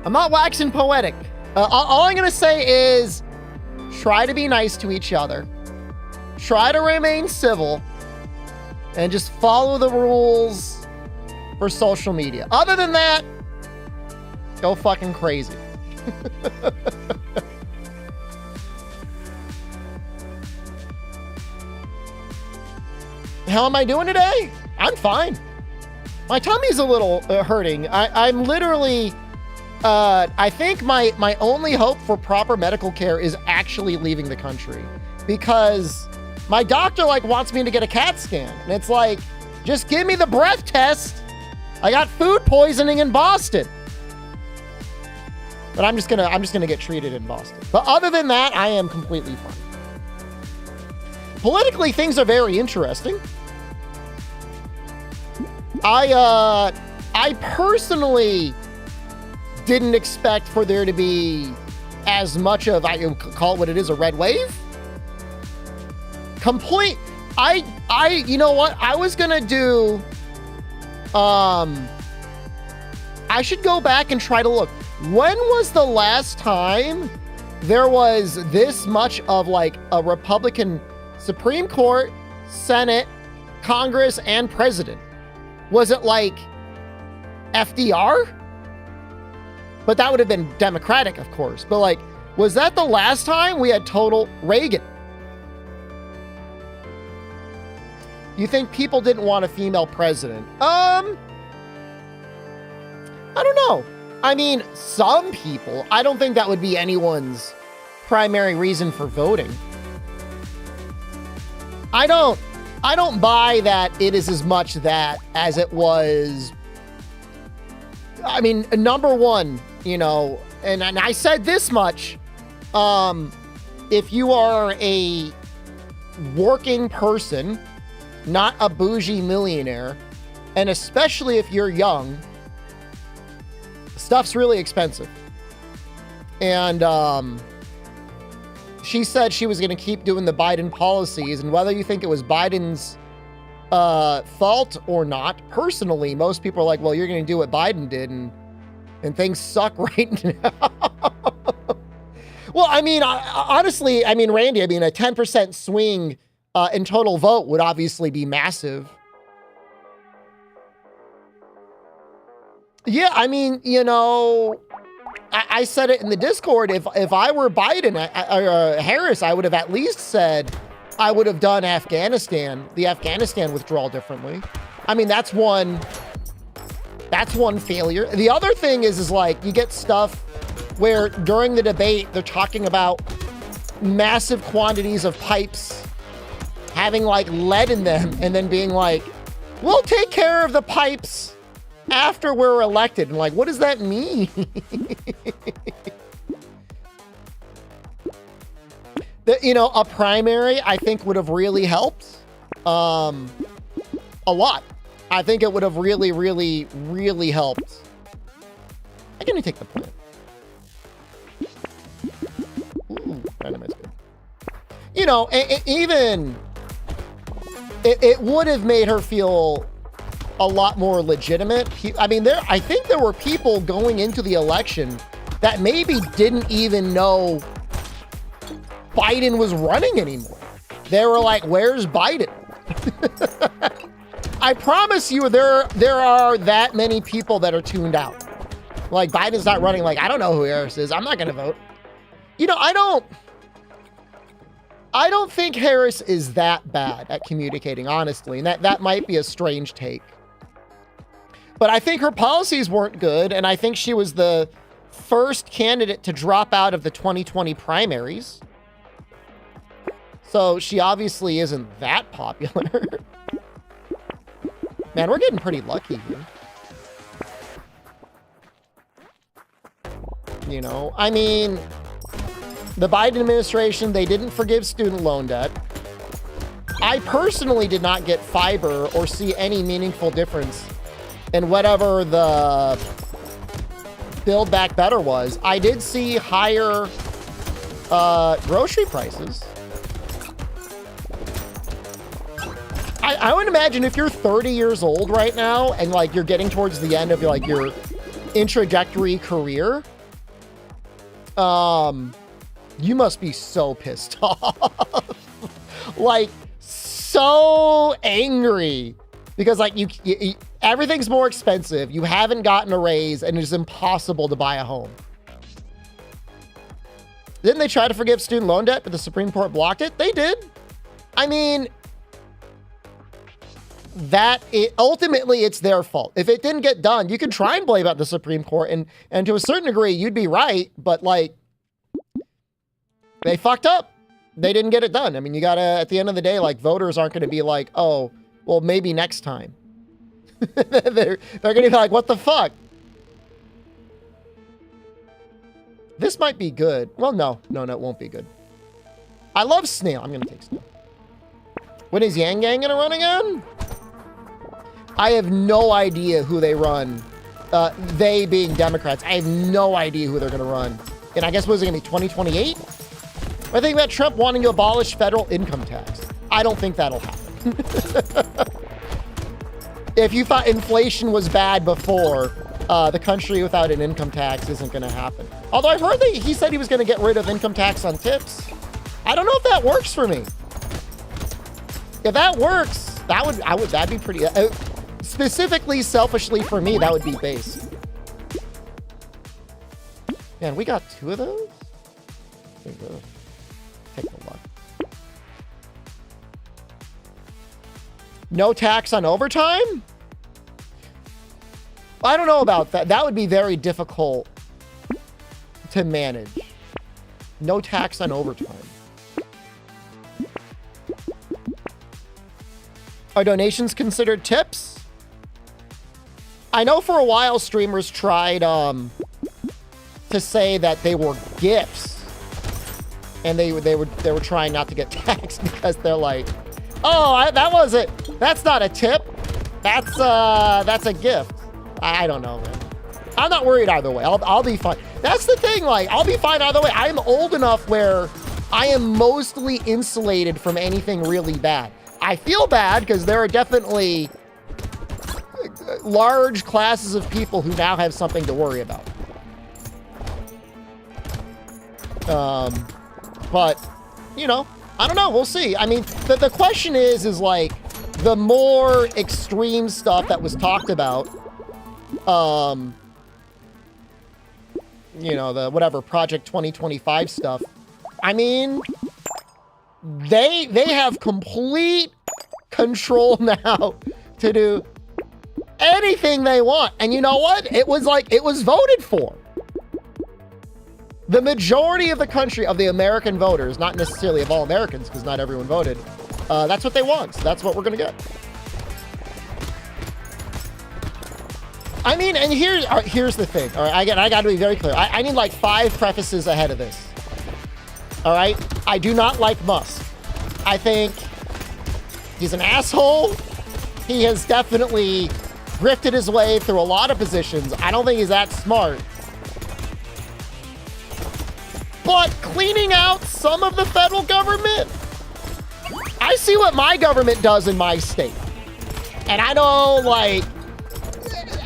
I'm not waxing poetic. All I'm going to say is try to be nice to each other. Try to remain civil. And just follow the rules for social media. Other than that, go fucking crazy. How am I doing today? I'm fine. My tummy's a little hurting. I'm literally, I think my only hope for proper medical care is actually leaving the country, because my doctor wants me to get a CAT scan, and it's like, just give me the breath test. I got food poisoning in Boston. But I'm just gonna get treated in Boston. But other than that, I am completely fine. Politically, things are very interesting. I personally didn't expect for there to be as much of, I call it what it is, a red wave. You know what? I was gonna do, I should go back and try to look. When was the last time there was this much of a Republican Supreme Court, Senate, Congress, and president? Was it FDR? But that would have been Democratic, of course. But was that the last time we had total Reagan? You think people didn't want a female president? I don't know. I mean, some people. I don't think that would be anyone's primary reason for voting. I don't buy that it is as much that as it was. I mean, number one, and I said this much, if you are a working person, not a bougie millionaire, and especially if you're young, stuff's really expensive. And she said she was going to keep doing the Biden policies, and whether you think it was Biden's fault or not, personally, most people are like, well, you're going to do what Biden did, and things suck right now. Well, I mean, honestly, Randy, a 10% swing in total vote would obviously be massive. Yeah, I said it in the Discord. If I were Biden or Harris, I would have at least said I would have done the Afghanistan withdrawal differently. That's one failure. The other thing is you get stuff where during the debate, they're talking about massive quantities of pipes having lead in them, and then being we'll take care of the pipes after we're elected. And what does that mean? A primary, I think, would have really helped a lot. I think it would have really, really, really helped. I'm gonna take the point. Ooh, random is good. Even it would have made her feel a lot more legitimate. I think there were people going into the election that maybe didn't even know Biden was running anymore. They were like, where's Biden? I promise you there are that many people that are tuned out. Biden's not running. I don't know who Harris is. I'm not going to vote. I don't think Harris is that bad at communicating, honestly. And that might be a strange take. But I think her policies weren't good. And I think she was the first candidate to drop out of the 2020 primaries. So she obviously isn't that popular. Man, we're getting pretty lucky here. The Biden administration, they didn't forgive student loan debt. I personally did not get fiber or see any meaningful difference in whatever the Build Back Better was. I did see higher grocery prices. I would imagine if you're 30 years old right now and you're getting towards the end of your introductory career, you must be so pissed off. Like, so angry. Because, like, you everything's more expensive. You haven't gotten a raise, and it's impossible to buy a home. Didn't they try to forgive student loan debt, but the Supreme Court blocked it? They did. I mean, ultimately, it's their fault. If it didn't get done, you can try and blame out the Supreme Court, and to a certain degree, you'd be right, but, like, they fucked up. They didn't get it done. I mean, you gotta, at the end of the day, like, voters aren't gonna be like, oh, well, maybe next time. they're gonna be like, what the fuck? This might be good. Well, no, it won't be good. I love Snail. I'm gonna take Snail. When is Yang Gang gonna run again? I have no idea who they run. They being Democrats. I have no idea who they're gonna run. And I guess what is it gonna be, 2028? I think about Trump wanting to abolish federal income tax. I don't think that'll happen. If you thought inflation was bad before, the country without an income tax isn't going to happen. Although I've heard that he said he was going to get rid of income tax on tips. I don't know if that works for me. If that works, that'd be pretty. Specifically, selfishly for me, that would be base. Man, we got 2 of those. Take a look. No tax on overtime? I don't know about that. That would be very difficult to manage. No tax on overtime. Are donations considered tips? I know for a while streamers tried to say that they were gifts. And they were trying not to get taxed because they're like, oh, that's not a tip. That's a gift. I don't know, man. I'm not worried either way. I'll be fine. That's the thing, like, I'll be fine either way. I'm old enough where I am mostly insulated from anything really bad. I feel bad because there are definitely large classes of people who now have something to worry about. But, you know, I don't know. We'll see. I mean, the question is like, the more extreme stuff that was talked about, you know, the whatever Project 2025 stuff. I mean, they have complete control now to do anything they want. And you know what? It was voted for. The majority of the country, of the American voters, not necessarily of all Americans, because not everyone voted, that's what they want. So that's what we're going to get. I mean, and here's the thing. All right, I got to be very clear. I need like 5 prefaces ahead of this. All right? I do not like Musk. I think he's an asshole. He has definitely grifted his way through a lot of positions. I don't think he's that smart. But cleaning out some of the federal government, I see what my government does in my state. And I know, like,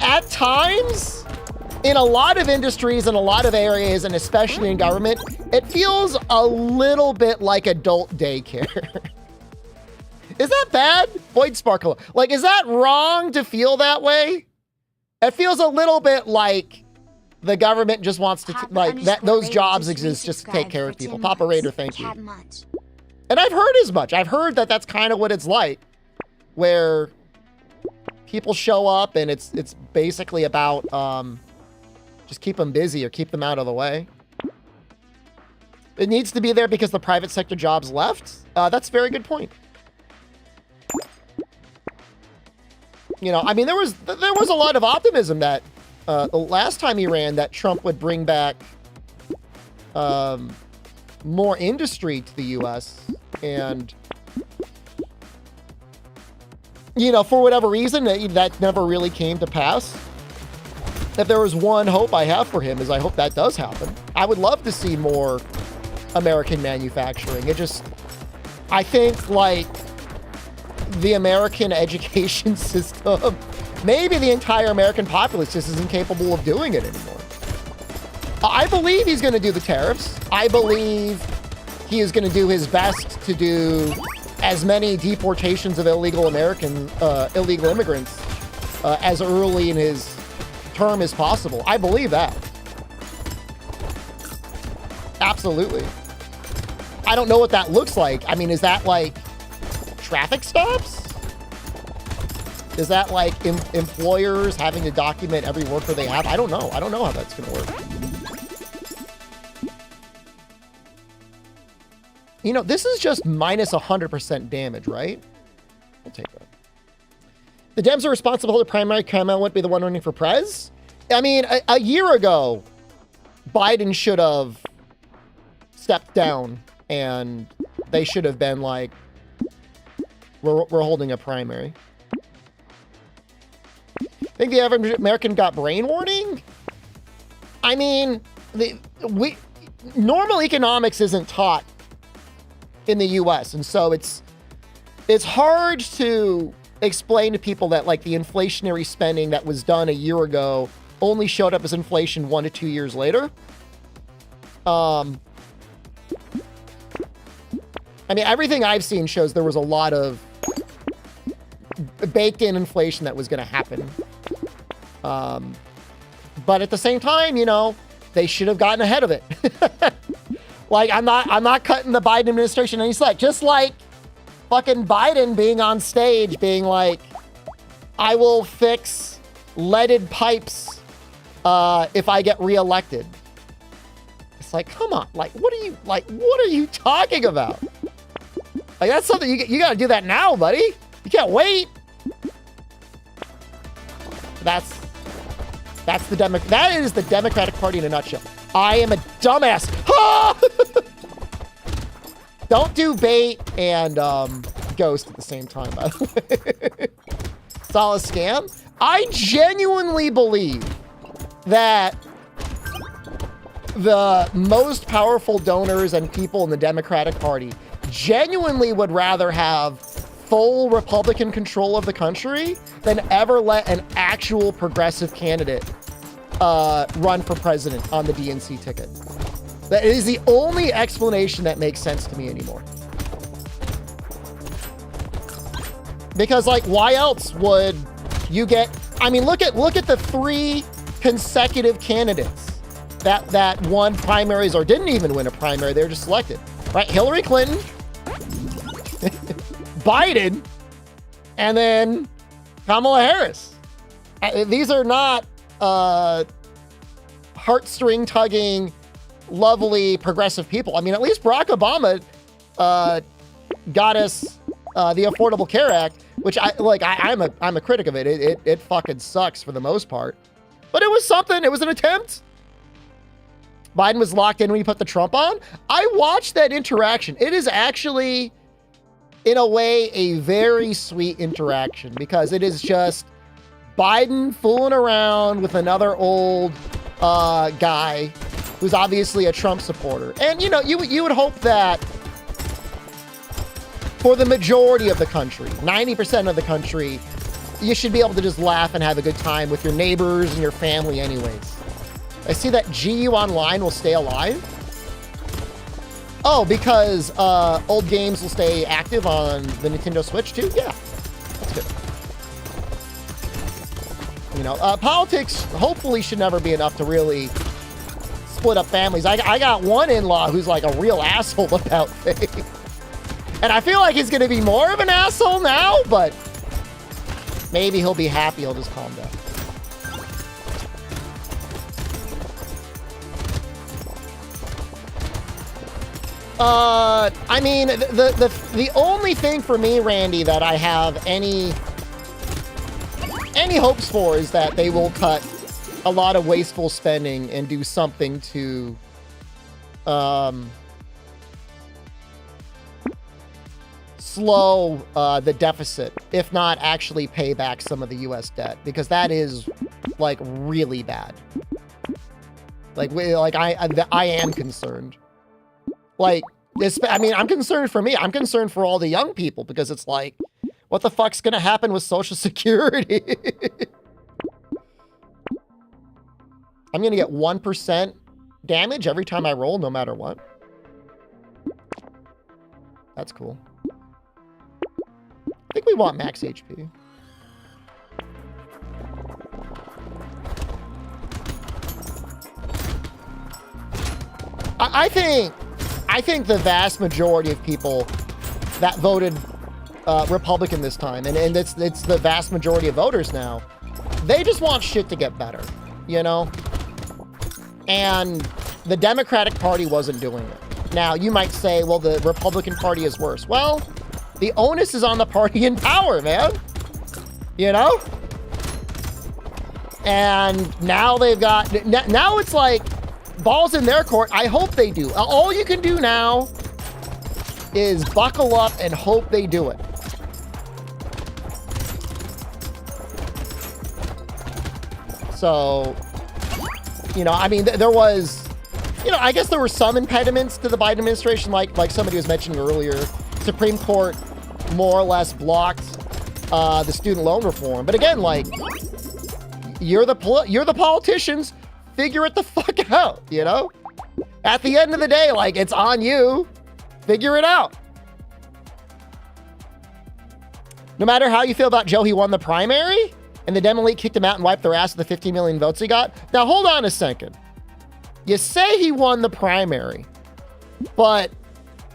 at times, in a lot of industries and a lot of areas, and especially in government, it feels a little bit like adult daycare. Is that bad? Void Sparkle. Like, is that wrong to feel that way? It feels a little bit like the government just wants to, those jobs exist just to take care of people. Papa Raider, thank you. And I've heard as much. I've heard that that's kind of what it's like, where people show up and it's basically about just keep them busy or keep them out of the way. It needs to be there because the private sector jobs left. That's a very good point. You know, I mean, there was a lot of optimism that the last time he ran, that Trump would bring back more industry to the U.S. And, you know, for whatever reason, that never really came to pass. If there was one hope I have for him, is I hope that does happen. I would love to see more American manufacturing. I think, like, the American education system maybe the entire American populace just isn't capable of doing it anymore. I believe he's going to do the tariffs. I believe he is going to do his best to do as many deportations of illegal immigrants as early in his term as possible. I believe that. Absolutely. I don't know what that looks like. I mean, is that like traffic stops? Is that like employers having to document every worker they have? I don't know. I don't know how that's going to work. You know, this is just minus 100% damage, right? We'll take that. The Dems are responsible for the primary. Kamala wouldn't be the one running for prez. I mean, a year ago, Biden should have stepped down and they should have been like, we're holding a primary. Think the average American got brain warning? I mean, normal economics isn't taught in the US, and so it's hard to explain to people that like the inflationary spending that was done a year ago only showed up as inflation 1 to 2 years later. I mean, everything I've seen shows there was a lot of baked in inflation that was going to happen. But at the same time, you know, they should have gotten ahead of it. Like, I'm not cutting the Biden administration any slack. Just like fucking Biden being on stage being like, I will fix leaded pipes if I get reelected. It's like, come on. Like, what are you talking about? Like, that's something you got to do that now, buddy. You can't wait. That is the Democratic Party in a nutshell. I am a dumbass. Ah! Don't do bait and ghost at the same time, by the way. It's all a scam. I genuinely believe that the most powerful donors and people in the Democratic Party genuinely would rather have full Republican control of the country than ever let an actual progressive candidate run for president on the DNC ticket. That is the only explanation that makes sense to me anymore. Because, like, why else would you get? I mean, look at the 3 consecutive candidates that won primaries or didn't even win a primary. They were just selected, right? Hillary Clinton, Biden, and then Kamala Harris. These are not heartstring tugging, lovely progressive people. I mean, at least Barack Obama got us the Affordable Care Act, which I'm a critic of it. It fucking sucks for the most part, but it was something. It was an attempt. Biden was locked in when he put the Trump on. I watched that interaction. It is actually, in a way, a very sweet interaction because it is just Biden fooling around with another old guy who's obviously a Trump supporter. And, you know, you would hope that for the majority of the country, 90% of the country, you should be able to just laugh and have a good time with your neighbors and your family anyways. I see that GU Online will stay alive. Oh, because old games will stay active on the Nintendo Switch too? Yeah, that's good. You know, politics hopefully should never be enough to really split up families. I got one in-law who's like a real asshole about things. And I feel like he's going to be more of an asshole now, but maybe he'll be happy. He'll just calm down. I mean, the only thing for me, Randy, that I have any hopes for is that they will cut a lot of wasteful spending and do something to slow the deficit, if not actually pay back some of the U.S. debt, because that is like really bad. I am concerned. Like, I mean, I'm concerned for me. I'm concerned for all the young people because it's like, What the fuck's gonna happen with Social Security? I'm gonna get 1% damage every time I roll, no matter what. That's cool. I think we want max HP. I think the vast majority of people that voted Republican this time, and it's the vast majority of voters now, they just want shit to get better, you know? And the Democratic Party wasn't doing it. Now, you might say, well, the Republican Party is worse. Well, the onus is on the party in power, man. You know? And now they've got, now it's like, ball's in their court. I hope they do. All you can do now is buckle up and hope they do it. So, you know, I mean, there was, you know, I guess there were some impediments to the Biden administration, like somebody was mentioning earlier. Supreme Court more or less blocked the student loan reform. But again, like, you're the politicians. Figure it the fuck out, you know? At the end of the day, like, it's on you. Figure it out. No matter how you feel about Joe, he won the primary, and the Dem elite kicked him out and wiped their ass with the 15 million votes he got. Now, hold on a second. You say he won the primary, but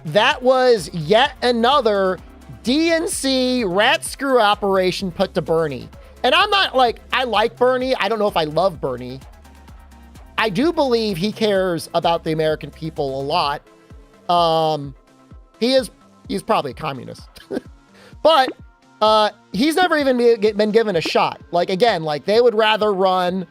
that was yet another DNC rat screw operation put to Bernie. And I'm not like, I like Bernie. I don't know if I love Bernie. I do believe he cares about the American people a lot. He's probably a communist, but he's never even been given a shot. Like, again, like, they would rather run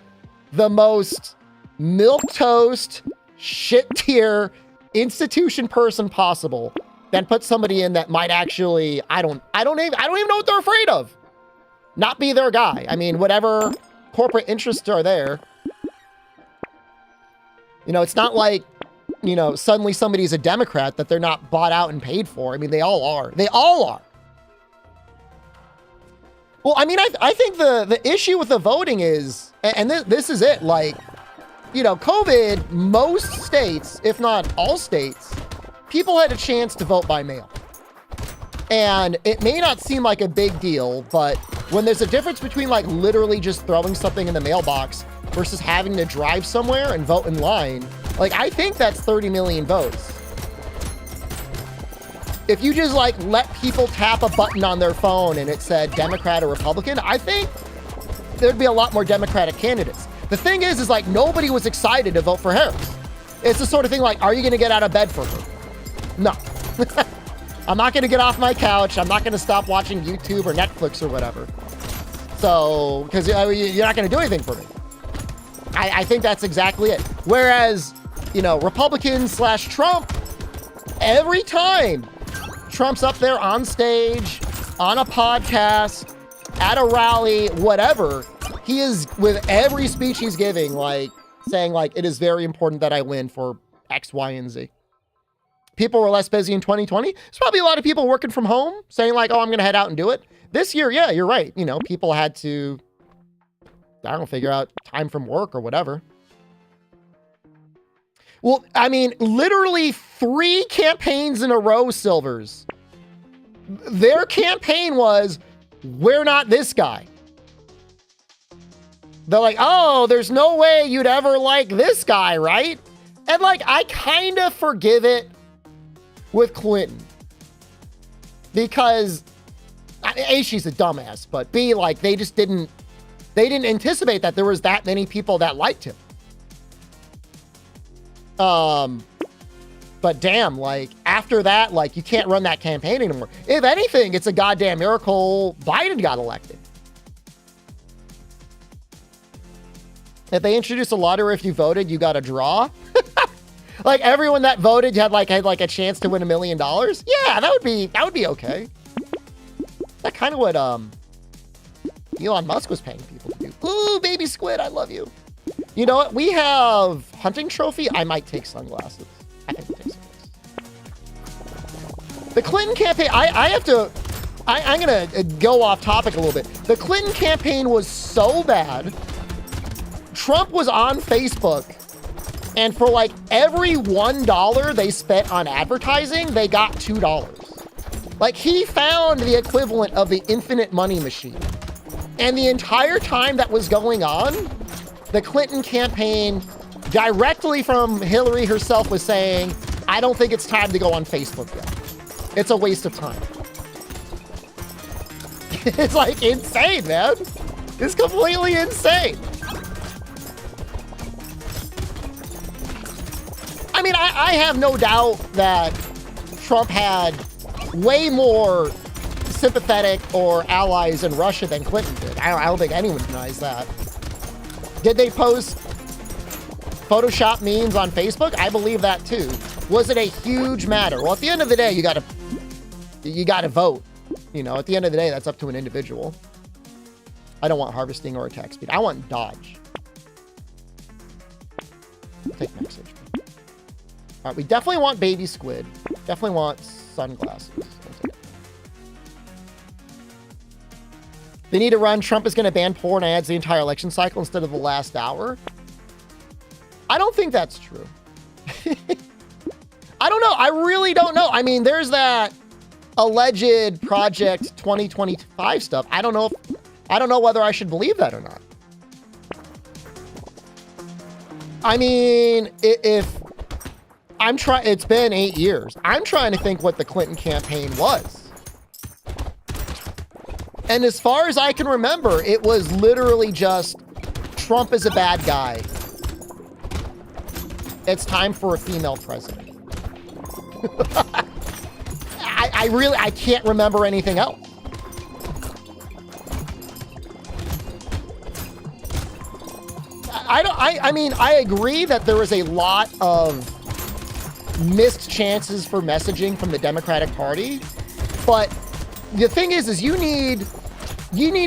the most milquetoast, shit tier institution person possible than put somebody in that might actually, I don't even know what they're afraid of. Not be their guy. I mean, whatever corporate interests are there. You know, it's not like, you know, suddenly somebody's a Democrat that they're not bought out and paid for. I mean, they all are. They all are. Well, I mean, I think the issue with the voting is, and this is it, like, you know, COVID, most states, if not all states, people had a chance to vote by mail. And it may not seem like a big deal, but when there's a difference between, like, literally just throwing something in the mailbox versus having to drive somewhere and vote in line, like, I think that's 30 million votes. If you just, like, let people tap a button on their phone and it said Democrat or Republican, I think there'd be a lot more Democratic candidates. The thing is like, nobody was excited to vote for Harris. It's the sort of thing like, are you going to get out of bed for her? No. I'm not going to get off my couch. I'm not going to stop watching YouTube or Netflix or whatever. So, because you're not going to do anything for me. I think that's exactly it. Whereas, you know, Republicans / Trump, every time Trump's up there on stage, on a podcast, at a rally, whatever, he is, with every speech he's giving, like, saying, like, it is very important that I win for X, Y, and Z. People were less busy in 2020. There's probably a lot of people working from home saying, like, oh, I'm going to head out and do it. This year, yeah, you're right. You know, people had to, I don't know, figure out time from work or whatever. Well, I mean, literally 3 campaigns in a row, Silvers. Their campaign was, we're not this guy. They're like, oh, there's no way you'd ever like this guy, right? And, like, I kind of forgive it with Clinton. Because, A, she's a dumbass, but B, like, they didn't anticipate that there was that many people that liked him. But damn, like, after that, like, you can't run that campaign anymore. If anything, it's a goddamn miracle Biden got elected. If they introduced a lottery, if you voted, you got a draw. Like, everyone that voted had a chance to win $1 million. Yeah, that would be okay. That's kind of what Elon Musk was paying people to do. Ooh, baby squid, I love you. You know what? We have hunting trophy. I might take sunglasses. I think we'll take sunglasses. The Clinton campaign, I have to, I'm going to go off topic a little bit. The Clinton campaign was so bad. Trump was on Facebook, and for like every $1 they spent on advertising, they got $2. Like, he found the equivalent of the infinite money machine. And the entire time that was going on, the Clinton campaign, directly from Hillary herself, was saying, I don't think it's time to go on Facebook yet. It's a waste of time. It's like insane, man. It's completely insane. I mean, I have no doubt that Trump had way more sympathetic or allies in Russia than Clinton did. I don't think anyone denies that. Did they post Photoshop memes on Facebook? I believe that too. Was it a huge matter? Well, at the end of the day, you gotta vote. You know, at the end of the day, that's up to an individual. I don't want harvesting or attack speed. I want dodge. Take message. All right, we definitely want baby squid. Definitely want sunglasses. They need to run. Trump is going to ban porn ads the entire election cycle instead of the last hour. I don't think that's true. I don't know. I really don't know. I mean, there's that alleged Project 2025 stuff. I don't know whether I should believe that or not. I mean, if I'm trying, it's been 8 years. I'm trying to think what the Clinton campaign was. And as far as I can remember, it was literally just Trump is a bad guy. It's time for a female president. I can't remember anything else. I mean, I agree that there was a lot of missed chances for messaging from the Democratic Party, but the thing is you need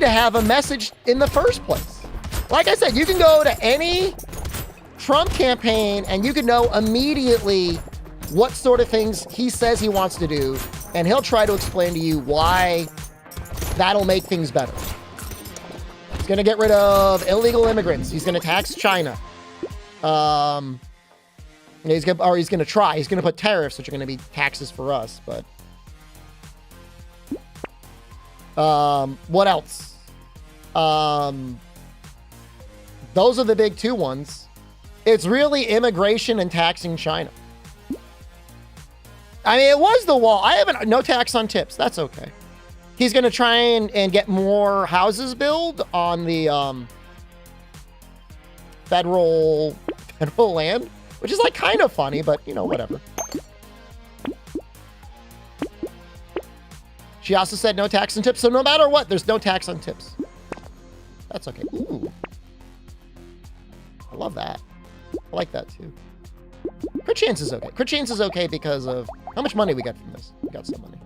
to have a message in the first place. Like I said, you can go to any Trump campaign and you can know immediately what sort of things he says he wants to do, and he'll try to explain to you why that'll make things better. He's going to get rid of illegal immigrants. He's going to tax China. He's going to try. He's going to put tariffs, which are going to be taxes for us, but what else? Those are the big two ones. It's really immigration and taxing China. I mean, it was the wall. No tax on tips. That's okay. He's going to try and get more houses built on the federal land, which is like kind of funny, but you know, whatever. She also said no tax on tips. So no matter what, there's no tax on tips. That's okay. Ooh. I love that. I like that too. Crit chance is okay. Crit chance is okay because of how much money we got from this. We got some money.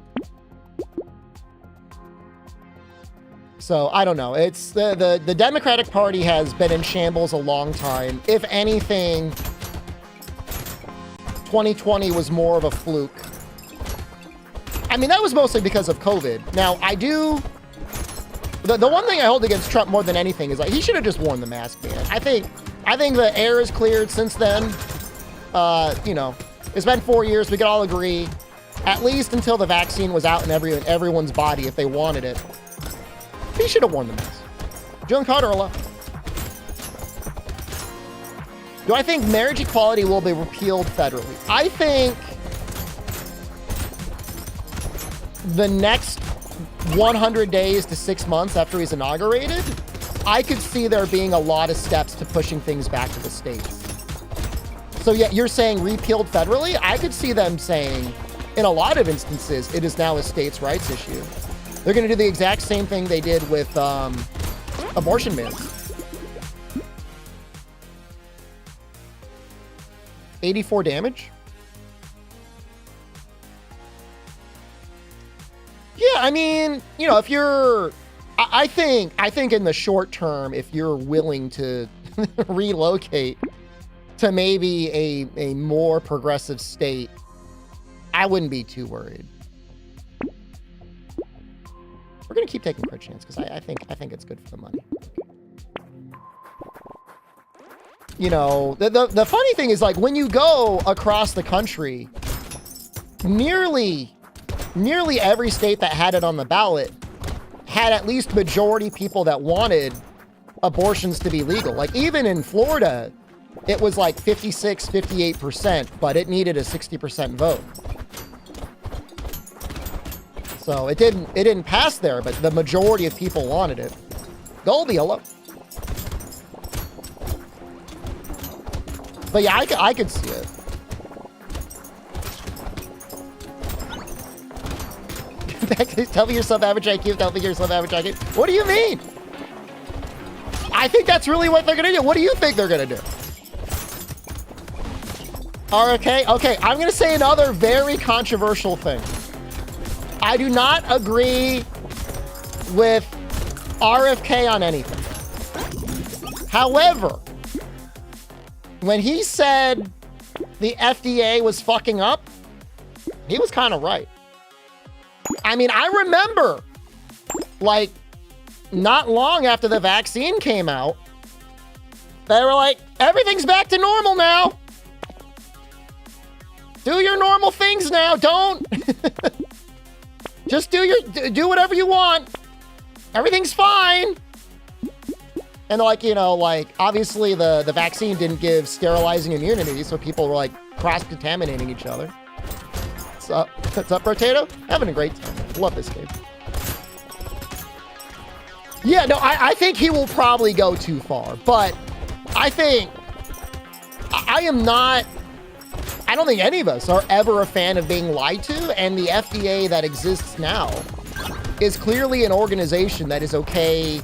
So I don't know. It's the Democratic Party has been in shambles a long time. If anything, 2020 was more of a fluke. I mean, that was mostly because of COVID. Now, the one thing I hold against Trump more than anything is like he should have just worn the mask, man. I think the air is cleared since then. You know, it's been 4 years. We could all agree, at least until the vaccine was out in everyone's body, if they wanted it. He should have worn the mask. Jillian Carter, hello. Do I think marriage equality will be repealed federally? I think the next 100 days to 6 months after he's inaugurated, I could see there being a lot of steps to pushing things back to the states. So yeah, you're saying repealed federally? I could see them saying, in a lot of instances, it is now a states' rights issue. They're going to do the exact same thing they did with abortion bans. 84 damage? Yeah, I mean, you know, if you're, I think in the short term, if you're willing to relocate to maybe a more progressive state, I wouldn't be too worried. We're gonna keep taking crit chance because I think it's good for the money. You know, the funny thing is, like, when you go across the country, nearly every state that had it on the ballot had at least majority people that wanted abortions to be legal. Like, even in Florida, it was like 56, 58%, but it needed a 60% vote. So it didn't pass there, but the majority of people wanted it. Goldie, hello. But yeah, I could see it. Tell me your sub-average IQ. Tell me your sub-average IQ. What do you mean? I think that's really what they're going to do. What do you think they're going to do? RFK? Okay, I'm going to say another very controversial thing. I do not agree with RFK on anything. However, when he said the FDA was fucking up, he was kind of right. I mean, I remember, like, not long after the vaccine came out, they were like, everything's back to normal now. Do your normal things now. Don't. Just do whatever you want. Everything's fine. And like, you know, like, obviously the vaccine didn't give sterilizing immunity, so people were like cross-contaminating each other. What's up, Rotato? Having a great time. Love this game. Yeah, no, I think he will probably go too far, but I think I don't think any of us are ever a fan of being lied to, and the FDA that exists now is clearly an organization that is okay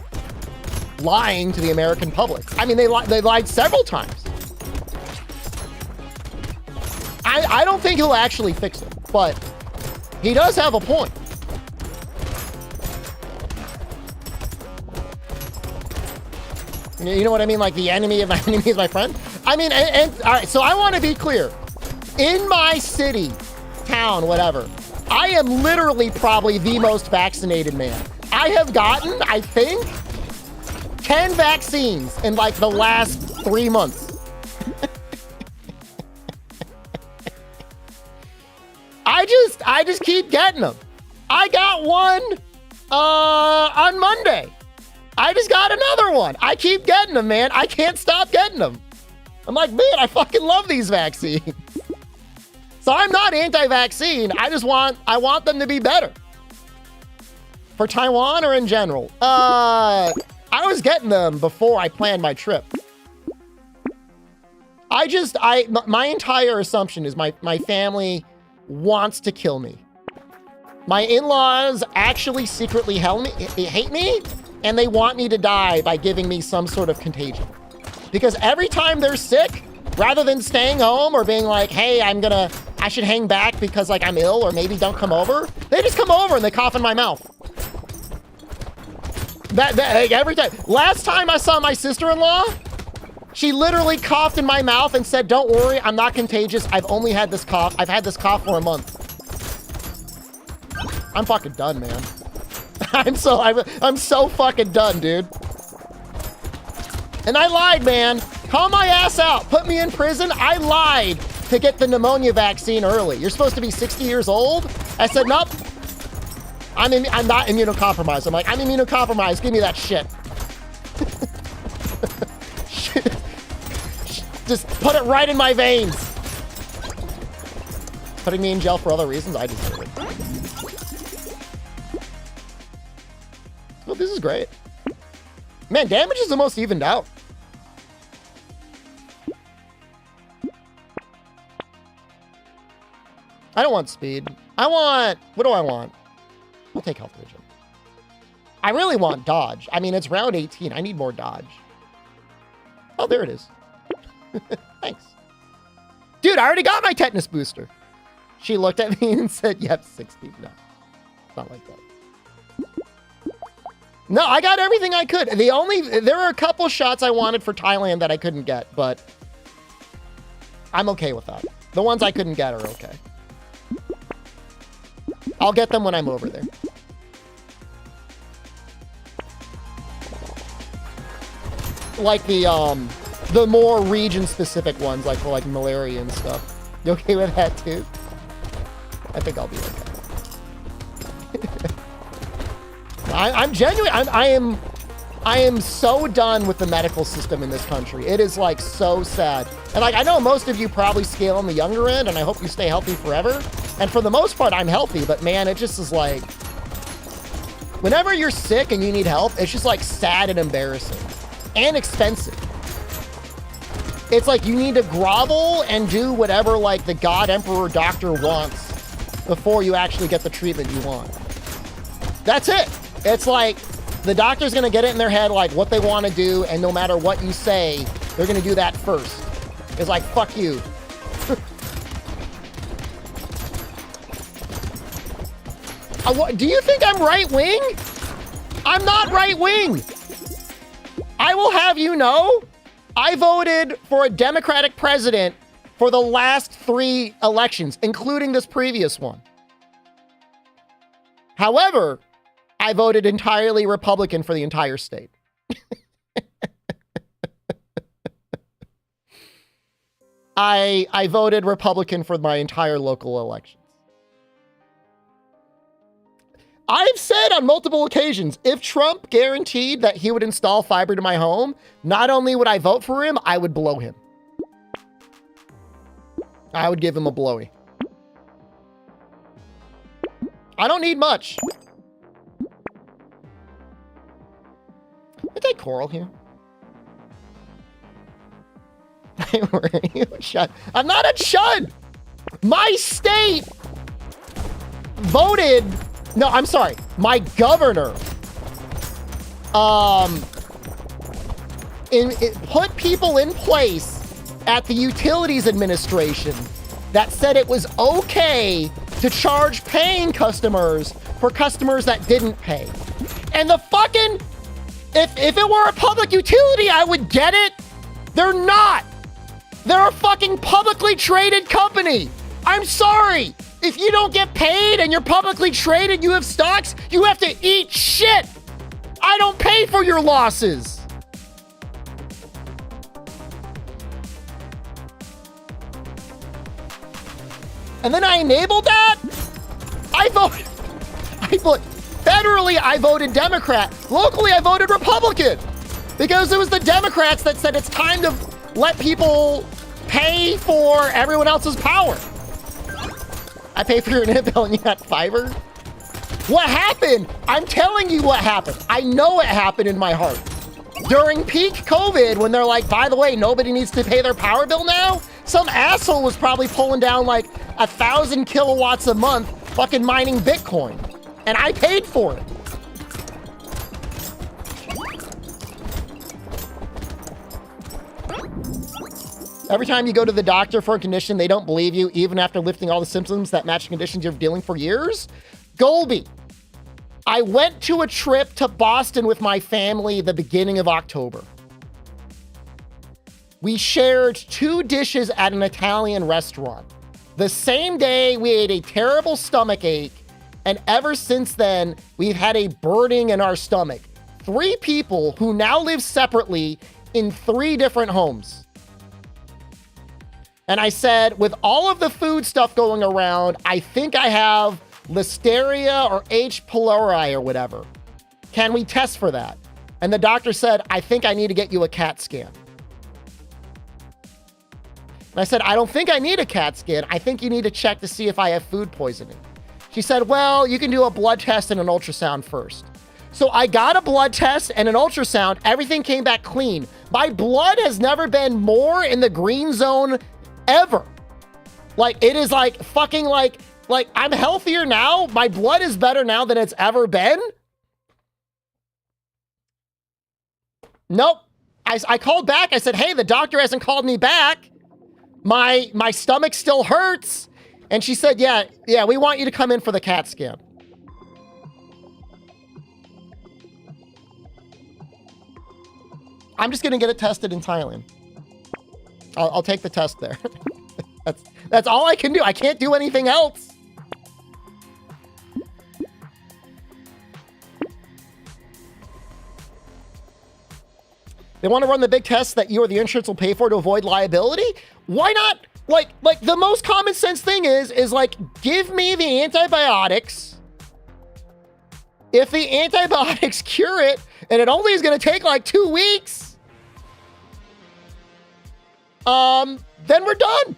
lying to the American public. I mean, they lied several times. I don't think he'll actually fix it, but he does have a point. You know what I mean? Like, the enemy of my enemy is my friend. I mean, and all right, so I want to be clear. In my city, town, whatever, I am literally probably the most vaccinated man. I have gotten, I think, 10 vaccines in like the last 3 months. I just keep getting them. I got one on Monday. I just got another one. I keep getting them, man. I can't stop getting them. I'm like, man, I fucking love these vaccines. So I'm not anti-vaccine. I want them to be better. For Taiwan or in general? I was getting them before I planned my trip. My entire assumption is my family wants to kill me. My in-laws actually secretly hate me, and they want me to die by giving me some sort of contagion. Because every time they're sick, rather than staying home or being like, hey, I should hang back because like I'm ill or maybe don't come over, they just come over and they cough in my mouth. That every time. Last time I saw my sister-in-law, she literally coughed in my mouth and said, don't worry, I'm not contagious. I've only had this cough. I've had this cough for a month. I'm fucking done, man. I'm so fucking done, dude. And I lied, man. Call my ass out. Put me in prison. I lied to get the pneumonia vaccine early. You're supposed to be 60 years old. I said, nope. I'm not immunocompromised. I'm like, I'm immunocompromised. Give me that shit. Just put it right in my veins. Putting me in jail for other reasons, I deserve it. Oh, this is great. Man, damage is the most evened out. I don't want speed. What do I want? I'll take health vision. I really want dodge. I mean, it's round 18. I need more dodge. Oh, there it is. Thanks. Dude, I already got my tetanus booster. She looked at me and said, yep, 60. No, it's not like that. No, I got everything I could. There were a couple shots I wanted for Thailand that I couldn't get, but I'm okay with that. The ones I couldn't get are okay. I'll get them when I'm over there. like the more region-specific ones, like for like malaria and stuff. You okay with that too? I think I'll be okay. I'm genuine. I am so done with the medical system in this country. It is like so sad. And like, I know most of you probably scale on the younger end, and I hope you stay healthy forever. And for the most part, I'm healthy, but man, it just is like, whenever you're sick and you need help, it's just like sad and embarrassing and expensive. It's like you need to grovel and do whatever like the God Emperor doctor wants before you actually get the treatment you want. That's it. It's like the doctor's gonna get it in their head like what they want to do, and no matter what you say, they're gonna do that first. It's like, fuck you. Do you think I'm right wing? I'm not right wing. I will have you know, I voted for a Democratic president for the last 3 elections, including this previous one. However, I voted entirely Republican for the entire state. I voted Republican for my entire local elections. I've said on multiple occasions, if Trump guaranteed that he would install fiber to my home, not only would I vote for him, I would blow him. I would give him a blowy. I don't need much. Is that Coral here? Where are you? Shut. I'm not a chud. My state voted. No, I'm sorry. My governor put people in place at the Utilities Administration that said it was okay to charge paying customers for customers that didn't pay. And the fucking, if it were a public utility, I would get it. They're not. They're a fucking publicly traded company. I'm sorry. If you don't get paid and you're publicly traded, you have stocks, you have to eat shit. I don't pay for your losses. And then I enabled that? Federally, I voted Democrat. Locally, I voted Republican. Because it was the Democrats that said it's time to let people pay for everyone else's power. I pay for your internet bill and you got fiber? What happened? I'm telling you what happened. I know it happened in my heart. During peak COVID, when they're like, by the way, nobody needs to pay their power bill now, some asshole was probably pulling down like 1,000 kilowatts a month fucking mining Bitcoin. And I paid for it. Every time you go to the doctor for a condition, they don't believe you, even after lifting all the symptoms that match conditions you're dealing for years. Golby, I went to a trip to Boston with my family the beginning of October. We shared 2 dishes at an Italian restaurant. The same day, we ate a terrible stomach ache, and ever since then, we've had a burning in our stomach. 3 people who now live separately in 3 different homes. And I said, with all of the food stuff going around, I think I have Listeria or H. pylori or whatever. Can we test for that? And the doctor said, I think I need to get you a CAT scan. And I said, I don't think I need a CAT scan. I think you need to check to see if I have food poisoning. She said, well, you can do a blood test and an ultrasound first. So I got a blood test and an ultrasound. Everything came back clean. My blood has never been more in the green zone ever. Like, it is like fucking like I'm healthier now. My blood is better now than it's ever been. Nope. I called back. I said, hey, the doctor hasn't called me back. My stomach still hurts. And she said, yeah, we want you to come in for the CAT scan. I'm just going to get it tested in Thailand. I'll take the test there. That's all I can do. I can't do anything else. They want to run the big tests that you or the insurance will pay for to avoid liability. Why not? Like the most common sense thing is like, give me the antibiotics. If the antibiotics cure it, and it only is going to take like 2 weeks, then we're done.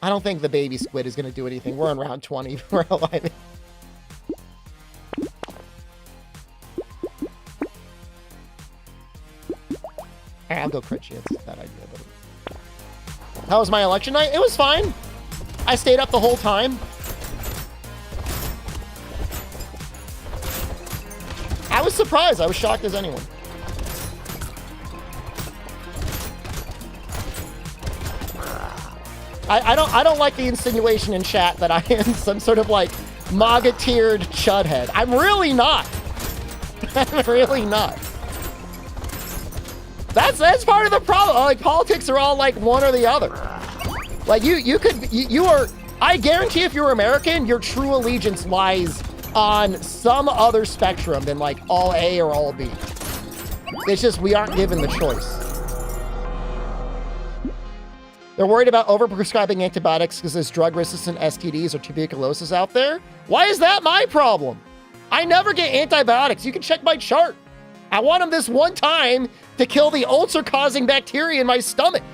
I don't think the baby squid is going to do anything. We're on round 20. We're alive. I'll go crit chance. It's a bad idea. But... How was my election night? It was fine. I stayed up the whole time. I was surprised. I was shocked as anyone. I don't like the insinuation in chat that I am some sort of like MAGA-tiered chudhead. I'm really not. I'm really not. That's part of the problem. Like, politics are all like one or the other. Like you are, I guarantee if you're American, your true allegiance lies on some other spectrum than like all A or all B. It's just we aren't given the choice. They're worried about overprescribing antibiotics because there's drug-resistant STDs or tuberculosis out there. Why is that my problem? I never get antibiotics. You can check my chart. I want them this one time to kill the ulcer-causing bacteria in my stomach.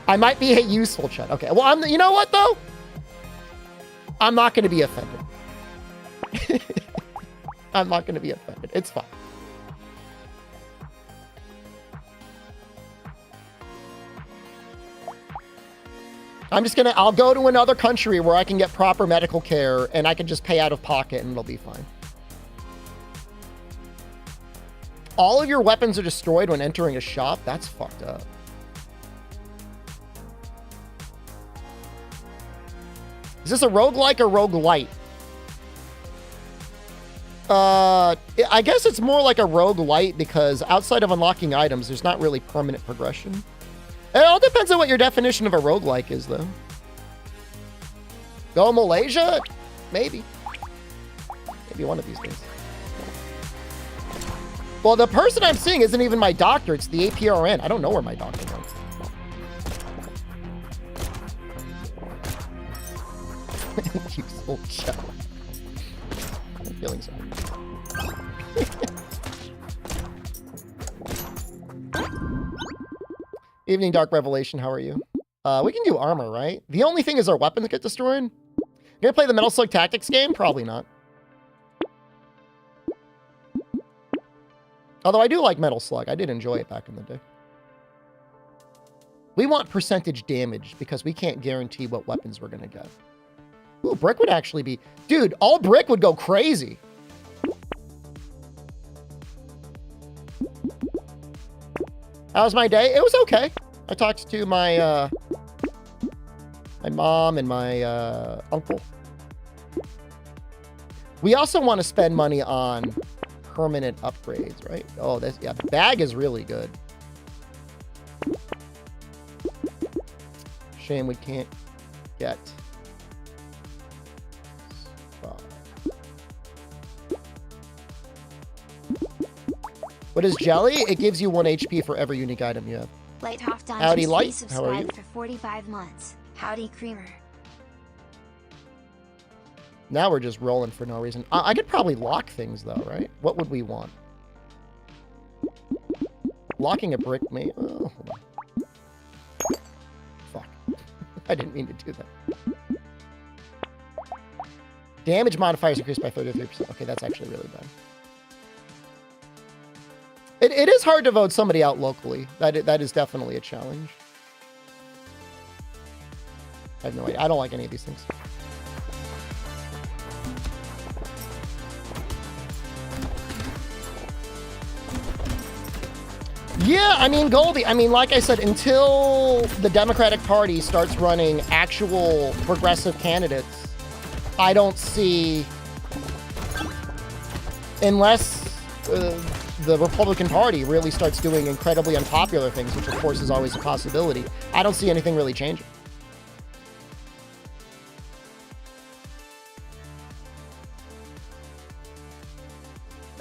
I might be a useful chud. Okay, well, you know what, though? I'm not going to be offended. I'm not going to be offended. It's fine. I'll go to another country where I can get proper medical care and I can just pay out of pocket and it'll be fine. All of your weapons are destroyed when entering a shop? That's fucked up. Is this a roguelike or roguelite? I guess it's more like a roguelite because outside of unlocking items, there's not really permanent progression. It all depends on what your definition of a roguelike is, though. Go Malaysia? Maybe. Maybe one of these days. Well, the person I'm seeing isn't even my doctor. It's the APRN. I don't know where my doctor went. You old shit. I'm feeling sorry. Evening Dark Revelation, how are you? We can do armor, right? The only thing is our weapons get destroyed. You gonna play the Metal Slug Tactics game? Probably not. Although I do like Metal Slug. I did enjoy it back in the day. We want percentage damage because we can't guarantee what weapons we're gonna get. Ooh, brick would actually be... Dude, all brick would go crazy. How was my day? It was okay. I talked to my my mom and my uncle. We also want to spend money on permanent upgrades, right? Oh, that's, yeah, the bag is really good. Shame we can't get... What is jelly? It gives you 1 HP for every unique item you have. Howdy, Light. How are you? For 45 months. Howdy, Creamer. Now we're just rolling for no reason. I could probably lock things, though, right? What would we want? Locking a brick, mate. Oh, hold on. Fuck. I didn't mean to do that. Damage modifiers increased by 33%. Okay, that's actually really bad. It is hard to vote somebody out locally. That is definitely a challenge. I have no idea. I don't like any of these things. Yeah, I mean, Goldie, I mean, like I said, until the Democratic Party starts running actual progressive candidates, I don't see, unless the Republican Party really starts doing incredibly unpopular things, which of course is always a possibility, I don't see anything really changing.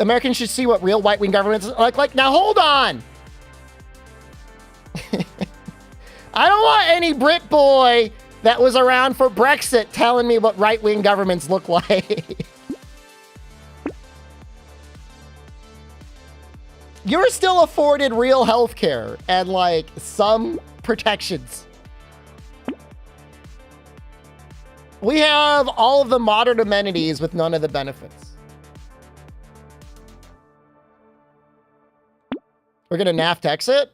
Americans should see what real right-wing governments look like. Now, hold on. I don't want any Brit boy that was around for Brexit telling me what right-wing governments look like. You're still afforded real health care and, like, some protections. We have all of the modern amenities with none of the benefits. We're going to NAFTA exit?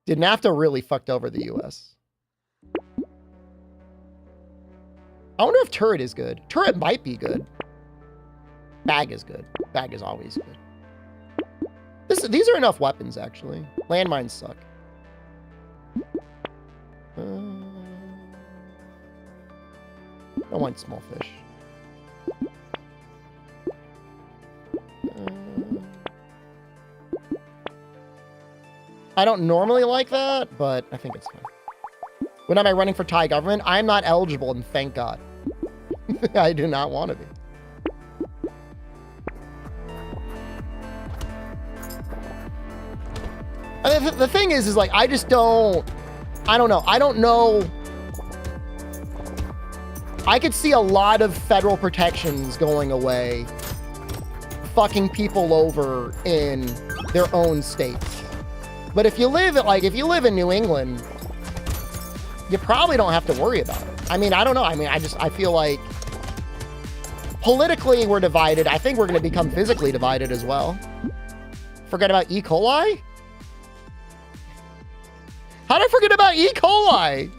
Did NAFTA really fucked over the US? I wonder if turret is good. Turret might be good. Bag is good. Bag is always good. These are enough weapons, actually. Landmines suck. I want small fish. I don't normally like that, but I think it's fine. When am I running for Thai government? I'm not eligible, and thank God. I do not want to be. The thing is like, I just don't, I don't know. I don't know. I could see a lot of federal protections going away, fucking people over in their own states. But if you live in New England, you probably don't have to worry about it. I mean, I don't know. I mean, I feel like politically we're divided. I think we're going to become physically divided as well. Forget about E. coli? How did I forget about E. coli?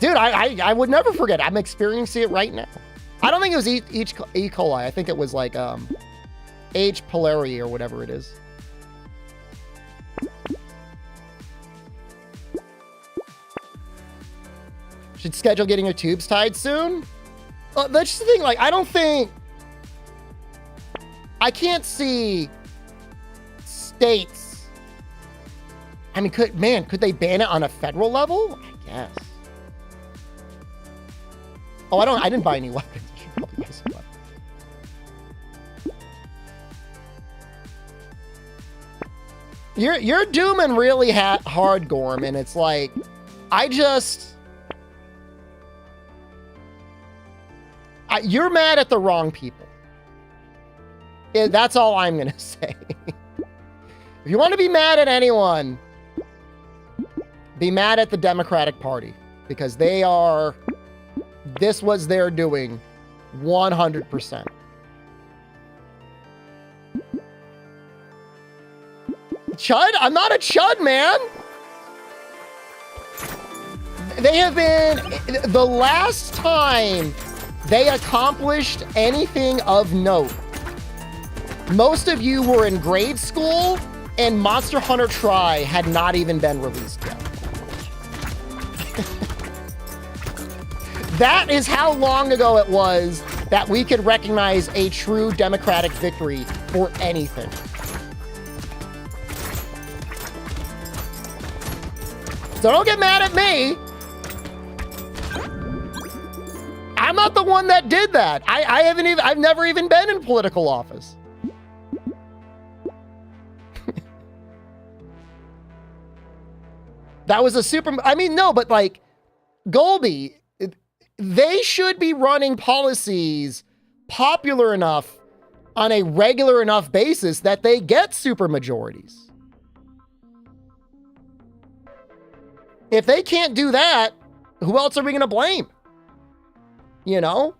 Dude, I would never forget. I'm experiencing it right now. I don't think it was E. coli. I think it was like H. pylori or whatever it is. Should schedule getting your tubes tied soon? That's just the thing. Like, I can't see states. I mean, could they ban it on a federal level? I guess. Oh, I didn't buy any weapons. I should probably buy some weapons. You're dooming really hard, Gorm, and it's like, you're mad at the wrong people. Yeah, that's all I'm gonna say. If you want to be mad at anyone, be mad at the Democratic Party, because this was their doing 100%. Chud? I'm not a chud, man. They have been, the last time they accomplished anything of note, most of you were in grade school and Monster Hunter Tri had not even been released yet. That is how long ago it was that we could recognize a true Democratic victory for anything. So don't get mad at me. I'm not the one that did that. I've never even been in political office. That was no, but like, Golby, they should be running policies popular enough on a regular enough basis that they get super majorities. If they can't do that, who else are we going to blame? You know?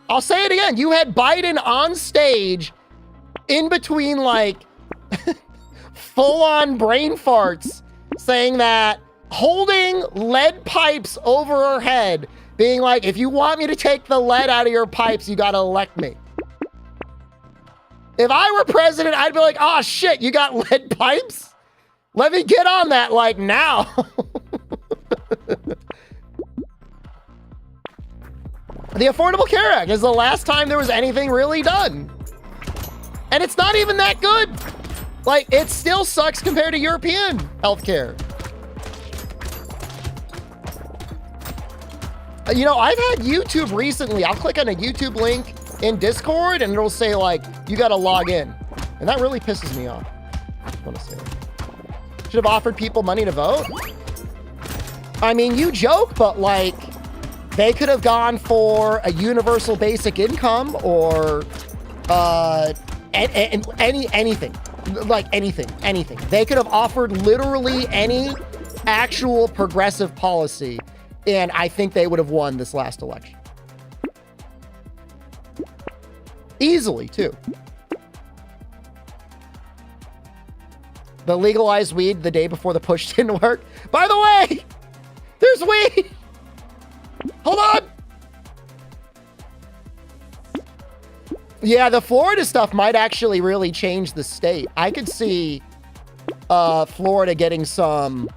I'll say it again. You had Biden on stage in between like full-on brain farts saying that, holding lead pipes over her head, being like, if you want me to take the lead out of your pipes, you got to elect me. If I were president, I'd be like, oh shit, you got lead pipes? Let me get on that like now. The Affordable Care Act is the last time there was anything really done. And it's not even that good. Like, it still sucks compared to European healthcare. You know, I've had YouTube recently. I'll click on a YouTube link in Discord and it'll say like you got to log in. And that really pisses me off. I just want to say that. Should have offered people money to vote. I mean, you joke, but like, they could have gone for a universal basic income or anything. Like anything. They could have offered literally any actual progressive policy, and I think they would have won this last election. Easily, too. The legalized weed the day before the push didn't work. By the way, there's weed. Hold on. Yeah, the Florida stuff might actually really change the state. I could see Florida getting some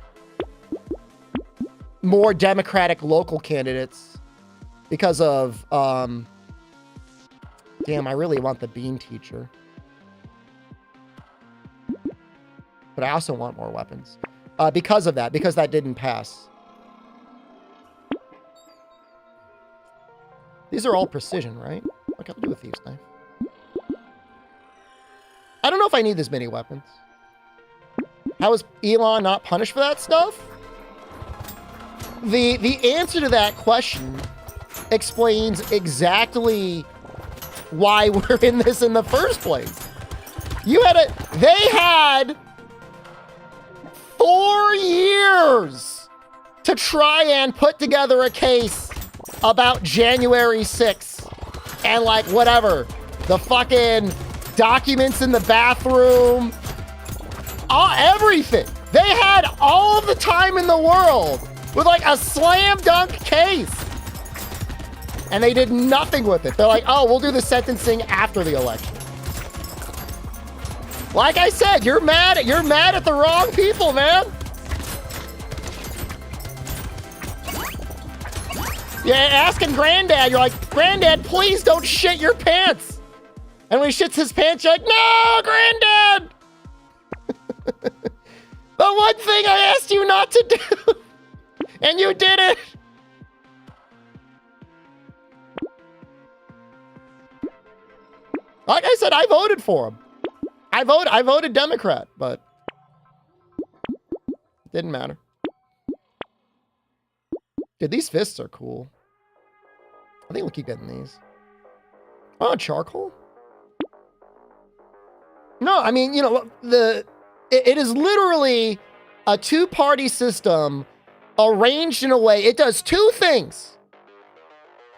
more Democratic local candidates because of, damn, I really want the bean teacher. But I also want more weapons. Because of that, because that didn't pass. These are all precision, right? What can I do with these knife? I don't know if I need this many weapons. How is Elon not punished for that stuff? The answer to that question explains exactly why we're in this in the first place. They had 4 years to try and put together a case about January 6th and like whatever, the fucking documents in the bathroom, everything. They had all of the time in the world with like a slam dunk case, and they did nothing with it. They're like, oh, we'll do the sentencing after the election. Like I said, you're mad at the wrong people, man. Yeah, asking Granddad, you're like, Granddad, please don't shit your pants. And when he shits his pants, you're like, no, Granddad. The one thing I asked you not to do, and you did it. Like I said, I voted for him. I voted Democrat, but it didn't matter. Dude, these fists are cool. I think we'll keep getting these. Oh, charcoal? No, I mean, you know, it is literally a two-party system arranged in a way. It does two things.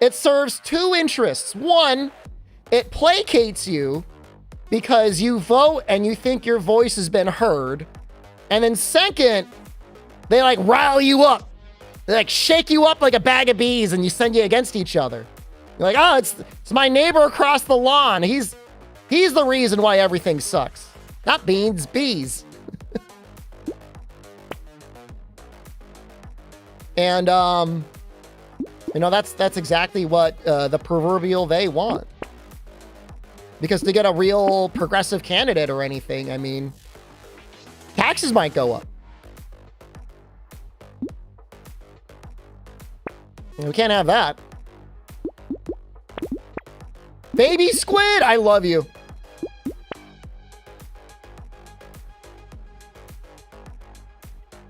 It serves two interests. One, it placates you because you vote and you think your voice has been heard. And then second, they like rile you up. They like shake you up like a bag of bees and you send you against each other. You're like, oh, it's my neighbor across the lawn. He's the reason why everything sucks. Not beans, bees. And, you know, that's exactly what the proverbial they want. Because to get a real progressive candidate or anything, I mean, taxes might go up. And we can't have that. Baby squid, I love you.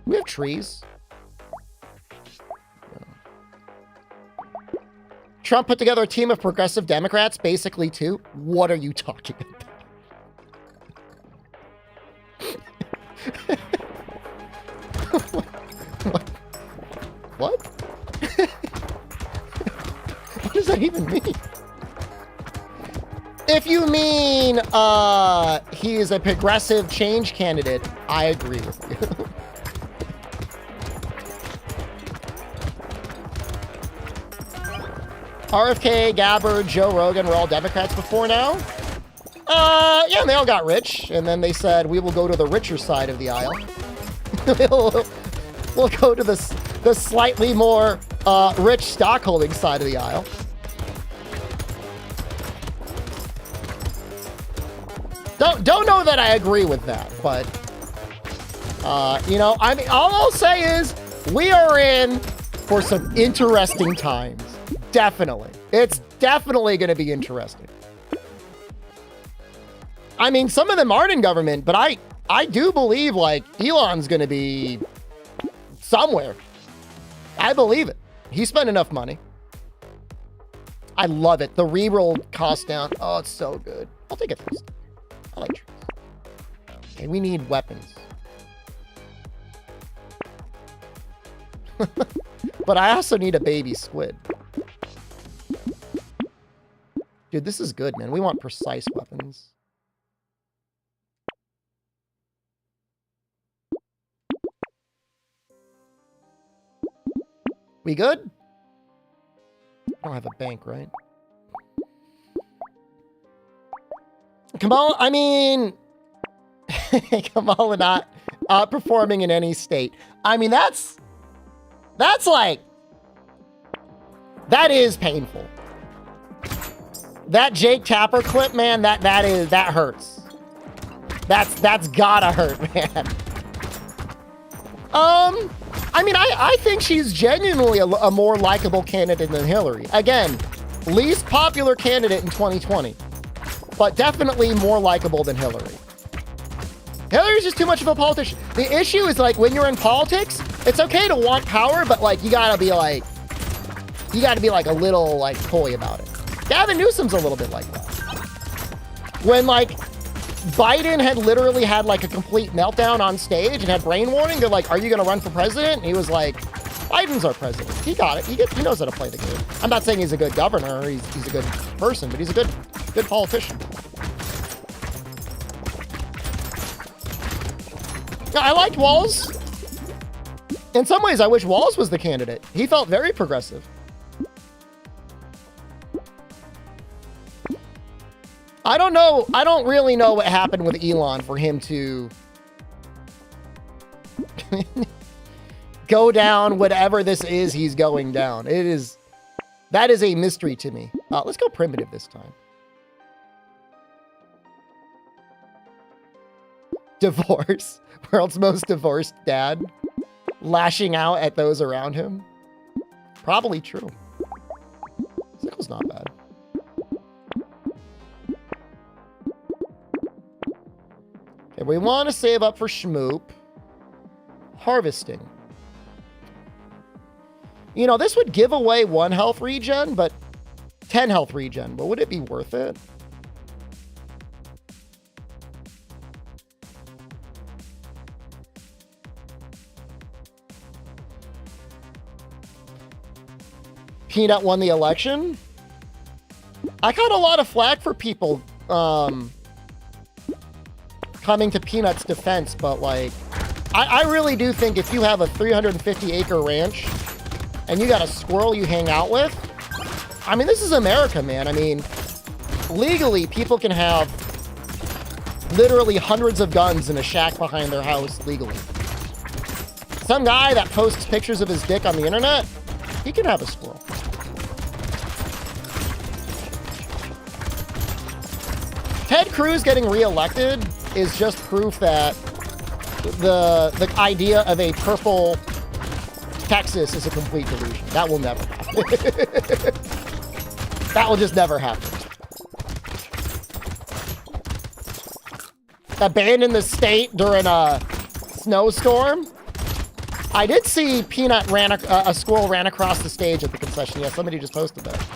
We have trees. Trump put together a team of progressive Democrats, basically two. What are you talking about? What? What does that even mean? If you mean he is a progressive change candidate, I agree with you. RFK, Gabbard, Joe Rogan were all Democrats before now. Yeah, and they all got rich. And then they said, we will go to the richer side of the aisle. we'll go to the slightly more rich stockholding side of the aisle. Don't know that I agree with that, but, you know, I mean, all I'll say is we are in for some interesting times. Definitely. It's definitely going to be interesting. I mean, some of them aren't in government, but I do believe like Elon's going to be somewhere. I believe it. He spent enough money. I love it. The reroll cost down. Oh, it's so good. I'll take it first. I like trees. Okay, we need weapons. But I also need a baby squid. Dude, this is good, man. We want precise weapons. We good? I don't have a bank, right? Kamala, I mean... Kamala not outperforming in any state. I mean, that's like... That is painful. That Jake Tapper clip, man, that hurts. That's gotta hurt, man. I mean, I think she's genuinely a more likable candidate than Hillary. Again, least popular candidate in 2020, but definitely more likable than Hillary. Hillary's just too much of a politician. The issue is like when you're in politics, it's okay to want power, but like you gotta be like a little like coy about it. Gavin Newsom's a little bit like that. When like Biden had literally had like a complete meltdown on stage and had brain warning, they're like, "Are you gonna run for president?" And he was like, "Biden's our president. He got it. He knows how to play the game." I'm not saying he's a good governor. Or he's a good person, but he's a good politician. I liked Walz. In some ways, I wish Walz was the candidate. He felt very progressive. I don't know. I don't really know what happened with Elon for him to go down whatever this is he's going down. That is a mystery to me. Let's go primitive this time. Divorce. World's most divorced dad. Lashing out at those around him. Probably true. Sickle's not bad. Okay, we want to save up for Schmoop. Harvesting. You know, this would give away 1 health regen, but 10 health regen. But would it be worth it? Peanut won the election. I got a lot of flack for people coming to Peanut's defense, but like, I really do think if you have a 350-acre ranch and you got a squirrel you hang out with, I mean, this is America, man. I mean, legally, people can have literally hundreds of guns in a shack behind their house legally. Some guy that posts pictures of his dick on the internet, he can have a squirrel. Ted Cruz getting reelected is just proof that the idea of a purple Texas is a complete delusion. That will never happen. That will just never happen. Abandon the state during a snowstorm. I did see Peanut a squirrel ran across the stage at the concession. Yeah, somebody just posted that.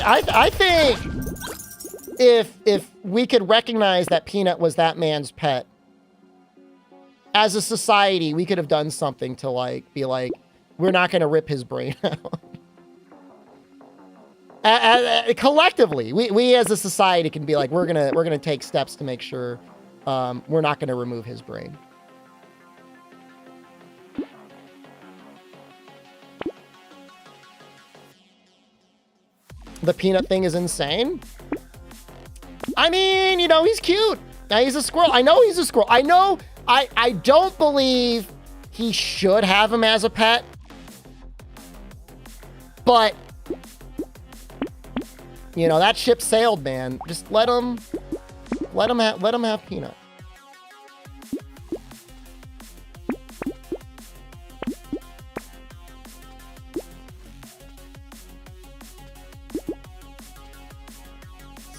I think if we could recognize that Peanut was that man's pet, as a society, we could have done something to like be like, we're not going to rip his brain out. Collectively, we as a society can be like, we're gonna take steps to make sure we're not going to remove his brain. The Peanut thing is insane. I mean, you know, he's cute. Now he's a squirrel. I know he's a squirrel. I know. I don't believe he should have him as a pet. But, you know, that ship sailed, man. Just let him have Peanut.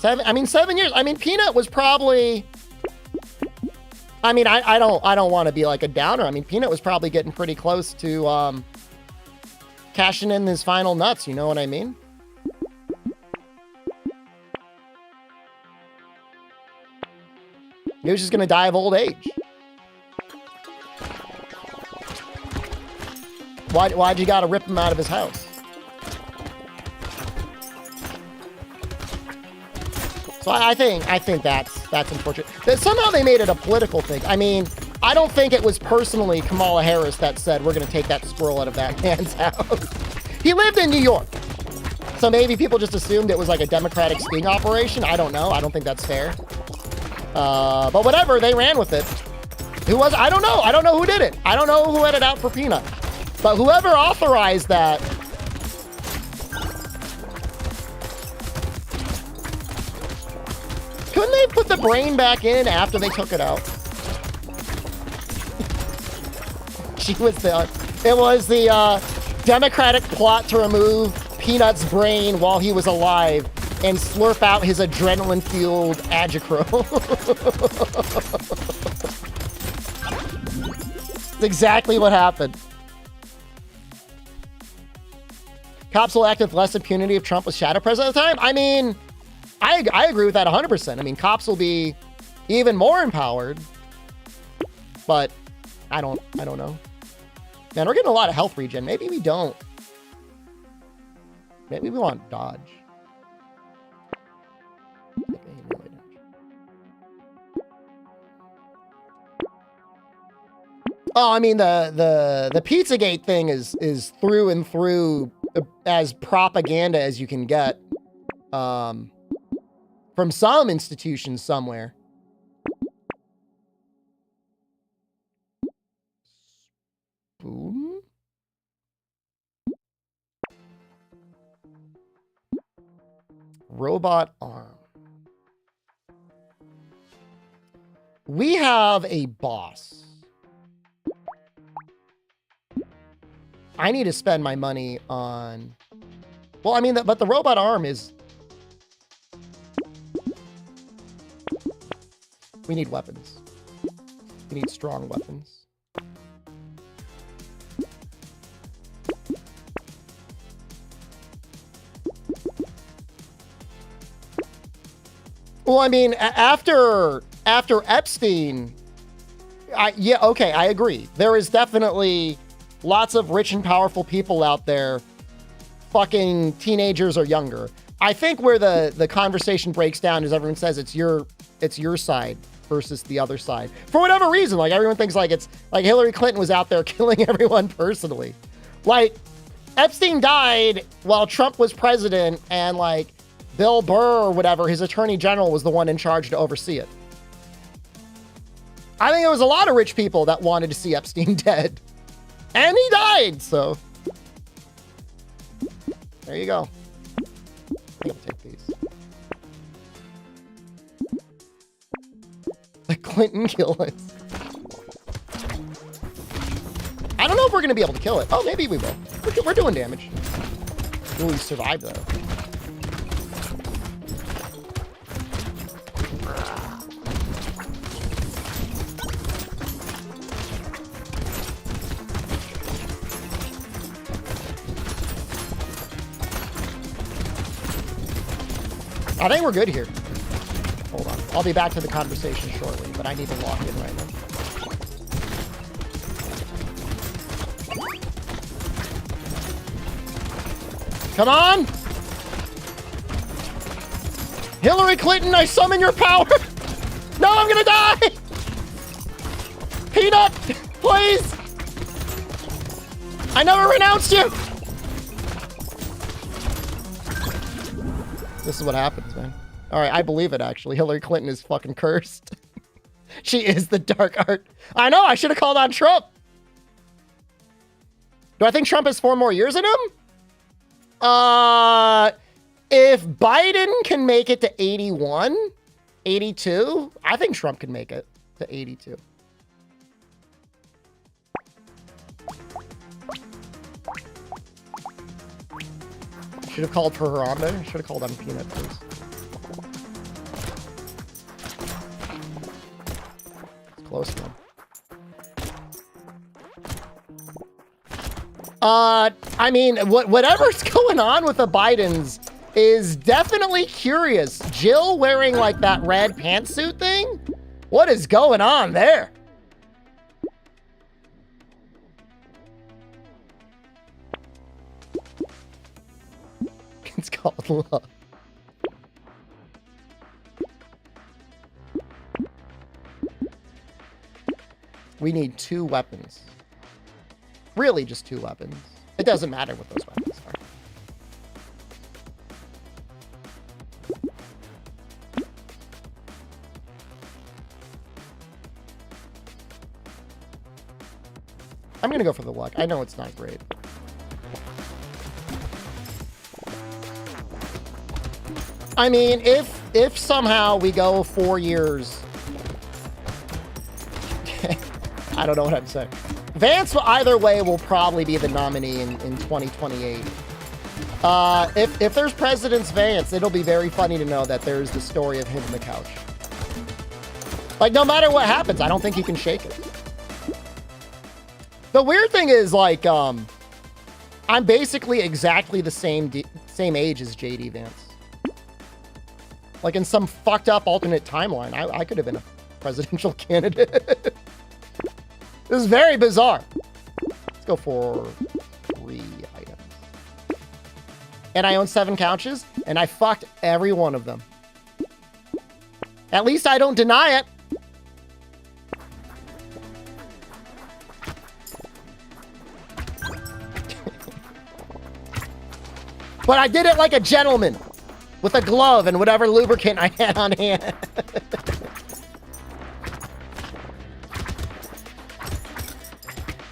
7 years. I mean, Peanut was probably, I mean, I don't want to be like a downer. I mean, Peanut was probably getting pretty close to cashing in his final nuts. You know what I mean? He was just going to die of old age. Why'd you got to rip him out of his house? So I think that's unfortunate. Somehow they made it a political thing. I mean, I don't think it was personally Kamala Harris that said, we're going to take that squirrel out of that man's house. He lived in New York. So maybe people just assumed it was like a Democratic sting operation. I don't know. I don't think that's fair. But whatever, they ran with it. Who was? I don't know. I don't know who did it. I don't know who had it out for Peanut. But whoever authorized that. Couldn't they put the brain back in after they took it out? It was the Democratic plot to remove Peanut's brain while he was alive and slurp out his adrenaline-fueled agicro. That's exactly what happened. Cops will act with less impunity if Trump was shadow president at the time. I mean, I agree with that 100%. I mean, cops will be even more empowered, but I don't know. Man, we're getting a lot of health regen. Maybe we don't. Maybe we want dodge. Oh, I mean, the Pizzagate thing is through and through as propaganda as you can get from some institutions somewhere. Spoon? Robot arm. We have a boss. I need to spend my money on... Well, I mean, but the robot arm is... We need weapons. We need strong weapons. Well, I mean, after Epstein... yeah, okay, I agree. There is definitely... lots of rich and powerful people out there, fucking teenagers or younger. I think where the conversation breaks down is everyone says it's your side versus the other side. For whatever reason, like everyone thinks like it's like Hillary Clinton was out there killing everyone personally. Like Epstein died while Trump was president and like Bill Burr or whatever, his attorney general was the one in charge to oversee it. I think there was a lot of rich people that wanted to see Epstein dead. And he died, so. There you go. I think I'll take these. The Clinton kill us. I don't know if we're going to be able to kill it. Oh, maybe we will. We're doing damage. Ooh, we survived, though. I think we're good here. Hold on. I'll be back to the conversation shortly, but I need to lock in right now. Come on! Hillary Clinton, I summon your power! No, I'm gonna die! Peanut, please! I never renounced you! This is what happens, man. All right, I believe it, actually. Hillary Clinton is fucking cursed. She is the dark art. I know, I should have called on Trump. Do I think Trump has 4 more years in him? If Biden can make it to 81, 82, I think Trump can make it to 82. Should have called for Harambe. Should have called on Peanut, please. Close one. I mean, whatever's going on with the Bidens is definitely curious. Jill wearing like that red pantsuit thing? What is going on there? It's called love. We need 2 weapons. Really just 2 weapons. It doesn't matter what those weapons are. I'm gonna go for the luck. I know it's not great. I mean, if somehow we go 4 years, I don't know what I'm saying. Vance, either way, will probably be the nominee in 2028. If there's President's Vance, it'll be very funny to know that there's the story of him on the couch. Like, no matter what happens, I don't think he can shake it. The weird thing is, like, I'm basically exactly the same age as JD Vance. Like, in some fucked up alternate timeline, I could have been a presidential candidate. This is very bizarre. Let's go for 3 items. And I own 7 couches, and I fucked every one of them. At least I don't deny it. But I did it like a gentleman, with a glove and whatever lubricant I had on hand.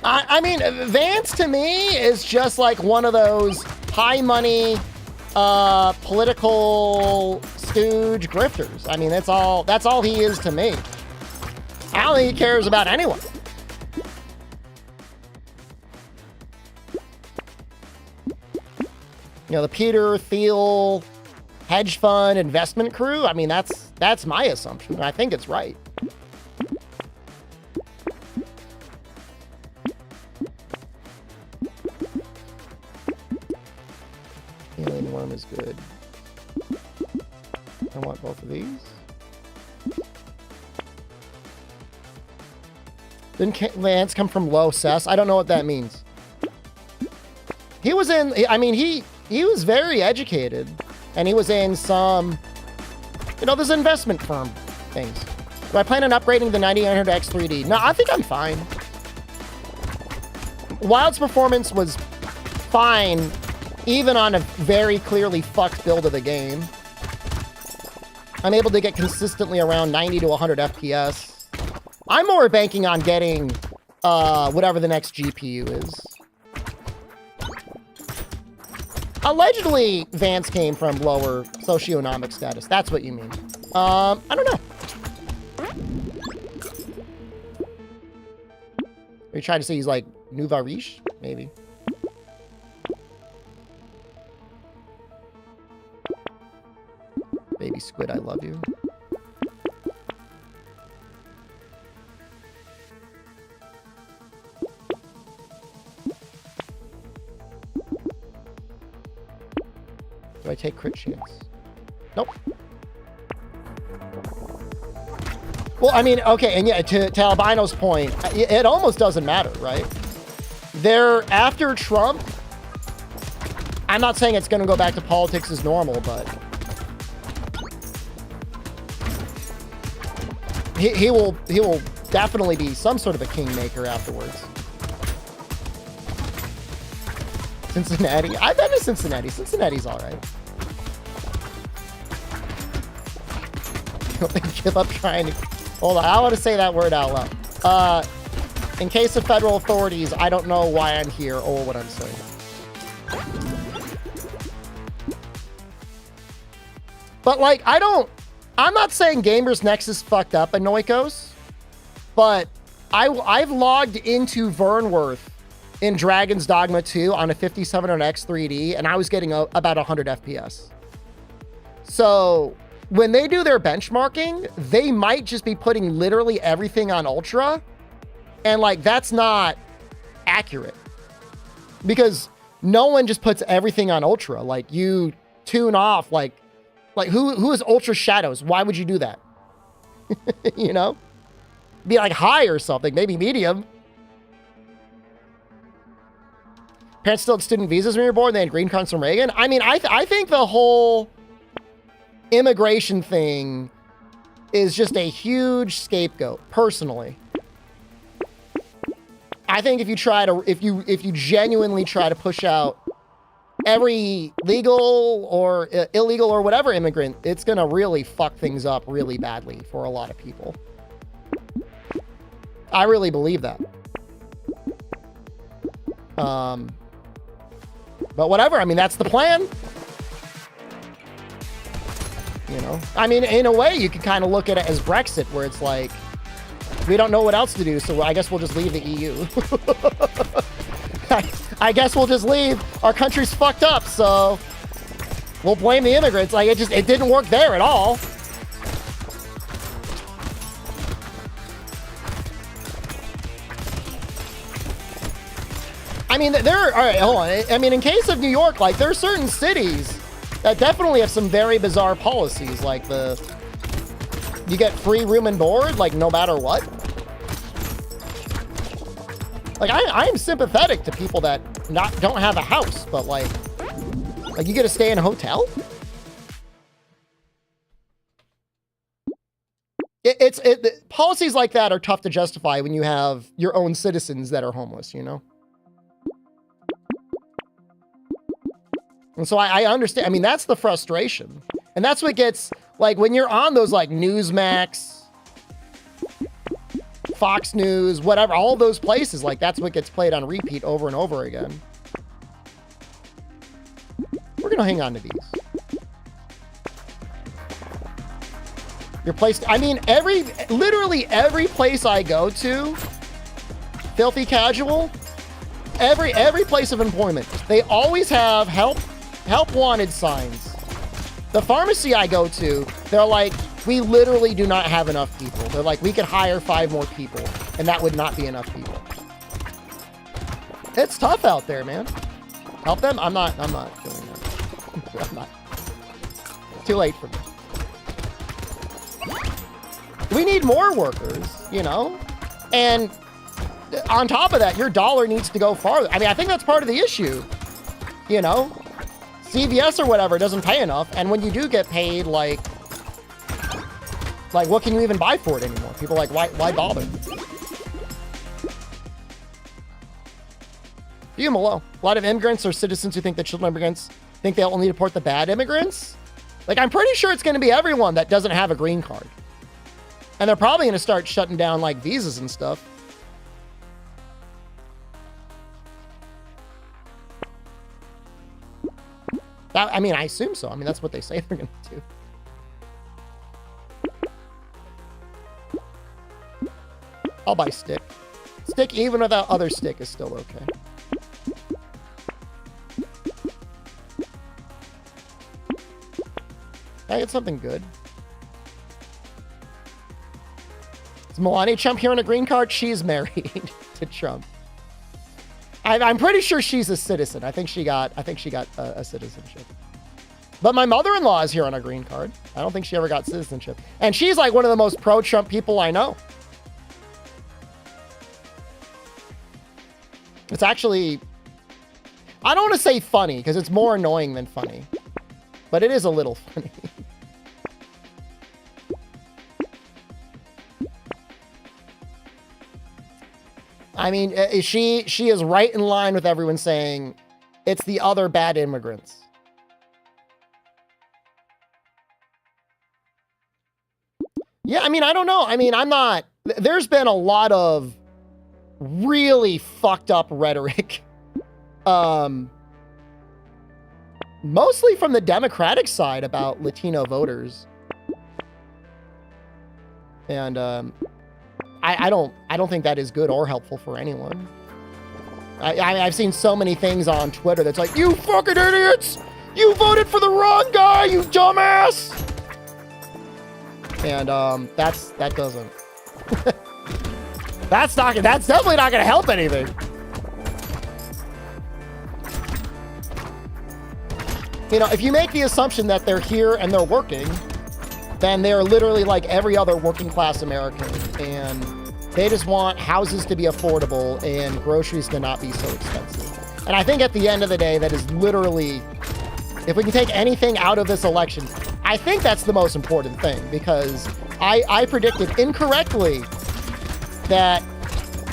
I mean, Vance to me is just like one of those high money, political stooge grifters. I mean, that's all he is to me. I don't think he cares about anyone. You know, the Peter Thiel hedge fund investment crew. I mean, that's my assumption. I think it's right. Alien worm is good. I want both of these. Didn't Lance come from low cess? I don't know what that means. He was in, I mean, he was very educated, and he was in some, you know, there's investment firm things. Do I plan on upgrading the 9900X 3D? No, I think I'm fine. Wild's performance was fine, even on a very clearly fucked build of the game. I'm able to get consistently around 90 to 100 FPS. I'm more banking on getting whatever the next GPU is. Allegedly, Vance came from lower socioeconomic status. That's what you mean. I don't know. Are you trying to say he's like nouveau riche? Maybe. Baby squid, I love you. Do I take crit chance? Nope. Well, I mean, okay, and yeah, to Albino's point, it almost doesn't matter, right? They're after Trump. I'm not saying it's going to go back to politics as normal, but he will definitely be some sort of a kingmaker afterwards. Cincinnati. I've been to Cincinnati. Cincinnati's all right. Give up trying to... Hold on. I want to say that word out loud. In case of federal authorities, I don't know why I'm here or what I'm saying. But, like, I'm not saying Gamers Nexus fucked up Anoikos, but I've logged into Vernworth in Dragon's Dogma 2 on a 5700X 3D, and I was getting about 100 FPS. So when they do their benchmarking, they might just be putting literally everything on ultra. And like, that's not accurate because no one just puts everything on ultra. Like you tune off, like who is ultra shadows? Why would you do that? You know, be like high or something, maybe medium. Parents still had student visas when you were born. They had green cards from Reagan. I mean, I think the whole immigration thing is just a huge scapegoat, personally. I think if you genuinely try to push out every legal or illegal or whatever immigrant, it's gonna really fuck things up really badly for a lot of people. I really believe that. But whatever, I mean, that's the plan. You know, I mean, in a way, you could kind of look at it as Brexit, where it's like, we don't know what else to do, so I guess we'll just leave the EU. I guess we'll just leave. Our country's fucked up, so we'll blame the immigrants. Like, it didn't work there at all. I mean, all right, hold on. I mean, in case of New York, like, there are certain cities that definitely have some very bizarre policies, like you get free room and board, like, no matter what. Like, I am sympathetic to people that don't have a house, but like you get to stay in a hotel? Policies like that are tough to justify when you have your own citizens that are homeless, you know? And so I understand. I mean, that's the frustration. And that's what gets, like, when you're on those, like, Newsmax, Fox News, whatever, all those places, like, that's what gets played on repeat over and over again. We're going to hang on to these. Your place, I mean, literally every place I go to, filthy casual, every place of employment, they always have help wanted signs. The pharmacy I go to, they're like, we literally do not have enough people. They're like, we could hire 5 more people, and that would not be enough people. It's tough out there, man. Help them? I'm not doing that. I'm not. Too late for me. We need more workers, you know? And on top of that, your dollar needs to go farther. I mean, I think that's part of the issue, you know? CVS or whatever doesn't pay enough, and when you do get paid, like what can you even buy for it anymore? People are like, why bother? View below. A lot of immigrants or citizens who think that children immigrants think they'll only deport the bad immigrants. Like, I'm pretty sure it's going to be everyone that doesn't have a green card, and they're probably going to start shutting down like visas and stuff. I mean, I assume so. I mean, that's what they say they're going to do. I'll buy stick. Stick, even without other stick, is still okay. I get something good. Is Melania Trump here on a green card? She's married to Trump. I'm pretty sure she's a citizen. I think she got a citizenship. But my mother-in-law is here on a green card. I don't think she ever got citizenship. And she's like one of the most pro-Trump people I know. It's actually, I don't want to say funny because it's more annoying than funny, but it is a little funny. I mean, she is right in line with everyone saying it's the other bad immigrants. Yeah, I mean, I don't know. I mean, there's been a lot of really fucked up rhetoric. Mostly from the Democratic side about Latino voters. And, I don't think that is good or helpful for anyone. I've seen so many things on Twitter that's like, you fucking idiots! You voted for the wrong guy, you dumbass! And that doesn't. That's definitely not gonna help anything. You know, if you make the assumption that they're here and they're working, then they're literally like every other working class American, and they just want houses to be affordable and groceries to not be so expensive. And I think at the end of the day, that is literally, if we can take anything out of this election, I think that's the most important thing, because I predicted incorrectly that,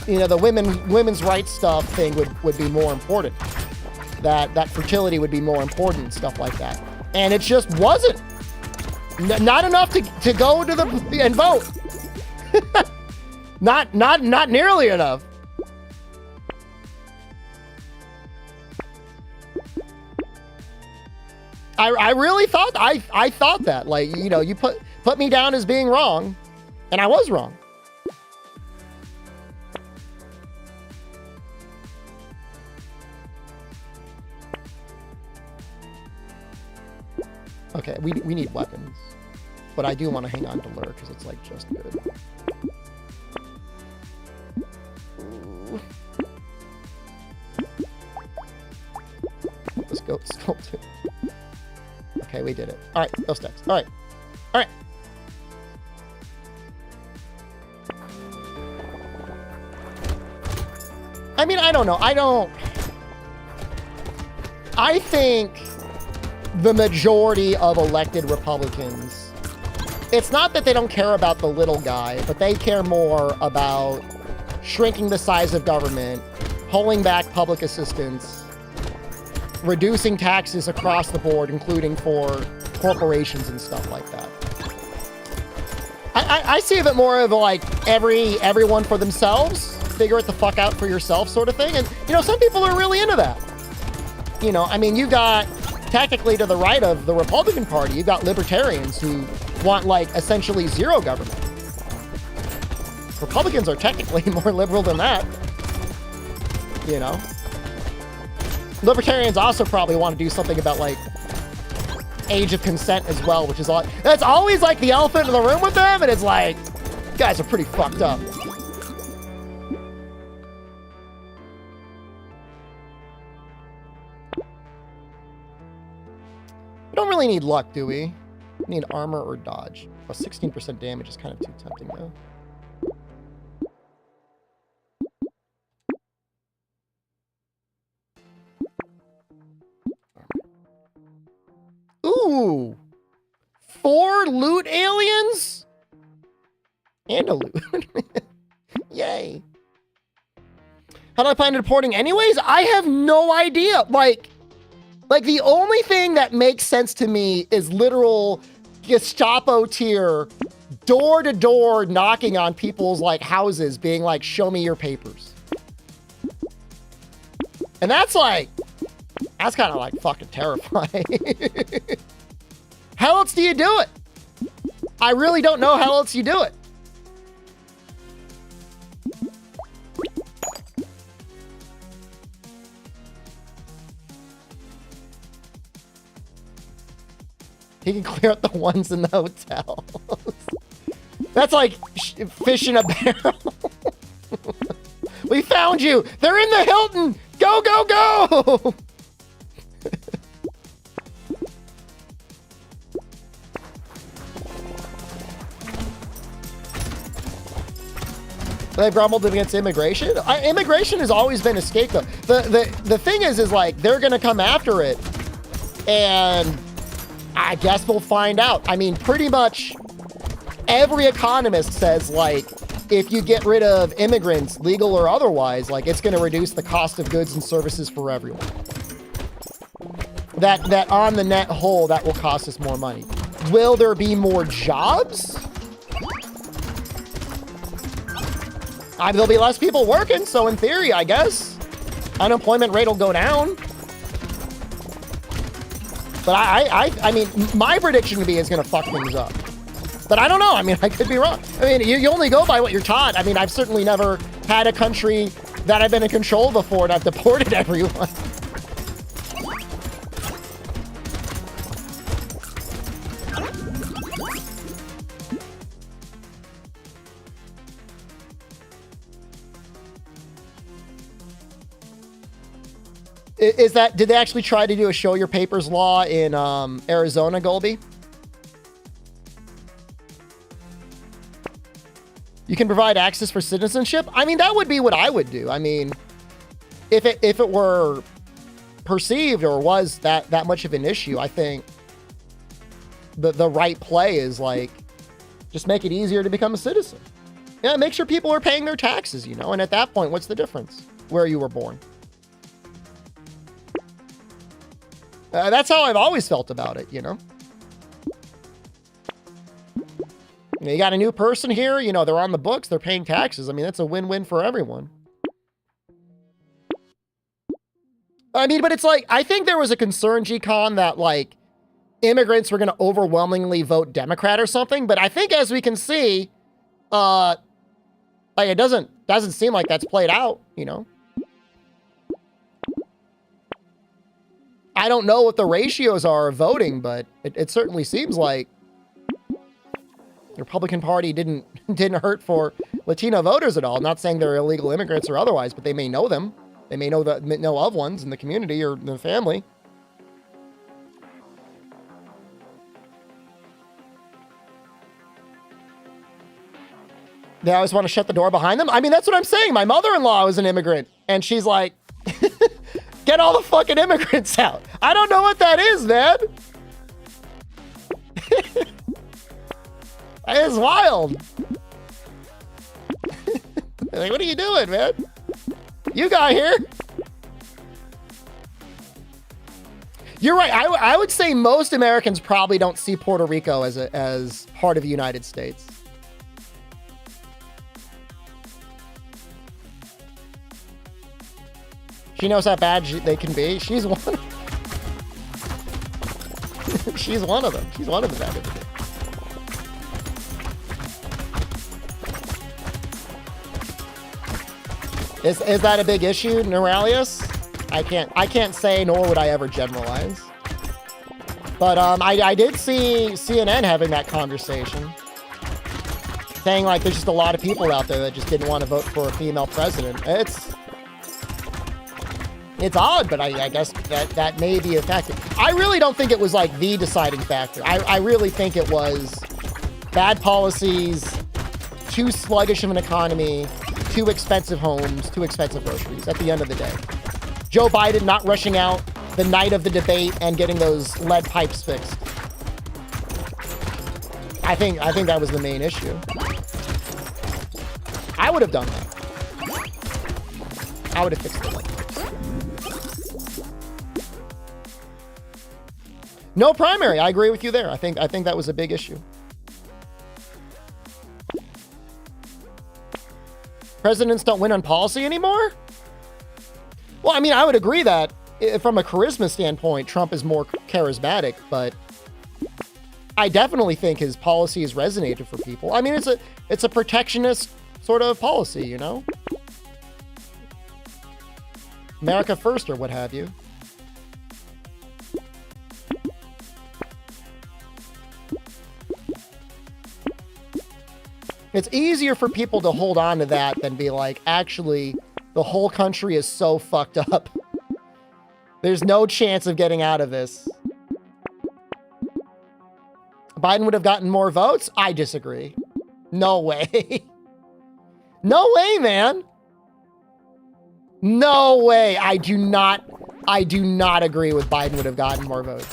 you know, the women's rights stuff thing would be more important, that fertility would be more important and stuff like that. And it just wasn't. Not enough to go to the and vote. not nearly enough. I really thought I thought that, like, you know, you put me down as being wrong, and I was wrong. Okay, we need weapons, but I do want to hang on to lure because it's like just good. Ooh. Let's go sculpt. Okay, we did it. All right, those stacks. All right, all right. I mean, I don't know. I think the majority of elected Republicans, it's not that they don't care about the little guy, but they care more about shrinking the size of government, pulling back public assistance, reducing taxes across the board, including for corporations and stuff like that. I see a bit more of a, like, everyone for themselves, figure it the fuck out for yourself sort of thing. And, you know, some people are really into that. You know, I mean, you got, technically to the right of the Republican Party, you've got libertarians who want, like, essentially zero government. Republicans are technically more liberal than that. You know? Libertarians also probably want to do something about, like, age of consent as well, which is all, that's always like the elephant in the room with them, and it's like, you guys are pretty fucked up. We don't really need luck, do we? We need armor or dodge. Well, 16% damage is kind of too tempting, though. Ooh! 4 loot aliens? And a loot. Yay. How do I plan on deporting anyways? I have no idea. Like the only thing that makes sense to me is literal Gestapo tier, door to door knocking on people's, like, houses, being like, show me your papers. And that's like, that's kind of like fucking terrifying. How else do you do it? I really don't know how else you do it. He can clear out the ones in the hotels. That's like fish in a barrel. We found you. They're in the Hilton. Go, go, go. They've grumbled against immigration. Immigration has always been a scapegoat. The thing is like, they're going to come after it, and I guess we'll find out. I mean, pretty much every economist says, like, if you get rid of immigrants, legal or otherwise, like, it's going to reduce the cost of goods and services for everyone. That on the net whole, that will cost us more money. Will there be more jobs? There'll be less people working, so in theory, I guess, unemployment rate will go down. But I mean, my prediction to be is going to fuck things up. But I don't know. I mean, I could be wrong. I mean, you only go by what you're taught. I mean, I've certainly never had a country that I've been in control before and I've deported everyone. Is that, did they actually try to do a show your papers law in Arizona, Golby? You can provide access for citizenship? I mean, that would be what I would do. I mean, if it were perceived or was that much of an issue, I think the right play is like, just make it easier to become a citizen. Yeah, make sure people are paying their taxes, you know, and at that point, what's the difference? Where you were born. That's how I've always felt about it, you know? You got a new person here, you know, they're on the books, they're paying taxes. I mean, that's a win-win for everyone. I mean, but it's like, I think there was a concern, G-Con, that like immigrants were going to overwhelmingly vote Democrat or something. But I think as we can see, like it doesn't seem like that's played out, you know? I don't know what the ratios are of voting, but it certainly seems like the Republican Party didn't hurt for Latino voters at all. I'm not saying they're illegal immigrants or otherwise, but they may know them. They may know of ones in the community or in the family. They always want to shut the door behind them. I mean, that's what I'm saying. My mother-in-law is an immigrant, and she's like, get all the fucking immigrants out. I don't know what that is, man. It's wild. Like, what are you doing, man? You got here. You're right. I would say most Americans probably don't see Puerto Rico as part of the United States. She knows how bad they can be. She's one. She's one of them. She's one of the bad immigrants. Is that a big issue, Neuralius? I can't say, nor would I ever generalize. But I did see CNN having that conversation, saying like there's just a lot of people out there that just didn't want to vote for a female president. It's odd, but I guess that may be a factor. I really don't think it was like the deciding factor. I really think it was bad policies, too sluggish of an economy, too expensive homes, too expensive groceries at the end of the day. Joe Biden not rushing out the night of the debate and getting those lead pipes fixed. I think that was the main issue. I would have done that. I would have fixed the lead pipes. No primary. I agree with you there. I think that was a big issue. Presidents don't win on policy anymore? Well, I mean, I would agree that from a charisma standpoint, Trump is more charismatic, but I definitely think his policy has resonated for people. I mean, it's a protectionist sort of policy, you know? America first or what have you. It's easier for people to hold on to that than be like, actually, the whole country is so fucked up. There's no chance of getting out of this. Biden would have gotten more votes? I disagree. No way. No way, man. No way. I do not agree with Biden would have gotten more votes.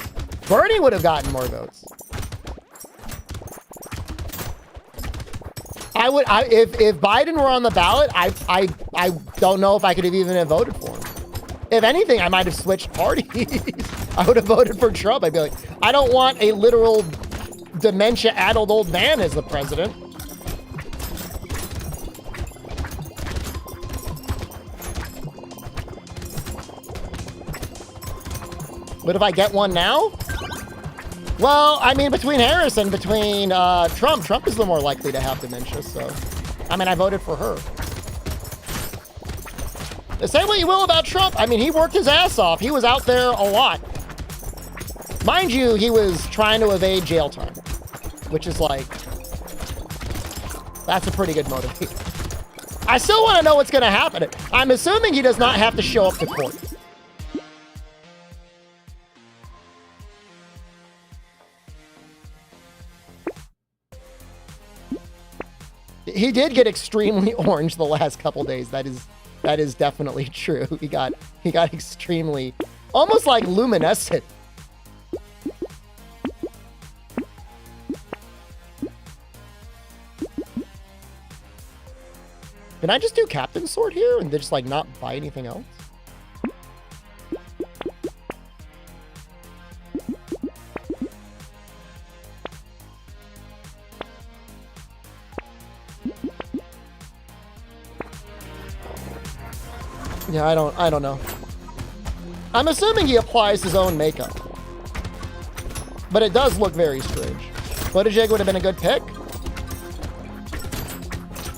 Bernie would have gotten more votes. If Biden were on the ballot, I don't know if I could have even voted for him. If anything, I might have switched parties. I would have voted for Trump. I'd be like, I don't want a literal dementia-addled old man as the president. But if I get one now? Well, I mean, between Harris and between Trump is the more likely to have dementia, so... I mean, I voted for her. Say what you will about Trump. I mean, he worked his ass off. He was out there a lot. Mind you, he was trying to evade jail time, which is like... That's a pretty good motivator. I still want to know what's going to happen. I'm assuming he does not have to show up to court. He did get extremely orange the last couple days. That is definitely true. He got extremely, almost like luminescent. Can I just do Captain's Sword here and just like not buy anything else? Yeah, I don't know. I'm assuming he applies his own makeup. But it does look very strange. Buttigieg would have been a good pick.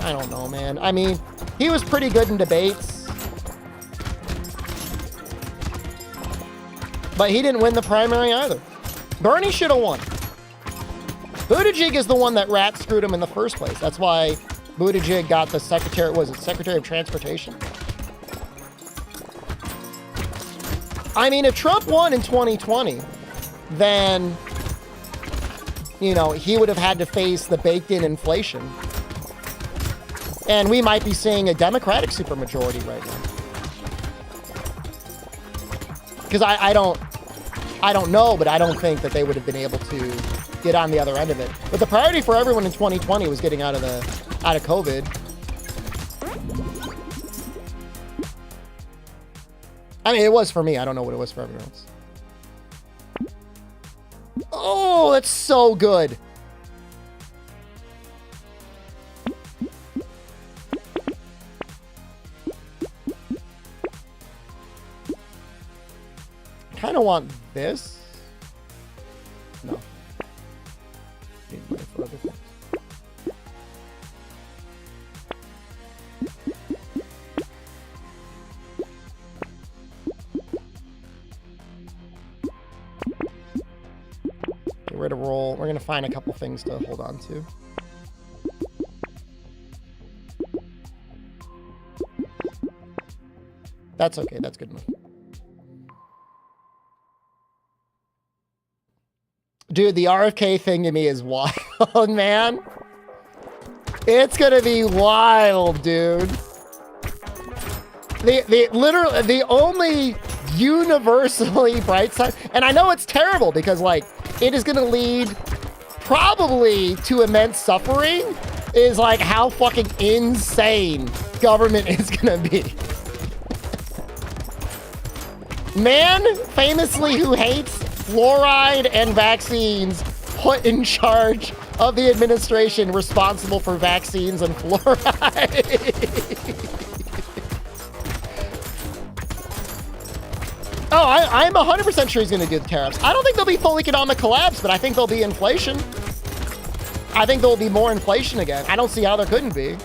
I don't know, man. I mean, he was pretty good in debates. But he didn't win the primary either. Bernie should have won. Buttigieg is the one that rat screwed him in the first place. That's why Buttigieg got the Secretary of Transportation? I mean, if Trump won in 2020, then, you know, he would have had to face the baked-in inflation. And we might be seeing a Democratic supermajority right now. Because I don't know, but I don't think that they would have been able to get on the other end of it. But the priority for everyone in 2020 was getting out of COVID. I mean, it was for me. I don't know what it was for everyone else. Oh, that's so good. I kind of want this. No. Need money for other things. We're to roll. We're going to find a couple things to hold on to. That's okay. That's good enough. Dude, the RFK thing to me is wild, man. It's going to be wild, dude. Literally, the only universally bright side, and I know it's terrible because, like, it is going to lead probably to immense suffering, is like how fucking insane government is going to be. Man famously who hates fluoride and vaccines put in charge of the administration responsible for vaccines and fluoride. Oh, I'm 100% sure he's going to do the tariffs. I don't think there'll be full economic collapse, but I think there'll be inflation. I think there'll be more inflation again. I don't see how there couldn't be.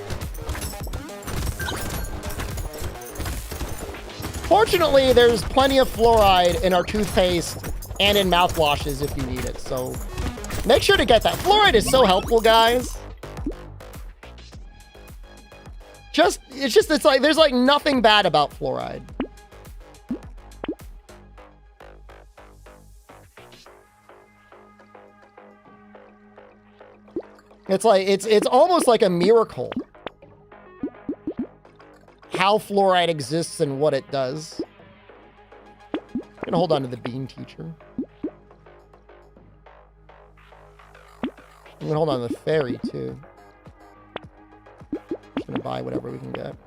Fortunately, there's plenty of fluoride in our toothpaste and in mouthwashes if you need it. So make sure to get that. Fluoride is so helpful, guys. It's like there's like nothing bad about fluoride. It's like it's almost like a miracle how fluoride exists and what it does. I'm gonna hold on to the bean teacher. I'm gonna hold on to the fairy too. Just gonna buy whatever we can get.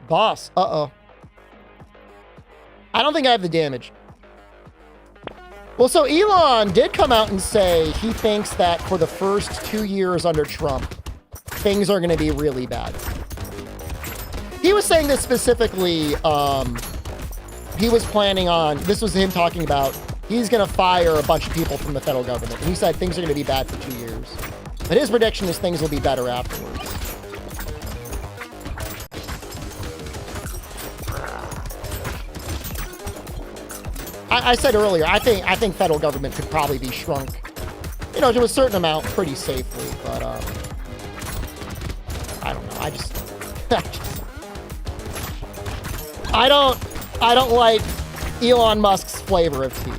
Boss, uh-oh. I don't think I have the damage. Well, so Elon did come out and say he thinks that for the first 2 years under Trump, things are going to be really bad. He was saying this specifically, he was planning on, this was him talking about, he's going to fire a bunch of people from the federal government. And he said things are going to be bad for 2 years. But his prediction is things will be better afterwards. I said earlier, I think federal government could probably be shrunk, you know, to a certain amount pretty safely, but I don't know. I don't like Elon Musk's flavor of tea.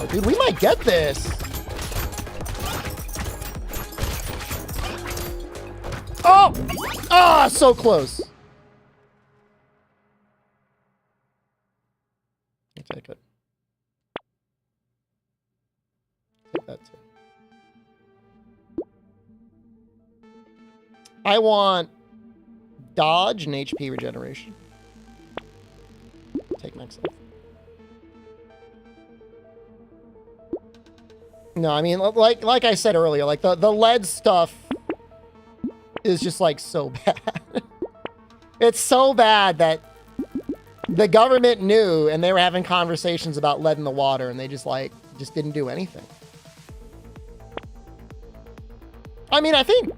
Oh, dude, we might get this. Oh! Ah, so close. I'll take it. Take that too. I want dodge and HP regeneration. Take myself. No, I mean, like I said earlier, like the lead stuff is just like so bad. It's so bad that the government knew and they were having conversations about lead in the water and they just didn't do anything. I mean, I think,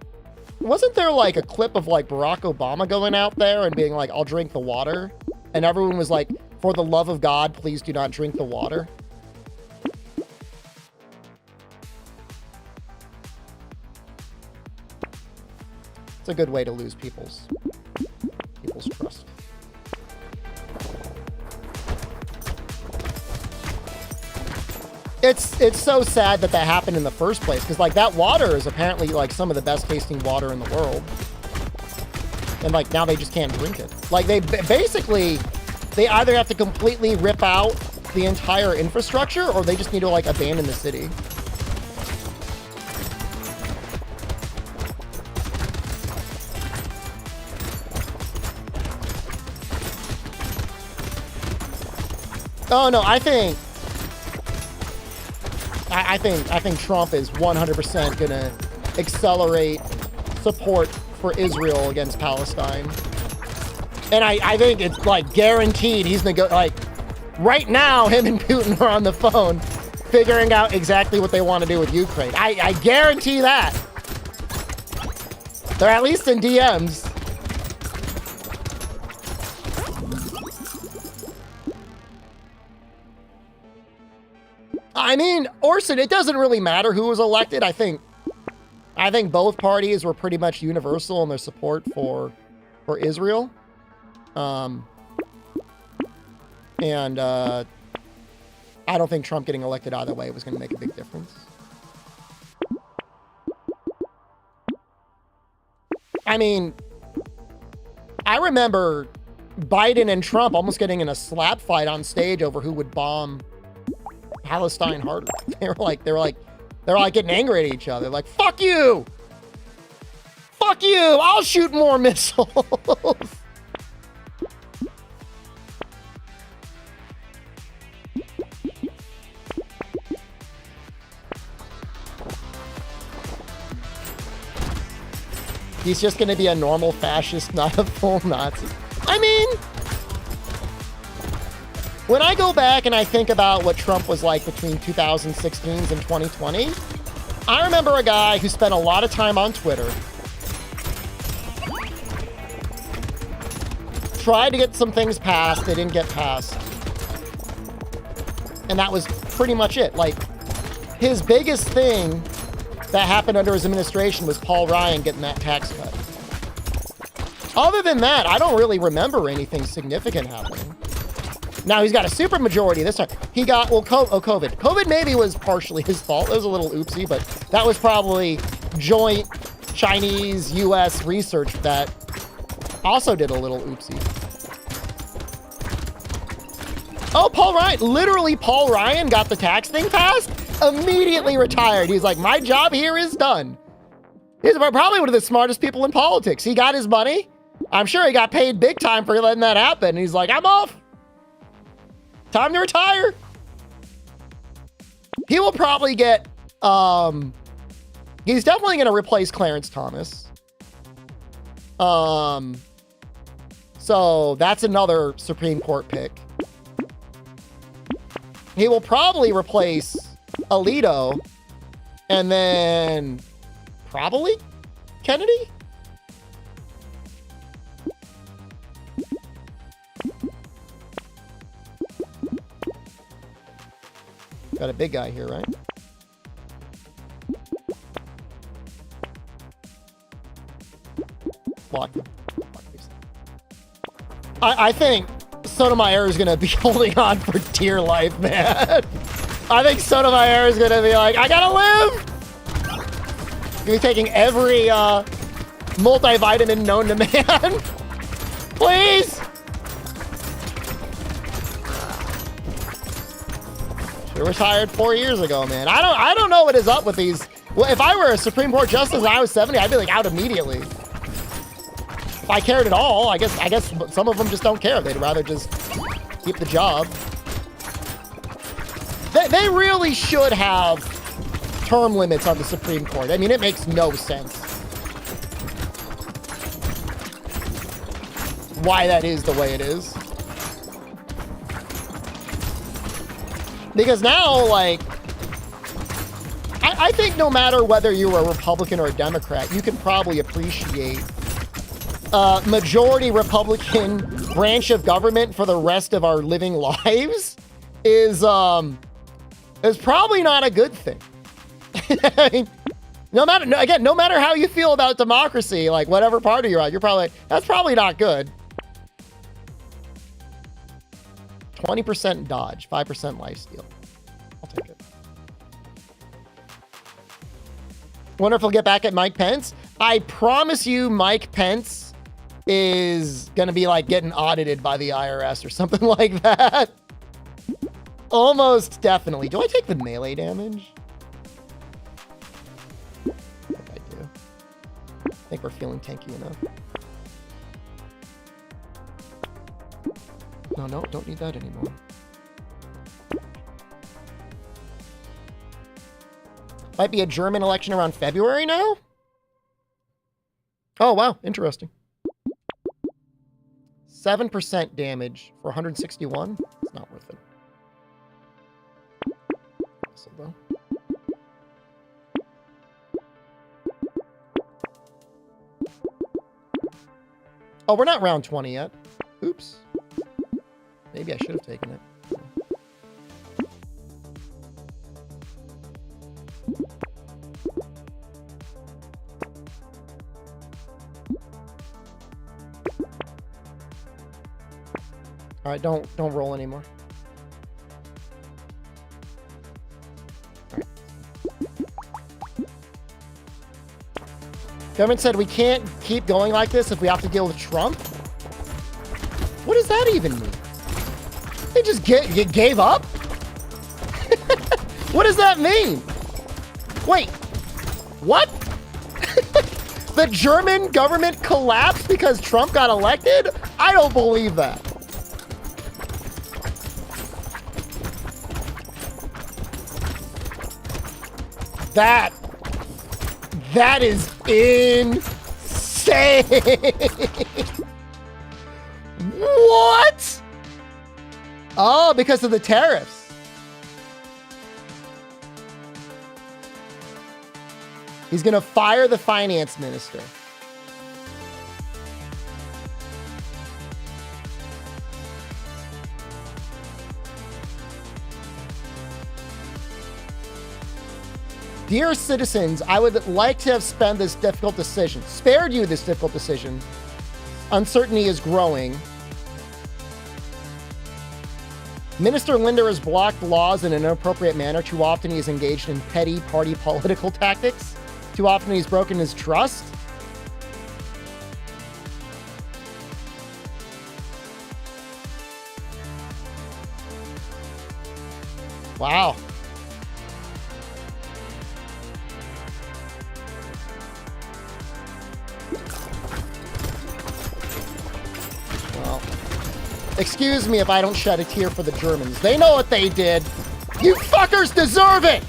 wasn't there like a clip of like Barack Obama going out there and being like, I'll drink the water? And everyone was like, for the love of God, please do not drink the water. It's a good way to lose people's trust. It's so sad that happened in the first place, because like that water is apparently like some of the best tasting water in the world, and like now they just can't drink it. Like they basically either have to completely rip out the entire infrastructure or they just need to like abandon the city. Oh no, I think Trump is 100% gonna accelerate support for Israel against Palestine. And I think it's like guaranteed he's like right now him and Putin are on the phone figuring out exactly what they want to do with Ukraine. I guarantee that. They're at least in DMs. I mean, Orson, it doesn't really matter who was elected. I think both parties were pretty much universal in their support for Israel. I don't think Trump getting elected either way was going to make a big difference. I mean, I remember Biden and Trump almost getting in a slap fight on stage over who would bomb Palestine harder. They were like getting angry at each other. Like, fuck you! Fuck you! I'll shoot more missiles! He's just gonna be a normal fascist, not a full Nazi. I mean, when I go back and I think about what Trump was like between 2016 and 2020, I remember a guy who spent a lot of time on Twitter, tried to get some things passed, they didn't get passed, and that was pretty much it. Like, his biggest thing that happened under his administration was Paul Ryan getting that tax cut. Other than that, I don't really remember anything significant happening. Now, he's got a super majority this time. He got, well, COVID. COVID maybe was partially his fault. It was a little oopsie, but that was probably joint Chinese-U.S. research that also did a little oopsie. Oh, Paul Ryan. Literally, Paul Ryan got the tax thing passed, immediately retired. He's like, my job here is done. He's probably one of the smartest people in politics. He got his money. I'm sure he got paid big time for letting that happen. And he's like, I'm off. Time to retire. He will probably get, he's definitely going to replace Clarence Thomas. So that's another Supreme Court pick. He will probably replace Alito and then probably Kennedy. Got a big guy here, right? Block him. I think Sotomayor is going to be holding on for dear life, man. I think Sotomayor is gonna be like, I gotta live! Gonna be taking every multivitamin known to man. Please! She retired 4 years ago, man. I don't know what is up with these. Well, if I were a Supreme Court justice and I was 70, I'd be like out immediately. If I cared at all, I guess some of them just don't care. They'd rather just keep the job. They really should have term limits on the Supreme Court. I mean, it makes no sense why that is the way it is. Because now, like, I think no matter whether you're a Republican or a Democrat, you can probably appreciate majority Republican branch of government for the rest of our living lives is probably not a good thing. I mean, no matter how you feel about democracy, like whatever party you're on, you're probably, that's probably not good. 20% Dodge, 5% lifesteal. I'll take it. Wonder if we'll get back at Mike Pence. I promise you Mike Pence is going to be like getting audited by the IRS or something like that. Almost definitely. Do I take the melee damage? I do. I think we're feeling tanky enough. No, don't need that anymore. Might be a German election around February now? Oh, wow. Interesting. 7% damage for 161? It's not worth it. So, though. Oh, we're not round 20 yet. Oops. Maybe I should have taken it. All right, don't roll anymore. All right. Government said we can't keep going like this if we have to deal with Trump. What does that even mean? They just gave up? What does that mean? Wait, what? The German government collapsed because Trump got elected? I don't believe that. That is insane. What? Oh, because of the tariffs. He's going to fire the finance minister. Dear citizens, I would like to have spared you this difficult decision. Uncertainty is growing. Minister Linder has blocked laws in an inappropriate manner. Too often he is engaged in petty party political tactics. Too often he's broken his trust. Wow. Well, excuse me if I don't shed a tear for the Germans. They know what they did. You fuckers deserve it.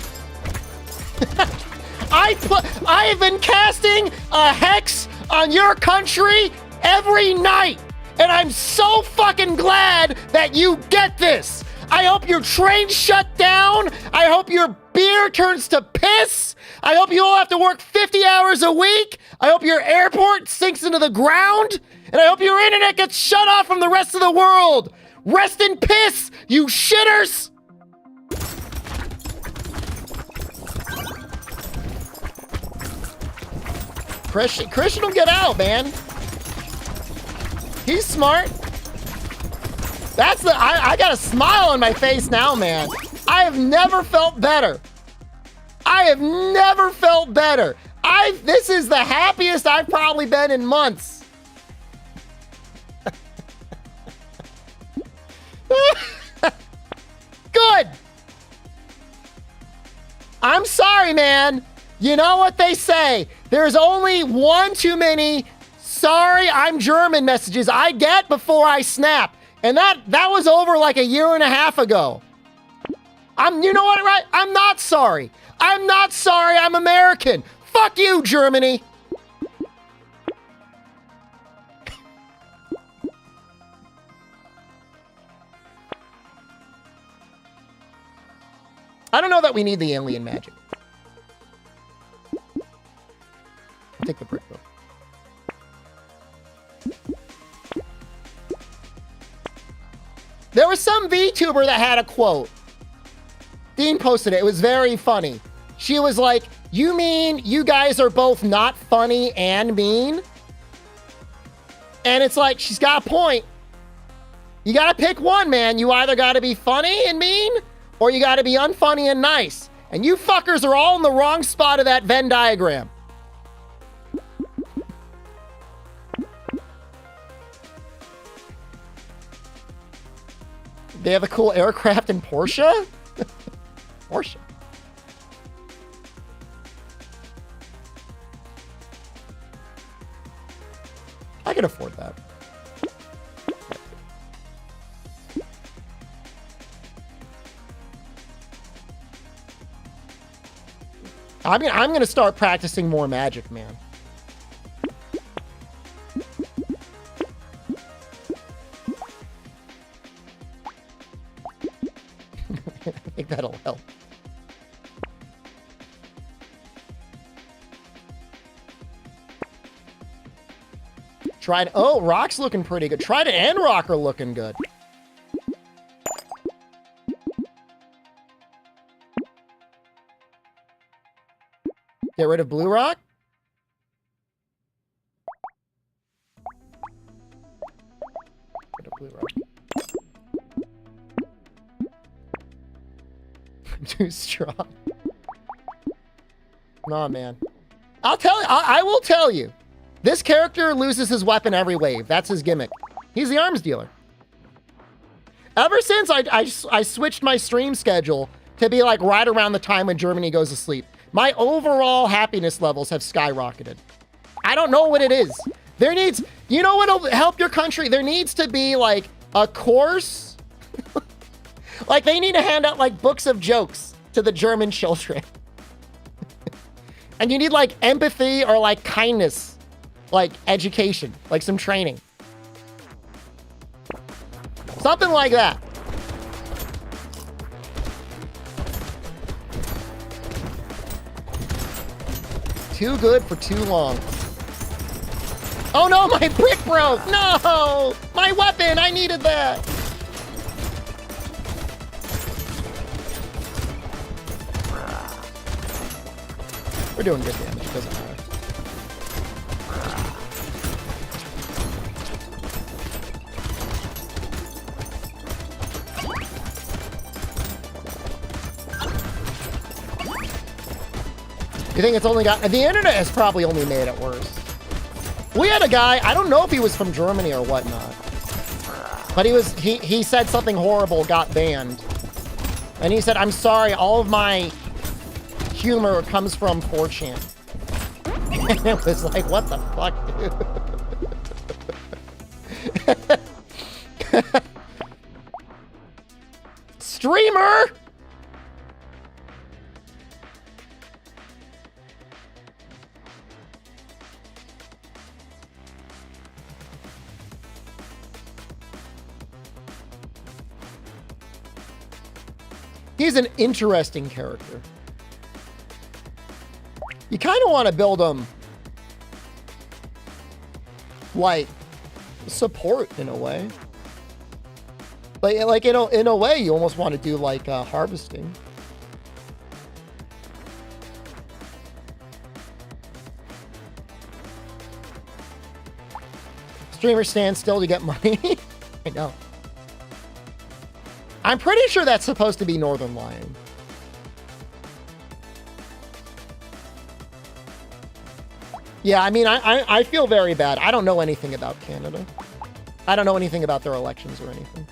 I've been casting a hex on your country every night, and I'm so fucking glad that you get this. I hope your train shut down. I hope your beer turns to piss. I hope you all have to work 50 hours a week. I hope your airport sinks into the ground. And I hope your internet gets shut off from the rest of the world. Rest in piss, you shitters. Christian will get out, man. He's smart. That's I got a smile on my face now, man. I have never felt better. I have never felt better. This is the happiest I've probably been in months. Good. I'm sorry, man. You know what they say. There's only one too many sorry I'm German messages I get before I snap. And that was over like a year and a half ago. You know what, right? I'm not sorry. I'm not sorry I'm American. Fuck you, Germany. I don't know that we need the alien magic. I'll take the brick though. There was some VTuber that had a quote. Dean posted it. It was very funny. She was like, you mean you guys are both not funny and mean? And it's like, she's got a point. You got to pick one, man. You either got to be funny and mean, or you got to be unfunny and nice. And you fuckers are all in the wrong spot of that Venn diagram. They have a cool aircraft in Porsche? Porsche. I can afford that. I'm going to start practicing more magic, man. I think that'll help. Tried. Oh, Rock's looking pretty good. Tried and Rock are looking good. Get rid of Blue Rock. Rid of Blue Rock. Too strong. Nah, man. I'll tell you. I will tell you. This character loses his weapon every wave. That's his gimmick. He's the arms dealer. Ever since I switched my stream schedule to be like right around the time when Germany goes to sleep, my overall happiness levels have skyrocketed. I don't know what it is. There needs, you know what'll help your country? There needs to be like a course. Like they need to hand out like books of jokes to the German children. And you need like empathy or like kindness. Like education, like some training. Something like that. Too good for too long. Oh no, my brick broke! No! My weapon, I needed that! We're doing good damage, it doesn't matter. You think it's only got... The internet has probably only made it worse. We had a guy, I don't know if he was from Germany or whatnot, but he said something horrible, got banned. And he said, I'm sorry, all of my humor comes from 4chan. And it was like, what the fuck, dude? Streamer! He's an interesting character. You kind of want to build him like support in a way. Like in a way, you almost want to do like harvesting. Streamers stand still to get money. I know. I'm pretty sure that's supposed to be Northern Lion. Yeah, I mean, I feel very bad. I don't know anything about Canada. I don't know anything about their elections or anything.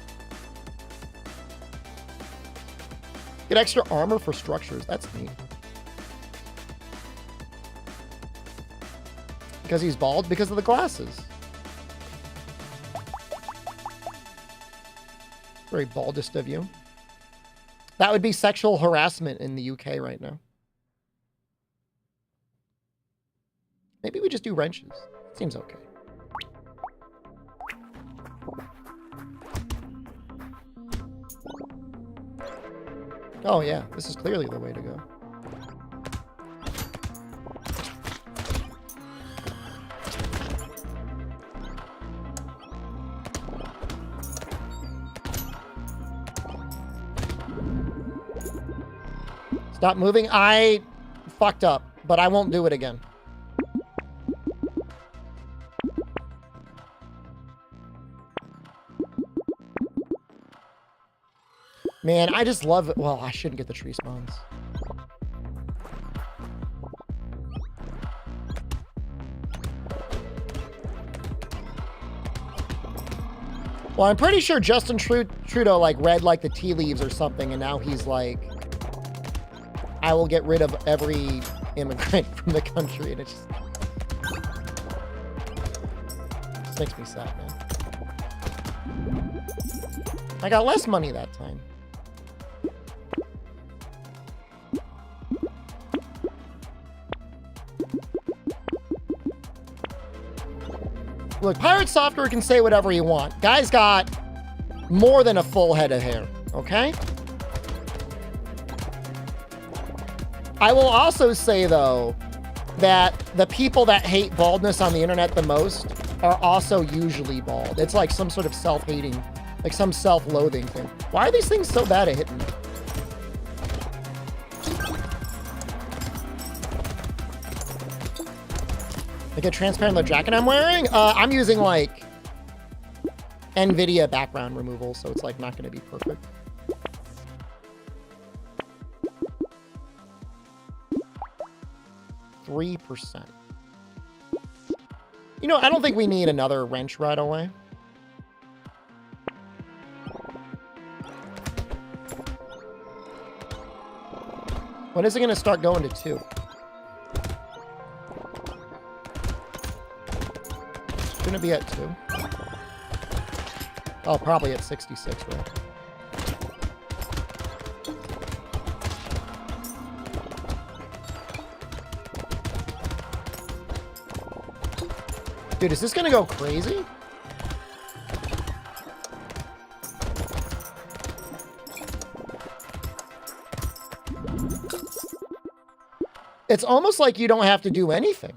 Get extra armor for structures. That's neat. Because he's bald? Because of the glasses. Very baldest of you. That would be sexual harassment in the UK right now. Maybe we just do wrenches. Seems okay. Oh yeah, this is clearly the way to go. Stop moving. I fucked up, but I won't do it again. Man, I just love it. Well, I shouldn't get the tree spawns. Well, I'm pretty sure Justin Trudeau like read like the tea leaves or something, and now he's like, I will get rid of every immigrant from the country, and it just makes me sad, man. I got less money that time. Look, Pirate Software can say whatever you want. Guy's got more than a full head of hair, okay? I will also say, though, that the people that hate baldness on the internet the most are also usually bald. It's like some sort of self-hating, like some self-loathing thing. Why are these things so bad at hitting me? Like a transparent leather jacket I'm wearing? I'm using like NVIDIA background removal, so it's like not going to be perfect. %. You know, I don't think we need another wrench right away. When is it going to start going to 2? Shouldn't it be at 2? Oh, probably at 66, right? Dude, is this gonna go crazy? It's almost like you don't have to do anything.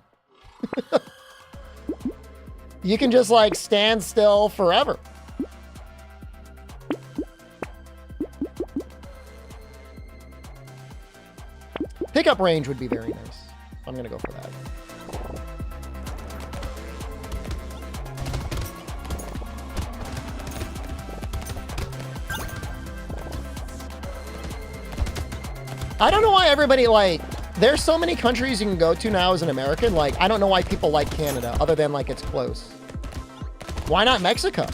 You can just like stand still forever. Pickup range would be very nice. I'm gonna go for that. I don't know why everybody, like, there's so many countries you can go to now as an American. Like, I don't know why people like Canada, other than, like, it's close. Why not Mexico?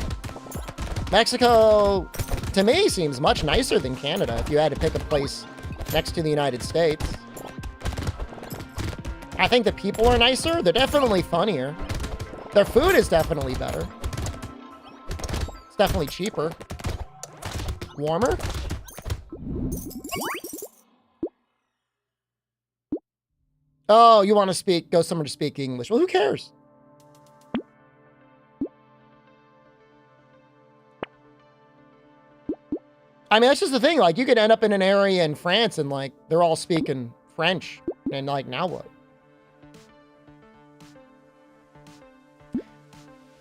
Mexico, to me, seems much nicer than Canada if you had to pick a place next to the United States. I think the people are nicer. They're definitely funnier. Their food is definitely better. It's definitely cheaper. Warmer. Oh, you want to go somewhere to speak English. Well, who cares? I mean, that's just the thing. Like, you could end up in an area in France and, like, they're all speaking French. And, like, now what?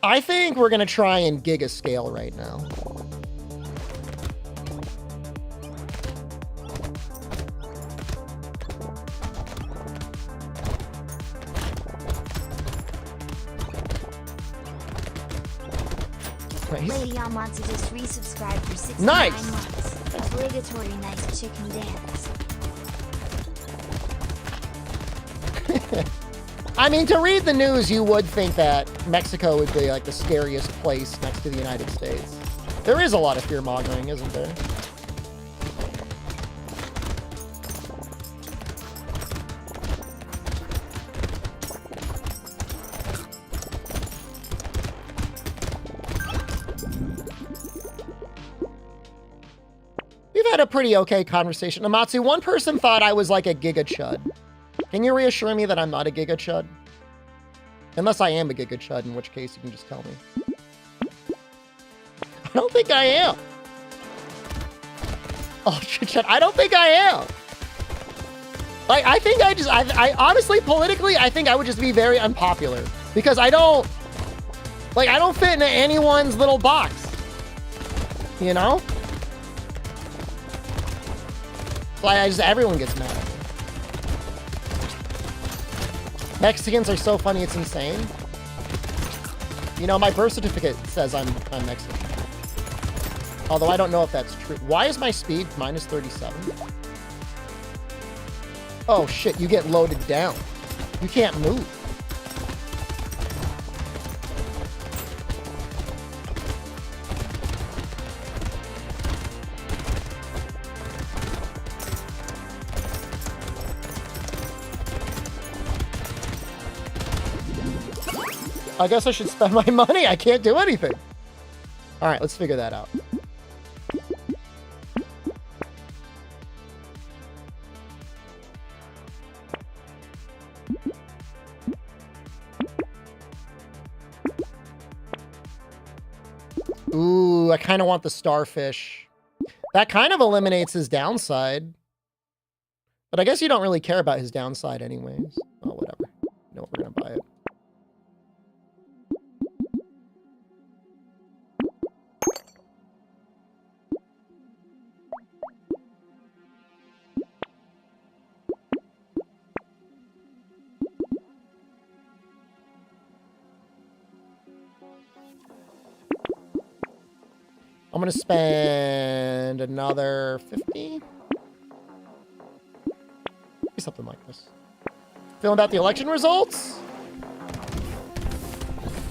I think we're going to try and giga scale right now. Leon wants to just resubscribe for 69 Nice. months. Obligatory nice chicken dance. I mean, to read the news, you would think that Mexico would be like the scariest place next to the United States. There is a lot of fear-mongering, isn't there? We've had a pretty okay conversation. Amatsu, one person thought I was like a giga chud. Can you reassure me that I'm not a giga chud? Unless I am a giga chud, in which case you can just tell me. I don't think I am. Oh, shit, I don't think I am. Like, I think I honestly, politically, I think I would just be very unpopular. Because I don't fit into anyone's little box. You know? Like, everyone gets mad at me. Mexicans are so funny, it's insane. You know, my birth certificate says I'm Mexican. Although I don't know if that's true. Why is my speed minus 37? Oh shit, you get loaded down. You can't move. I guess I should spend my money. I can't do anything. All right, let's figure that out. Ooh, I kind of want the starfish. That kind of eliminates his downside. But I guess you don't really care about his downside anyways. Oh, whatever. You know what, we're gonna buy it. I'm gonna spend another 50. Something like this. Feeling about the election results?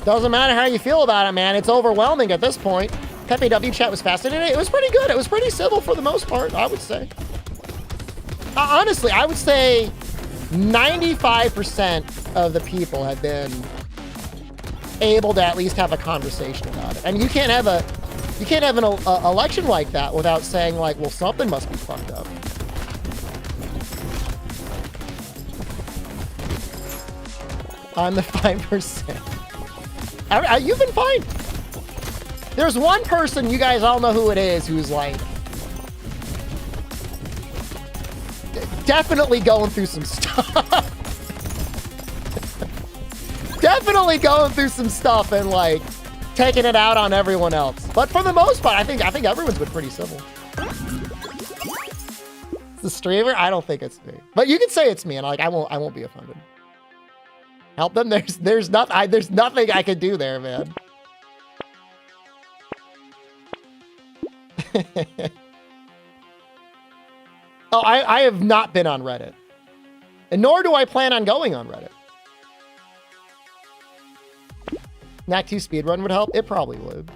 Doesn't matter how you feel about it, man. It's overwhelming at this point. Pepe W chat was fascinating. It was pretty good. It was pretty civil for the most part, I would say. Honestly, I would say 95% of the people have been able to at least have a conversation about it. And you can't have an election like that without saying, like, well, something must be fucked up. I'm the 5%. You've been fine. There's one person, you guys all know who it is, who's like definitely going through some stuff. Definitely going through some stuff and like taking it out on everyone else. But for the most part, I think everyone's been pretty civil. The streamer? I don't think it's me. But you can say it's me, and like I won't be offended. Help them. There's nothing I can do there, man. Oh, I have not been on Reddit, and nor do I plan on going on Reddit. Knack 2 speedrun would help. It probably would.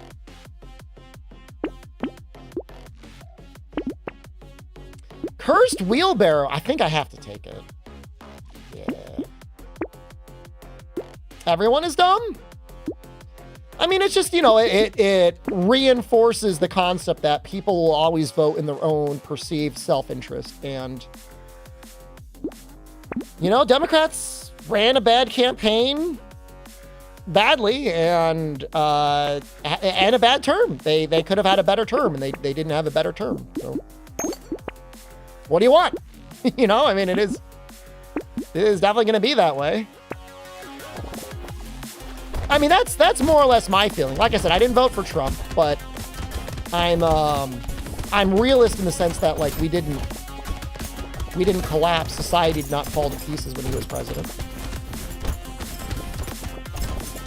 Cursed wheelbarrow. I think I have to take it. Yeah. Everyone is dumb? I mean, it's just, you know, it reinforces the concept that people will always vote in their own perceived self-interest. And, you know, Democrats ran a bad campaign badly and a bad term. They could have had a better term, and they didn't have a better term. So what do you want? You know, I mean, it is definitely going to be that way. I mean, that's more or less my feeling. Like I said, I didn't vote for Trump, but I'm realist in the sense that like we didn't collapse. Society did not fall to pieces when he was president.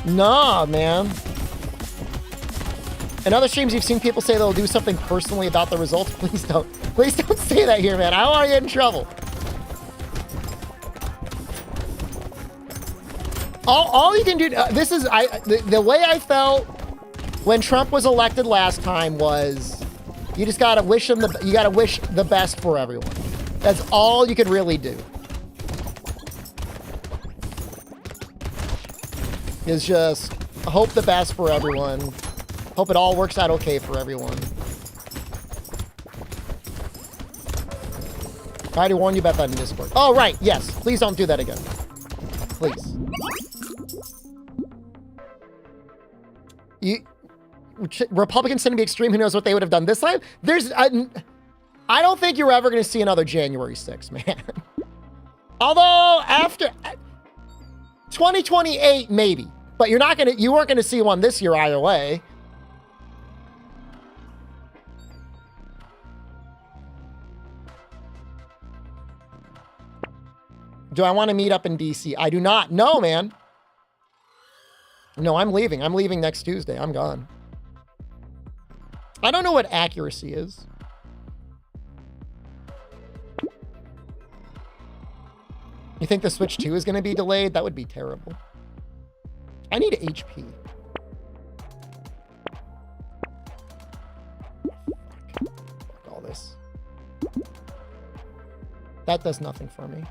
Nah, man. In other streams, you've seen people say they'll do something personally about the results. Please don't. Please don't say that here, man. I don't want to get in trouble. All you can do, this is, the way I felt when Trump was elected last time was, you just gotta wish him you gotta wish the best for everyone. That's all you can really do. Is just hope the best for everyone. Hope it all works out okay for everyone. I already warned you about that in Discord. Oh, right. Yes. Please don't do that again. Please. Republicans tend to be extreme. Who knows what they would have done this time? I don't think you're ever going to see another January 6th, man. Although after 2028, maybe. But you weren't going to see one this year either way. Do I want to meet up in DC? I do not. No, man. No, I'm leaving. I'm leaving next Tuesday. I'm gone. I don't know what accuracy is. You think the Switch 2 is going to be delayed? That would be terrible. I need HP. Fuck all this. That does nothing for me.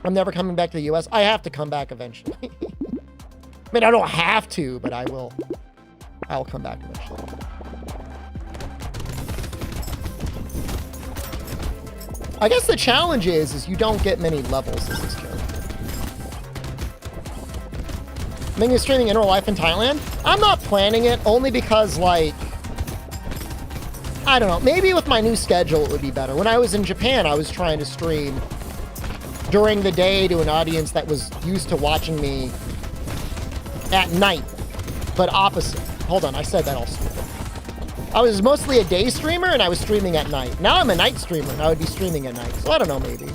I'm never coming back to the US. I have to come back eventually. I mean, I don't have to, but I will. I'll come back eventually. I guess the challenge is you don't get many levels as this character. Making a streaming in real life in Thailand? I'm not planning it only because, like, I don't know. Maybe with my new schedule it would be better. When I was in Japan, I was trying to stream during the day to an audience that was used to watching me at night, but opposite. Hold on, I said that all stupid. I was mostly a day streamer and I was streaming at night. Now I'm a night streamer and I would be streaming at night. So I don't know, maybe.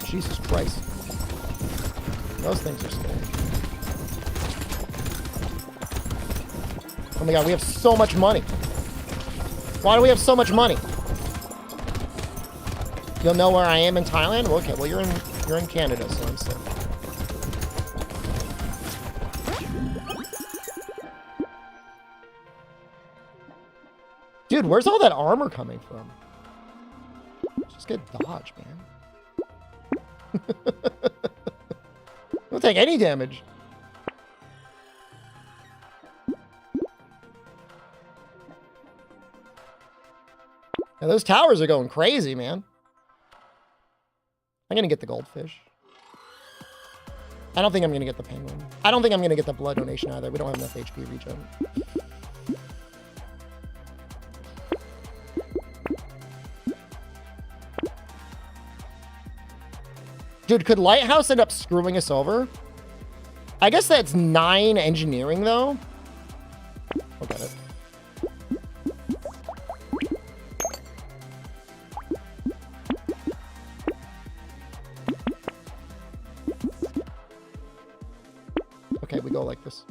Jesus Christ. Those things are scary. Oh my God, we have so much money. Why do we have so much money? You'll know where I am in Thailand? Okay, well you're in Canada, so I'm safe. Dude, where's all that armor coming from? Just get dodge, man. Don't take any damage. Now, those towers are going crazy, man. I'm gonna get the goldfish. I don't think I'm gonna get the penguin. I don't think I'm gonna get the blood donation either. We don't have enough HP regen. Dude, could Lighthouse end up screwing us over? I guess that's 9 engineering, though. Look at it. Okay, we go like this.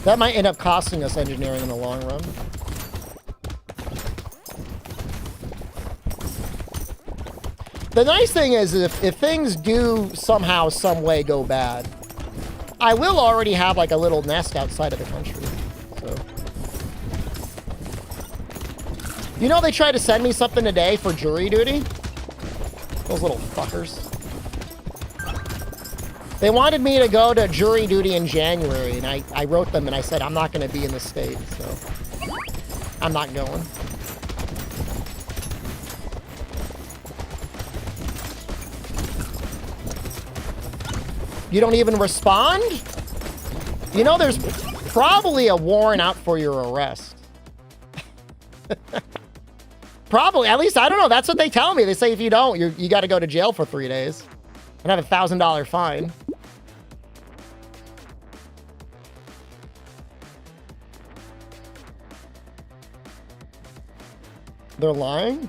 That might end up costing us engineering in the long run. The nice thing is if things do somehow, some way go bad, I will already have like a little nest outside of the country. So, you know, they tried to send me something today for jury duty. Those little fuckers. They wanted me to go to jury duty in January, and I wrote them and I said, I'm not going to be in the state, so I'm not going. You don't even respond? You know, there's probably a warrant out for your arrest. Probably. At least, I don't know. That's what they tell me. They say if you don't, you got to go to jail for 3 days and have a $1,000 fine. They're lying?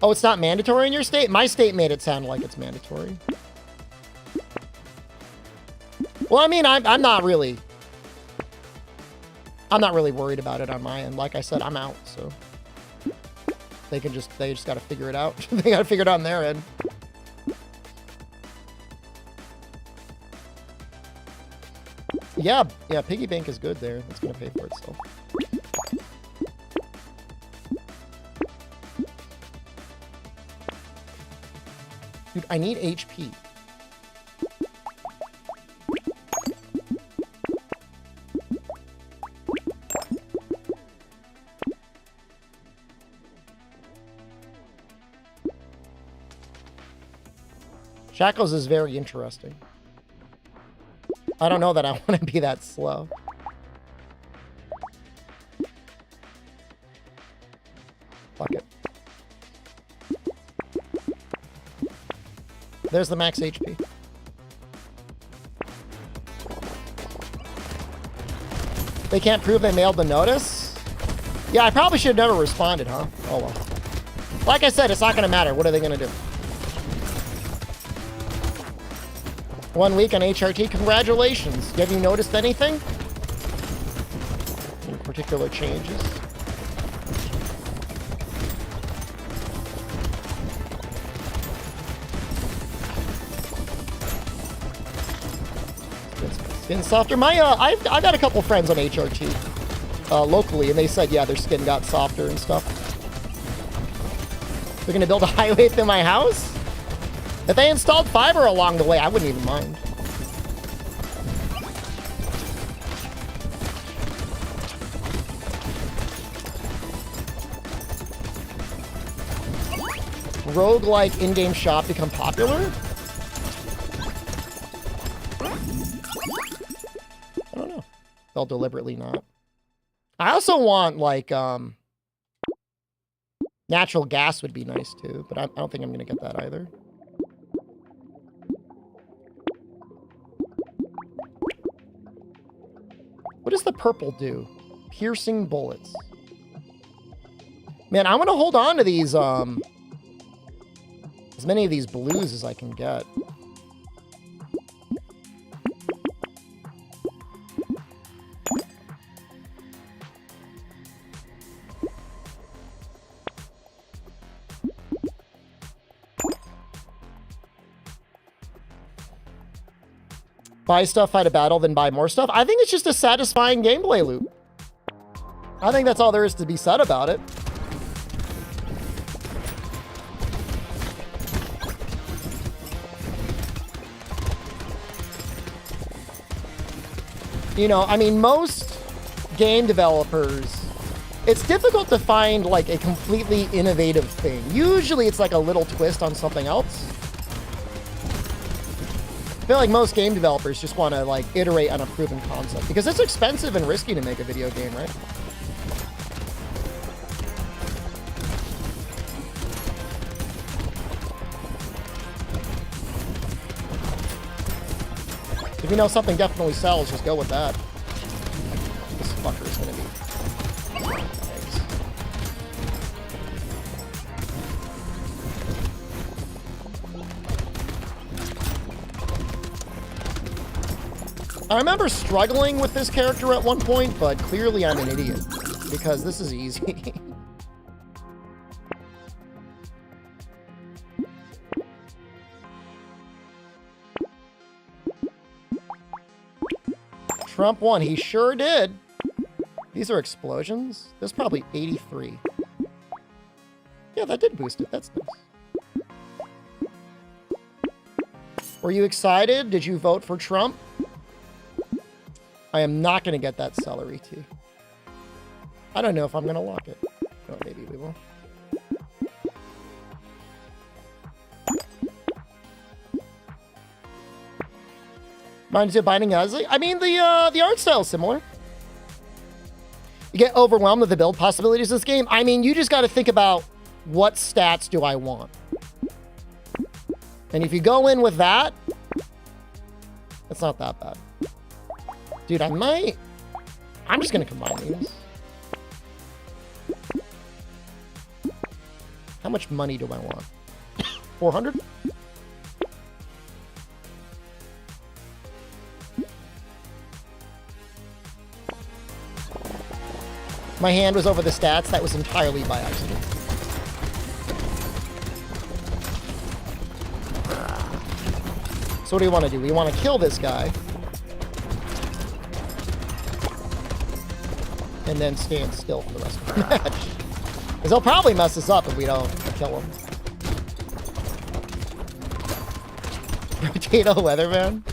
Oh, it's not mandatory in your state? My state made it sound like it's mandatory. Well, I mean, I'm not really worried about it on my end. Like I said, I'm out, so they just got to figure it out. They got to figure it out on their end. Yeah, piggy bank is good there. It's gonna pay for itself. Dude, I need HP. Shackles is very interesting. I don't know that I want to be that slow. Fuck it. There's the max HP. They can't prove they mailed the notice? Yeah, I probably should have never responded, huh? Oh well. Like I said, it's not going to matter. What are they going to do? 1 week on HRT. Congratulations. Have you noticed anything? Any particular changes? Skin softer. I've got a couple friends on HRT locally, and they said, yeah, their skin got softer and stuff. They're gonna build a highway through my house? If they installed fiber along the way, I wouldn't even mind. Roguelike in-game shop become popular? I don't know. They'll deliberately not. I also want, like, natural gas would be nice, too. But I don't think I'm going to get that either. What does the purple do? Piercing bullets. Man, I'm going to hold on to these, as many of these blues as I can get. Buy stuff, fight a battle, then buy more stuff. I think it's just a satisfying gameplay loop. I think that's all there is to be said about it. You know, I mean, most game developers, it's difficult to find like a completely innovative thing. Usually it's like a little twist on something else. I feel like most game developers just want to like iterate on a proven concept because it's expensive and risky to make a video game, right? If you know something definitely sells, just go with that. This fucker is gonna be... Thanks. I remember struggling with this character at one point, but clearly I'm an idiot because this is easy. Trump won. He sure did. These are explosions. There's probably 83. Yeah, that did boost it. That's nice. Were you excited? Did you vote for Trump? I am not going to get that celery tea. I don't know if I'm going to lock it. Oh, maybe we will. Reminds you of Binding of Isaac? I mean, the art style is similar. You get overwhelmed with the build possibilities of this game. I mean, you just got to think about what stats do I want? And if you go in with that, it's not that bad. Dude, I'm just going to combine these. How much money do I want? 400? My hand was over the stats. That was entirely by accident. So what do we want to do? We want to kill this guy. And then stand still for the rest of the match. Because they'll probably mess us up if we don't kill him. Potato Weatherman.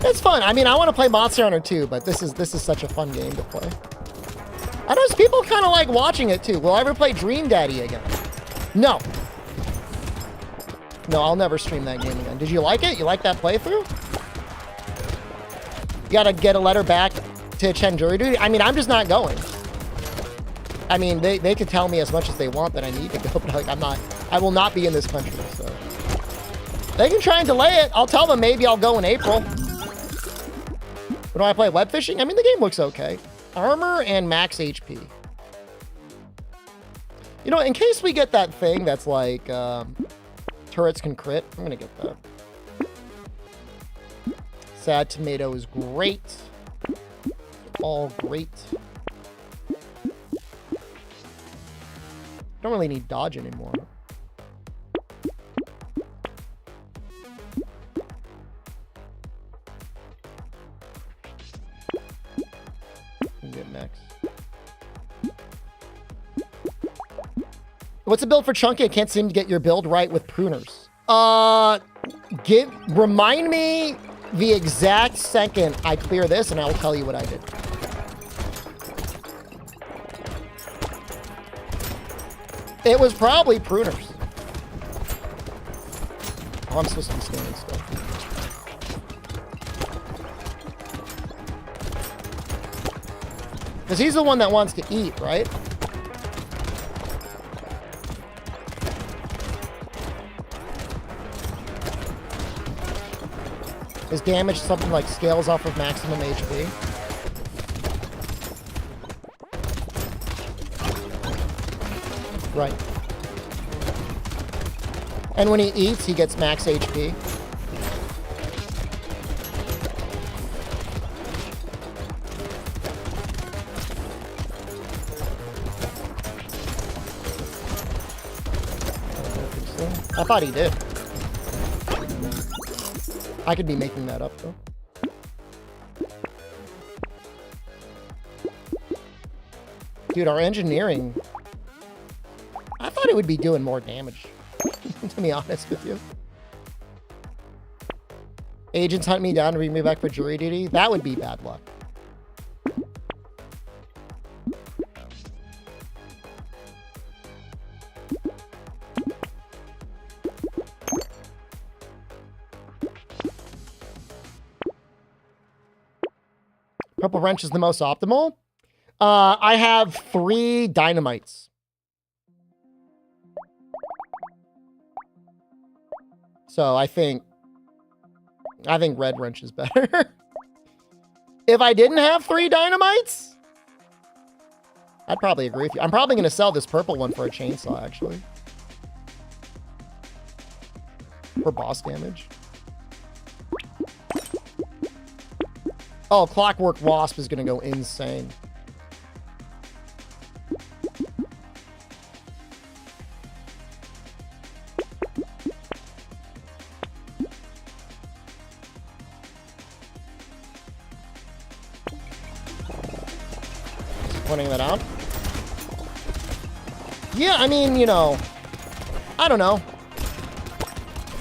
It's fun. I mean, I want to play Monster Hunter too, but this is such a fun game to play. I know people kind of like watching it too. Will I ever play Dream Daddy again? No. No, I'll never stream that game again. Did you like it? You like that playthrough? You gotta get a letter back to Chen jury duty. I mean, I'm just not going. I mean, they could tell me as much as they want that I need to go, but like, I will not be in this country, so. They can try and delay it. I'll tell them maybe I'll go in April. But do I play web fishing? I mean, the game looks okay. Armor and max HP. You know, in case we get that thing that's like, turrets can crit, I'm gonna get that. Sad Tomato is great. All great. Don't really need dodge anymore. Get next. What's the build for Chunky? I can't seem to get your build right with pruners. Remind me the exact second I clear this, and I will tell you what I did. It was probably pruners. Oh, I'm supposed to be standing still. Because he's the one that wants to eat, right? His damage something like scales off of maximum HP. Right. And when he eats, he gets max HP. I thought he did. I could be making that up, though. Dude, our engineering... I thought it would be doing more damage, to be honest with you. Agents hunt me down and bring me back for jury duty? That would be bad luck. Purple wrench is the most optimal. I have 3 dynamites. So I think red wrench is better. If I didn't have 3 dynamites, I'd probably agree with you. I'm probably going to sell this purple one for a chainsaw, actually. For boss damage. Oh, Clockwork Wasp is going to go insane. Pointing that out. Yeah, I mean, you know, I don't know.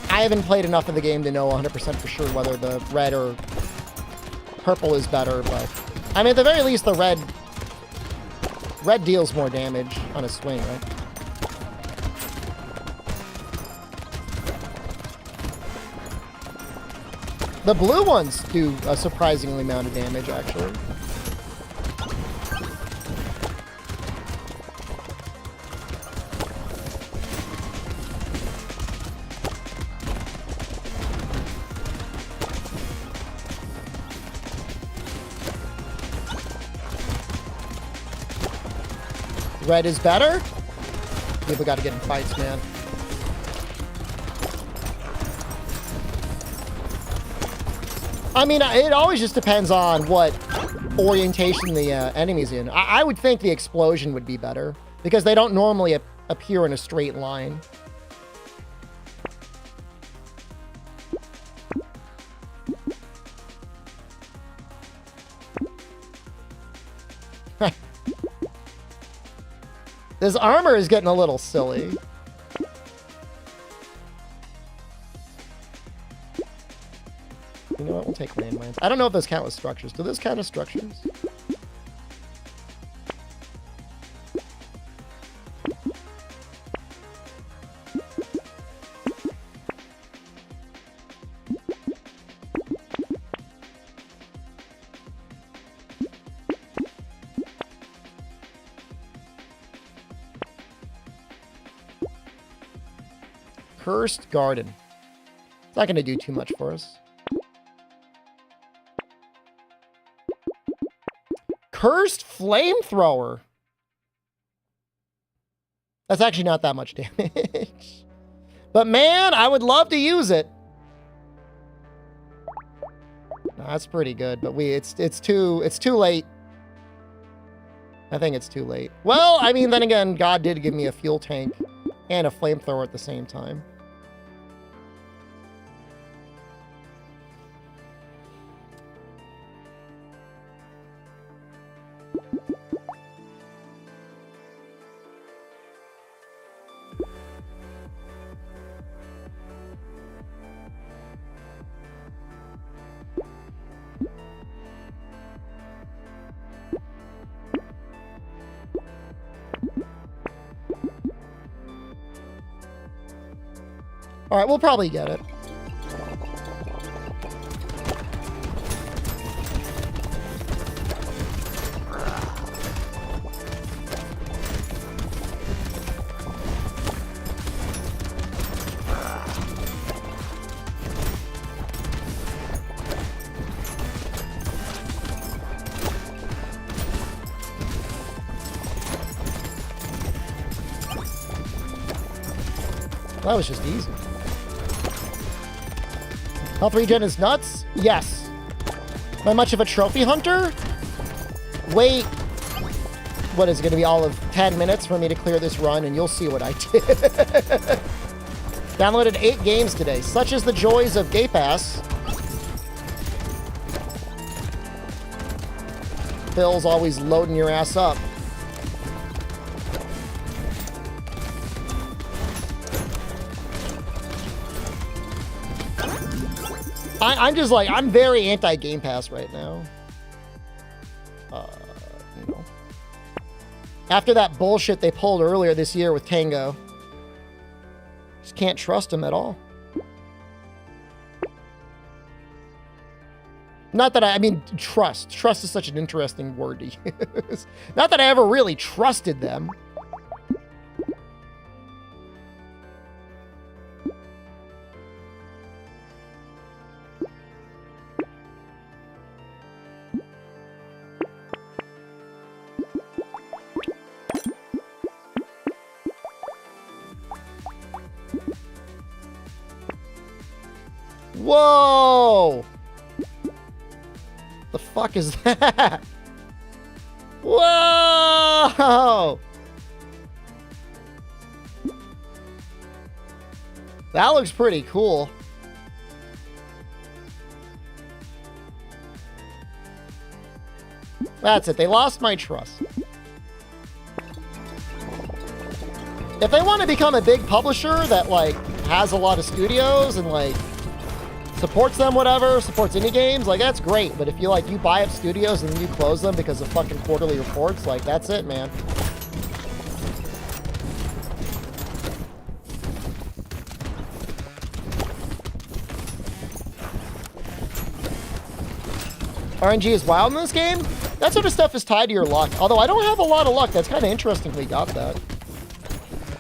I haven't played enough of the game to know 100% for sure whether the red or purple is better, but I mean, at the very least, the red deals more damage on a swing, right? The blue ones do a surprisingly amount of damage, actually. red is better? People got to get in fights, man. I mean, it always just depends on what orientation the enemy's in. I would think the explosion would be better because they don't normally appear in a straight line. This armor is getting a little silly. You know what? We'll take landmines. I don't know if those count as structures. Do those count as structures? Cursed Garden. It's not going to do too much for us. Cursed Flamethrower. That's actually not that much damage. But man, I would love to use it. No, that's pretty good, but it's too late. I think it's too late. Well, I mean, then again, God did give me a fuel tank and a flamethrower at the same time. All right, we'll probably get it. That was just easy. Health regen is nuts? Yes. Am I much of a trophy hunter? Wait. What is it going to be, all of 10 minutes for me to clear this run, and you'll see what I did. Downloaded 8 games today. Such is the joys of Game Pass. Phil's always loading your ass up. I'm just like, I'm very anti-Game Pass right now. You know. After that bullshit they pulled earlier this year with Tango. Just can't trust them at all. Not that I mean, trust. Trust is such an interesting word to use. Not that I ever really trusted them. Whoa! The fuck is that? Whoa! That looks pretty cool. That's it. They lost my trust. If they want to become a big publisher that, like, has a lot of studios and, like, supports them, whatever, supports indie games, like, that's great. But if you, like, you buy up studios and then you close them because of fucking quarterly reports, like, that's it, man. RNG is wild in this game? That sort of stuff is tied to your luck. Although I don't have a lot of luck. That's kind of interesting we got that.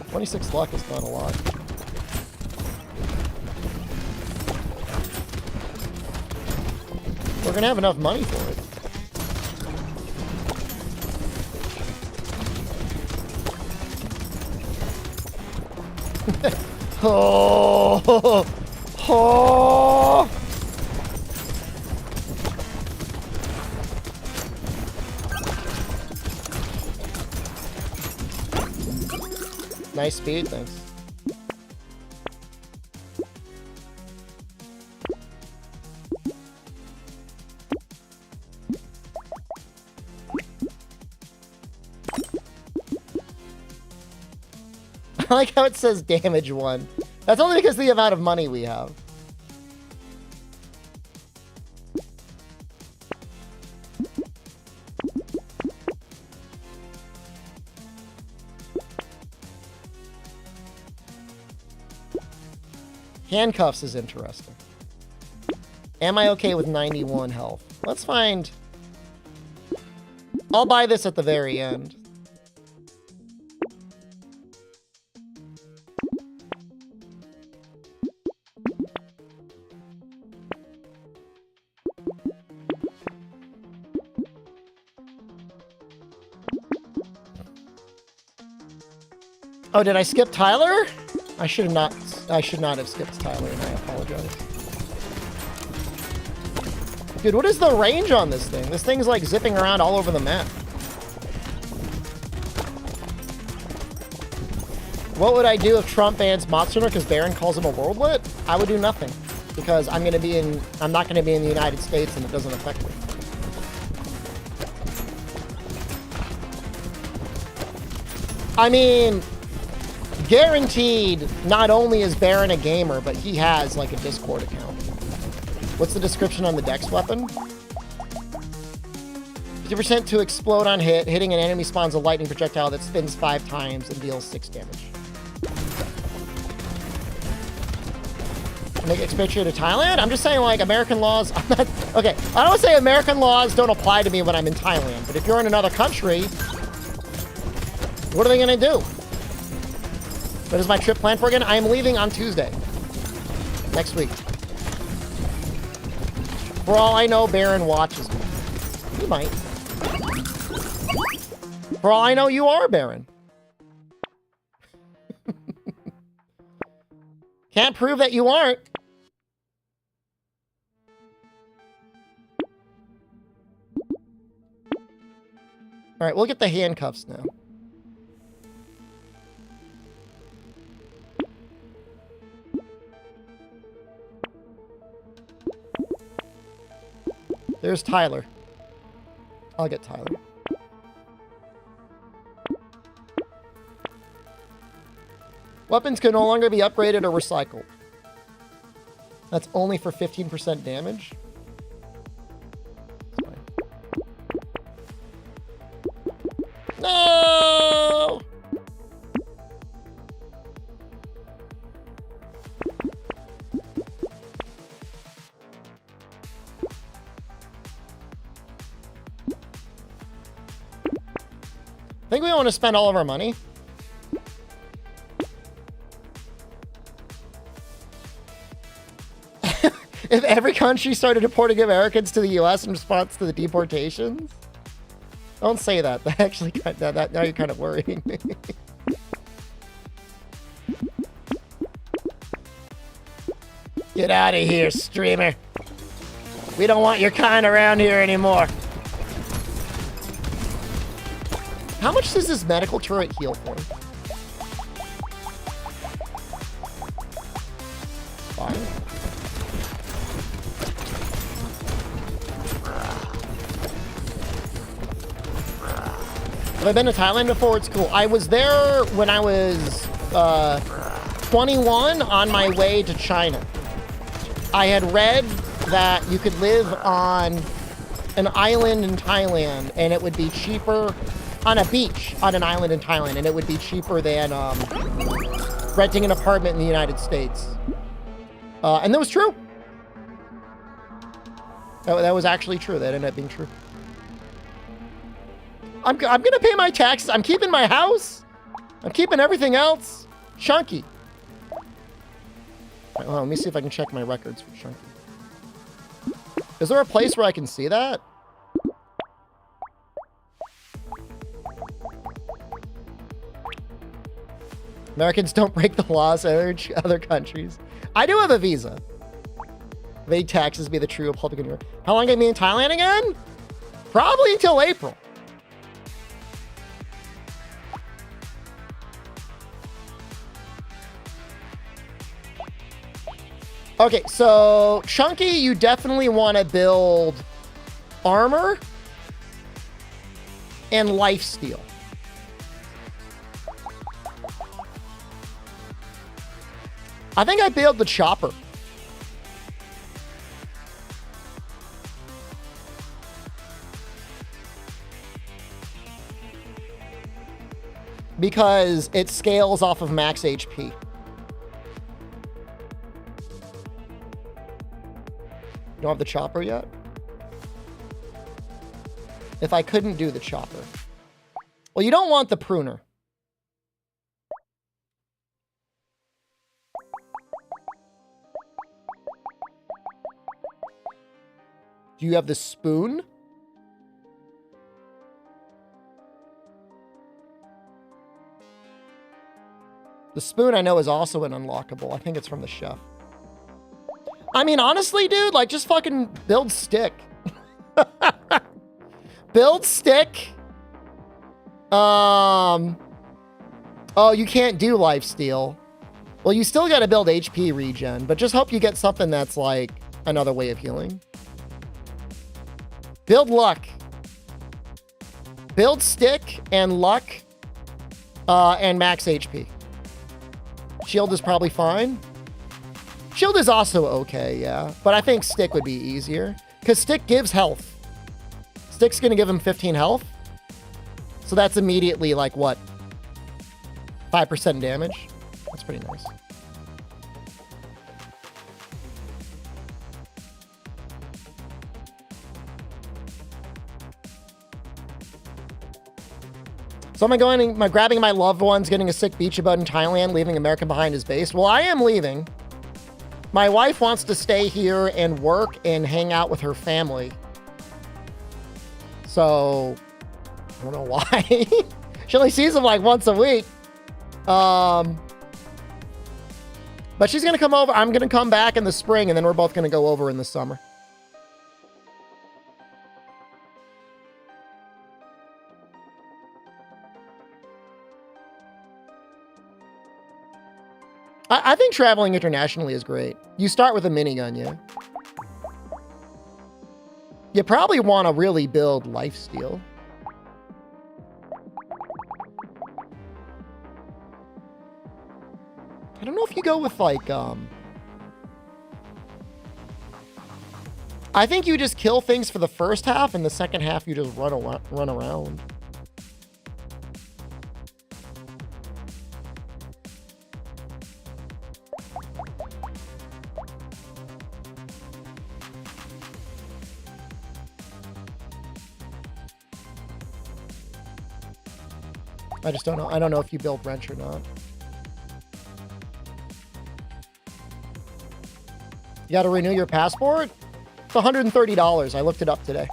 26 luck is not a lot. We're gonna have enough money for it. Oh, oh. Nice speed, thanks. I like how it says damage 1. That's only because of the amount of money we have. Handcuffs is interesting. Am I okay with 91 health? Let's find... I'll buy this at the very end. Oh, did I skip Tyler? I should not have skipped Tyler, and I apologize. Dude, what is the range on this thing? This thing's like zipping around all over the map. What would I do if Trump bans Monster because Baron calls him a worldlet? I would do nothing because I'm not going to be in the United States and it doesn't affect me. I mean, guaranteed, not only is Baron a gamer, but he has like a Discord account. What's the description on the Dex weapon? 50% to explode on hit. Hitting an enemy spawns a lightning projectile that spins 5 times and deals 6 damage. Make expatriate to Thailand? I'm just saying, like, American laws... I'm not, okay, I don't say American laws don't apply to me when I'm in Thailand, but if you're in another country, what are they going to do? What is my trip planned for again? I am leaving on Tuesday. Next week. For all I know, Baron watches me. He might. For all I know, you are Baron. Can't prove that you aren't. All right, we'll get the handcuffs now. There's Tyler. I'll get Tyler. Weapons can no longer be upgraded or recycled. That's only for 15% damage. No! I think we want to spend all of our money. If every country started deporting Americans to the U.S. in response to the deportations? Don't say that. That actually, now you're kind of worrying me. Get out of here, streamer. We don't want your kind around here anymore. How much does this medical turret heal for? Fine. Have I been to Thailand before? It's cool. I was there when I was 21 on my way to China. I had read that you could live on an island in Thailand and it would be cheaper on a beach on an island in Thailand, and it would be cheaper than renting an apartment in the United States. And that was true. That was actually true. That ended up being true. I'm gonna pay my taxes. I'm keeping my house. I'm keeping everything else. Chunky. Right, hold on, let me see if I can check my records for Chunky. Is there a place where I can see that? Americans don't break the laws, urge other countries. I do have a visa. Vague taxes be the true Apolitical year. How long am I in Thailand again? Probably until April. Okay, so Chunky, you definitely want to build armor and lifesteal. I think I build the chopper. Because it scales off of max HP. You don't have the chopper yet? If I couldn't do the chopper. Well, you don't want the pruner. Do you have the spoon? The spoon I know is also an unlockable. I think it's from the chef. I mean, honestly, dude, like just fucking build stick. Build stick. Oh, you can't do lifesteal. Well, you still got to build HP regen, but just hope you get something that's like another way of healing. Build luck. Build stick and luck and max HP. Shield is probably fine. Shield is also okay, yeah. But I think stick would be easier. Because stick gives health. Stick's going to give him 15 health. So that's immediately like what? 5% damage. That's pretty nice. So am I grabbing my loved ones, getting a sick beach abode in Thailand, leaving America behind as base? Well, I am leaving. My wife wants to stay here and work and hang out with her family. So, I don't know why. She only sees them like once a week. But she's going to come over. I'm going to come back in the spring, and then we're both going to go over in the summer. I think traveling internationally is great. You start with a minigun, yeah. You probably want to really build lifesteal. I don't know if you go with like, I think you just kill things for the first half, and the second half you just run around. I just don't know. I don't know if you build wrench or not. You got to renew your passport? It's $130. I looked it up today.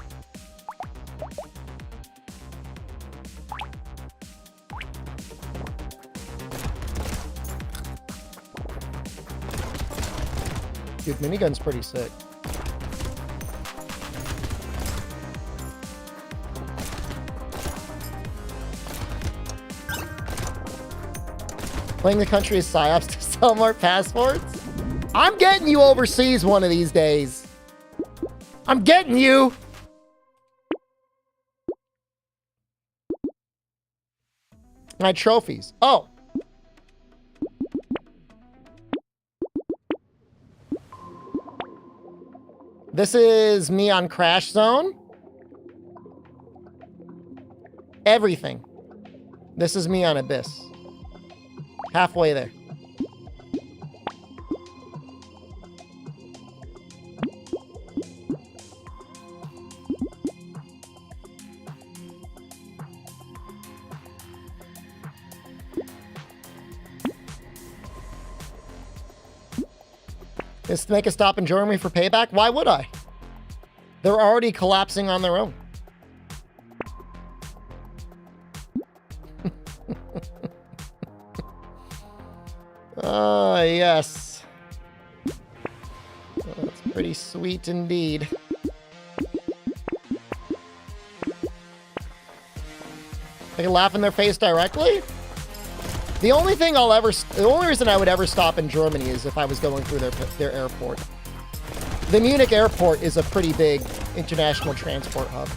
Dude, minigun's pretty sick. Playing the country as psyops to sell more passports? I'm getting you overseas one of these days. I'm getting you. My trophies. Oh. This is me on Crash Zone. Everything. This is me on Abyss. Halfway there. Is to make a stop in Germany for payback? Why would I? They're already collapsing on their own. Yes. That's pretty sweet indeed. I can laugh in their face directly? The only reason I would ever stop in Germany is if I was going through their airport. The Munich airport is a pretty big international transport hub.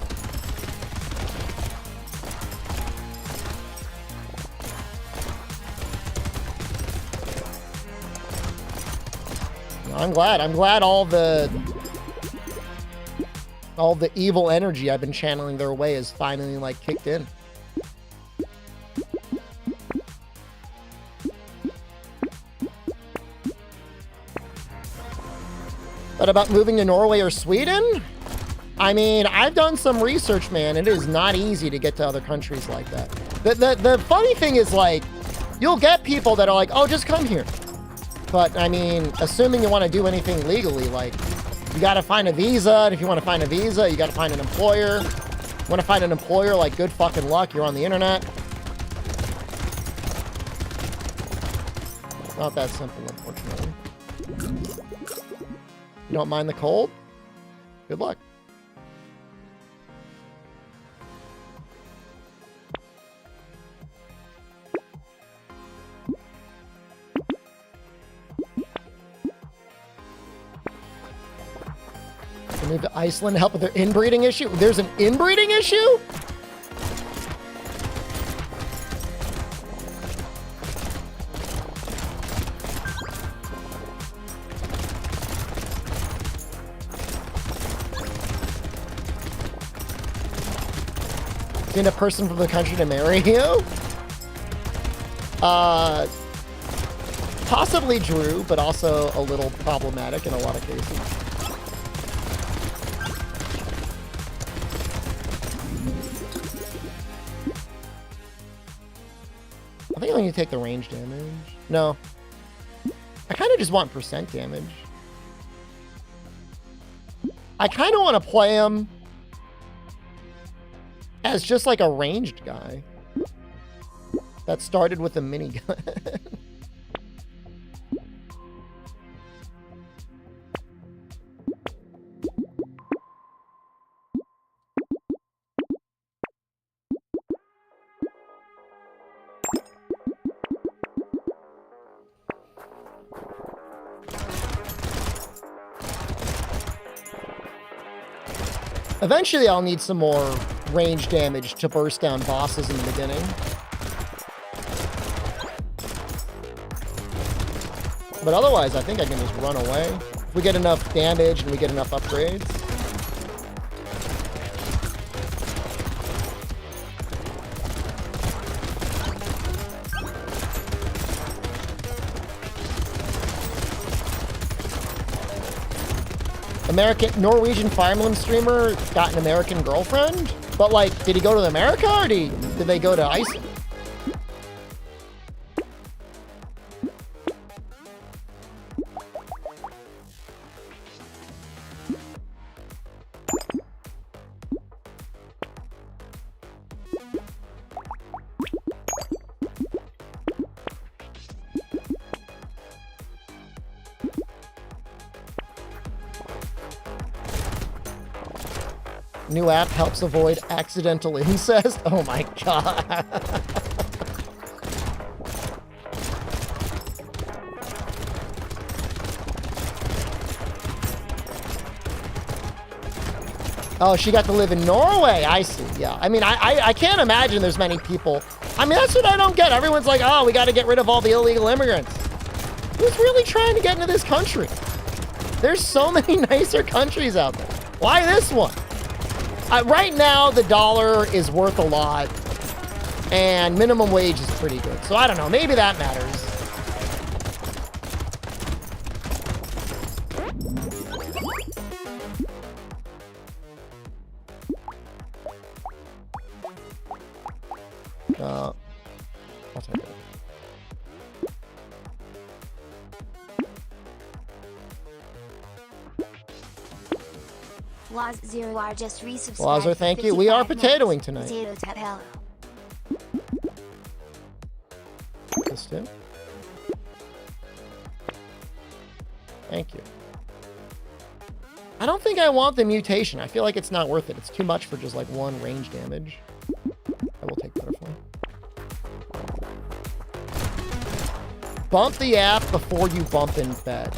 I'm glad all the evil energy I've been channeling their way is finally like kicked in. But about moving to Norway or Sweden? I mean, I've done some research, man. It is not easy to get to other countries like that. The funny thing is, like, you'll get people that are like, oh, just come here. But, I mean, assuming you want to do anything legally, like, you got to find a visa. And if you want to find a visa, you got to find an employer. You want to find an employer, like, good fucking luck. You're on the internet. Not that simple, unfortunately. You don't mind the cold? Good luck. They moved to Iceland to help with their inbreeding issue? There's an inbreeding issue? Getting a person from the country to marry you? Possibly Drew, but also a little problematic in a lot of cases. I think I need to take the range damage. No. I kind of just want percent damage. I kind of want to play him as just like a ranged guy that started with a minigun. Eventually, I'll need some more range damage to burst down bosses in the beginning. But otherwise, I think I can just run away. If we get enough damage and we get enough upgrades. Norwegian Fire Emblem streamer got an American girlfriend, but like, did he go to America or did they go to Iceland? New app helps avoid accidental incest. Oh my god. Oh, she got to live in Norway. I see. Yeah. I mean, I can't imagine there's many people. I mean, that's what I don't get. Everyone's like, oh, we got to get rid of all the illegal immigrants. Who's really trying to get into this country? There's so many nicer countries out there. Why this one? Right now, the dollar is worth a lot, and minimum wage is pretty good. So I don't know. Maybe that matters. I'll take it. Laz0R just resubscribed. Lazar, thank you. We are potatoing tonight. Potato tap hello. This too. Thank you. I don't think I want the mutation. I feel like it's not worth it. It's too much for just like one range damage. I will take butterfly. Bump the app before you bump in bed.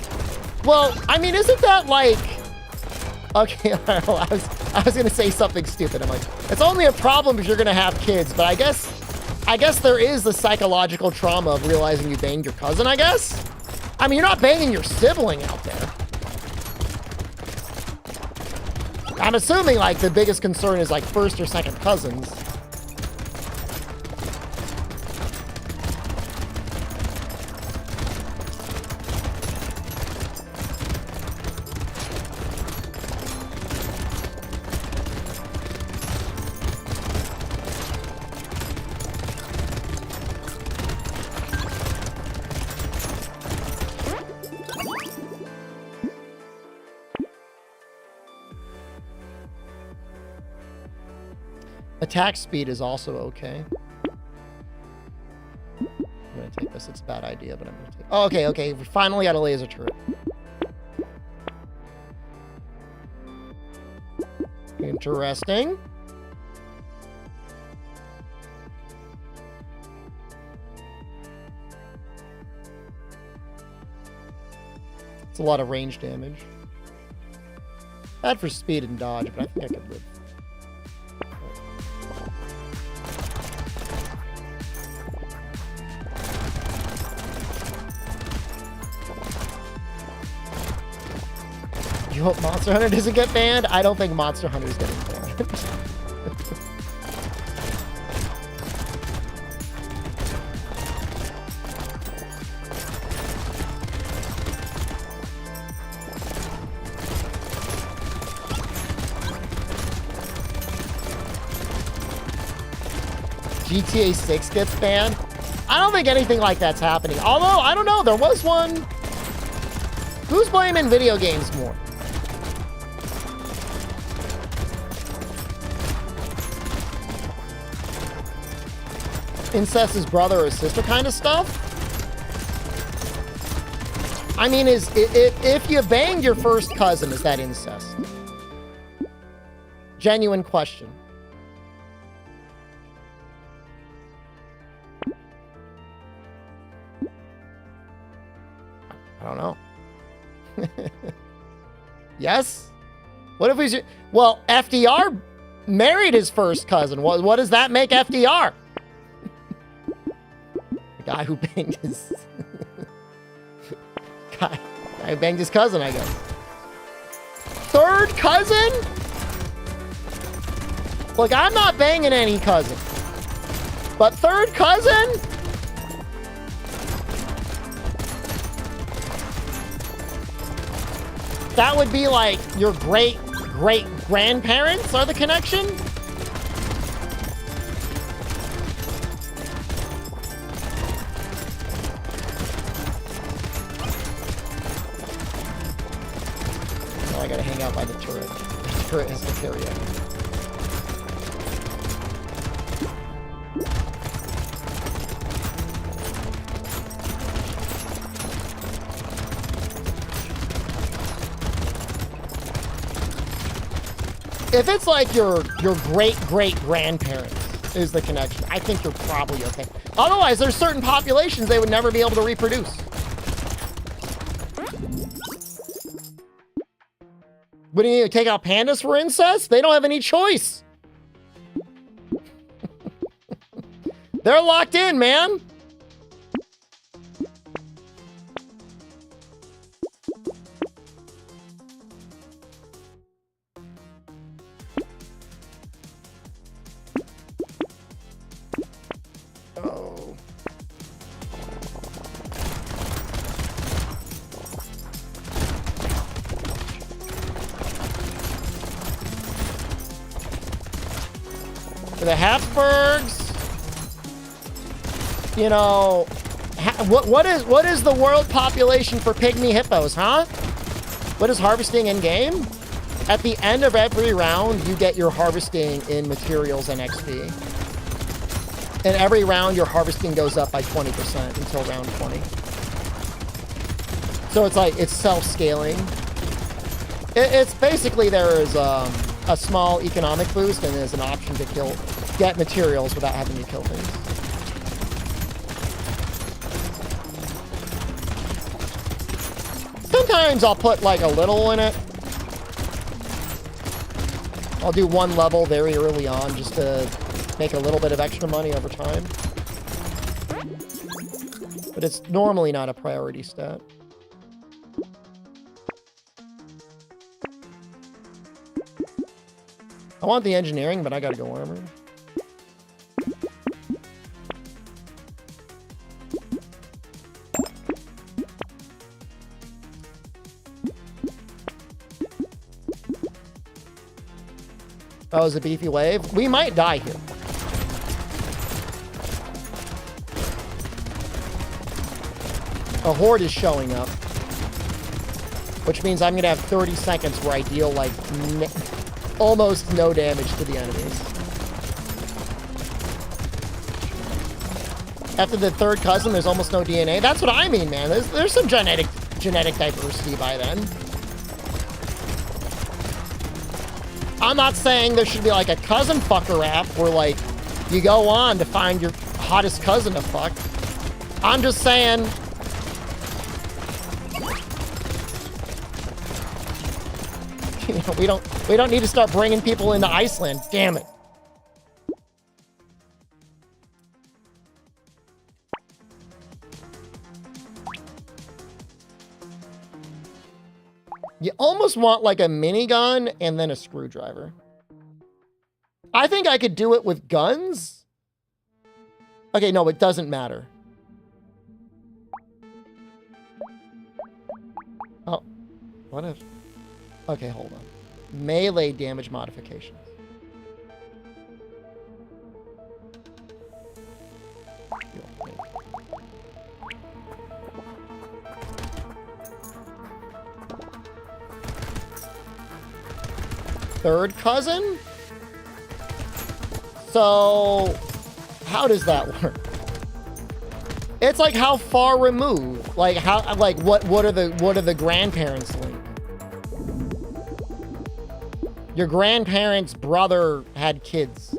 Well, I mean, isn't that like... Okay, I was gonna say something stupid. I'm like, it's only a problem if you're gonna have kids, but I guess there is the psychological trauma of realizing you banged your cousin, I guess? I mean, you're not banging your sibling out there. I'm assuming, like, the biggest concern is, like, first or second cousins. Attack speed is also okay. I'm gonna take this. It's a bad idea, but I'm gonna take... Oh, okay, okay. We finally got a laser turret. Interesting. It's a lot of range damage. Bad for speed and dodge, but I think I could live. You hope Monster Hunter doesn't get banned? I don't think Monster Hunter is getting banned. GTA 6 gets banned? I don't think anything like that's happening. Although, I don't know, there was one. Who's blaming video games more? Incest's brother or sister kind of stuff? I mean, if you banged your first cousin, is that incest? Genuine question. I don't know. Yes? What if we... Well, FDR married his first cousin. What does that make FDR? Guy who banged his guy who banged his cousin, I guess. Third cousin? Look, I'm not banging any cousin. But third cousin? That would be like your great-great-grandparents are the connection? I gotta hang out by the turret. The turret has to carry it. If it's like your great-great-grandparents is the connection, I think you're probably okay. Otherwise, there's certain populations they would never be able to reproduce. What do you need to take out pandas for incest? They don't have any choice. They're locked in, man. Oh. For the Habsburgs, you know, what is the world population for pygmy hippos, huh? What is harvesting in game? At the end of every round, you get your harvesting in materials and XP. And every round, your harvesting goes up by 20% until round 20. So it's like, it's self-scaling. It's basically there is a small economic boost and there's an option to get materials without having to kill things. Sometimes I'll put like a little in it. I'll do one level very early on just to make a little bit of extra money over time. But it's normally not a priority stat. I want the engineering, but I gotta go armor. That was a beefy wave. We might die here. A horde is showing up. Which means I'm gonna have 30 seconds where I deal like almost no damage to the enemies. After the third cousin, there's almost no DNA. That's what I mean, man. There's some genetic diversity by then. I'm not saying there should be like a cousin fucker app where like you go on to find your hottest cousin to fuck. I'm just saying you know, we don't need to start bringing people into Iceland. Damn it. You almost want like a minigun and then a screwdriver. I think I could do it with guns. Okay, no, it doesn't matter. Oh, what if... Okay, hold on. Melee damage modifications. Third cousin? So, how does that work? It's like how far removed? Like how? Like what are the grandparents like? Your grandparents' brother had kids.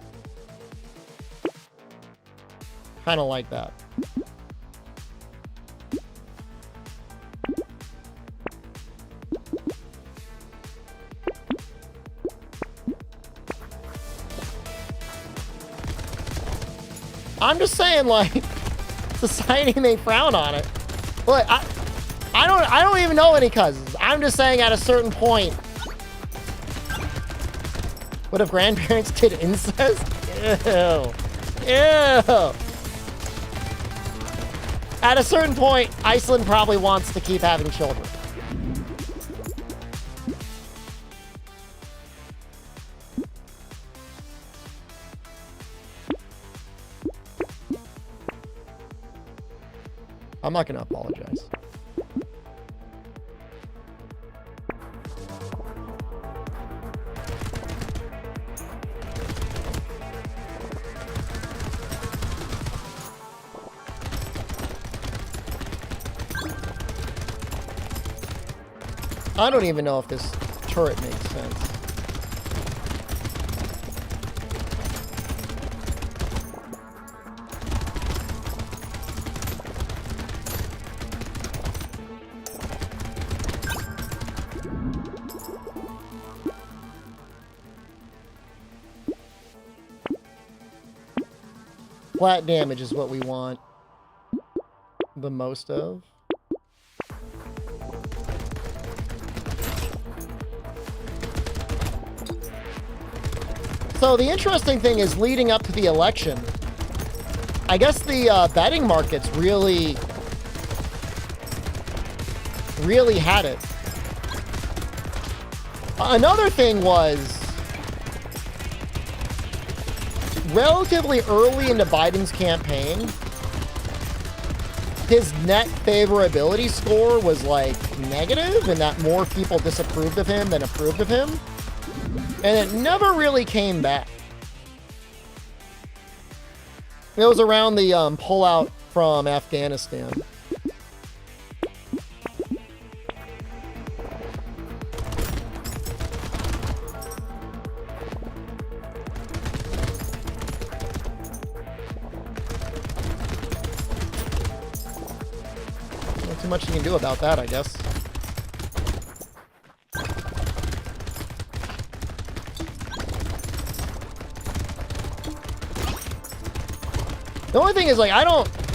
Kind of like that. I'm just saying, like, society may frown on it. Look, I don't even know any cousins. I'm just saying at a certain point. What if grandparents did incest? Ew. Ew. At a certain point, Iceland probably wants to keep having children. I'm not going to apologize. I don't even know if this turret makes sense. Flat damage is what we want the most of. So the interesting thing is leading up to the election, I guess the betting markets really had it. Another thing was relatively early into Biden's campaign, his net favorability score was like negative, and that more people disapproved of him than approved of him. And it never really came back. It was around the pullout from Afghanistan. too much you can do about that, I guess. The only thing is, like,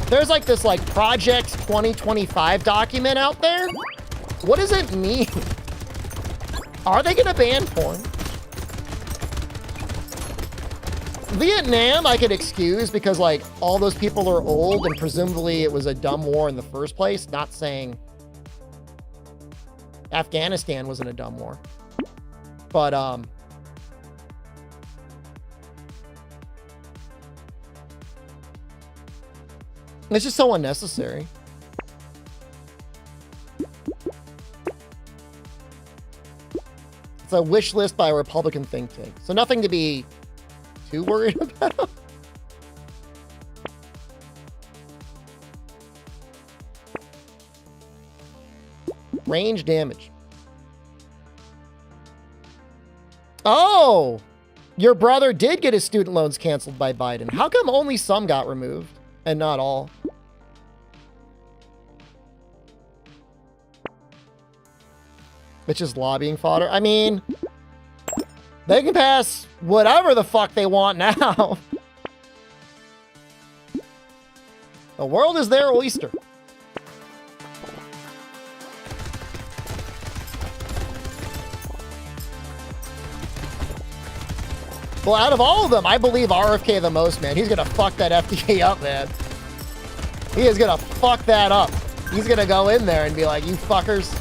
there's like this like Project 2025 document out there. What does it mean? Are they gonna ban porn? Vietnam I could excuse because like all those people are old and presumably it was a dumb war in the first place. Not saying Afghanistan wasn't a dumb war. But it's just so unnecessary. It's a wish list by a Republican think tank. So nothing to be too worried about. Range damage. Oh! Your brother did get his student loans canceled by Biden. How come only some got removed and not all? It's just lobbying fodder. I mean, they can pass whatever the fuck they want now. The world is their oyster. Well, out of all of them, I believe RFK the most, man. He's gonna fuck that FDA up, man. He is gonna fuck that up. He's gonna go in there and be like, you fuckers.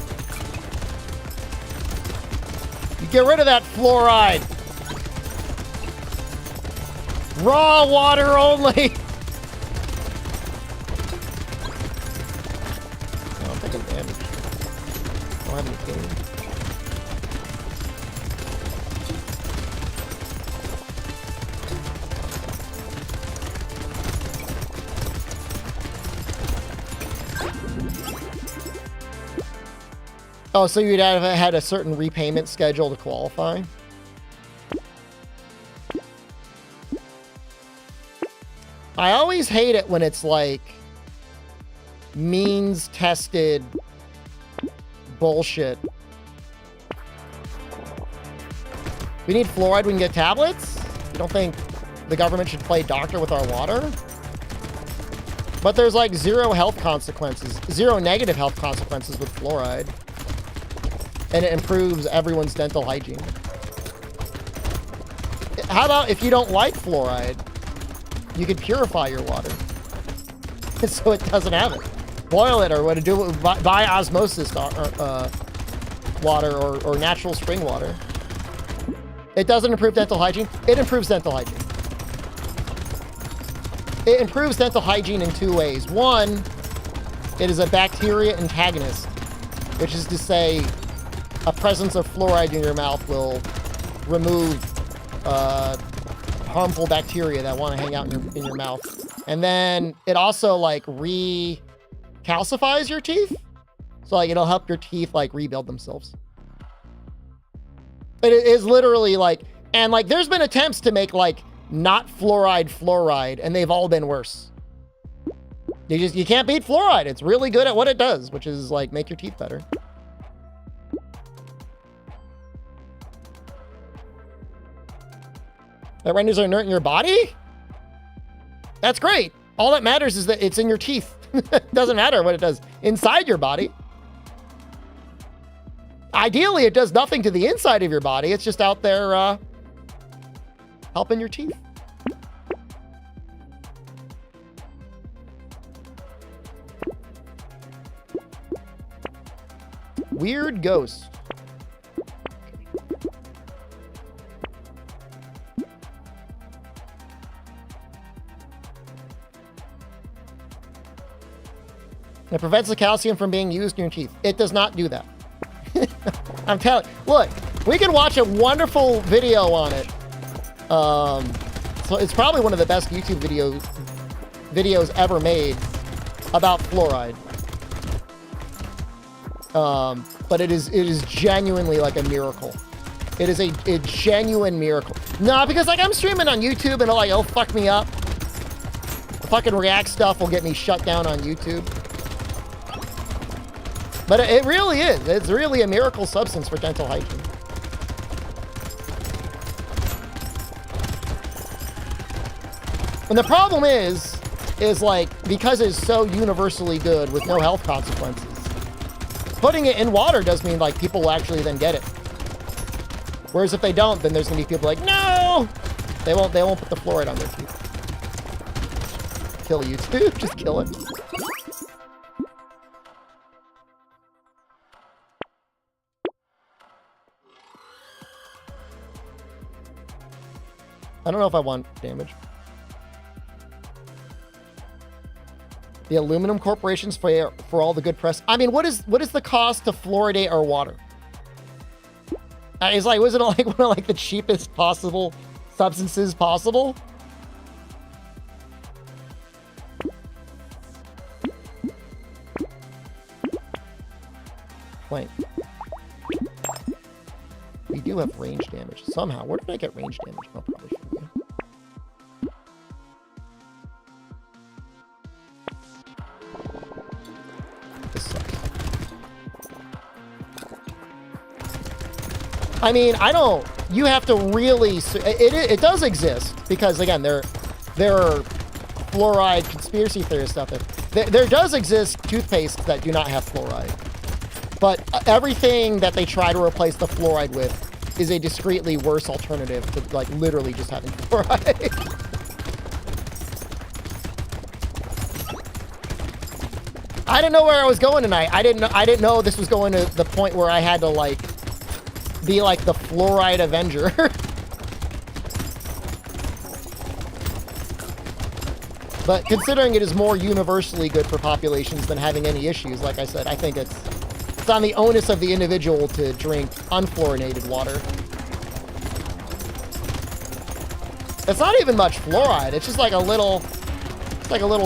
You get rid of that fluoride. Raw water only. Oh, I'm taking damage. I don't have any game. Oh, so you'd have had a certain repayment schedule to qualify? I always hate it when it's like means tested bullshit. We need fluoride, we can get tablets? You don't think the government should play doctor with our water? But there's like zero health consequences, zero negative health consequences with fluoride. And it improves everyone's dental hygiene. How about if you don't like fluoride, you could purify your water so it doesn't have it. Boil it or what to do it by osmosis water or natural spring water. It doesn't improve dental hygiene. It improves dental hygiene. It improves dental hygiene in two ways. One, it is a bacteria antagonist, which is to say a presence of fluoride in your mouth will remove harmful bacteria that want to hang out in your mouth. And then it also like recalcifies your teeth. So like it'll help your teeth like rebuild themselves. It is literally like, and like there's been attempts to make like not fluoride and they've all been worse. You can't beat fluoride. It's really good at what it does, which is like make your teeth better. That renders are inert in your body? That's great. All that matters is that it's in your teeth. It doesn't matter what it does inside your body. Ideally, it does nothing to the inside of your body. It's just out there helping your teeth. Weird ghost. It prevents the calcium from being used in your teeth. It does not do that. I'm telling you. Look, we can watch a wonderful video on it. So it's probably one of the best YouTube videos ever made about fluoride. But it is genuinely like a miracle. It is a genuine miracle. No, because like I'm streaming on YouTube and it'll fuck me up. The fucking React stuff will get me shut down on YouTube. But it really is. It's really a miracle substance for dental hygiene. And the problem is like, because it's so universally good with no health consequences, putting it in water does mean like people will actually then get it. Whereas if they don't, then there's gonna be people like, no! They won't put the fluoride on their teeth. Kill you too, just kill it. I don't know if I want damage. The aluminum corporations for all the good press. I mean, what is the cost to fluoridate our water? It's like, wasn't it like one of like the cheapest possible substances possible? Wait. We do have range damage somehow. Where did I get range damage? I'll probably show you. This sucks. I mean, I don't. You have to really. It does exist because again, there are fluoride conspiracy theorists out there. There does exist toothpaste that do not have fluoride, but everything that they try to replace the fluoride with is a discreetly worse alternative to like literally just having fluoride. I didn't know where I was going tonight. I didn't know this was going to the point where I had to like be like the fluoride avenger. But considering it is more universally good for populations than having any issues, like I said, I think it's on the onus of the individual to drink unfluorinated water. It's not even much fluoride. It's just like a little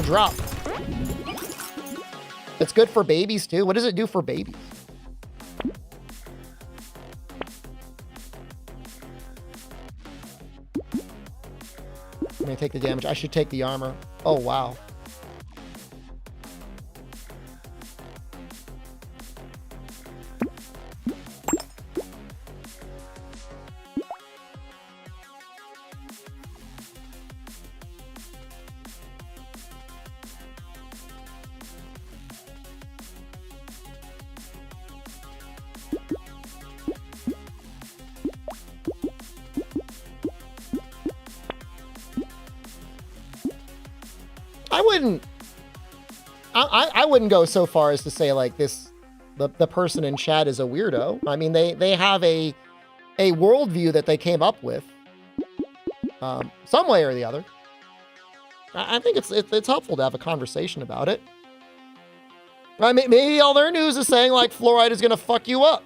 drop. It's good for babies too. What does it do for babies? I'm gonna take the damage. I should take the armor. Oh, wow. I wouldn't go so far as to say like the person in chat is a weirdo. I mean, they have a worldview that they came up with, some way or the other. I think it's helpful to have a conversation about it. I mean, maybe all their news is saying like fluoride is gonna fuck you up.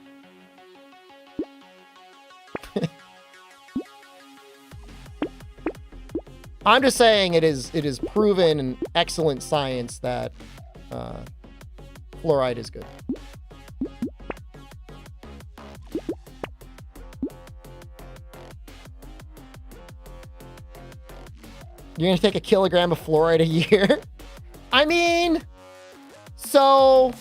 I'm just saying it is proven in excellent science that fluoride is good. You're gonna take a kilogram of fluoride a year? I mean, so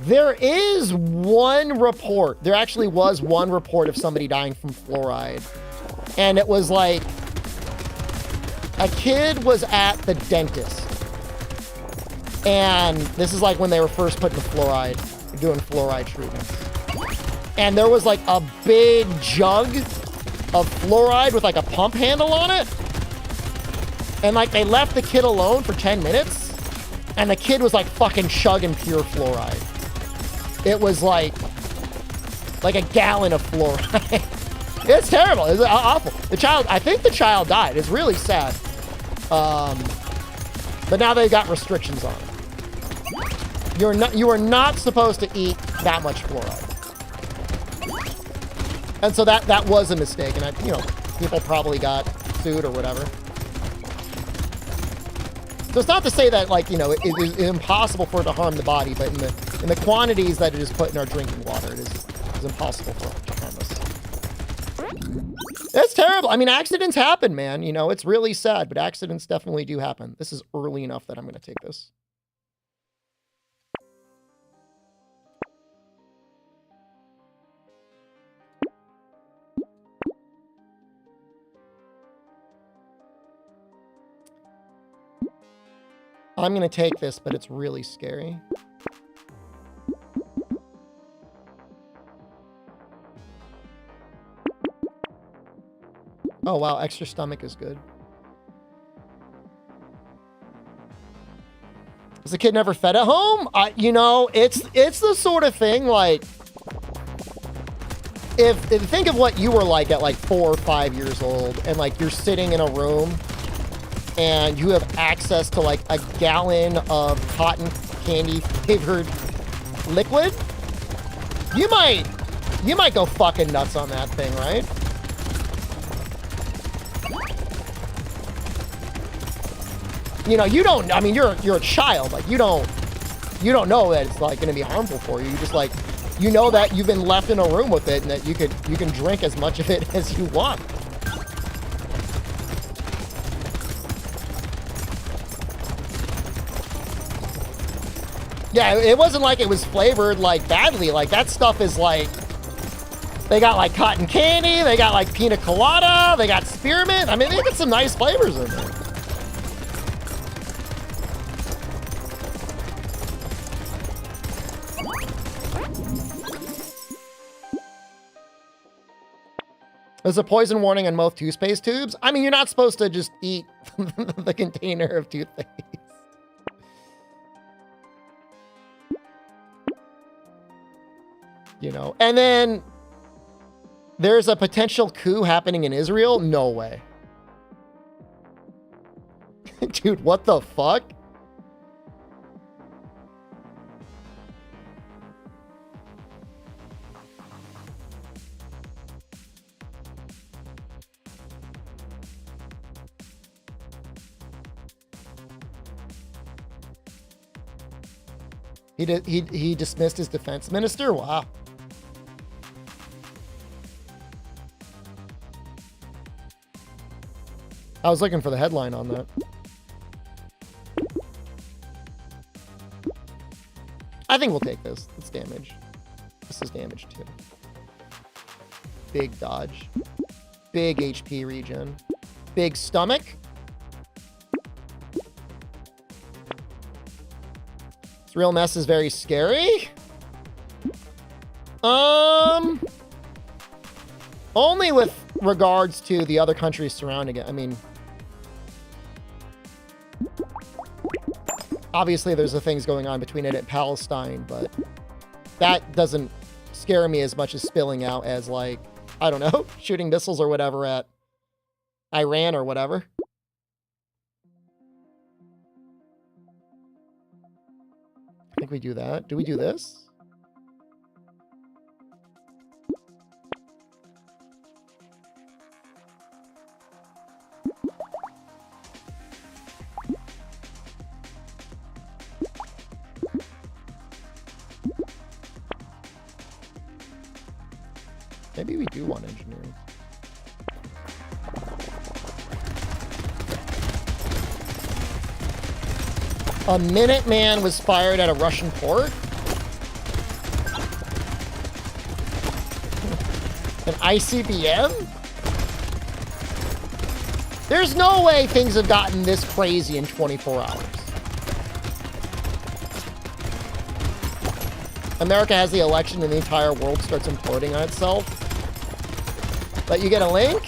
there is one report. There actually was one report of somebody dying from fluoride. And it was like, a kid was at the dentist. And this is like when they were first putting the fluoride, doing fluoride treatments. And there was like a big jug of fluoride with like a pump handle on it. And like they left the kid alone for 10 minutes. And the kid was like fucking chugging pure fluoride. It was like a gallon of fluoride. It's terrible. It's awful. I think the child died. It's really sad. But now they've got restrictions on it. You are not supposed to eat that much fluoride. And so that was a mistake. And people probably got sued or whatever. So it's not to say that it is impossible for it to harm the body, but in the quantities that it is put in our drinking water, it is impossible for it to harm us. It's terrible. I mean, accidents happen, man. It's really sad, but accidents definitely do happen. This is early enough that I'm going to take this. I'm going to take this, but it's really scary. Oh, wow. Extra stomach is good. Was the kid never fed at home? You know, it's the sort of thing, like, if think of what you were like at like 4 or 5 years old, and like you're sitting in a room and you have access to like a gallon of cotton candy flavored liquid, you might go fucking nuts on that thing, right? You know, you don't, I mean, you're a child. Like, you don't know that it's like going to be harmful for you. You just like, you know that you've been left in a room with it and that you can drink as much of it as you want. Yeah, it wasn't like it was flavored like badly. Like, that stuff is like, they got like cotton candy, they got like pina colada, they got spearmint. I mean, they got some nice flavors in there. There's a poison warning on most toothpaste tubes. I mean, you're not supposed to just eat the container of toothpaste. You know, and then there's a potential coup happening in Israel. No way. Dude, what the fuck? He dismissed his defense minister? Wow. I was looking for the headline on that. I think we'll take this. It's damage. This is damage too. Big dodge. Big HP regen. Big stomach. This real mess is very scary. Only with regards to the other countries surrounding it. I mean, obviously there's the things going on between it and Palestine, but that doesn't scare me as much as spilling out as, like, I don't know, shooting missiles or whatever at Iran or whatever. I think we do that. Do we do this? Maybe we do want engineering. A Minuteman was fired at a Russian port? An ICBM? There's no way things have gotten this crazy in 24 hours. America has the election and the entire world starts imploding on itself. But you get a link?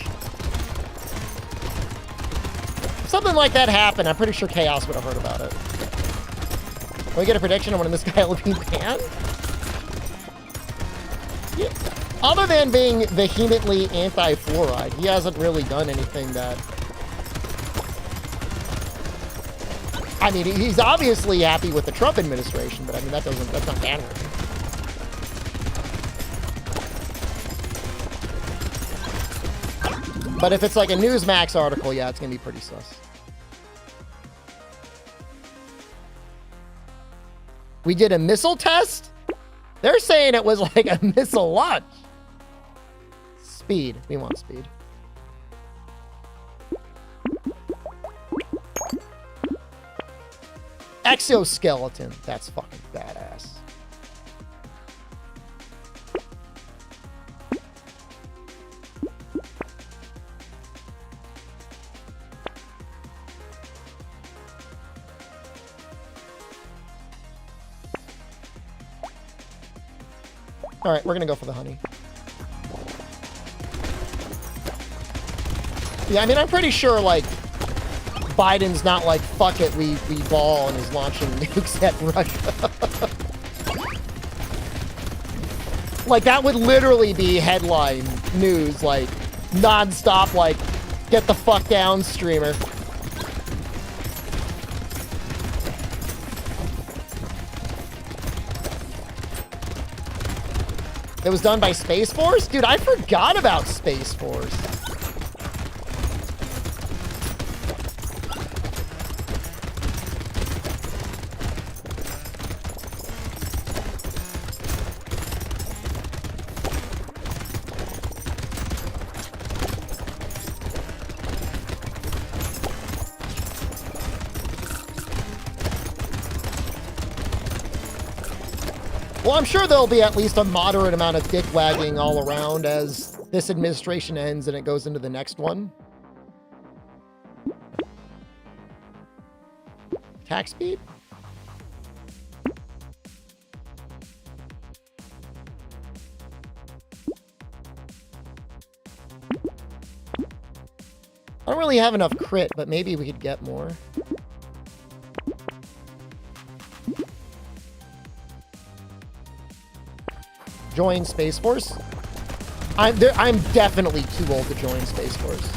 If something like that happened, I'm pretty sure Chaos would have heard about it. Can we get a prediction on when this guy will be banned? Yeah. Other than being vehemently anti-fluoride, he hasn't really done anything that... I mean, he's obviously happy with the Trump administration, but I mean, that's not ban worthy. But if it's like a Newsmax article, yeah, it's going to be pretty sus. We did a missile test? They're saying it was like a missile launch. Speed. We want speed. Exoskeleton. That's fucking badass. All right, we're gonna go for the honey. Yeah, I mean, I'm pretty sure, like, Biden's not like, fuck it, we ball and is launching nukes at Russia. Like, that would literally be headline news, like, non-stop, like, get the fuck down, streamer. It was done by Space Force? Dude, I forgot about Space Force. Well, I'm sure there'll be at least a moderate amount of dick wagging all around as this administration ends and it goes into the next one. Attack speed? I don't really have enough crit, but maybe we could get more. Join Space Force? I'm definitely too old to join Space Force.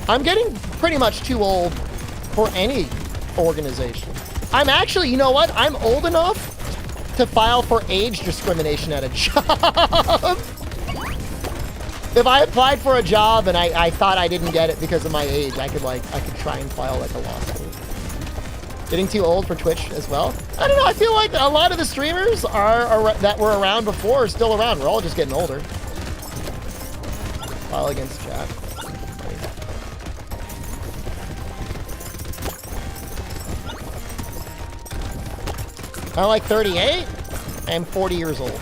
I'm getting pretty much too old for any organization. I'm actually, you know what? I'm old enough to file for age discrimination at a job. If I applied for a job and I thought I didn't get it because of my age, I could try and file like a lawsuit. Getting too old for Twitch as well? I don't know. I feel like a lot of the streamers that were around before are still around. We're all just getting older. File against chat. I'm like 38. I am 40 years old.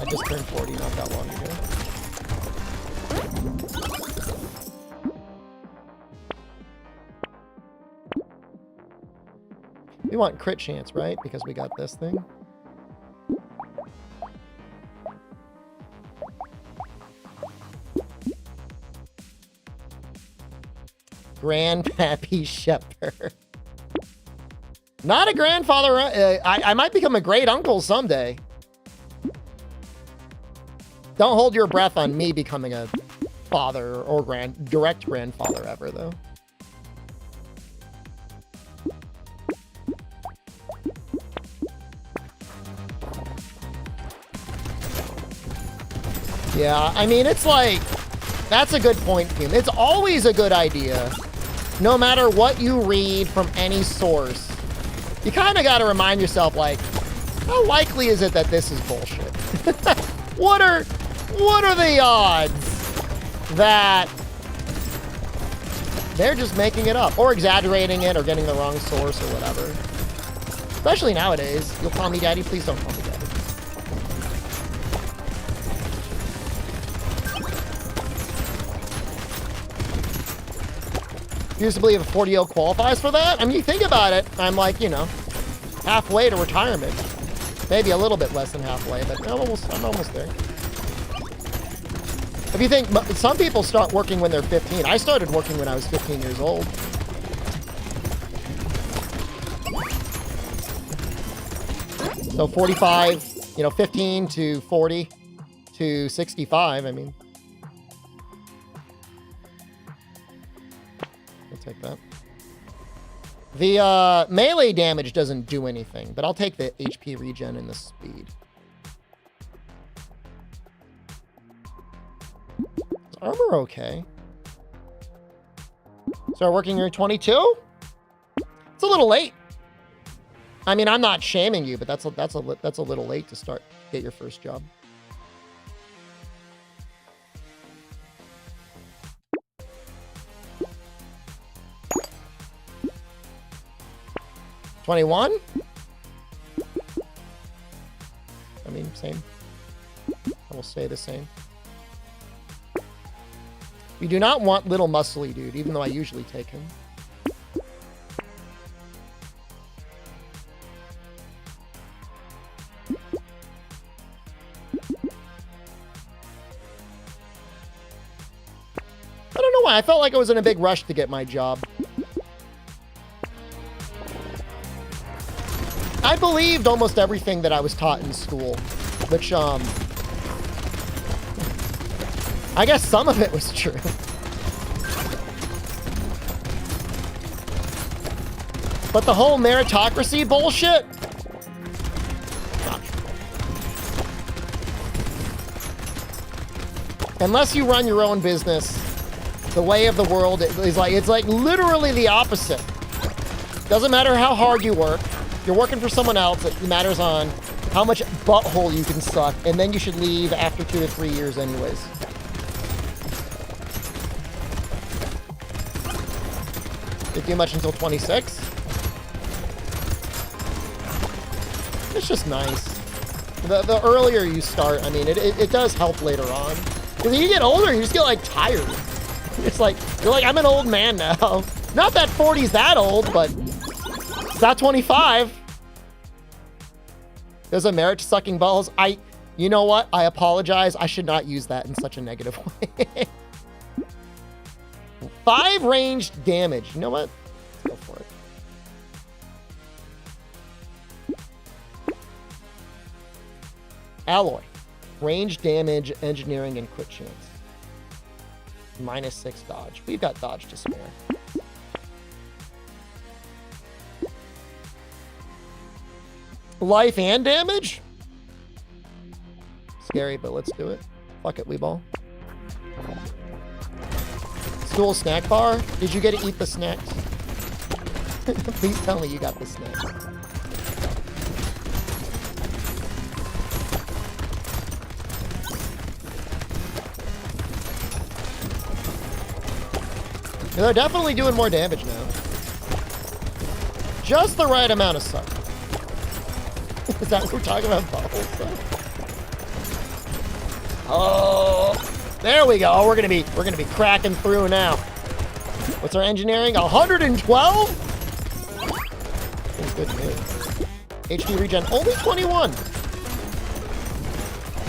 I just turned 40 not that long ago. We want crit chance, right? Because we got this thing. Grandpappy Shepherd. Not a grandfather. I might become a great uncle someday. Don't hold your breath on me becoming a father or direct grandfather ever, though. Yeah, I mean, it's like, that's a good point, Fume. It's always a good idea, no matter what you read from any source. You kind of got to remind yourself, like, how likely is it that this is bullshit? What are the odds that they're just making it up or exaggerating it or getting the wrong source or whatever? Especially nowadays. You'll call me daddy? Please don't call me daddy. Used to believe a 40-year qualifies for that? I mean, you think about it, I'm like, you know, halfway to retirement. Maybe a little bit less than halfway, but I'm almost there. If you think, some people start working when they're 15. I started working when I was 15 years old. So 45, you know, 15 to 40 to 65, I mean. I'll take that. The melee damage doesn't do anything, but I'll take the HP regen and the speed. Is armor okay? Start working your 22? It's a little late. I mean, I'm not shaming you, but that's a little late to get your first job. $21? I mean, same. I will say the same. You do not want little muscly dude, even though I usually take him. I don't know why. I felt like I was in a big rush to get my job. I believed almost everything that I was taught in school, which, I guess some of it was true. But the whole meritocracy bullshit? Not true. Unless you run your own business, the way of the world is like, it's like literally the opposite. Doesn't matter how hard you work. You're working for someone else. It matters on how much butthole you can suck, and then you should leave after 2 to 3 years anyways. Did do much until 26? It's just nice. The earlier you start, I mean, it does help later on. Because you get older, you just get, like, tired. It's like, you're like, I'm an old man now. Not that 40's that old, but it's not 25. There's a merit to sucking balls. You know what? I apologize. I should not use that in such a negative way. 5 ranged damage. You know what? Let's go for it. Alloy. Range damage, engineering, and crit chance. -6 dodge. We've got dodge to spare. Life and damage? Scary, but let's do it. Fuck it, Weeball. School snack bar? Did you get to eat the snacks? Please tell me you got the snacks. They're definitely doing more damage now. Just the right amount of suck. Is that what we're talking about? Bubble suck? Oh, there we go. We're gonna be cracking through now. What's our engineering? 112? Seems good to me. HP regen only 21.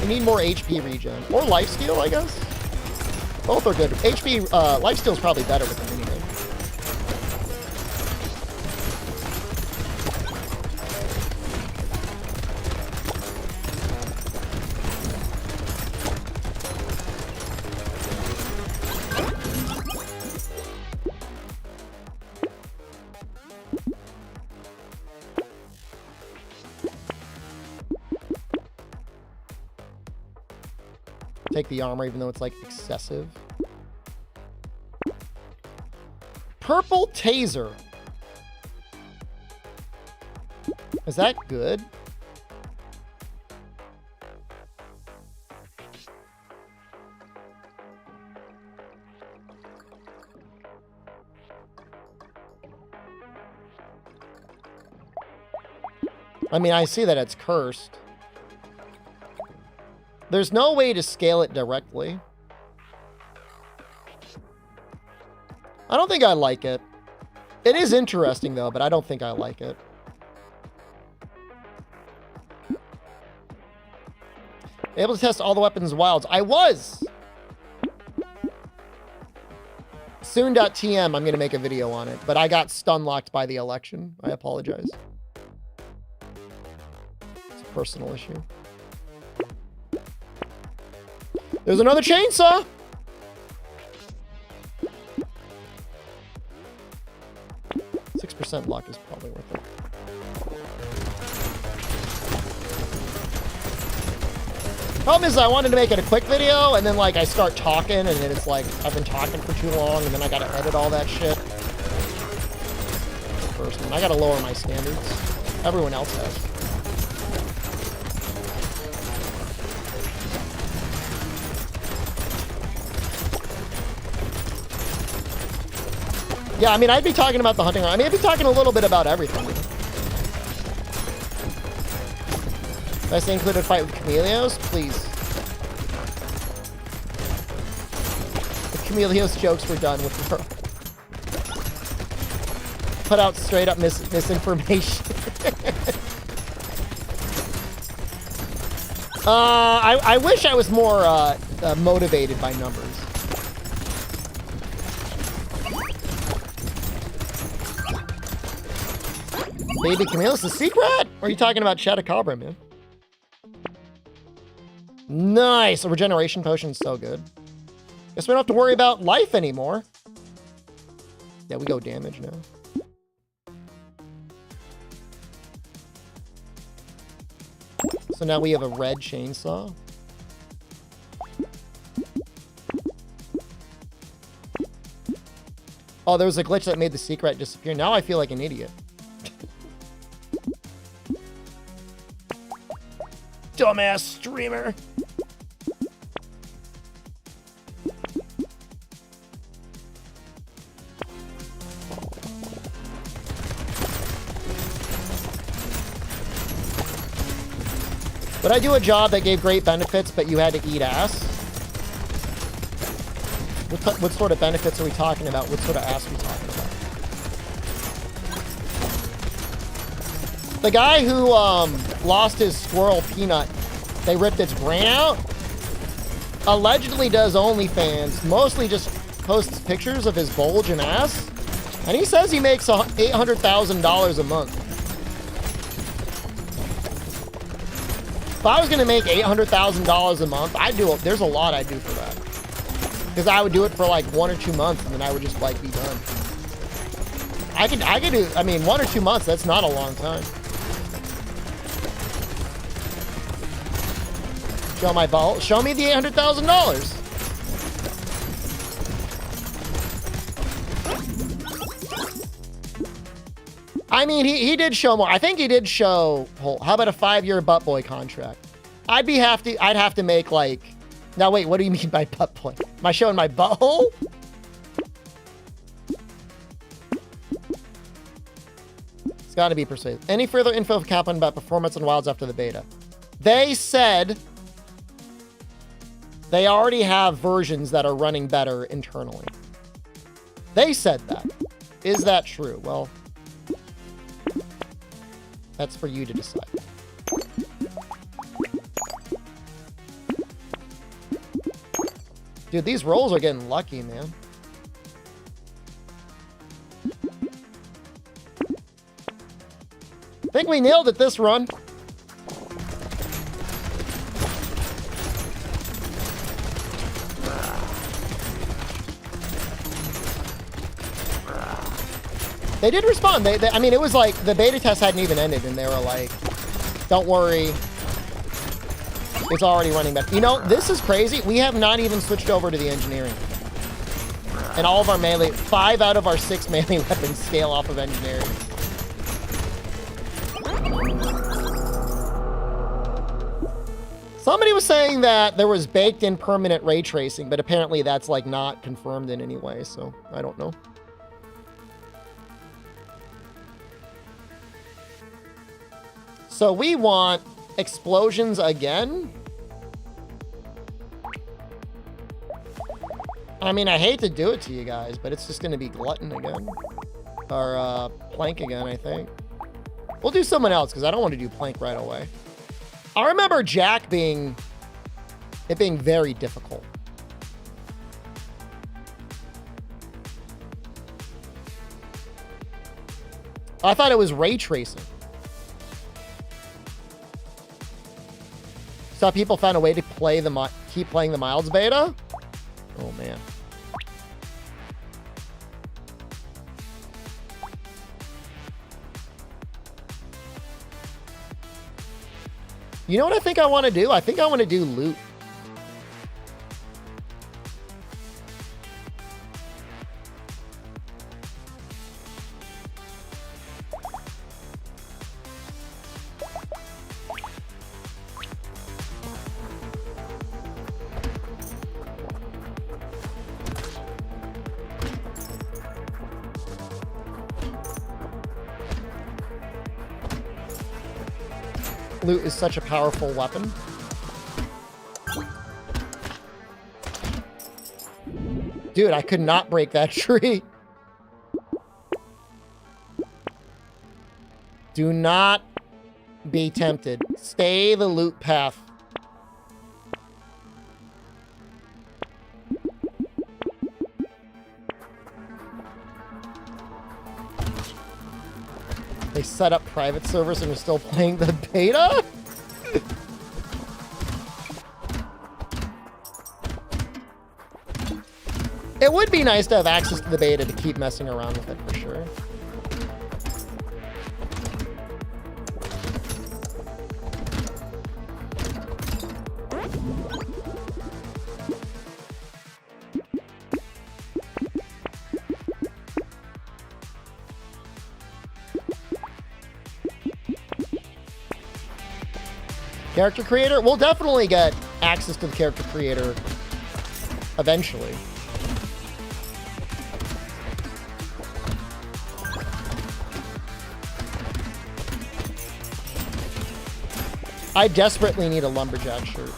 We need more HP regen or lifesteal, I guess. Both are good. HP lifesteal is probably better with the minigun. Take the armor, even though it's like excessive. Purple taser. Is that good? I mean, I see that it's cursed. There's no way to scale it directly. I don't think I like it. It is interesting, though, but I don't think I like it. Able to test all the weapons wilds. I was! Soon.tm, I'm going to make a video on it, but I got stun locked by the election. I apologize. It's a personal issue. There's another chainsaw! 6% luck is probably worth it. Problem is, I wanted to make it a quick video, and then, like, I start talking, and then it's like, I've been talking for too long, and then I gotta edit all that shit. First one. I gotta lower my standards. Everyone else has. Yeah, I mean, I'd be talking about the hunting. I mean, I'd be talking a little bit about everything. Did I say include a fight with Chameleos? Please. The Camelios jokes were done with the world. Put out straight up misinformation. I wish I was more motivated by numbers. Baby Camille's the secret? Or are you talking about Chatacabra, man? Nice. A regeneration potion's so good. Guess we don't have to worry about life anymore. Yeah, we go damage now. So now we have a red chainsaw. Oh, there was a glitch that made the secret disappear. Now I feel like an idiot. Dumbass streamer. Would I do a job that gave great benefits, but you had to eat ass? What sort of benefits are we talking about? What sort of ass are we talking about? The guy who lost his squirrel Peanut, they ripped its brain out, allegedly does OnlyFans, mostly just posts pictures of his bulge and ass, and he says he makes $800,000 a month. If I was going to make $800,000 a month, I'd do it. There's a lot I'd do for that. Because I would do it for like 1 or 2 months, and then I would just like be done. I could do, I mean, 1 or 2 months, that's not a long time. Show my ball. Show me the $800,000. I mean, he did show more. I think he did show. How about a 5-year butt boy contract? I'd have to make like. Now wait, what do you mean by butt boy? Am I showing my butthole? It's got to be persuasive. Any further info of Kaplan about performance and wilds after the beta? They said they already have versions that are running better internally. They said that. Is that true? Well, that's for you to decide. Dude, these rolls are getting lucky, man. I think we nailed it this run. They did respond. I mean, it was like the beta test hadn't even ended, and they were like, "Don't worry, it's already running better." You know, this is crazy. We have not even switched over to the engineering, and all of our melee, 5 out of our 6 melee weapons scale off of engineering. Somebody was saying that there was baked-in permanent ray tracing, but apparently that's like not confirmed in any way. So I don't know. So we want explosions again. I mean, I hate to do it to you guys, but it's just going to be Glutton again. Or Plank again, I think. We'll do someone else because I don't want to do Plank right away. I remember Jack being very difficult. I thought it was ray tracing. So people found a way to play keep playing the Milds beta? Oh, man. You know what I think I want to do? I think I want to do loot. Loot is such a powerful weapon. Dude, I could not break that tree. Do not be tempted. Stay the loot path. They set up private servers and are still playing the beta? It would be nice to have access to the beta to keep messing around with it for sure. Character creator? We'll definitely get access to the character creator eventually. I desperately need a lumberjack shirt.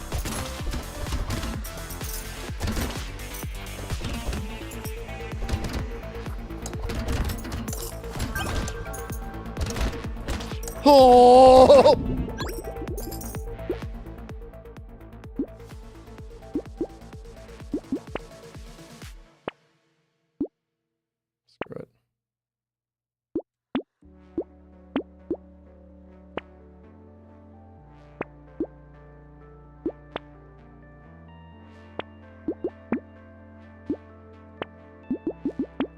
Oh! Screw it.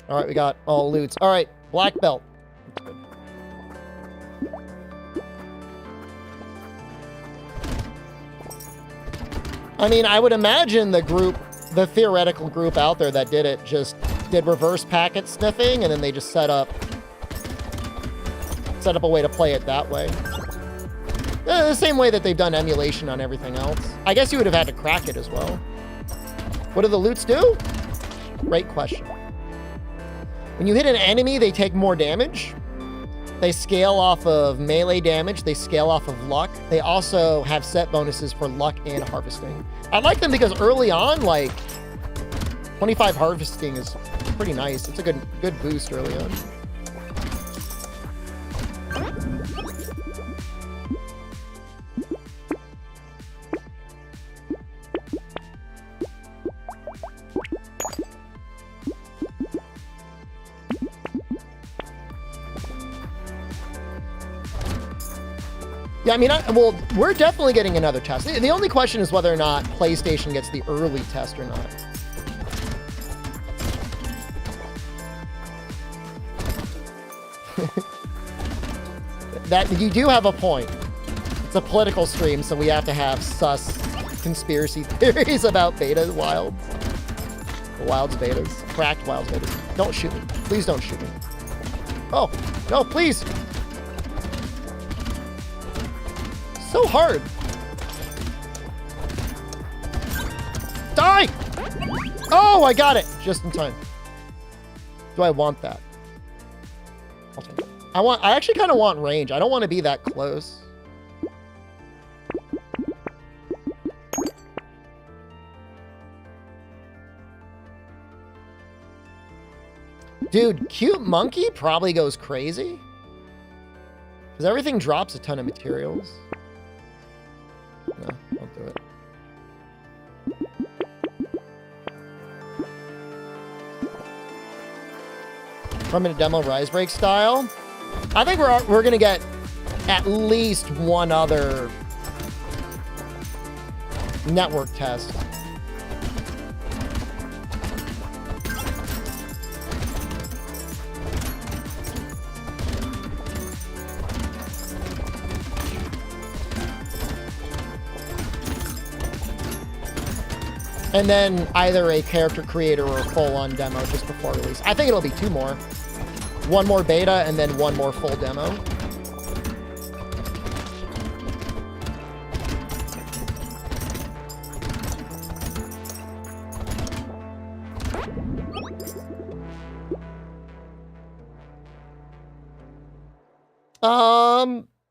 All right, we got all loots. All right, black belt. I mean, I would imagine the group, the theoretical group out there that did it just did reverse packet sniffing, and then they just set up a way to play it that way. The same way that they've done emulation on everything else. I guess you would have had to crack it as well. What do the loots do? Great question. When you hit an enemy, they take more damage. They scale off of melee damage. They scale off of luck. They also have set bonuses for luck and harvesting. I like them because early on, like, 25 harvesting is pretty nice. It's a good boost early on. Yeah, I mean, well, we're definitely getting another test. The only question is whether or not PlayStation gets the early test or not. That you do have a point. It's a political stream, so we have to have sus conspiracy theories about beta wilds. Wilds betas. Cracked wilds betas. Don't shoot me. Please don't shoot me. Oh, no, please. So hard. Die! Oh, I got it just in time. Do I want that? I'll take it. I actually kind of want range. I don't want to be that close. Dude, cute monkey probably goes crazy. Because everything drops a ton of materials. No, don't do it. Permanent demo rise break style. I think we're gonna get at least one other network test. And then either a character creator or a full-on demo just before release. I think it'll be two more. One more beta and then one more full demo.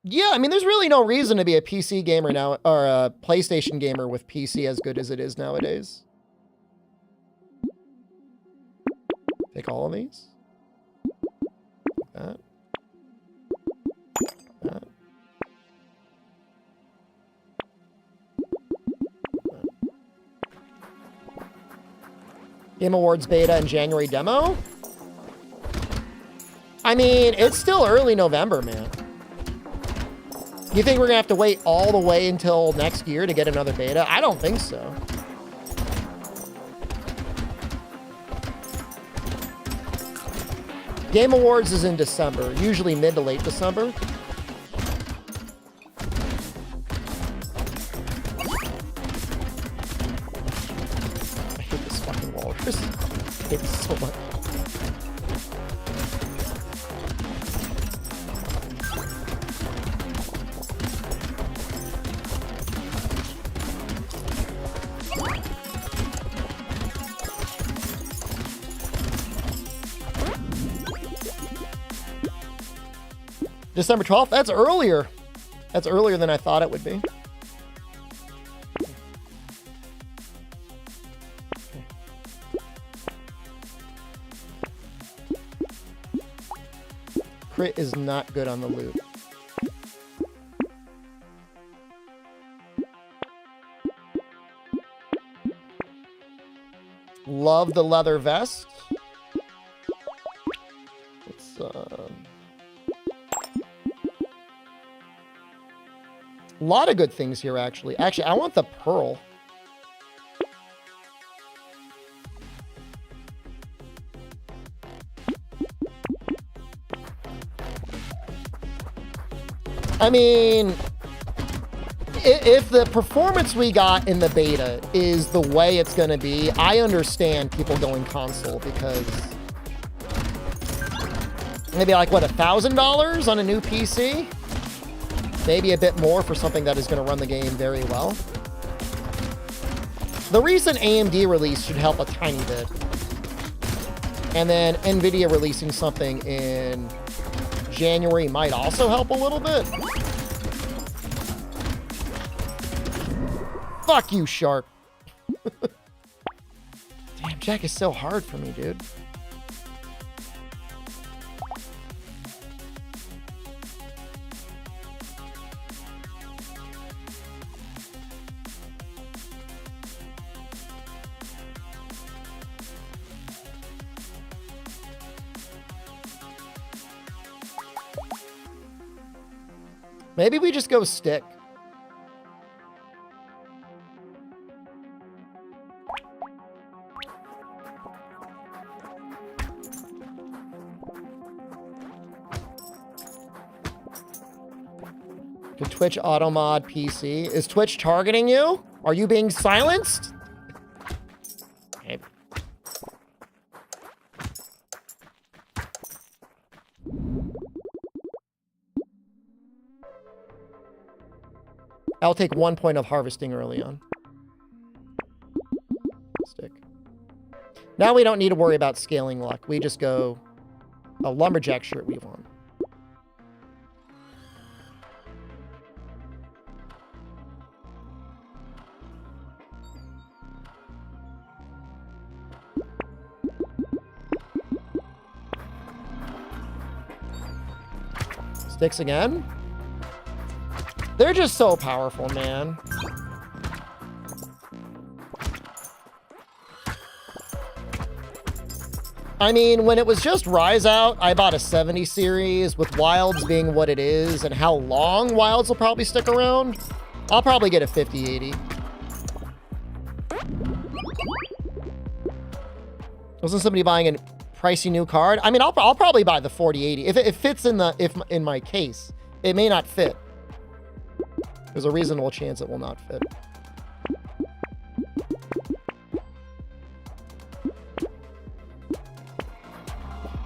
Yeah, I mean, there's really no reason to be a PC gamer now, or a PlayStation gamer with PC as good as it is nowadays. Take all of these. That. That. Game Awards beta and January demo? I mean, it's still early November, man. You think we're gonna have to wait all the way until next year to get another beta? I don't think so. Game Awards is in December, usually mid to late December. I hate this fucking wall. I hate this so much. December 12th? That's earlier. That's earlier than I thought it would be. Crit is not good on the loot. Love the leather vest. It's, a lot of good things here, actually. Actually, I want the pearl. I mean, if the performance we got in the beta is the way it's going to be, I understand people going console because maybe like, what, $1,000 on a new PC? Maybe a bit more for something that is going to run the game very well. The recent AMD release should help a tiny bit. And then NVIDIA releasing something in January might also help a little bit. Fuck you, shark. Damn, Jack is so hard for me, dude. Maybe we just go stick. To Twitch auto mod PC. Is Twitch targeting you? Are you being silenced? Okay. I'll take 1 point of harvesting early on. Stick. Now we don't need to worry about scaling luck. We just go a lumberjack shirt we want. Sticks again. They're just so powerful, man. I mean, when it was just Rise out, I bought a 70 series with Wilds being what it is and how long Wilds will probably stick around. I'll probably get a 50-80. Wasn't somebody buying a pricey new card? I mean, I'll probably buy the 40-80 if it fits in my case. It may not fit. There's a reasonable chance it will not fit.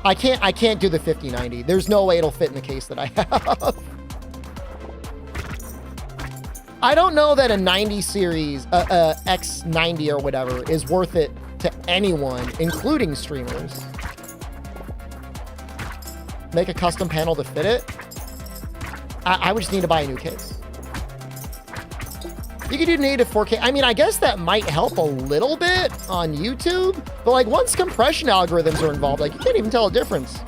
I can't do the 50-90. There's no way it'll fit in the case that I have. I don't know that a 90 series, X90 or whatever, is worth it to anyone, including streamers. Make a custom panel to fit it. I would just need to buy a new case. You could do native 4K. I mean, I guess that might help a little bit on YouTube, but like once compression algorithms are involved, like you can't even tell a difference.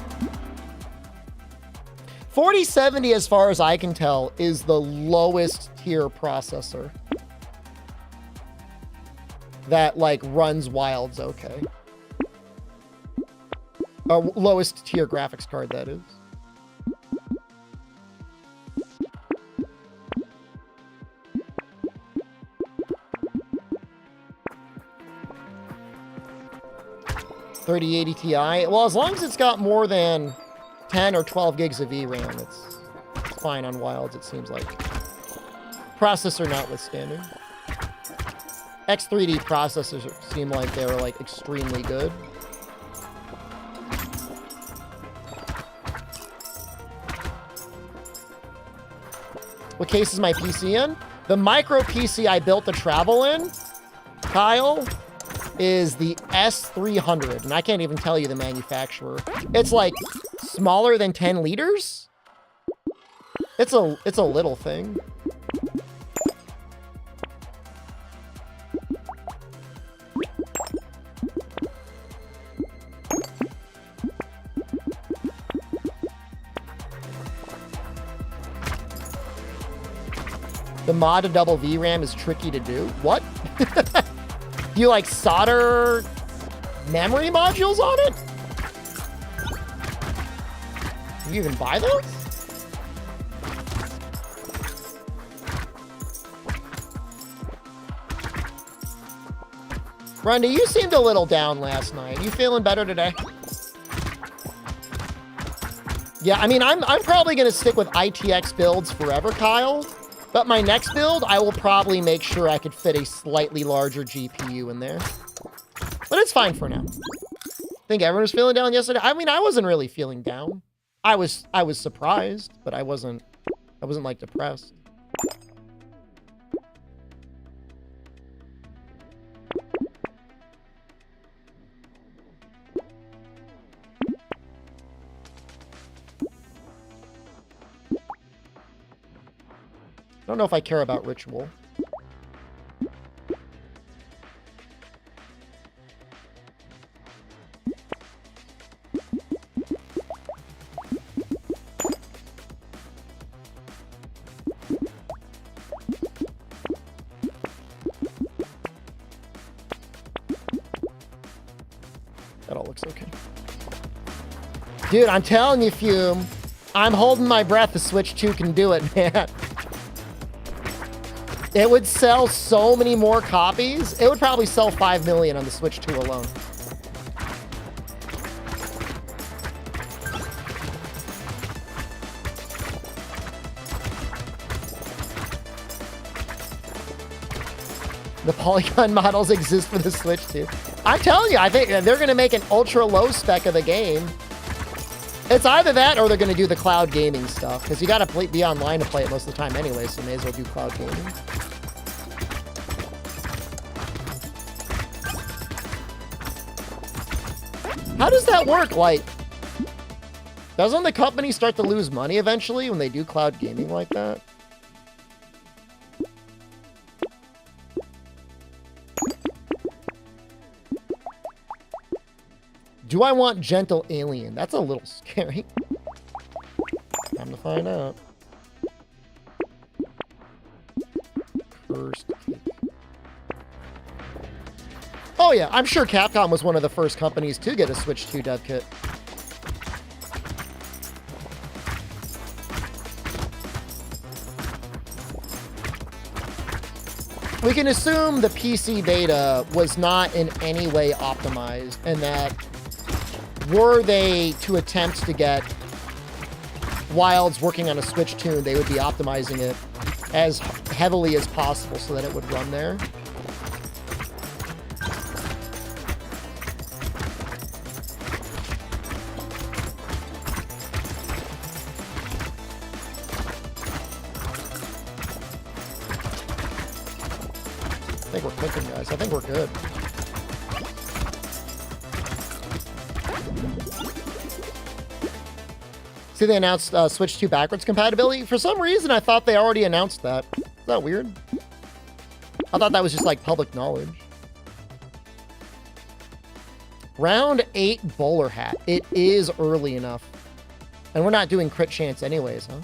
4070, as far as I can tell, is the lowest tier processor that like runs Wilds okay. Lowest tier graphics card, that is. $3080 Ti. Well, as long as it's got more than 10 or 12 gigs of VRAM, it's fine on Wilds, it seems like. Processor notwithstanding. X3D processors seem like they were like extremely good. What case is my PC in? The micro PC I built the travel in, Kyle, is the S300, and I can't even tell you the manufacturer. It's like smaller than 10 liters. It's a little thing. The mod to double VRAM is tricky to do. What? Do you like solder memory modules on it? Do you even buy those? Brenda, you seemed a little down last night. You feeling better today? Yeah, I mean, I'm probably gonna stick with ITX builds forever, Kyle. But my next build, I will probably make sure I could fit a slightly larger GPU in there. But it's fine for now. Think everyone was feeling down yesterday? I mean, I wasn't really feeling down. I was surprised, but I wasn't like depressed. I don't know if I care about ritual. That all looks okay. Dude, I'm telling you, Fume, I'm holding my breath. The Switch 2 can do it, man. It would sell so many more copies. It would probably sell 5 million on the Switch 2 alone. The polygon models exist for the Switch 2. I'm telling you, I think they're going to make an ultra low spec of the game. It's either that or they're going to do the cloud gaming stuff, because you got to be online to play it most of the time anyway, so you may as well do cloud gaming. How does that work? Like, doesn't the company start to lose money eventually when they do cloud gaming like that? Do I want gentle alien? That's a little scary. Time to find out. Cursed cake. Oh yeah, I'm sure Capcom was one of the first companies to get a Switch 2 dev kit. We can assume the PC beta was not in any way optimized, and that were they to attempt to get Wilds working on a Switch 2, they would be optimizing it as heavily as possible so that it would run there. I think we're cooking, guys. I think we're good. See, they announced Switch 2 backwards compatibility. For some reason, I thought they already announced that. Is that weird? I thought that was just like public knowledge. Round 8 bowler hat. It is early enough. And we're not doing crit chance anyways, huh?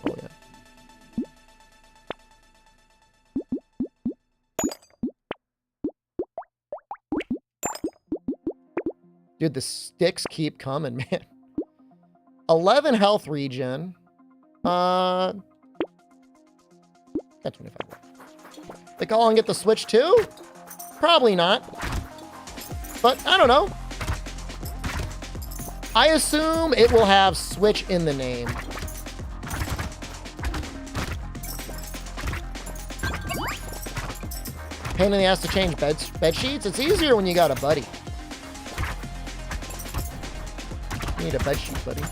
Oh, yeah. Dude, the sticks keep coming, man. 11 health regen. Got 25. Think I'll get the switch too? Probably not. But I don't know. I assume it will have switch in the name. Pain in the ass to change bed sheets. It's easier when you got a buddy. You need a bed sheet, buddy.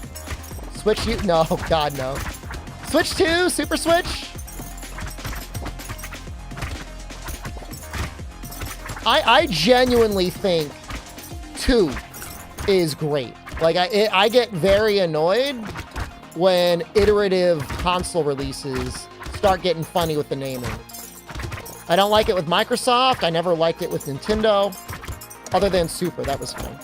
Switch you? No, God, no. Switch 2, super switch. I genuinely think 2 is great. Like, I get very annoyed when iterative console releases start getting funny with the naming. I don't like it with Microsoft. I never liked it with Nintendo. Other than Super, that was fun.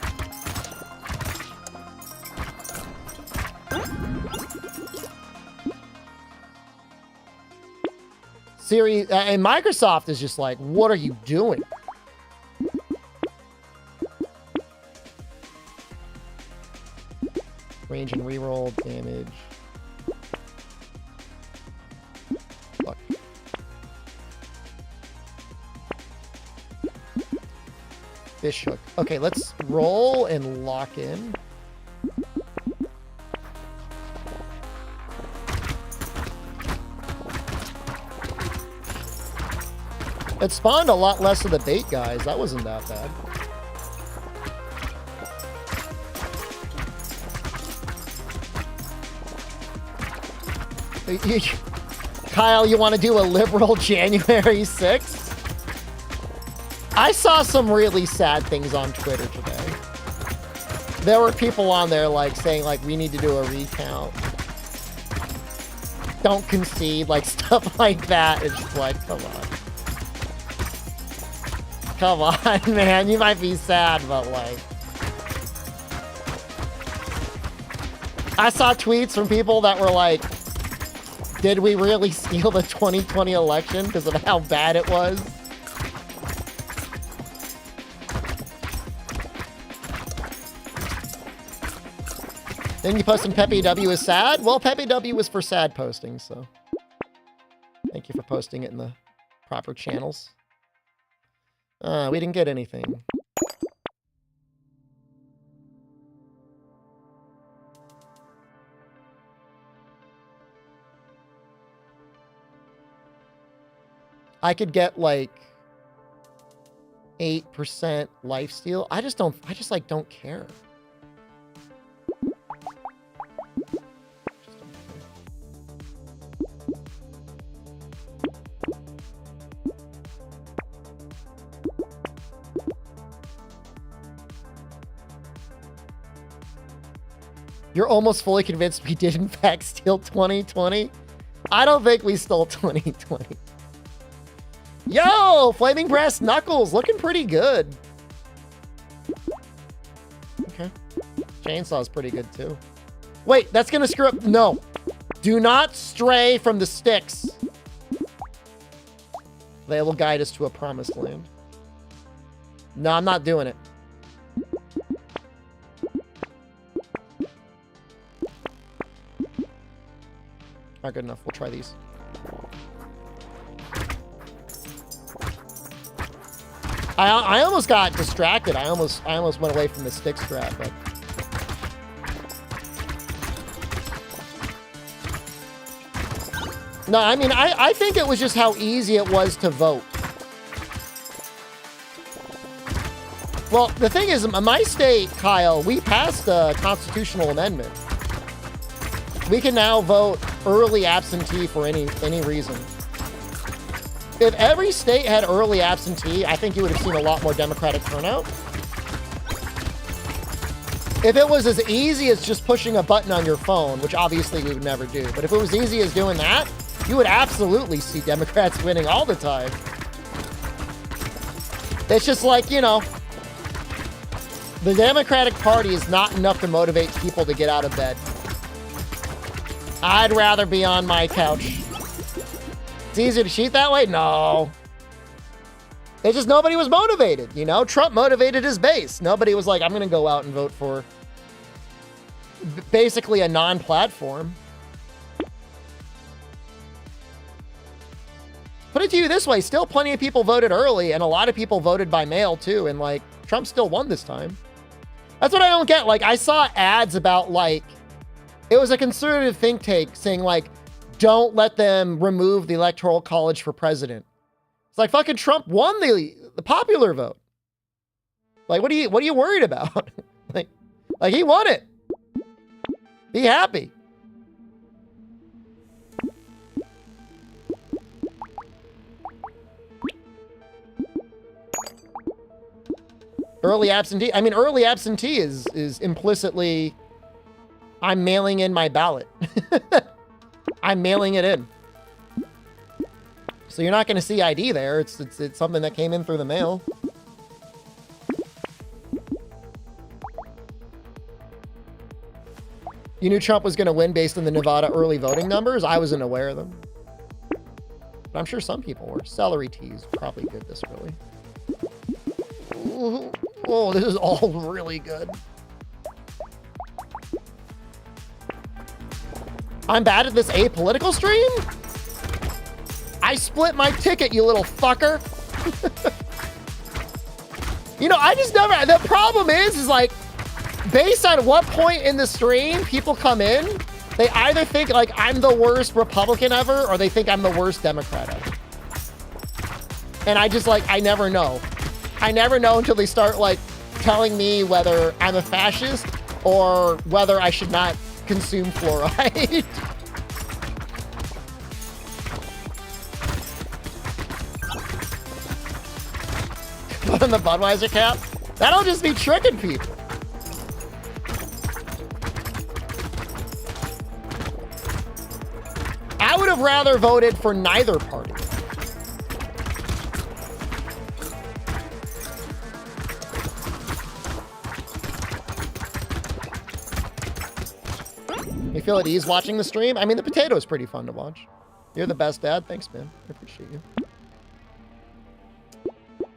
Series, and Microsoft is just like, what are you doing? Range and reroll damage. Fuck. Fish hook. Okay, let's roll and lock in. It spawned a lot less of the bait guys. That wasn't that bad. Kyle, you want to do a liberal January 6th? I saw some really sad things on Twitter today. There were people on there like saying like we need to do a recount. Don't concede, like stuff like that. It's just like, come on. Come on, man. You might be sad, but like... I saw tweets from people that were like, did we really steal the 2020 election because of how bad it was? Then you posting Pepe W is sad? Well, Pepe W was for sad posting, so... Thank you for posting it in the proper channels. We didn't get anything. I could get like 8% lifesteal. I just like don't care. You're almost fully convinced we did in fact steal 2020? I don't think we stole 2020. Yo, Flaming Brass Knuckles, looking pretty good. Okay. Chainsaw's pretty good too. Wait, that's gonna screw up. No. Do not stray from the sticks. They will guide us to a promised land. No, I'm not doing it. Not good enough. We'll try these. I almost got distracted. I almost went away from the stick strat, but no, I mean I think it was just how easy it was to vote. Well, the thing is, in my state, Kyle, we passed a constitutional amendment. We can now vote early absentee for any reason. If every state had early absentee, I think you would have seen a lot more Democratic turnout. If it was as easy as just pushing a button on your phone, which obviously we would never do, but if it was easy as doing that, You would absolutely see Democrats winning all the time. It's just like, you know, the Democratic Party is not enough to motivate people to get out of bed. I'd rather be on my couch. It's easier to cheat that way? No. It's just nobody was motivated, you know? Trump motivated his base. Nobody was like, I'm going to go out and vote for basically a non-platform. Put it to you this way, still plenty of people voted early, and a lot of people voted by mail too, and like, Trump still won this time. That's what I don't get. Like, I saw ads about like, it was a conservative think tank saying like, don't let them remove the Electoral College for president. It's like fucking Trump won the popular vote. Like, what are you worried about? like he won it. Be happy. Early absentee. I mean, early absentee is implicitly, I'm mailing in my ballot. I'm mailing it in. So you're not going to see ID there. It's something that came in through the mail. You knew Trump was going to win based on the Nevada early voting numbers? I wasn't aware of them. But I'm sure some people were. Celery tea is probably good this early. Ooh. Oh, this is all really good. I'm bad at this apolitical stream? I split my ticket, you little fucker. You know, I just never, the problem is like, based on what point in the stream people come in, they either think like I'm the worst Republican ever, or they think I'm the worst Democrat ever. And I just like, I never know. I never know until they start like telling me whether I'm a fascist or whether I should not consume fluoride. Put on the Budweiser cap? That'll just be tricking people. I would have rather voted for neither party. You feel at ease watching the stream? I mean, the potato is pretty fun to watch. You're the best dad. Thanks, man. I appreciate you.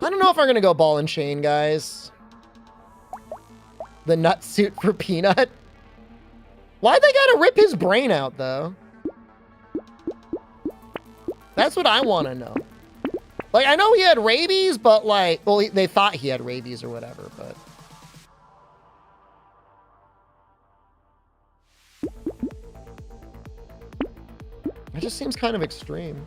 I don't know if I'm going to go ball and chain, guys. The nut suit for Peanut. Why'd they got to rip his brain out, though? That's what I want to know. Like, I know he had rabies, but like, well, they thought he had rabies or whatever, but. It just seems kind of extreme.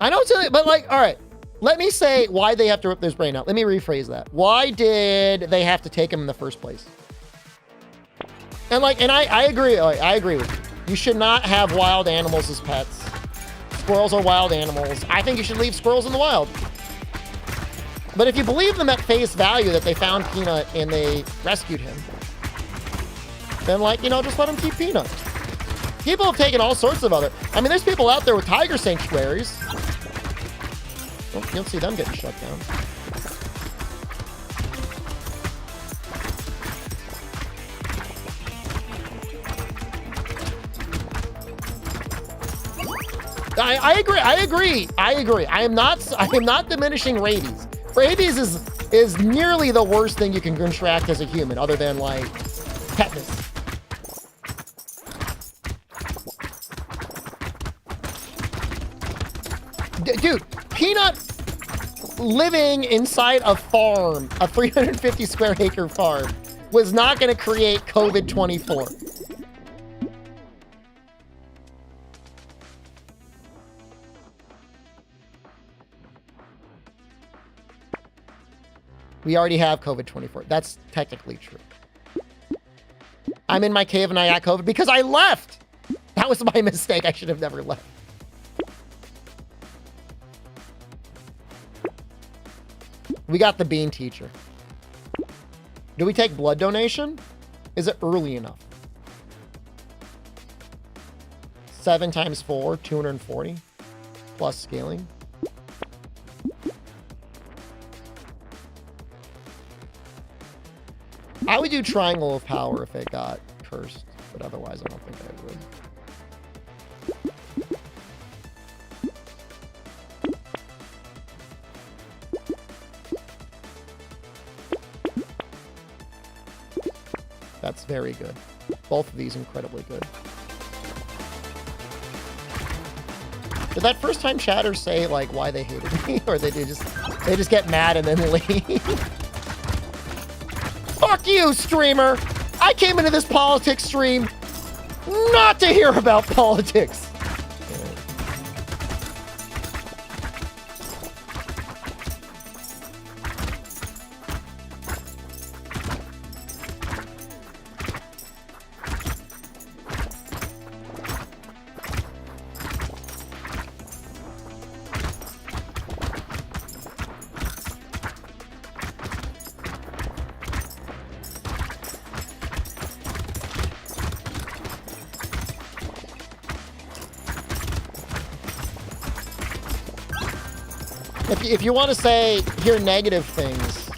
I know, but like, all right. Let me say why they have to rip his brain out. Let me rephrase that. Why did they have to take him in the first place? And like, and I agree. Like, I agree with you. You should not have wild animals as pets. Squirrels are wild animals. I think you should leave squirrels in the wild. But if you believe them at face value that they found Peanut and they rescued him, then like, you know, just let them keep Peanut. People have taken all sorts of other. I mean, there's people out there with tiger sanctuaries. Well, you don't see them getting shut down. I agree. I am not diminishing rabies. Rabies is nearly the worst thing you can contract as a human, other than like tetanus. Dude, Peanut living inside a farm, a 350 square acre farm, was not going to create COVID-24. We already have COVID-24. That's technically true. I'm in my cave and I got COVID because I left. That was my mistake. I should have never left. We got the bean teacher. Do we take blood donation? Is it early enough? 7 times 4, 240 plus scaling. I would do Triangle of Power if it got cursed, but otherwise I don't think I would. That's very good. Both of these incredibly good. Did that first time chatter say like why they hated me, or they just get mad and then leave? Fuck you, streamer! I came into this politics stream not to hear about politics. If you want to hear negative things,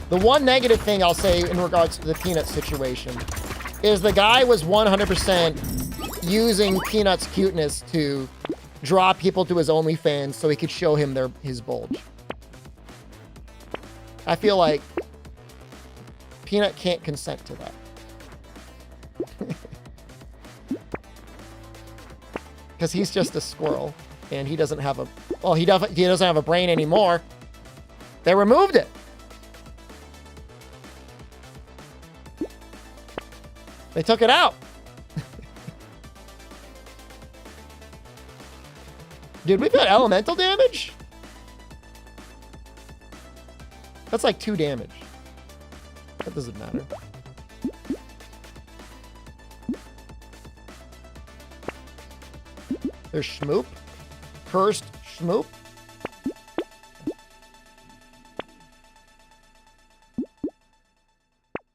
the one negative thing I'll say in regards to the Peanut situation is the guy was 100% using Peanut's cuteness to draw people to his OnlyFans so he could show him his bulge. I feel like Peanut can't consent to that. Because he's just a squirrel. And he doesn't have he doesn't have a brain anymore. They removed it. They took it out. Dude, we've got elemental damage? That's like 2 damage. That doesn't matter. There's Schmoop. Cursed Schmoop.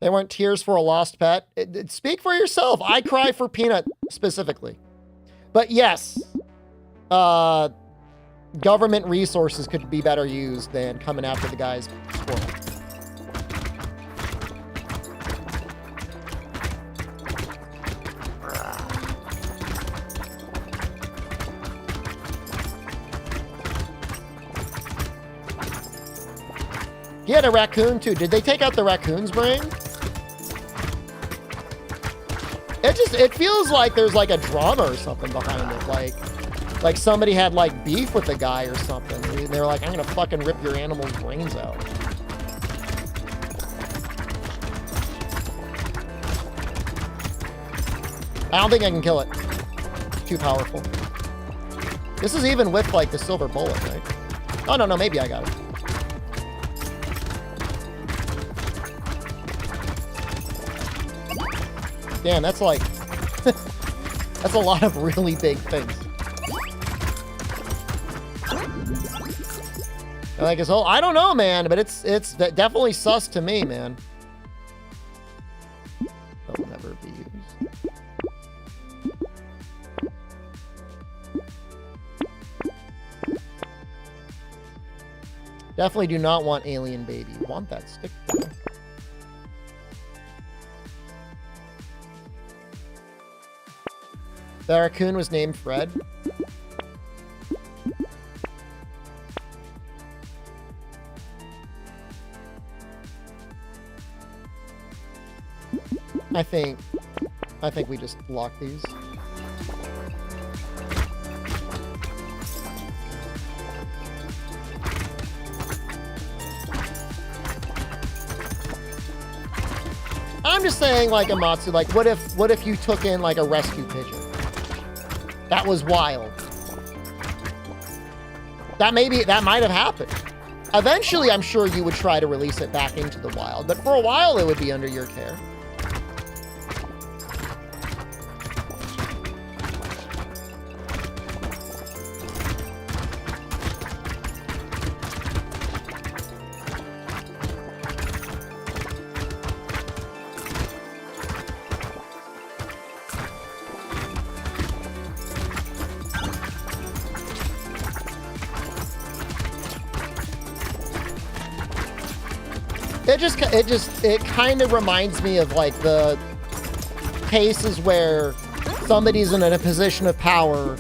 They weren't tears for a lost pet. Speak for yourself. I cry for Peanut specifically. But yes, government resources could be better used than coming after the guy's squirrel. He had a raccoon too. Did they take out the raccoon's brain? It feels like there's like a drama or something behind it. Like somebody had like beef with the guy or something. They were like, I'm gonna fucking rip your animal's brains out. I don't think I can kill it. It's too powerful. This is even with like the silver bullet, right? Oh no, maybe I got it. Damn, that's like... that's a lot of really big things. Like his whole... I don't know, man, but it's definitely sus to me, man. That will never be used. Definitely do not want alien baby. Want that stick though. The raccoon was named Fred. I think we just lock these. I'm just saying, like, Amatsu, like, what if you took in like a rescue pigeon? That was wild. That might have happened. Eventually, I'm sure you would try to release it back into the wild, but for a while, it would be under your care. It kind of reminds me of like the cases where somebody's in a position of power,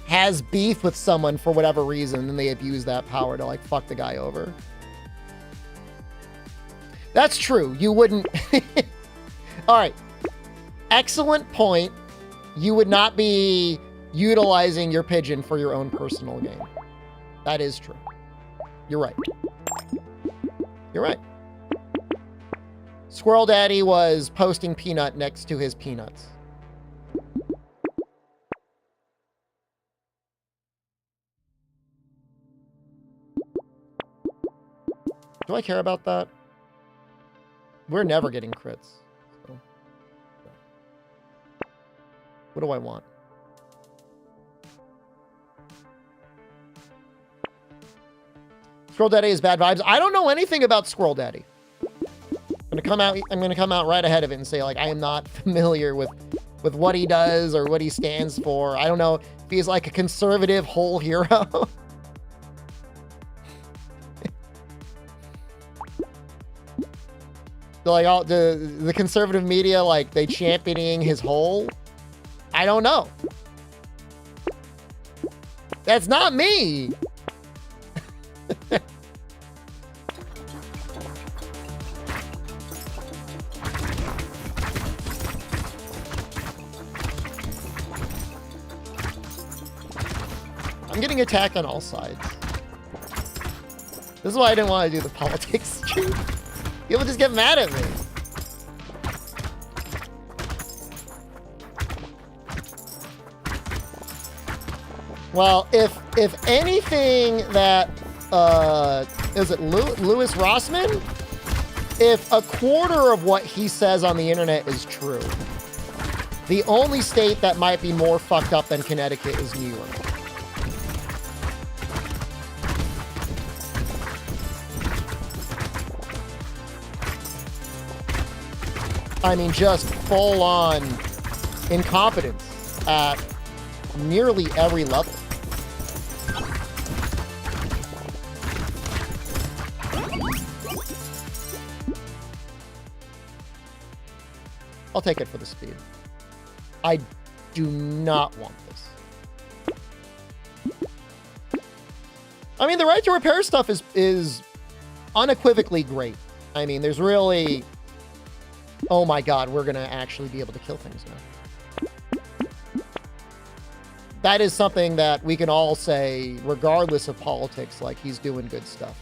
has beef with someone for whatever reason, and they abuse that power to like fuck the guy over. That's true. You wouldn't. All right. Excellent point. You would not be utilizing your pigeon for your own personal gain. That is true. You're right. You're right. Squirrel Daddy was posting peanut next to his peanuts. Do I care about that? We're never getting crits. So. What do I want? Squirrel Daddy is bad vibes. I don't know anything about Squirrel Daddy. I'm gonna come out right ahead of it and say, like, I am not familiar with what he does or what he stands for. I don't know if he's like a conservative whole hero. Like all the conservative media, like they championing his whole. I don't know. That's not me. I'm getting attacked on all sides. This is why I didn't want to do the politics stream. People just get mad at me. Well, if anything that is it Louis Rossman? If a quarter of what he says on the internet is true, the only state that might be more fucked up than Connecticut is New York. I mean, just full-on incompetence at nearly every level. I'll take it for the speed. I do not want this. I mean, the right to repair stuff is unequivocally great. I mean, there's really... Oh my god, we're gonna actually be able to kill things now. That is something that we can all say, regardless of politics, like he's doing good stuff.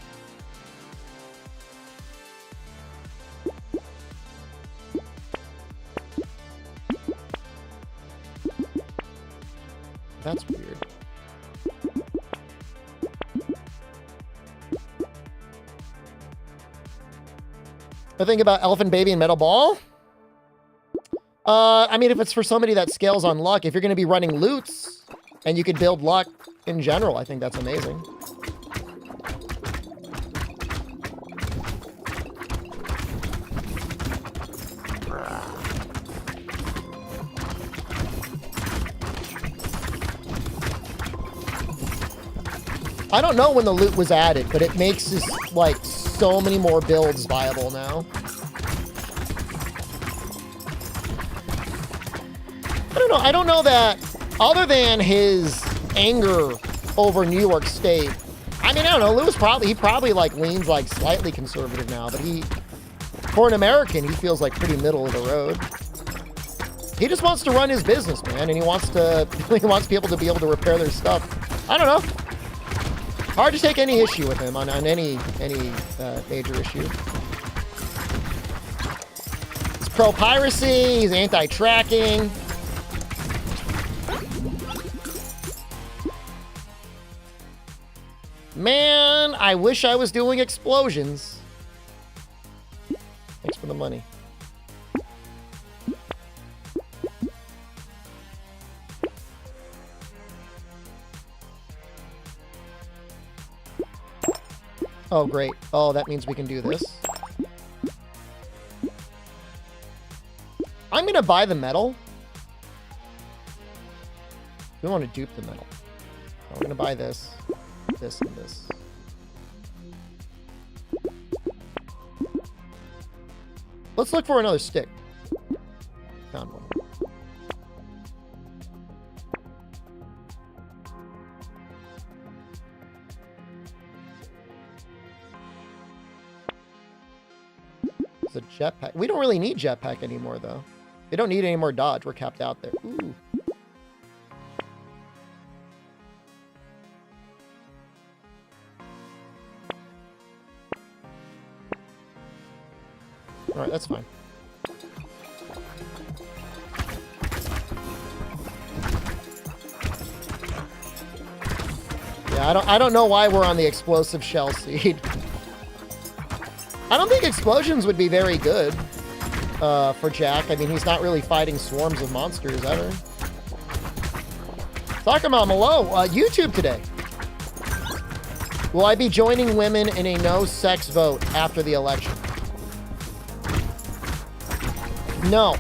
That's weird. I think about Elephant Baby and Metal Ball. I mean, if it's for somebody that scales on luck, if you're going to be running loots and you could build luck in general, I think that's amazing. I don't know when the loot was added, but it makes this, like, so many more builds viable now. I don't know that, other than his anger over New York State, I mean, I don't know, he probably like leans like slightly conservative now, but for an American, he feels like pretty middle of the road. He just wants to run his business, man, and he wants people to be able to repair their stuff. I don't know. Hard to take any issue with him on any major issue. He's pro-piracy, he's anti-tracking. Man, I wish I was doing explosions. Thanks for the money. Oh, great. Oh, that means we can do this. I'm going to buy the metal. We want to dupe the metal. So we're going to buy this, this, and this. Let's look for another stick. Found one. It's a jetpack. We don't really need jetpack anymore, though. We don't need any more dodge. We're capped out there. Ooh. All right, that's fine. Yeah, I don't know why we're on the explosive shell seed. I don't think explosions would be very good for Jack. I mean, he's not really fighting swarms of monsters ever. Talking about Malo, YouTube today. Will I be joining women in a no-sex vote after the election? No.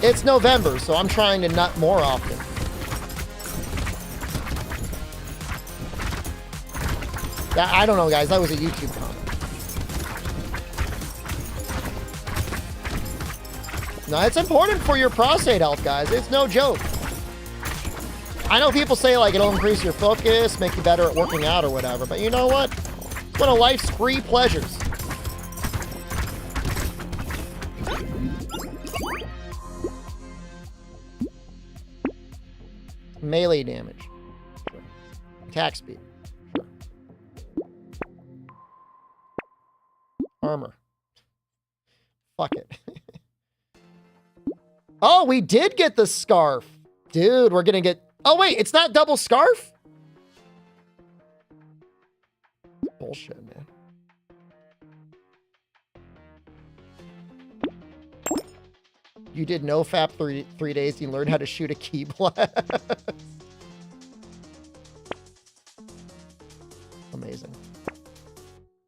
It's November, so I'm trying to nut more often. Yeah, I don't know, guys. That was a YouTube comment. No, it's important for your prostate health, guys. It's no joke. I know people say, like, it'll increase your focus, make you better at working out or whatever, but you know what? It's one of life's free pleasures. Melee damage. Sure. Attack speed. Sure. Armor. Fuck it. Oh, we did get the scarf. Dude, we're gonna get... Oh, wait, it's not double scarf? Bullshit, man. You did no FAP 3 days. You learned how to shoot a key blast. Amazing.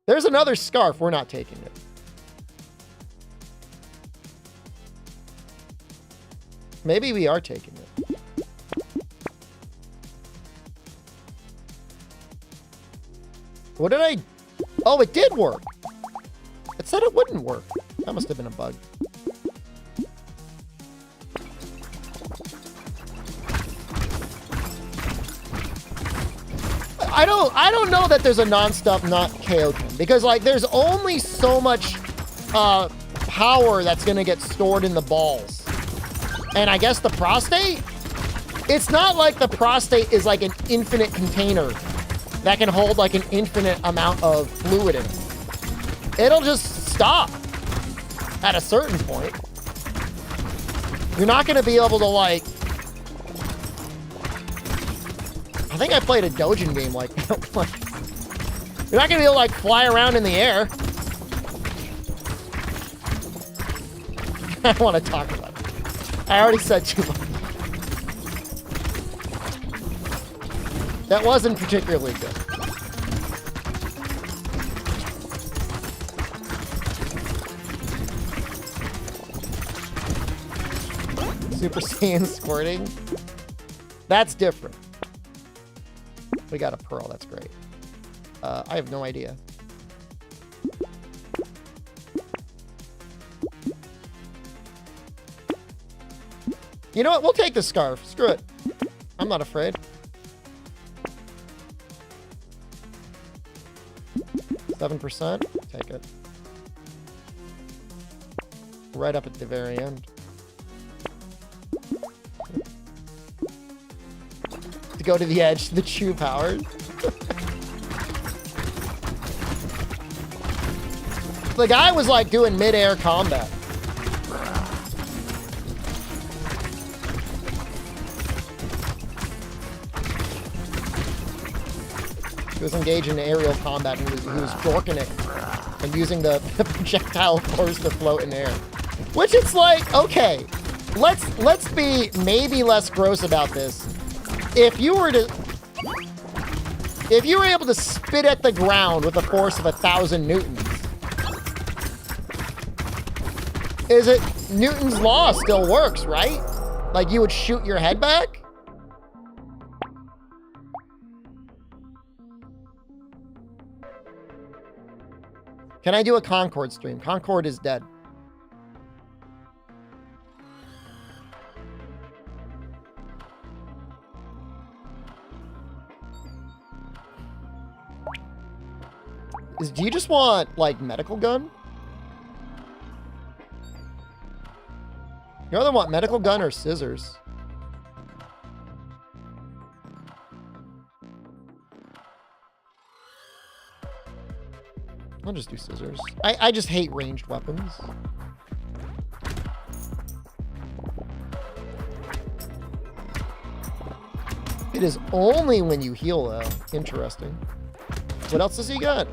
There's another scarf. We're not taking it. Maybe we are taking it. What did I... Oh, it did work. It said it wouldn't work. That must have been a bug. I don't know that there's a non-stop not Kaioken, because like there's only so much power that's gonna get stored in the balls. And I guess the prostate? It's not like the prostate is like an infinite container that can hold like an infinite amount of fluid in it. It'll just stop at a certain point. You're not gonna be able to like... I think I played a Dojin game like you're not gonna be able to like fly around in the air. I don't want to talk about it. I already said too much. That wasn't particularly good. Super Saiyan squirting. That's different. We got a pearl. That's great. I have no idea. You know what? We'll take the scarf. Screw it. I'm not afraid. 7%. Take it. Right up at the very end. To go to the edge to the true powers. The guy was like doing mid-air combat. He was engaged in aerial combat and he was dorking it and using the projectile force to float in air. Which it's like, okay, let's be maybe less gross about this. If you were able to spit at the ground with a force of 1,000 newtons, is it Newton's law still works, right? Like you would shoot your head back? Can I do a Concord stream? Concord is dead. Do you just want, like, medical gun? You either want medical gun or scissors. I'll just do scissors. I just hate ranged weapons. It is only when you heal, though. Interesting. What else does he got?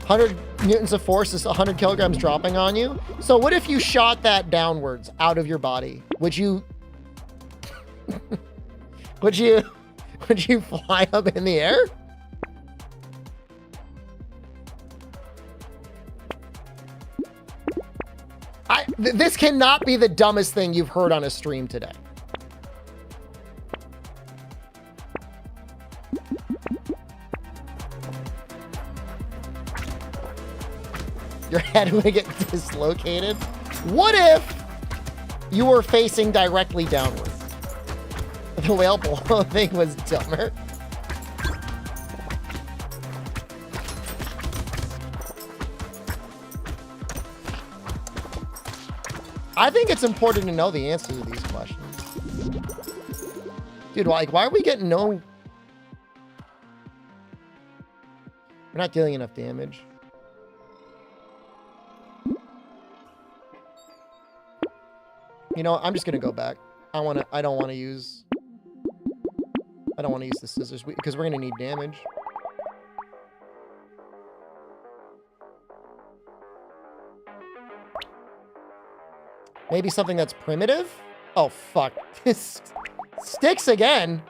"100 newtons of force is 100 kilograms dropping on you." So what if you shot that downwards out of your body? Would you would you fly up in the air? This cannot be the dumbest thing you've heard on a stream today. Your head would get dislocated. What if you were facing directly downward? The whale blow thing was dumber. I think it's important to know the answer to these questions. Dude, like, why are we getting no... We're not dealing enough damage. You know, I'm just gonna go back. I don't want to use the scissors because we're gonna need damage. Maybe something that's primitive? Oh, fuck. Sticks again.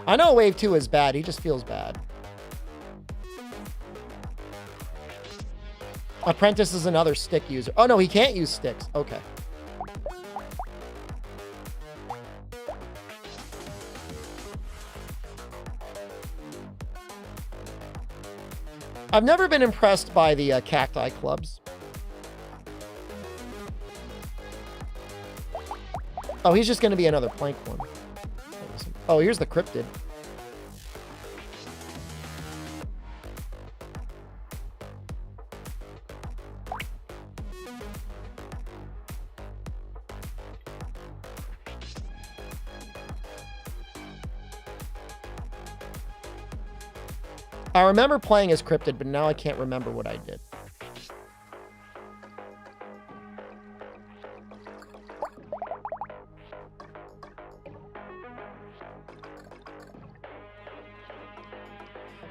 I know wave 2 is bad. He just feels bad. Apprentice is another stick user. Oh, no, he can't use sticks. Okay. I've never been impressed by the cacti clubs. Oh, he's just going to be another plank one. Oh, here's the cryptid. I remember playing as cryptid, but now I can't remember what I did.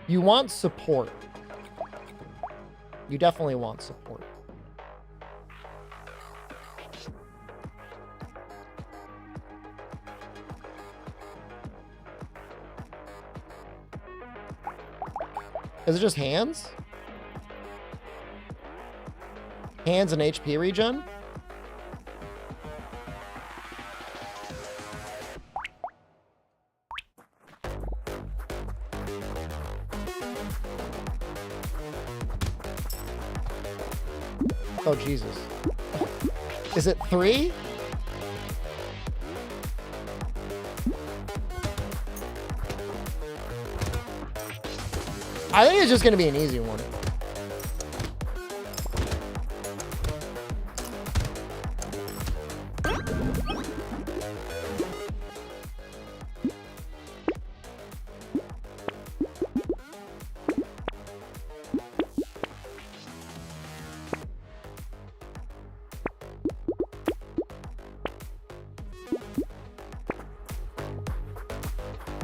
You want support. You definitely want support. Is it just hands? Hands and HP regen? Oh, Jesus. Is it 3? I think it's just going to be an easy one.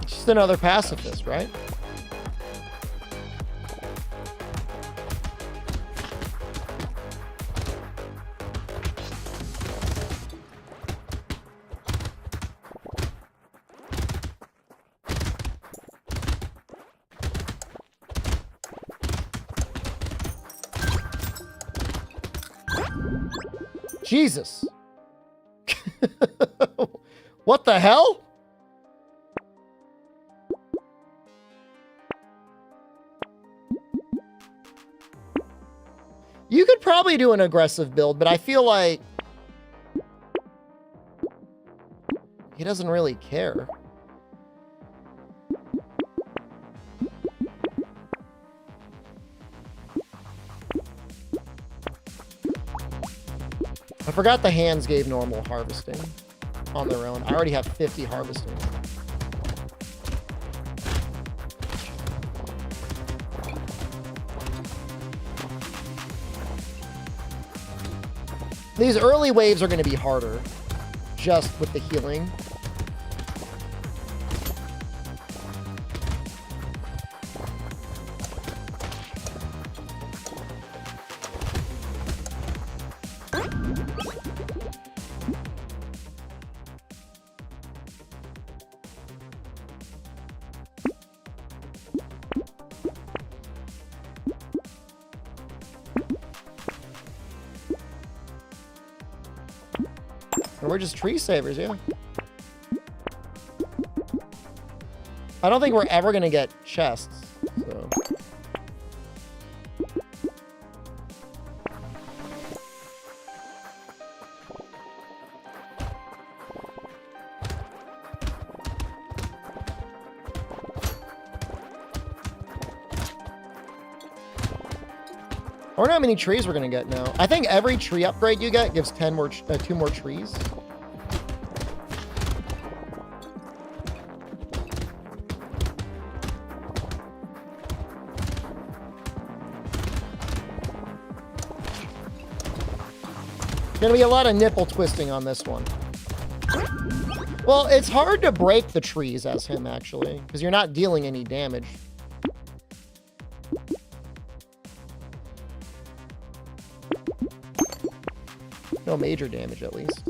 It's just another pacifist, right? Jesus. What the hell? You could probably do an aggressive build, but I feel like he doesn't really care. I forgot the hands gave normal harvesting on their own. I already have 50 harvesting. These early waves are going to be harder, just with the healing. We're just tree savers, yeah. I don't think we're ever gonna get chests, so. I wonder how many trees we're gonna get now. I think every tree upgrade you get gives 2 more trees. Gonna be a lot of nipple twisting on this one. Well, it's hard to break the trees as him, actually, because you're not dealing any damage. No major damage, at least.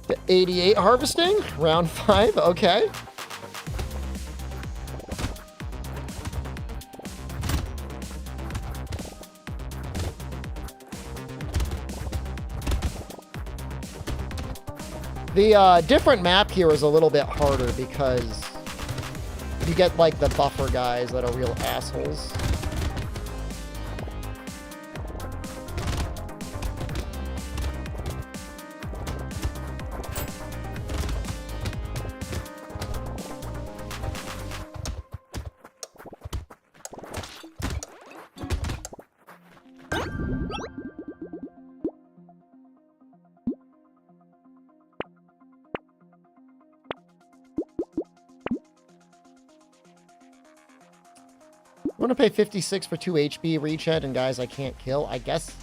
The 88 harvesting, round 5, okay. The different map here is a little bit harder because you get like the buffer guys that are real assholes. I want to pay 56 for 2 HP reach-head and guys I can't kill. I guess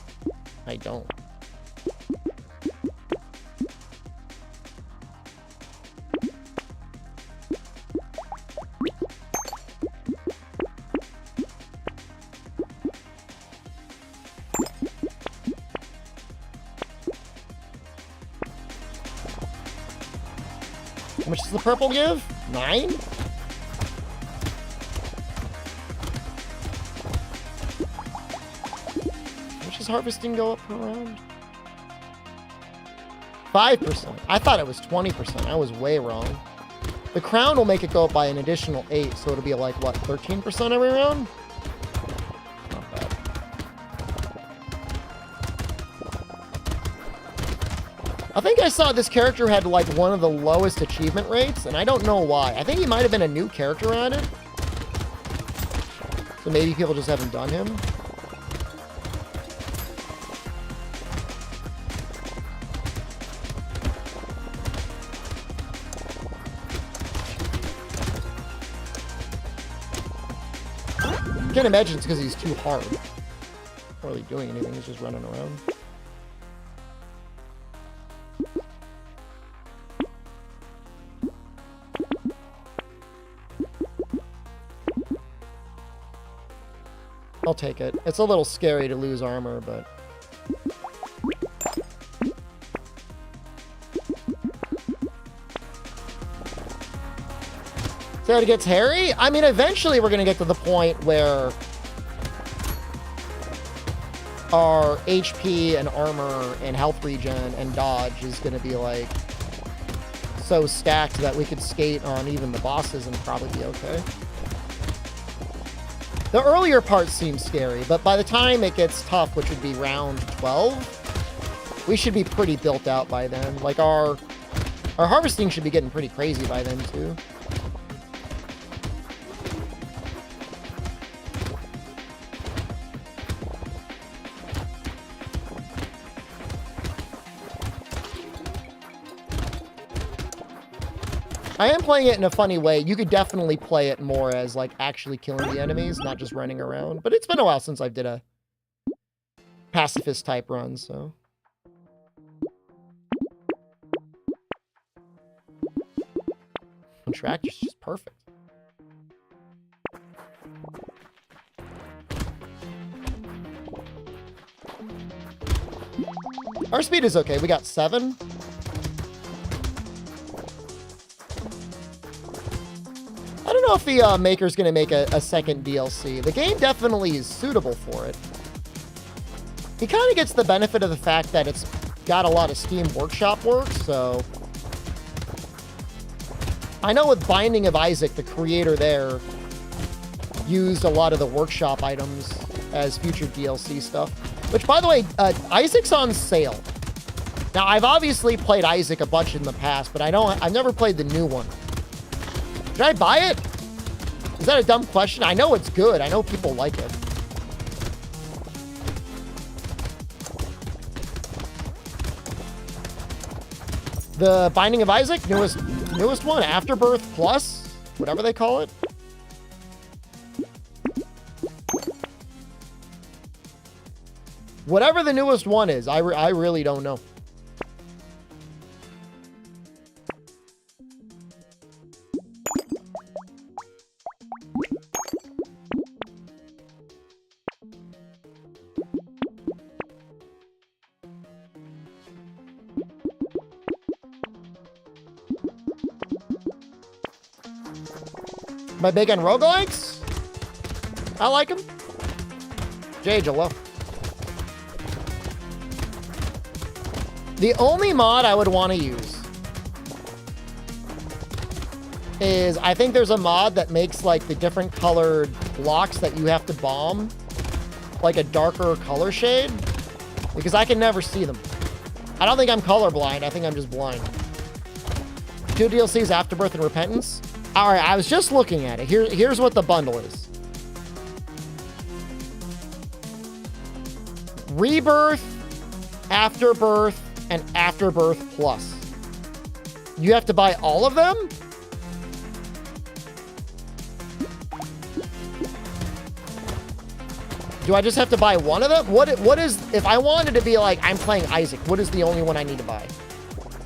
I don't. How much does the purple give? 9? Harvesting go up per round? 5%. I thought it was 20%. I was way wrong. The crown will make it go up by an additional 8, so it'll be like, what, 13% every round? Not bad. I think I saw this character had like one of the lowest achievement rates, and I don't know why. I think he might have been a new character at it. So maybe people just haven't done him. I can't imagine it's because he's too hard. Not really doing anything, he's just running around. I'll take it. It's a little scary to lose armor, but... So it gets hairy? I mean, eventually we're going to get to the point where our HP and armor and health regen and dodge is going to be like so stacked that we could skate on even the bosses and probably be okay. The earlier parts seem scary, but by the time it gets tough, which would be round 12, we should be pretty built out by then. Like our harvesting should be getting pretty crazy by then too. I am playing it in a funny way. You could definitely play it more as like actually killing the enemies, not just running around. But it's been a while since I did a pacifist type run, so. Contractor's just perfect. Our speed is okay. We got 7. I don't know if the maker's going to make a second DLC. The game definitely is suitable for it. He kind of gets the benefit of the fact that it's got a lot of Steam Workshop work, so... I know with Binding of Isaac, the creator there used a lot of the workshop items as future DLC stuff. Which, by the way, Isaac's on sale. Now, I've obviously played Isaac a bunch in the past, but I've never played the new one. Should I buy it? Is that a dumb question? I know it's good. I know people like it. The Binding of Isaac, newest one, Afterbirth Plus, whatever they call it. Whatever the newest one is, I really don't know. Am I big on roguelikes? I like them. J-Jello. The only mod I would want to use is, I think there's a mod that makes like the different colored blocks that you have to bomb like a darker color shade, because I can never see them. I don't think I'm colorblind. I think I'm just blind. 2 DLCs, Afterbirth and Repentance. All right, I was just looking at it. Here's what the bundle is. Rebirth, Afterbirth, and Afterbirth Plus. You have to buy all of them? Do I just have to buy one of them? What is, if I wanted to be like, I'm playing Isaac, what is the only one I need to buy?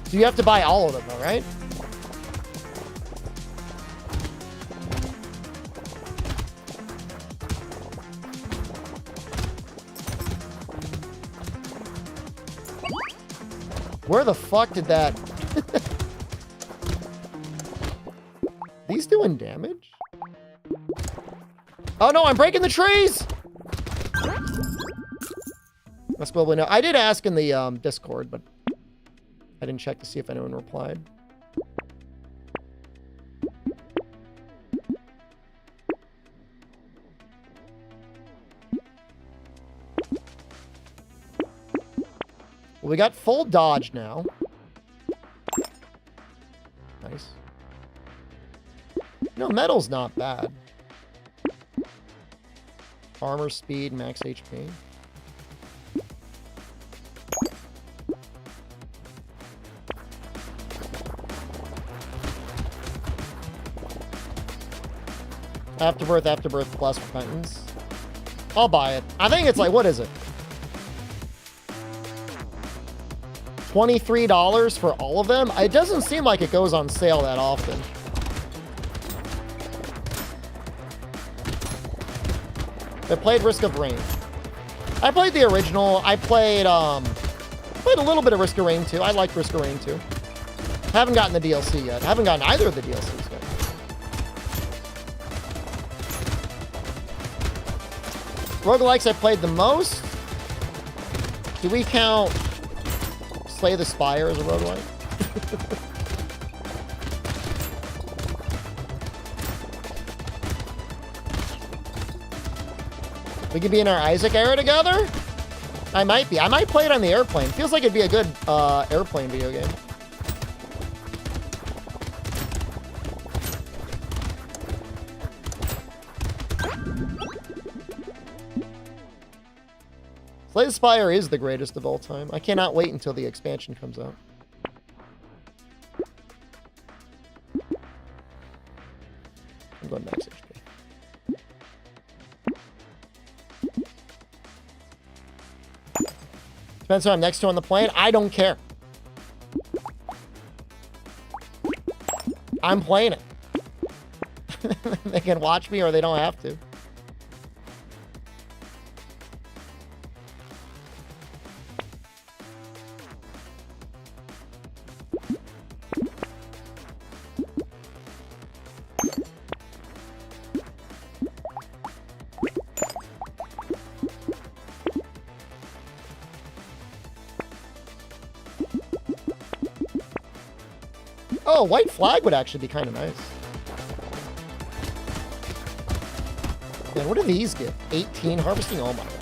So you have to buy all of them though, right? Where the fuck did that... These doing damage? Oh no, I'm breaking the trees! That's probably no. I did ask in the Discord, but I didn't check to see if anyone replied. Well, we got full dodge now. Nice. No, metal's not bad. Armor, speed, max HP. Afterbirth Plus Repentance. I'll buy it. I think it's like, what is it? $23 for all of them? It doesn't seem like it goes on sale that often. I played Risk of Rain. I played the original. I played a little bit of Risk of Rain 2. I like Risk of Rain 2. Haven't gotten the DLC yet. Haven't gotten either of the DLCs yet. Roguelikes I played the most. Do we count Slay the Spire as a roguelike? We could be in our Isaac era together? I might be. I might play it on the airplane. Feels like it'd be a good airplane video game. Slay the Spire is the greatest of all time. I cannot wait until the expansion comes out. I'm going max HP. Depends who I'm next to on the plane. I don't care. I'm playing it. They can watch me or they don't have to. Oh, white flag would actually be kind of nice. Man, what do these give? 18 harvesting? Oh my god.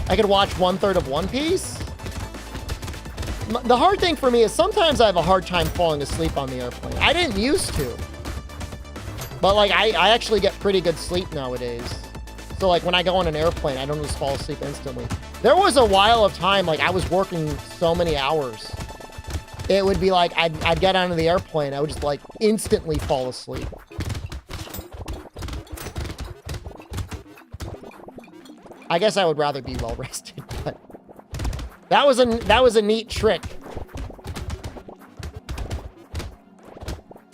I could watch 1/3 of One Piece? The hard thing for me is sometimes I have a hard time falling asleep on the airplane. I didn't used to. But like, I actually get pretty good sleep nowadays. So like when I go on an airplane, I don't just fall asleep instantly. There was a while of time, like I was working so many hours. It would be like, I'd get onto the airplane, I would just like instantly fall asleep. I guess I would rather be well rested, but that was a neat trick.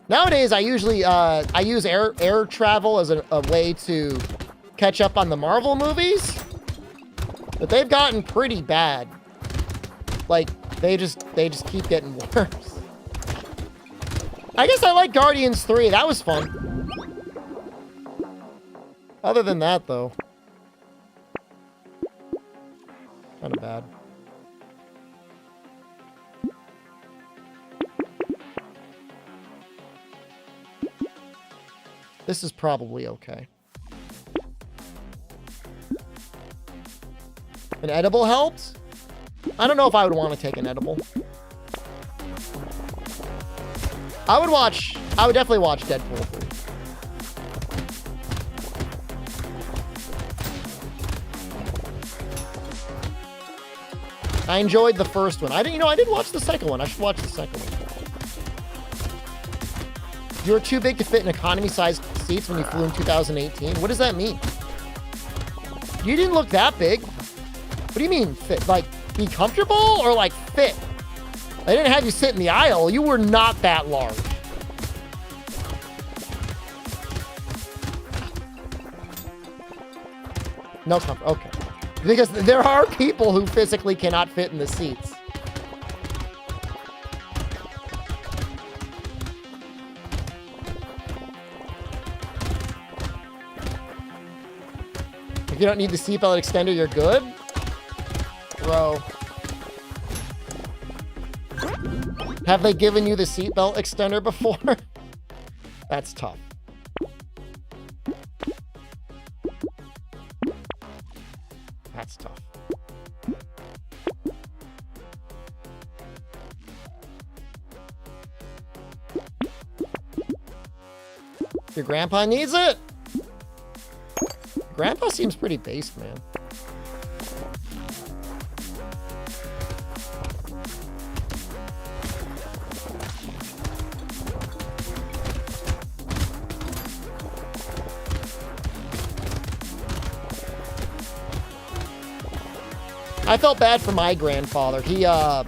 Nowadays, I usually I use air travel as a way to catch up on the Marvel movies, but they've gotten pretty bad. Like they just keep getting worse. I guess I like Guardians 3. That was fun. Other than that, though, kind of bad. This is probably okay. An edible helps? I don't know if I would want to take an edible. I would definitely watch Deadpool 3. I enjoyed the first one. I didn't watch the second one. I should watch the second one. You were too big to fit in economy-sized seats when you flew in 2018. What does that mean? You didn't look that big. What do you mean fit? Like, be comfortable or like fit? I didn't have you sit in the aisle. You were not that large. No comfort. Okay. Because there are people who physically cannot fit in the seats. If you don't need the seatbelt extender, you're good? Bro. Have they given you the seatbelt extender before? That's tough. That's tough. Your grandpa needs it? Grandpa seems pretty based, man. I felt bad for my grandfather. He got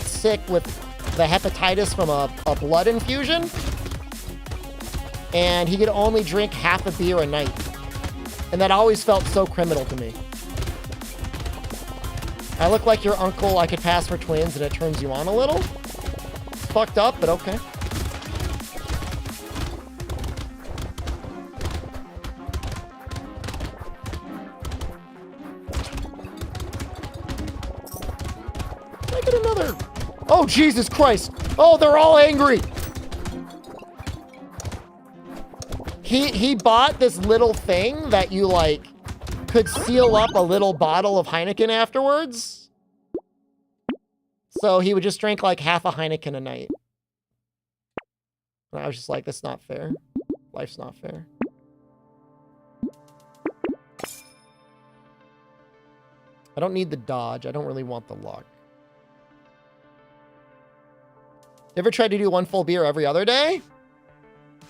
sick with the hepatitis from a blood infusion. And he could only drink half a beer a night. And that always felt so criminal to me. I look like your uncle. I could pass for twins and it turns you on a little. It's fucked up, but okay. Another. Oh, Jesus Christ. Oh, they're all angry. He bought this little thing that you like could seal up a little bottle of Heineken afterwards. So he would just drink like half a Heineken a night. And I was just like, that's not fair. Life's not fair. I don't need the dodge. I don't really want the luck. You ever tried to do one full beer every other day?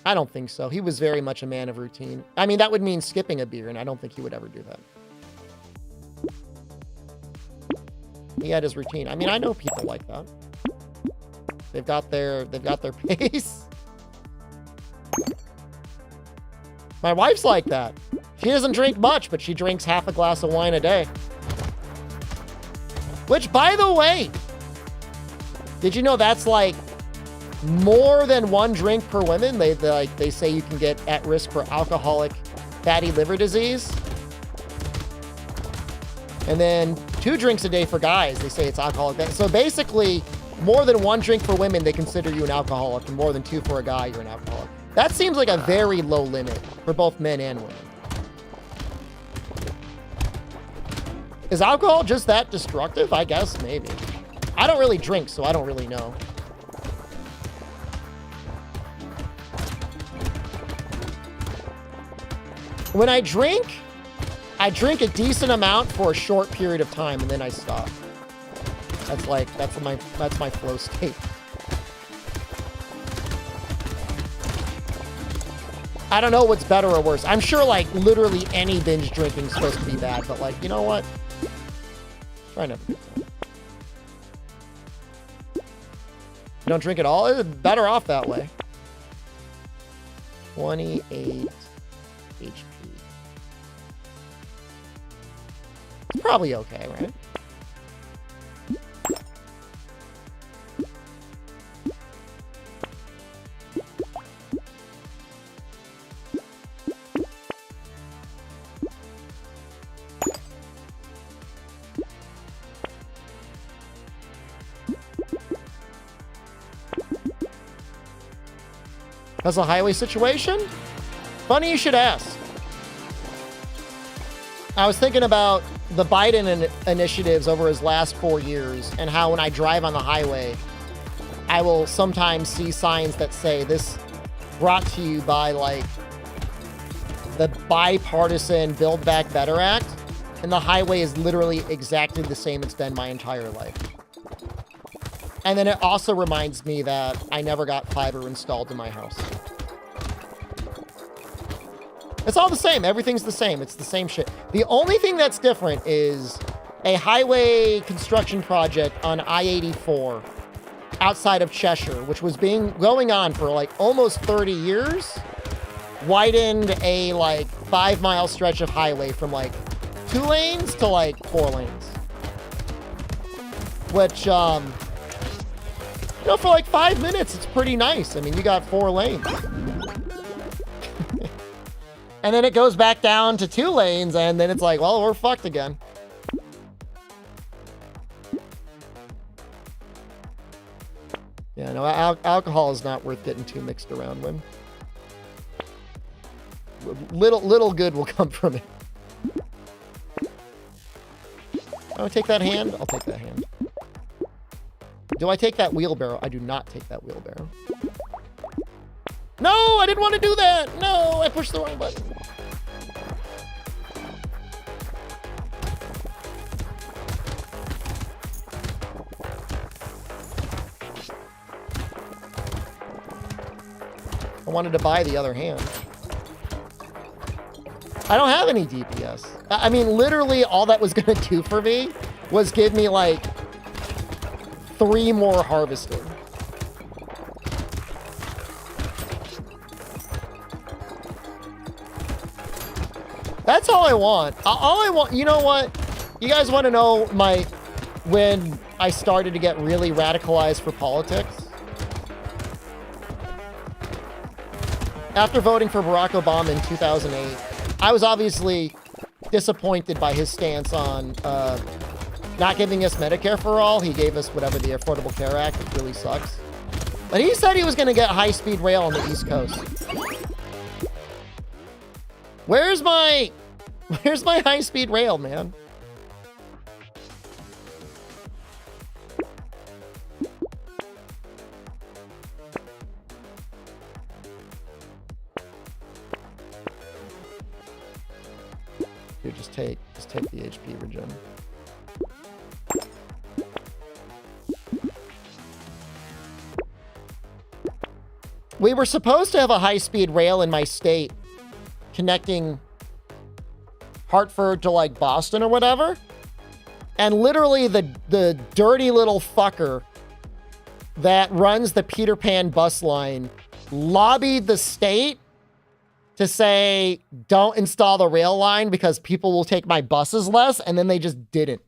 I don't think so. He was very much a man of routine. I mean, that would mean skipping a beer, and I don't think he would ever do that. He had his routine. I mean, I know people like that. They've got their pace. My wife's like that. She doesn't drink much, but she drinks half a glass of wine a day. Which, by the way, did you know that's like more than one drink per woman? They say you can get at risk for alcoholic fatty liver disease. And then 2 drinks a day for guys. They say it's alcoholic. So basically, more than 1 drink for women, they consider you an alcoholic. And more than 2 for a guy, you're an alcoholic. That seems like a very low limit for both men and women. Is alcohol just that destructive? I guess maybe. I don't really drink, so I don't really know. When I drink a decent amount for a short period of time, and then I stop. That's my flow state. I don't know what's better or worse. I'm sure like literally any binge drinking is supposed to be bad, but like, you know what? Try not to do that. You don't drink at all? It's better off that way. 28 HP. It's probably okay, right? How's the highway situation? Funny you should ask. I was thinking about the Biden initiatives over his last 4 years and how when I drive on the highway, I will sometimes see signs that say this brought to you by like the bipartisan Build Back Better Act. And the highway is literally exactly the same it's been my entire life. And then it also reminds me that I never got fiber installed in my house. It's all the same. Everything's the same. It's the same shit. The only thing that's different is a highway construction project on I-84 outside of Cheshire, which was going on for like almost 30 years, widened a like 5-mile stretch of highway from like 2 lanes to like 4 lanes. Which, you know, for like 5 minutes, it's pretty nice. I mean, you got 4 lanes. And then it goes back down to 2 lanes, and then it's like, well, we're fucked again. Yeah, no, alcohol is not worth getting too mixed around with. Little good will come from it. I'll take that hand. I'll take that hand. Do I take that wheelbarrow? I do not take that wheelbarrow. No, I didn't want to do that. No, I pushed the wrong button. I wanted to buy the other hand. I don't have any DPS. I mean, literally all that was going to do for me was give me like 3 more harvesting. That's all I want. All I want, you know what? You guys want to know when I started to get really radicalized for politics? After voting for Barack Obama in 2008, I was obviously disappointed by his stance on not giving us Medicare for all. He gave us whatever, the Affordable Care Act, which really sucks. But he said he was going to get high-speed rail on the East Coast. Where's my Where's my high-speed rail, man? Here, just take the HP regen. We were supposed to have a high-speed rail in my state connecting Hartford to like Boston or whatever. And literally the dirty little fucker that runs the Peter Pan bus line lobbied the state to say, don't install the rail line because people will take my buses less. And then they just didn't.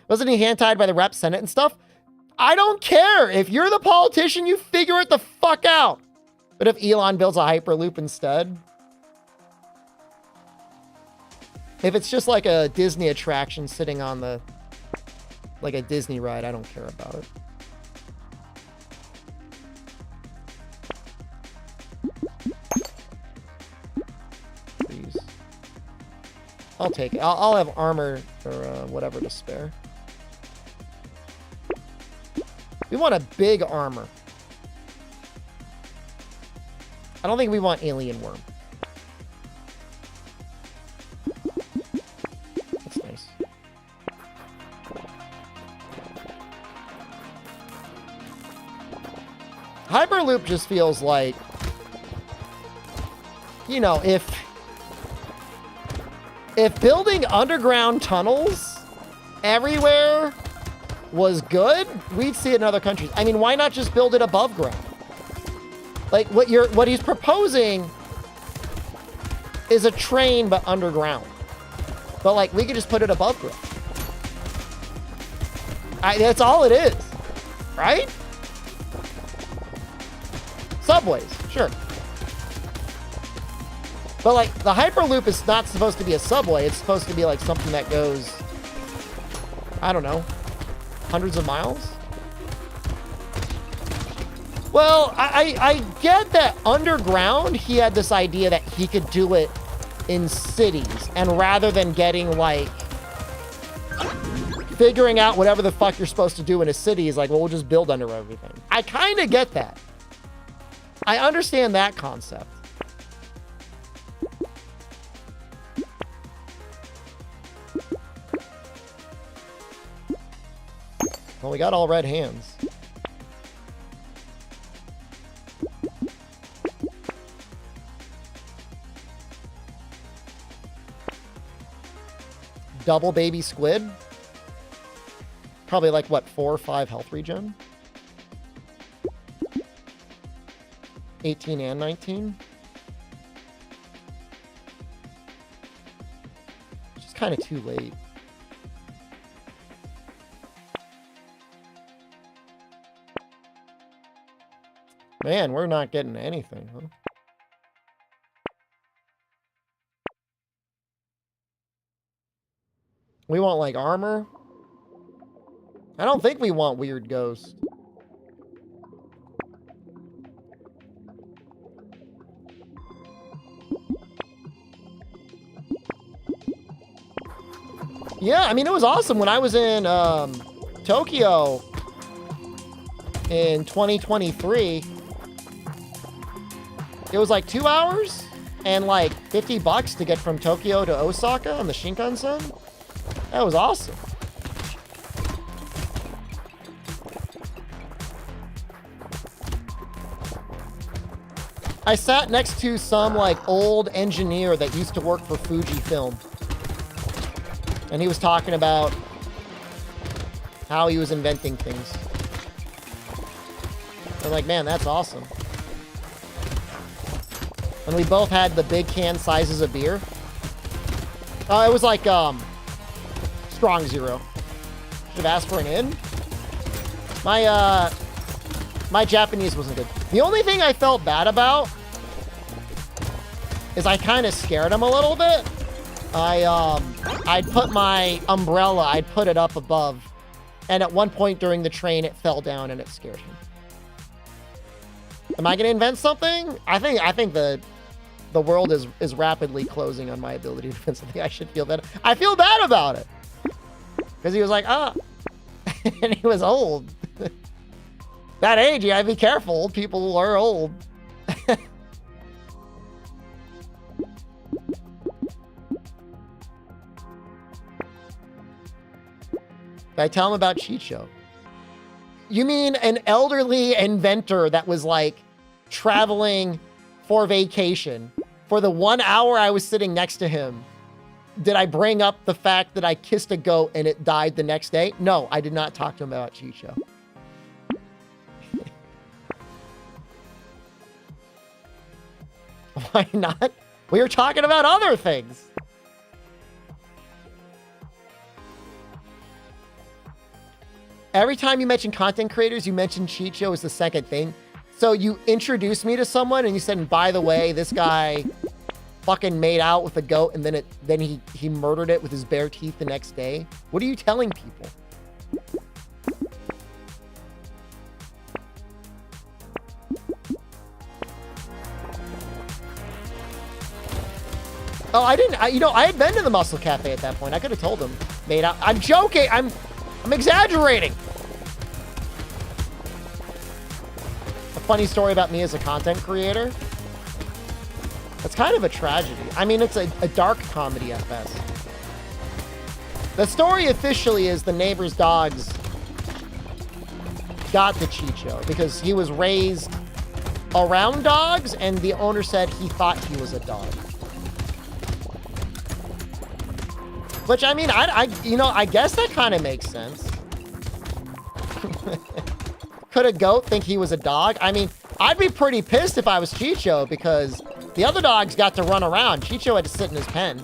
Wasn't he hand-tied by the rep Senate and stuff? I don't care. If you're the politician, you figure it the fuck out. But if Elon builds a Hyperloop instead? If it's just like a Disney attraction sitting on the... like a Disney ride, I don't care about it. Please. I'll take it. I'll have armor or whatever to spare. We want a big armor. I don't think we want alien worm. That's nice. Hyperloop just feels like, you know, if building underground tunnels everywhere was good, we'd see it in other countries. I mean, why not just build it above ground? Like what he's proposing is a train but underground. But like we could just put it above ground. That's all it is, right? Subways, sure. But like the Hyperloop is not supposed to be a subway. It's supposed to be like something that goes, I don't know, hundreds of miles. Well, I get that underground, he had this idea that he could do it in cities. And rather than getting like, figuring out whatever the fuck you're supposed to do in a city is like, well, we'll just build under everything. I kind of get that. I understand that concept. Well, we got all red hands. Double baby squid. Probably like, what, 4 or 5 health regen? 18 and 19. Which is kind of too late. Man, we're not getting anything, huh? We want, like, armor? I don't think we want weird ghost. Yeah, I mean, it was awesome when I was in Tokyo in 2023. It was like 2 hours and like $50 to get from Tokyo to Osaka on the Shinkansen. That was awesome. I sat next to some like old engineer that used to work for Fujifilm. And he was talking about how he was inventing things. I'm like, man, that's awesome. And we both had the big can sizes of beer. It was like Strong Zero. Should have asked for an in. My Japanese wasn't good. The only thing I felt bad about is I kind of scared him a little bit. I'd put my umbrella, I'd put it up above, and at one point during the train, it fell down and it scared him. Am I gonna invent something? I think the The world is rapidly closing on my ability to defend something. I should feel bad. I feel bad about it. Because he was like, ah. And he was old. That age, you gotta be careful. Old people are old. I tell him about Chicho. You mean an elderly inventor that was like traveling for vacation? For the 1 hour I was sitting next to him, did I bring up the fact that I kissed a goat and it died the next day? No, I did not talk to him about Chicho. Why not? We were talking about other things. Every time you mention content creators, you mention Chicho as the second thing. So you introduced me to someone and you said, and by the way, this guy fucking made out with a goat and then he murdered it with his bare teeth the next day. What are you telling people? Oh, I didn't, I had been to the Muscle Cafe at that point. I could have told him, made out. I'm joking. I'm exaggerating. A funny story about me as a content creator. It's kind of a tragedy. I mean, it's a dark comedy at best. The story officially is the neighbor's dogs got the Chicho because he was raised around dogs and the owner said he thought he was a dog. Which, I mean, I guess that kind of makes sense. Could a goat think he was a dog? I mean, I'd be pretty pissed if I was Chicho because the other dogs got to run around. Chicho had to sit in his pen.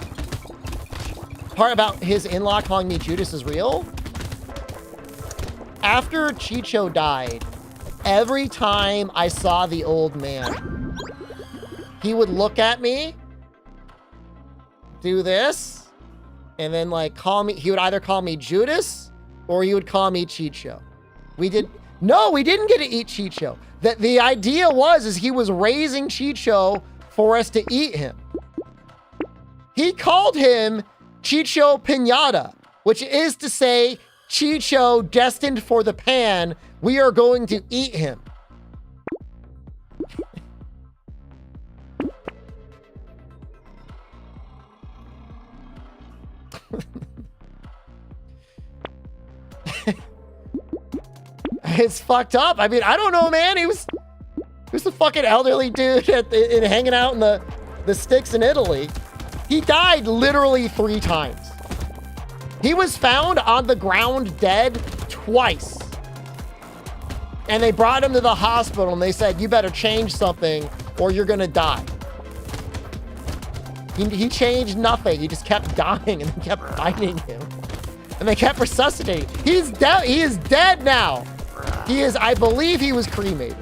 Part about his in-law calling me Judas is real. After Chicho died, every time I saw the old man, he would look at me, do this, and then like call me. He would either call me Judas or he would call me Chicho. We didn't get to eat Chicho. The idea is he was raising Chicho for us to eat him. He called him Chicho Piñata, which is to say Chicho destined for the pan. We are going to eat him. It's fucked up. I mean, I don't know, man. He was a fucking elderly dude hanging out in the sticks in Italy. He died literally 3 times. He was found on the ground dead twice. And they brought him to the hospital and they said, you better change something or you're gonna die. He changed nothing. He just kept dying and they kept biting him. And they kept resuscitating. He's dead. He is dead now. I believe he was cremated.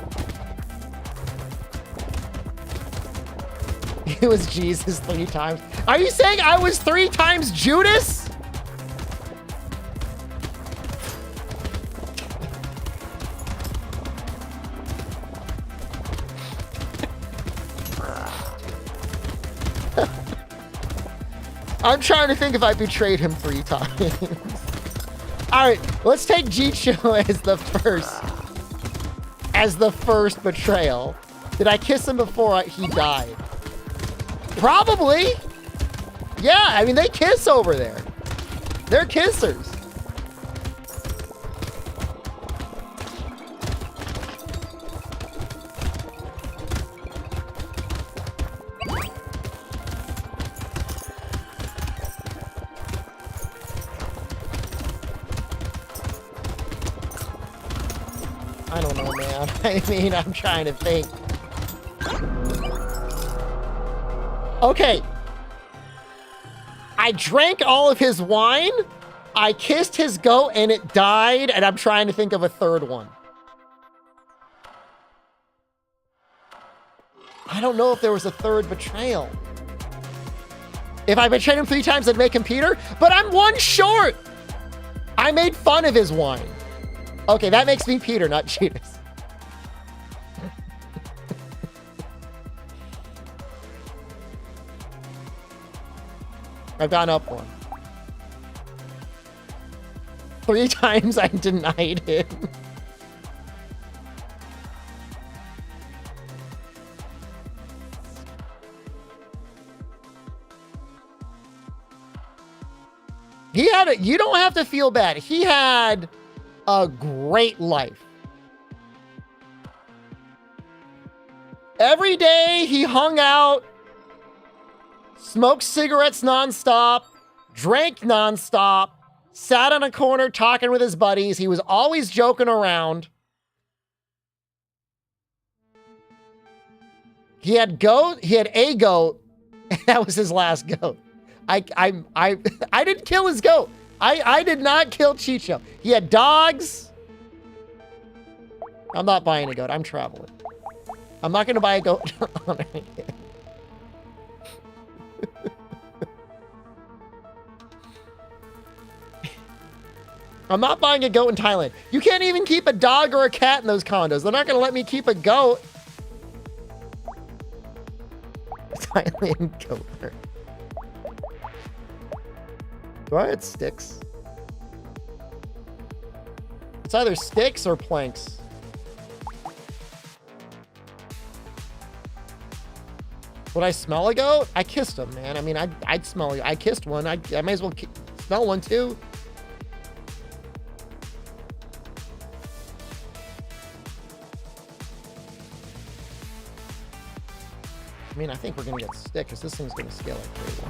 He was Jesus 3 times. Are you saying I was 3 times Judas? I'm trying to think if I betrayed him 3 times. All right, let's take Chicho as the first betrayal. Did I kiss him before he died? Probably. Yeah, I mean, they kiss over there. They're kissers. I don't know, man. I mean, I'm trying to think. Okay. I drank all of his wine. I kissed his goat and it died. And I'm trying to think of a third one. I don't know if there was a third betrayal. If I betrayed him 3 times, I'd make him Peter. But I'm 1 short. I made fun of his wine. Okay, that makes me Peter, not Judas. I've gone up one. 3 times I denied him. He had a, you don't have to feel bad. He had a great life. Every day he hung out, smoked cigarettes nonstop, drank nonstop, sat on a corner talking with his buddies. He was always joking around. He had a goat. That was his last goat. I didn't kill his goat. I did not kill Chicho. He had dogs. I'm not buying a goat. I'm traveling. I'm not going to buy a goat. I'm not buying a goat in Thailand. You can't even keep a dog or a cat in those condos. They're not going to let me keep a goat. Thailand goat. Do I have sticks? It's either sticks or planks. Would I smell a goat? I kissed him, man. I mean, I'd smell it. I kissed one. I may as well smell one too. I mean, I think we're gonna get stick because this thing's gonna scale like crazy.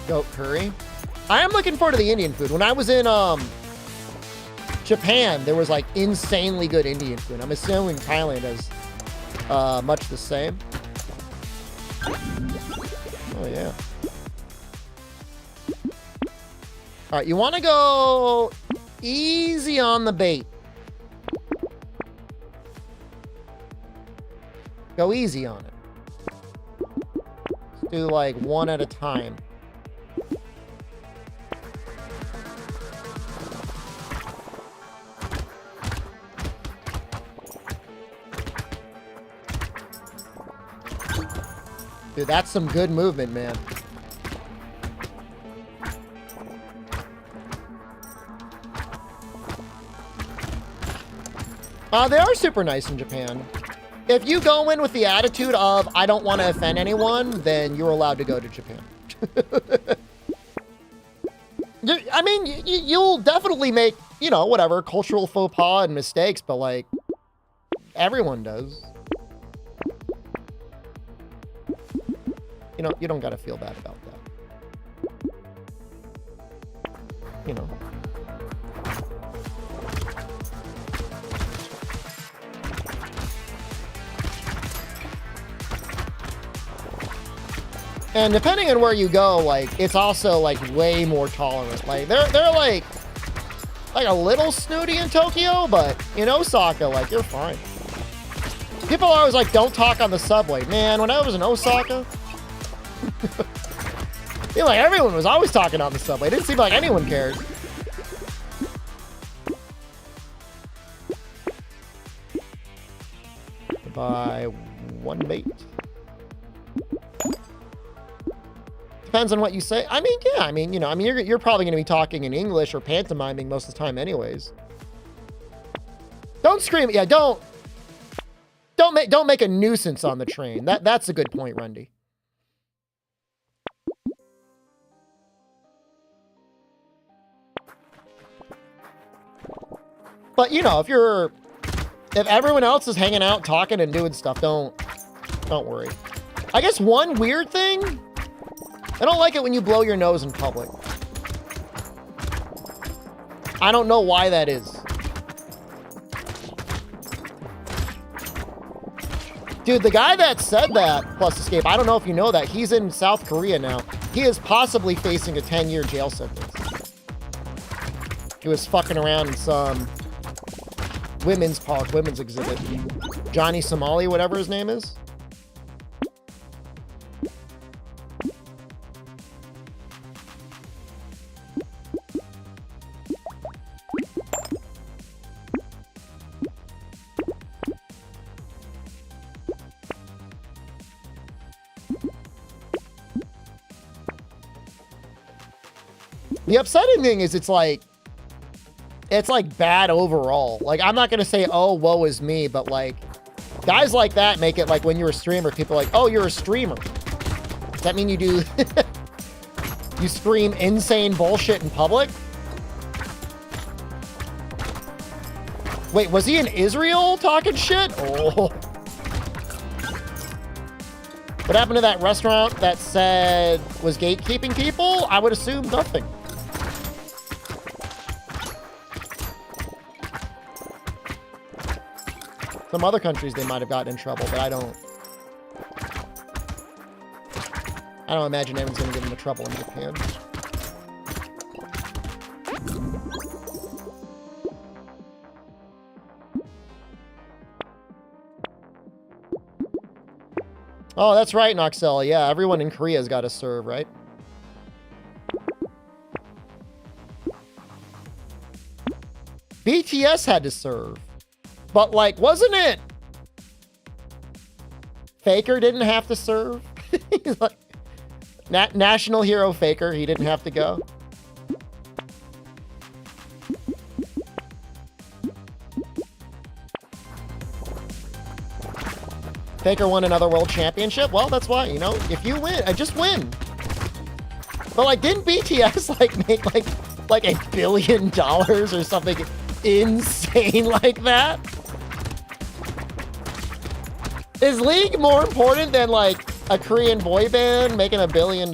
Goat curry. I am looking forward to the Indian food. When I was in Japan, there was like insanely good Indian food. I'm assuming Thailand is much the same. Oh yeah. All right, you want to go easy on the bait. Go easy on it. Let's do like one at a time. Dude, that's some good movement, man. They are super nice in Japan. If you go in with the attitude of, I don't want to offend anyone, then you're allowed to go to Japan. I mean, you'll definitely make, you know, whatever, cultural faux pas and mistakes, but like, everyone does. You don't gotta feel bad about that. You know. And depending on where you go, like, it's also like way more tolerant. Like they're like a little snooty in Tokyo, but in Osaka, like, you're fine. People are always like, don't talk on the subway. Man, when I was in Osaka, I feel like everyone was always talking on the subway. It didn't seem like anyone cared. Buy one bait. Depends on what you say. I mean, yeah, I mean, you know, I mean, you're probably going to be talking in English or pantomiming most of the time anyways. Don't scream. Yeah, don't make a nuisance on the train. That's a good point, Rundy. But, you know, if everyone else is hanging out, talking and doing stuff, don't worry. I guess one weird thing, I don't like it when you blow your nose in public. I don't know why that is. Dude, the guy that said that, plus escape, I don't know if you know that, he's in South Korea now. He is possibly facing a 10-year jail sentence. He was fucking around in some women's park, women's exhibit. Johnny Somali, whatever his name is. The upsetting thing is it's like bad overall. Like, I'm not going to say, oh, woe is me, but like guys like that make it like when you're a streamer, people are like, oh, you're a streamer. Does that mean you do, you scream insane bullshit in public? Wait, was he in Israel talking shit? Oh. What happened to that restaurant that said was gatekeeping people? I would assume nothing. Some other countries they might have gotten in trouble, but I don't imagine anyone's gonna get into trouble in Japan. Oh, that's right, Noxel. Yeah, everyone in Korea's got to serve, right? BTS had to serve. But, like, wasn't it? Faker didn't have to serve. He's like, national hero Faker, he didn't have to go. Faker won another world championship. Well, that's why, you know, if you win, just win. But, like, didn't BTS, like, make, like $1 billion or something insane like that? Is League more important than, like, a Korean boy band making $1 billion?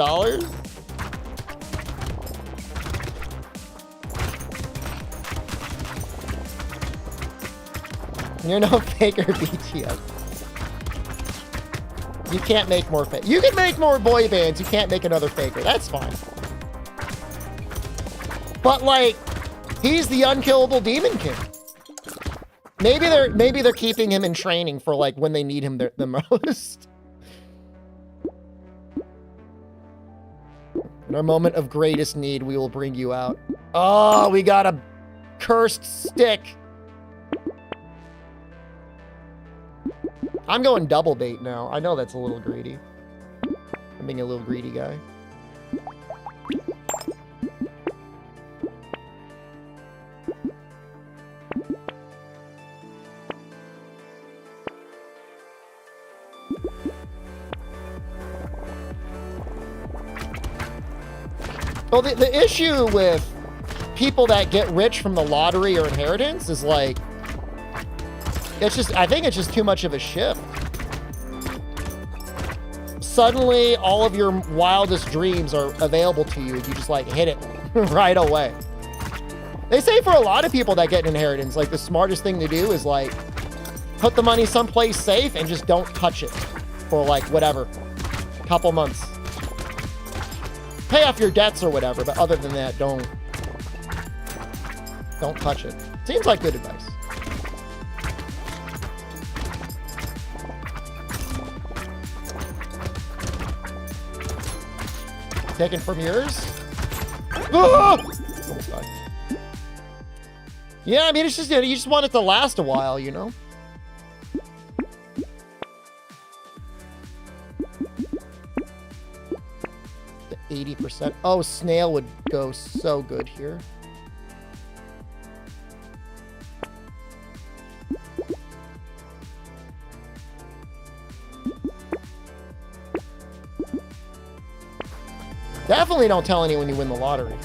You're no Faker BTS. You can't make more Faker. You can make more boy bands. You can't make another Faker. That's fine. But, like, he's the unkillable Demon King. Maybe they're keeping him in training for, like, when they need him the most. In our moment of greatest need, we will bring you out. Oh, we got a cursed stick. I'm going double bait now. I know that's a little greedy. I'm being a little greedy guy. Well, the issue with people that get rich from the lottery or inheritance is like, I think it's just too much of a shift. Suddenly, all of your wildest dreams are available to you if you just like hit it right away. They say for a lot of people that get an inheritance, like the smartest thing to do is like put the money someplace safe and just don't touch it for like whatever, couple months. Pay off your debts or whatever, but other than that, don't touch it. Seems like good advice. Taken from yours? Ah! Almost died. Yeah, I mean, it's just, you just want it to last a while, you know? The 80%. Oh, Snail would go so good here. Definitely don't tell anyone you win the lottery.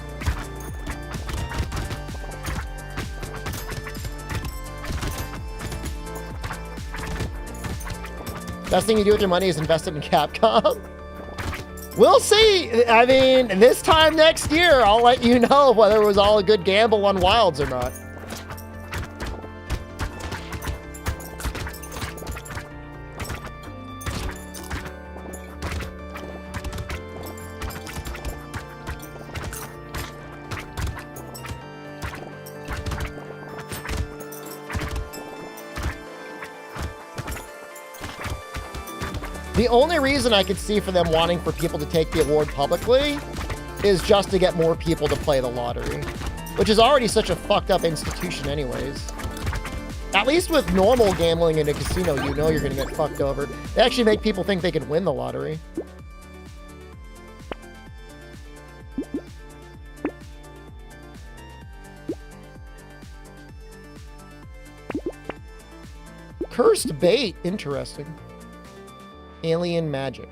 Best thing you do with your money is invest it in Capcom. We'll see. I mean, this time next year, I'll let you know whether it was all a good gamble on Wilds or not. The only reason I could see for them wanting for people to take the award publicly is just to get more people to play the lottery, which is already such a fucked up institution anyways. At least with normal gambling in a casino, you know you're gonna get fucked over. They actually make people think they could win the lottery. Cursed bait. Interesting. Alien magic.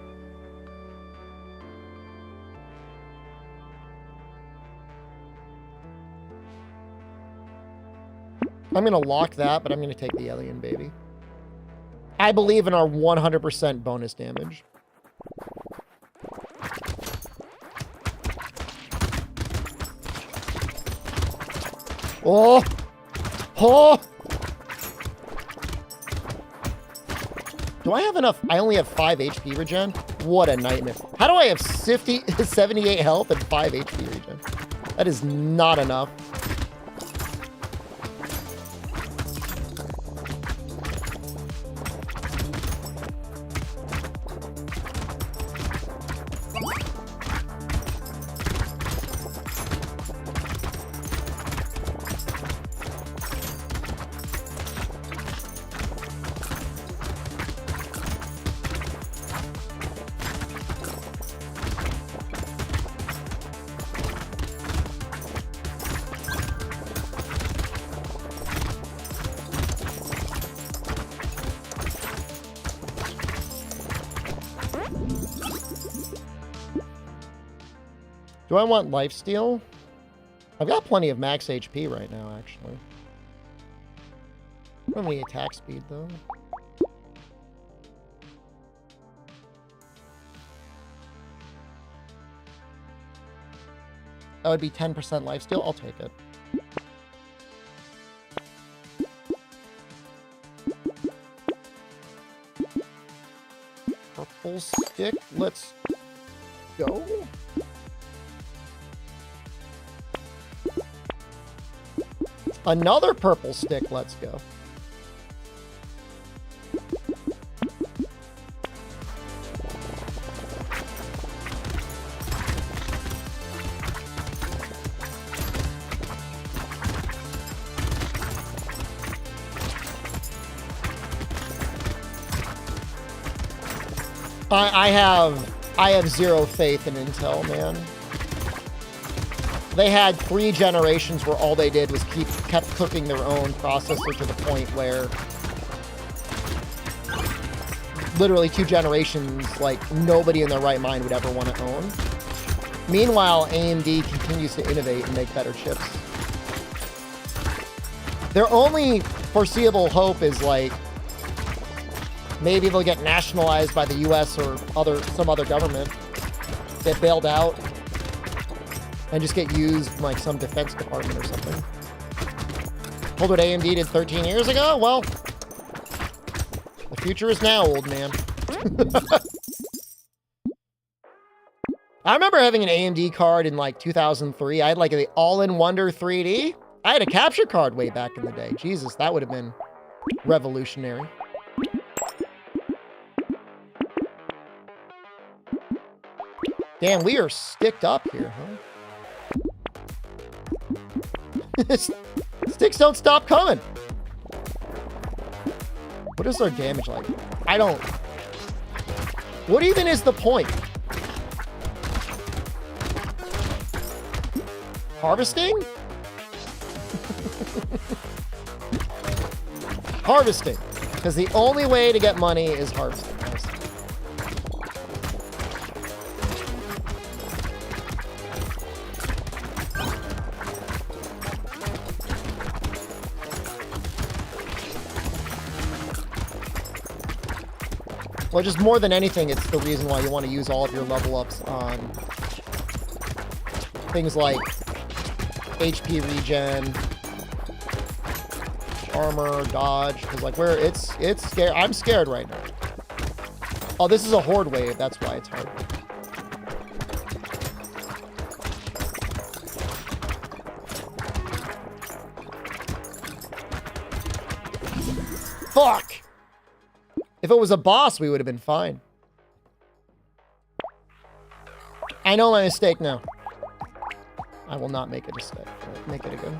I'm going to lock that, but I'm going to take the alien baby. I believe in our 100% bonus damage. Oh! Oh! Do I have enough? I only have 5 HP regen? What a nightmare. How do I have 78 health and 5 HP regen? That is not enough. Do I want lifesteal? I've got plenty of max HP right now, actually. Only attack speed, though. That would be 10% lifesteal. I'll take it. Purple stick. Let's go. Another purple stick. Let's go. I have zero faith in Intel, man. They had 3 generations where all they did was kept cooking their own processor to the point where literally 2 generations, like, nobody in their right mind would ever want to own. Meanwhile, AMD continues to innovate and make better chips. Their only foreseeable hope is, like, maybe they'll get nationalized by the US or some other government, get bailed out, and just get used in, like, some defense department or something. Hold what AMD did 13 years ago? Well, the future is now, old man. I remember having an AMD card in, like, 2003. I had, like, the All-in-Wonder 3D. I had a capture card way back in the day. Jesus, that would have been revolutionary. Damn, we are sticked up here, huh? Sticks don't stop coming. What is our damage like? I don't... What even is the point? Harvesting? Harvesting. Because the only way to get money is harvesting. Well, just more than anything, it's the reason why you want to use all of your level ups on things like HP regen, armor, dodge, because like it's scared. I'm scared right now. Oh, this is a horde wave. That's why it's hard. Fuck! If it was a boss, we would have been fine. I know my mistake now. I will not make a mistake. Make it again.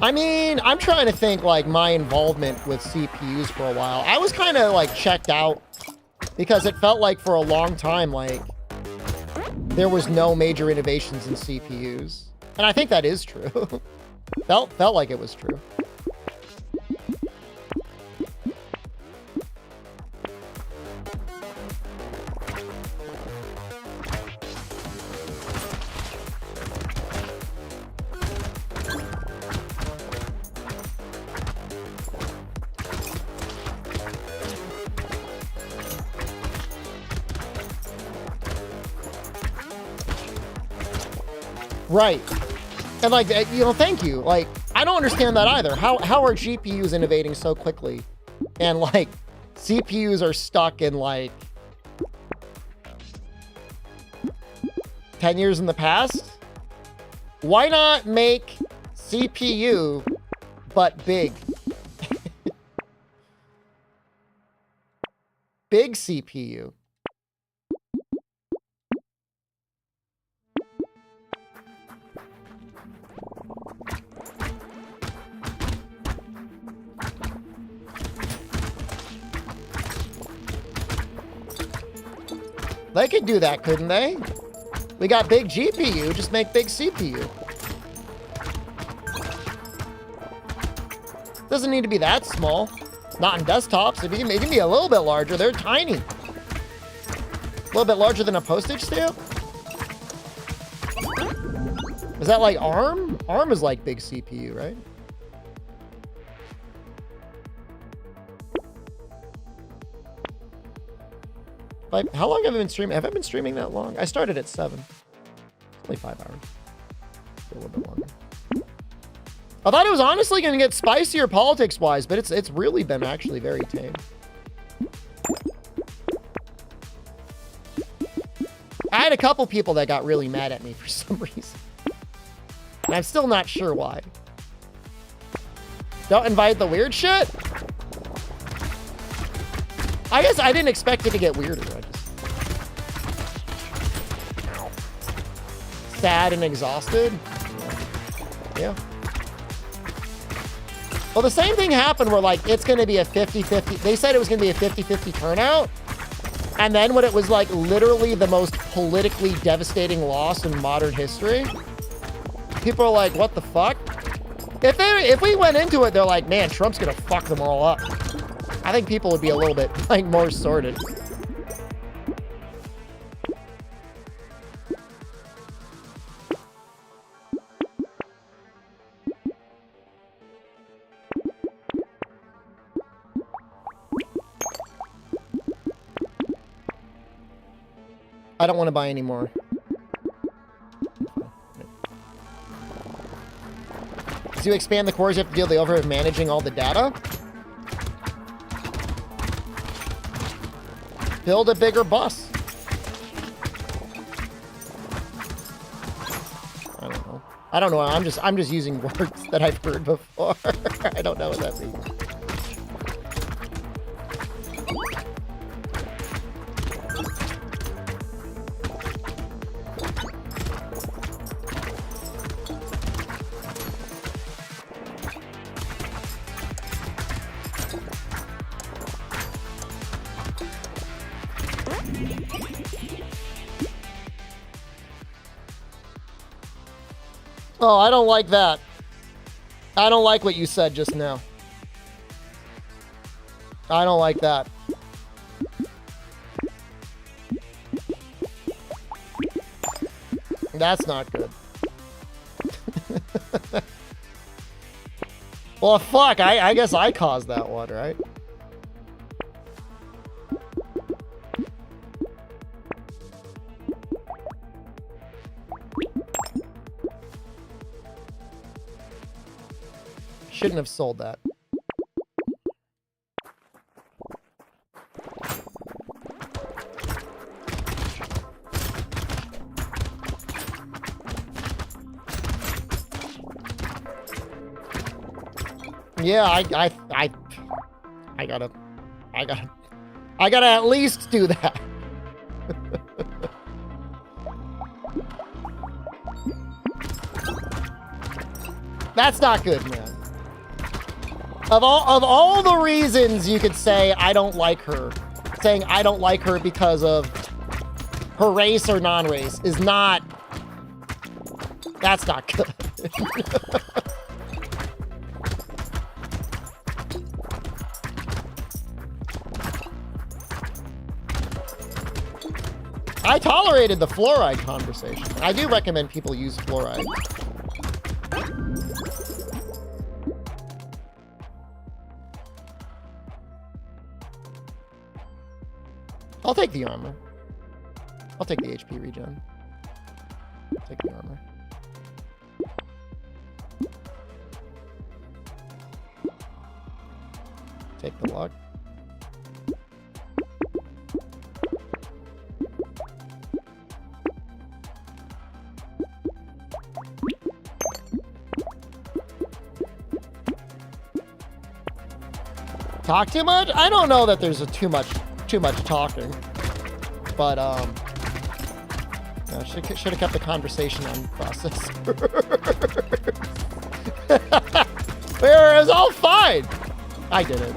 I mean, I'm trying to think, like, my involvement with CPUs for a while. I was kind of, like, checked out because it felt like for a long time, like, there was no major innovations in CPUs. And I think that is true. felt like it was true. Right. And like, you know, thank you. Like, I don't understand that either. How are GPUs innovating so quickly? And like, CPUs are stuck in like 10 years in the past? Why not make CPU, but big? Big CPU. They could do that, couldn't they? We got big GPU, just make big CPU. Doesn't need to be that small. Not in desktops. It can be a little bit larger. They're tiny. A little bit larger than a postage stamp? Is that like ARM? ARM is like big CPU, right? Like, how long have I been streaming? Have I been streaming that long? I started at 7. It's only 5 hours. A little bit longer. I thought it was honestly going to get spicier politics-wise, but it's really been actually very tame. I had a couple people that got really mad at me for some reason. And I'm still not sure why. Don't invite the weird shit? I guess I didn't expect it to get weirder. I just... Sad and exhausted? Yeah. Well, the same thing happened where, like, it's going to be a 50-50. They said it was going to be a 50-50 turnout. And then when it was, like, literally the most politically devastating loss in modern history, people are like, what the fuck? If we went into it, they're like, man, Trump's going to fuck them all up. I think people would be a little bit, like, more sorted. I don't want to buy any more. As you expand the cores, you have to deal with the overhead of managing all the data. Build a bigger bus. I don't know. I don't know. I'm just using words that I've heard before. I don't know what that means. Oh, I don't like that. I don't like what you said just now. I don't like that. That's not good. Well, fuck, I guess I caused that one, right? Shouldn't have sold that. Yeah, I gotta at least do that. That's not good, man. Of all the reasons you could say I don't like her, saying I don't like her because of her race or non-race is not... That's not good. I tolerated the fluoride conversation. I do recommend people use fluoride. I'll take the armor. I'll take the HP regen. I'll take the armor. Take the luck. Talk too much? I don't know that there's too much talking, but no, should have kept the conversation on process. It was all fine. I did it.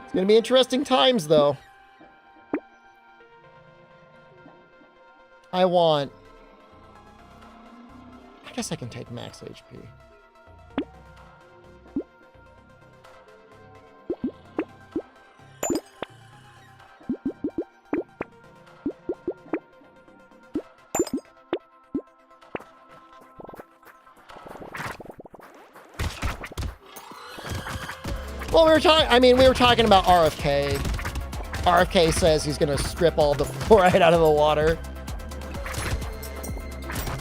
It's gonna be interesting times, though. I guess I can take max HP. Well, we were talking about RFK. RFK says he's gonna strip all the fluoride out of the water.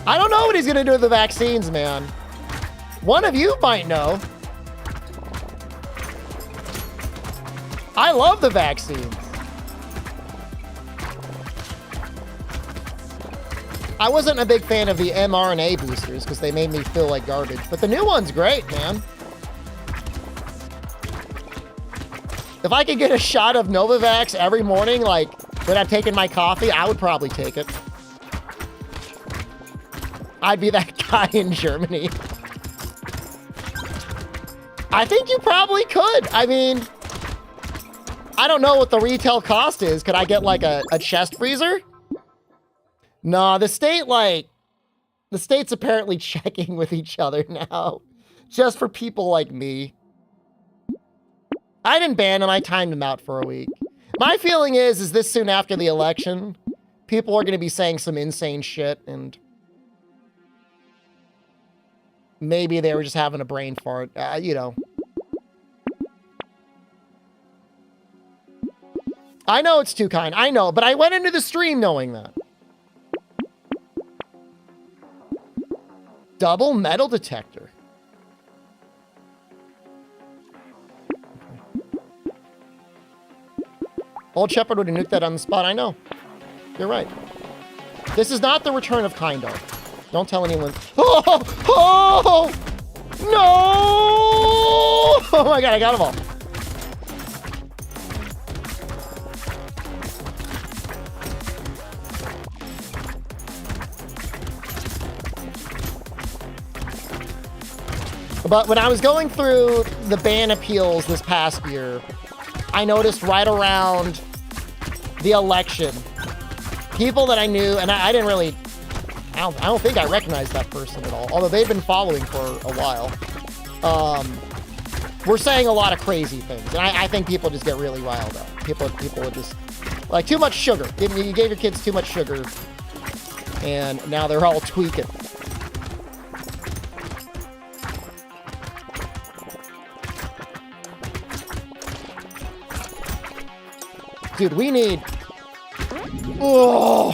I don't know what he's gonna do with the vaccines, man. One of you might know. I love the vaccines. I wasn't a big fan of the mRNA boosters because they made me feel like garbage, but the new one's great, man. If I could get a shot of Novavax every morning, like when I'm taking my coffee, I would probably take it. I'd be that guy in Germany. I think you probably could. I mean, I don't know what the retail cost is. Could I get like a chest freezer? No, the state's apparently checking with each other now. Just for people like me. I didn't ban him, I timed him out for a week. My feeling is this soon after the election, people are going to be saying some insane shit, and maybe they were just having a brain fart, you know. I know it's too kind, I know, but I went into the stream knowing that. Double metal detector. Old Shepherd would have nuked that on the spot. I know. You're right. This is not the return of Kindar. Don't tell anyone. Oh! Oh! No! Oh my god, I got them all. But when I was going through the ban appeals this past year, I noticed right around the election, people that I knew, and I didn't really, I don't think I recognized that person at all, although they'd been following for a while, were saying a lot of crazy things. And I think people just get really riled up. People are just, like, too much sugar. You gave your kids too much sugar, and now they're all tweaking. Dude, we need... Oh!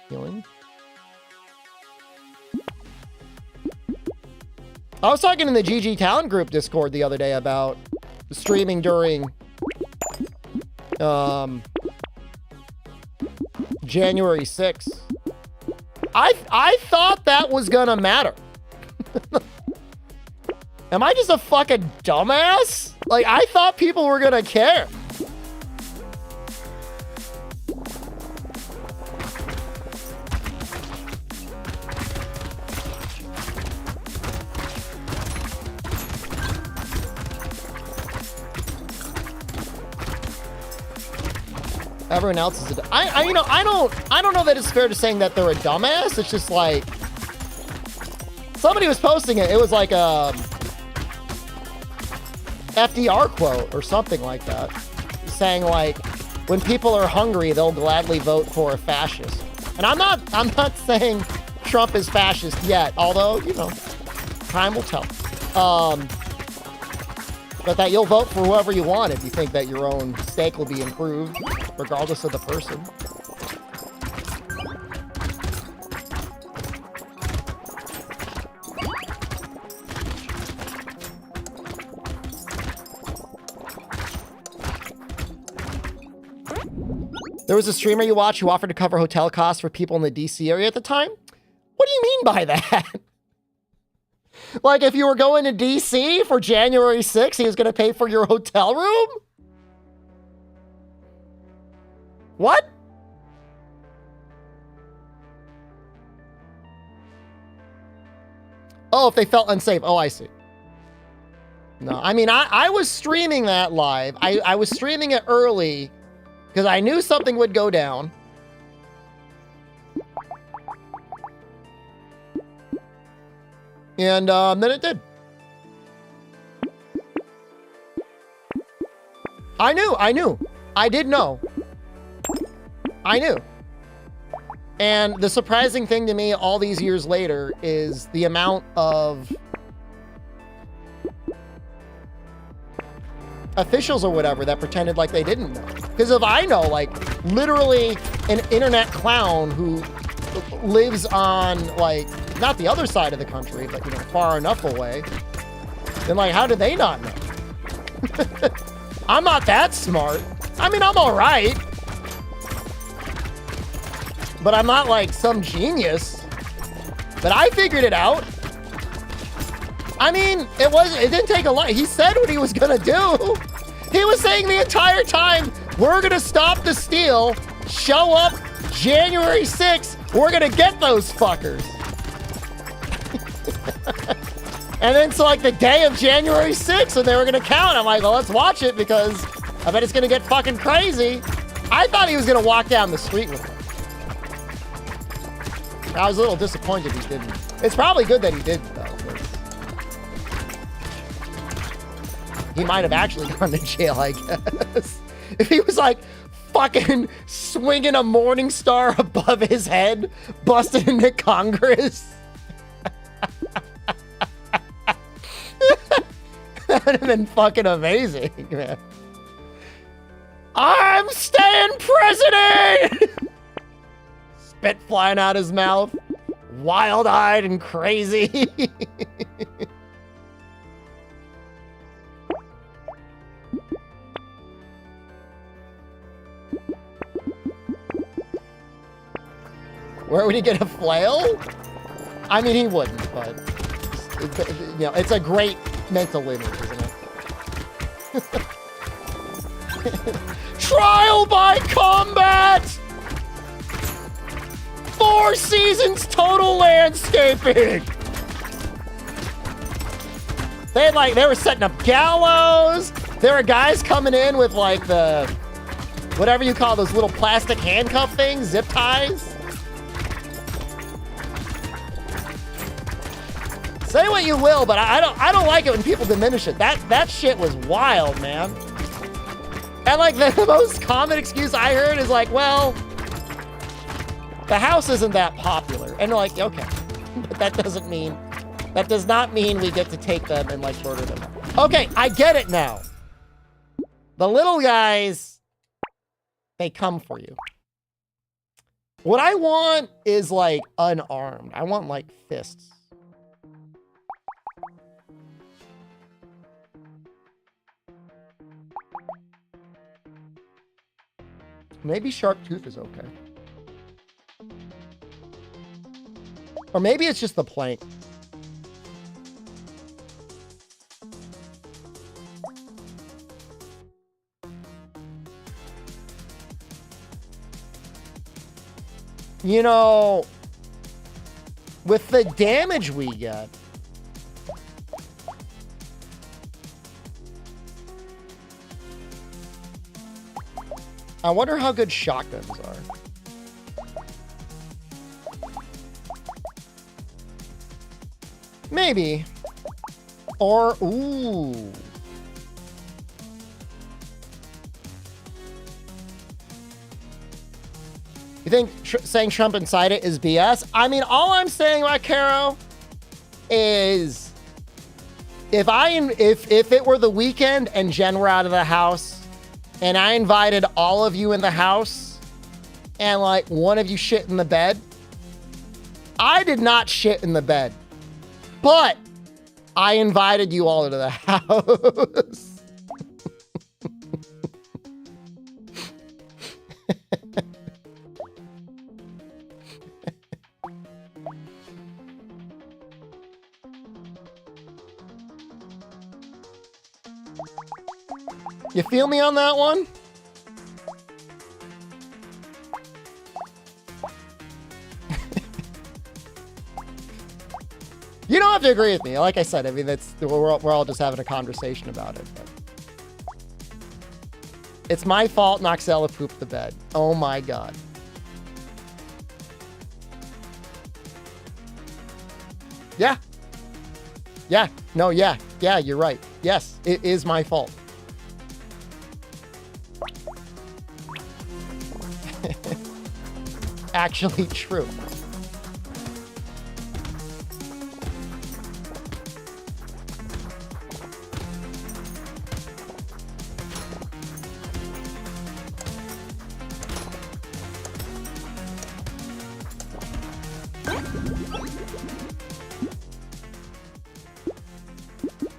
Healing. I was talking in the GG Talent Group Discord the other day about streaming during January 6th. I thought that was gonna matter. Am I just a fucking dumbass? Like, I thought people were gonna care. Everyone else is you know, I don't know that it's fair to saying that they're a dumbass. It's just like somebody was posting it. It was like a FDR quote or something like that, saying like, when people are hungry, they'll gladly vote for a fascist. And I'm not saying Trump is fascist yet, although, you know, time will tell. But that you'll vote for whoever you want if you think that your own steak will be improved, regardless of the person. There was a streamer you watch who offered to cover hotel costs for people in the DC area at the time. What do you mean by that? Like, if you were going to DC for January 6th, he was going to pay for your hotel room? What? Oh, if they felt unsafe. Oh, I see. No, I mean, I was streaming that live. I was streaming it early because I knew something would go down. And then it did. I knew. I did know. I knew. And the surprising thing to me all these years later is the amount of officials or whatever that pretended like they didn't know. Because if I know, like, literally an internet clown who lives on, like, not the other side of the country, but, you know, far enough away, then, like, how do they not know? I'm not that smart. I mean, I'm all right. But I'm not, like, some genius. But I figured it out. I mean, it didn't take a lot. He said what he was gonna do. He was saying the entire time, we're gonna stop the steal, show up January 6th, we're gonna get those fuckers. And then so like the day of January 6th, and they were gonna count, I'm like, well, let's watch it because I bet it's gonna get fucking crazy. I thought he was gonna walk down the street with it. I was a little disappointed he didn't. It's probably good that he didn't, though. He might have actually gone to jail, I guess. If he was like fucking swinging a Morning Star above his head, busting into Congress. That would have been fucking amazing, man. I'm staying president! Spit flying out his mouth. Wild-eyed and crazy. Where would he get a flail? I mean, he wouldn't, but you know, it's a great mental image, isn't it? Trial by combat! 4 seasons total landscaping! They were setting up gallows. There were guys coming in with like the, whatever you call those little plastic handcuff things, zip ties. Say what you will, but I don't like it when people diminish it. That shit was wild, man. And like the most common excuse I heard is like, well, the house isn't that popular. And like, okay, but that does not mean we get to take them and like murder them. Okay, I get it now. The little guys, they come for you. What I want is like unarmed. I want like fists. Maybe sharp tooth is okay. Or maybe it's just the plank. You know, with the damage we get, I wonder how good shotguns are. Maybe. Or, ooh. You think saying Trump inside it is BS? I mean, all I'm saying about Caro is if it were the weekend and Jen were out of the house and I invited all of you in the house and like one of you shit in the bed, I did not shit in the bed, but I invited you all into the house. You feel me on that one? You don't have to agree with me. Like I said, I mean, we're all just having a conversation about it. But it's my fault Noxella pooped the bed. Oh my God. Yeah. Yeah. No, yeah. Yeah, you're right. Yes, it is my fault. Actually true.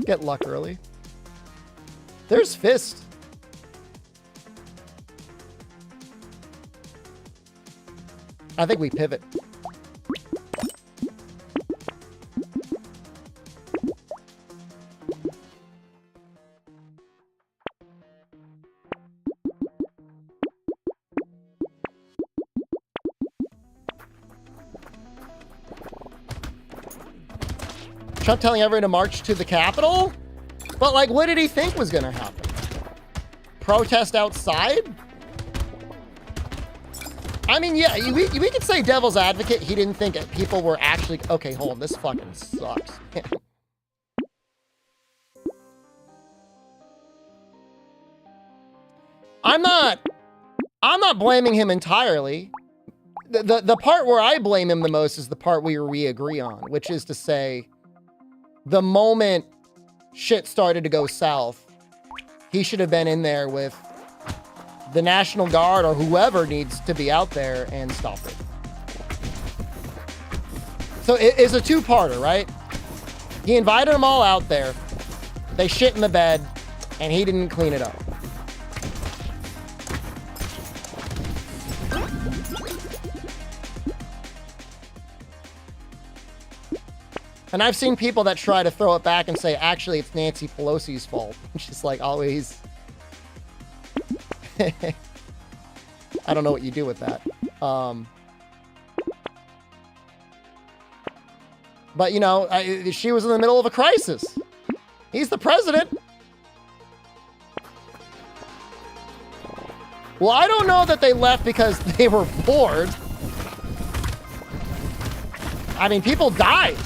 Get luck early. There's Fist. I think we pivot. Trump telling everyone to march to the Capitol? But like, what did he think was gonna happen? Protest outside? I mean, yeah, we could say devil's advocate. He didn't think people were actually... Okay, hold on. This fucking sucks. I'm not blaming him entirely. The part where I blame him the most is the part we agree on, which is to say, the moment shit started to go south, he should have been in there with the National Guard or whoever needs to be out there and stop it. So it's a two-parter, right? He invited them all out there. They shit in the bed, and he didn't clean it up. And I've seen people that try to throw it back and say, actually, it's Nancy Pelosi's fault. Which is like always... I don't know what you do with that. But, you know, she was in the middle of a crisis. He's the president. Well, I don't know that they left because they were bored. I mean, people died.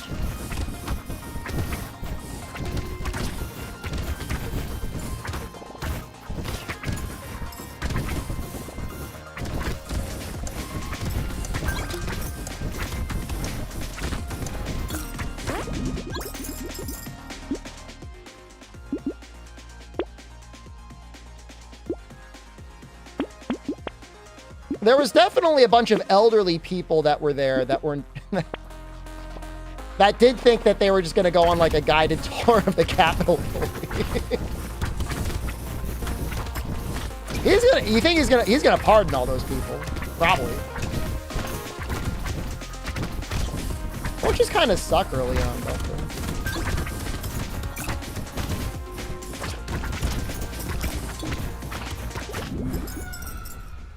There was definitely a bunch of elderly people that were there that were that did think that they were just going to go on like a guided tour of the Capitol building. You think he's gonna pardon all those people? Probably. Torches kind of suck early on, don't they?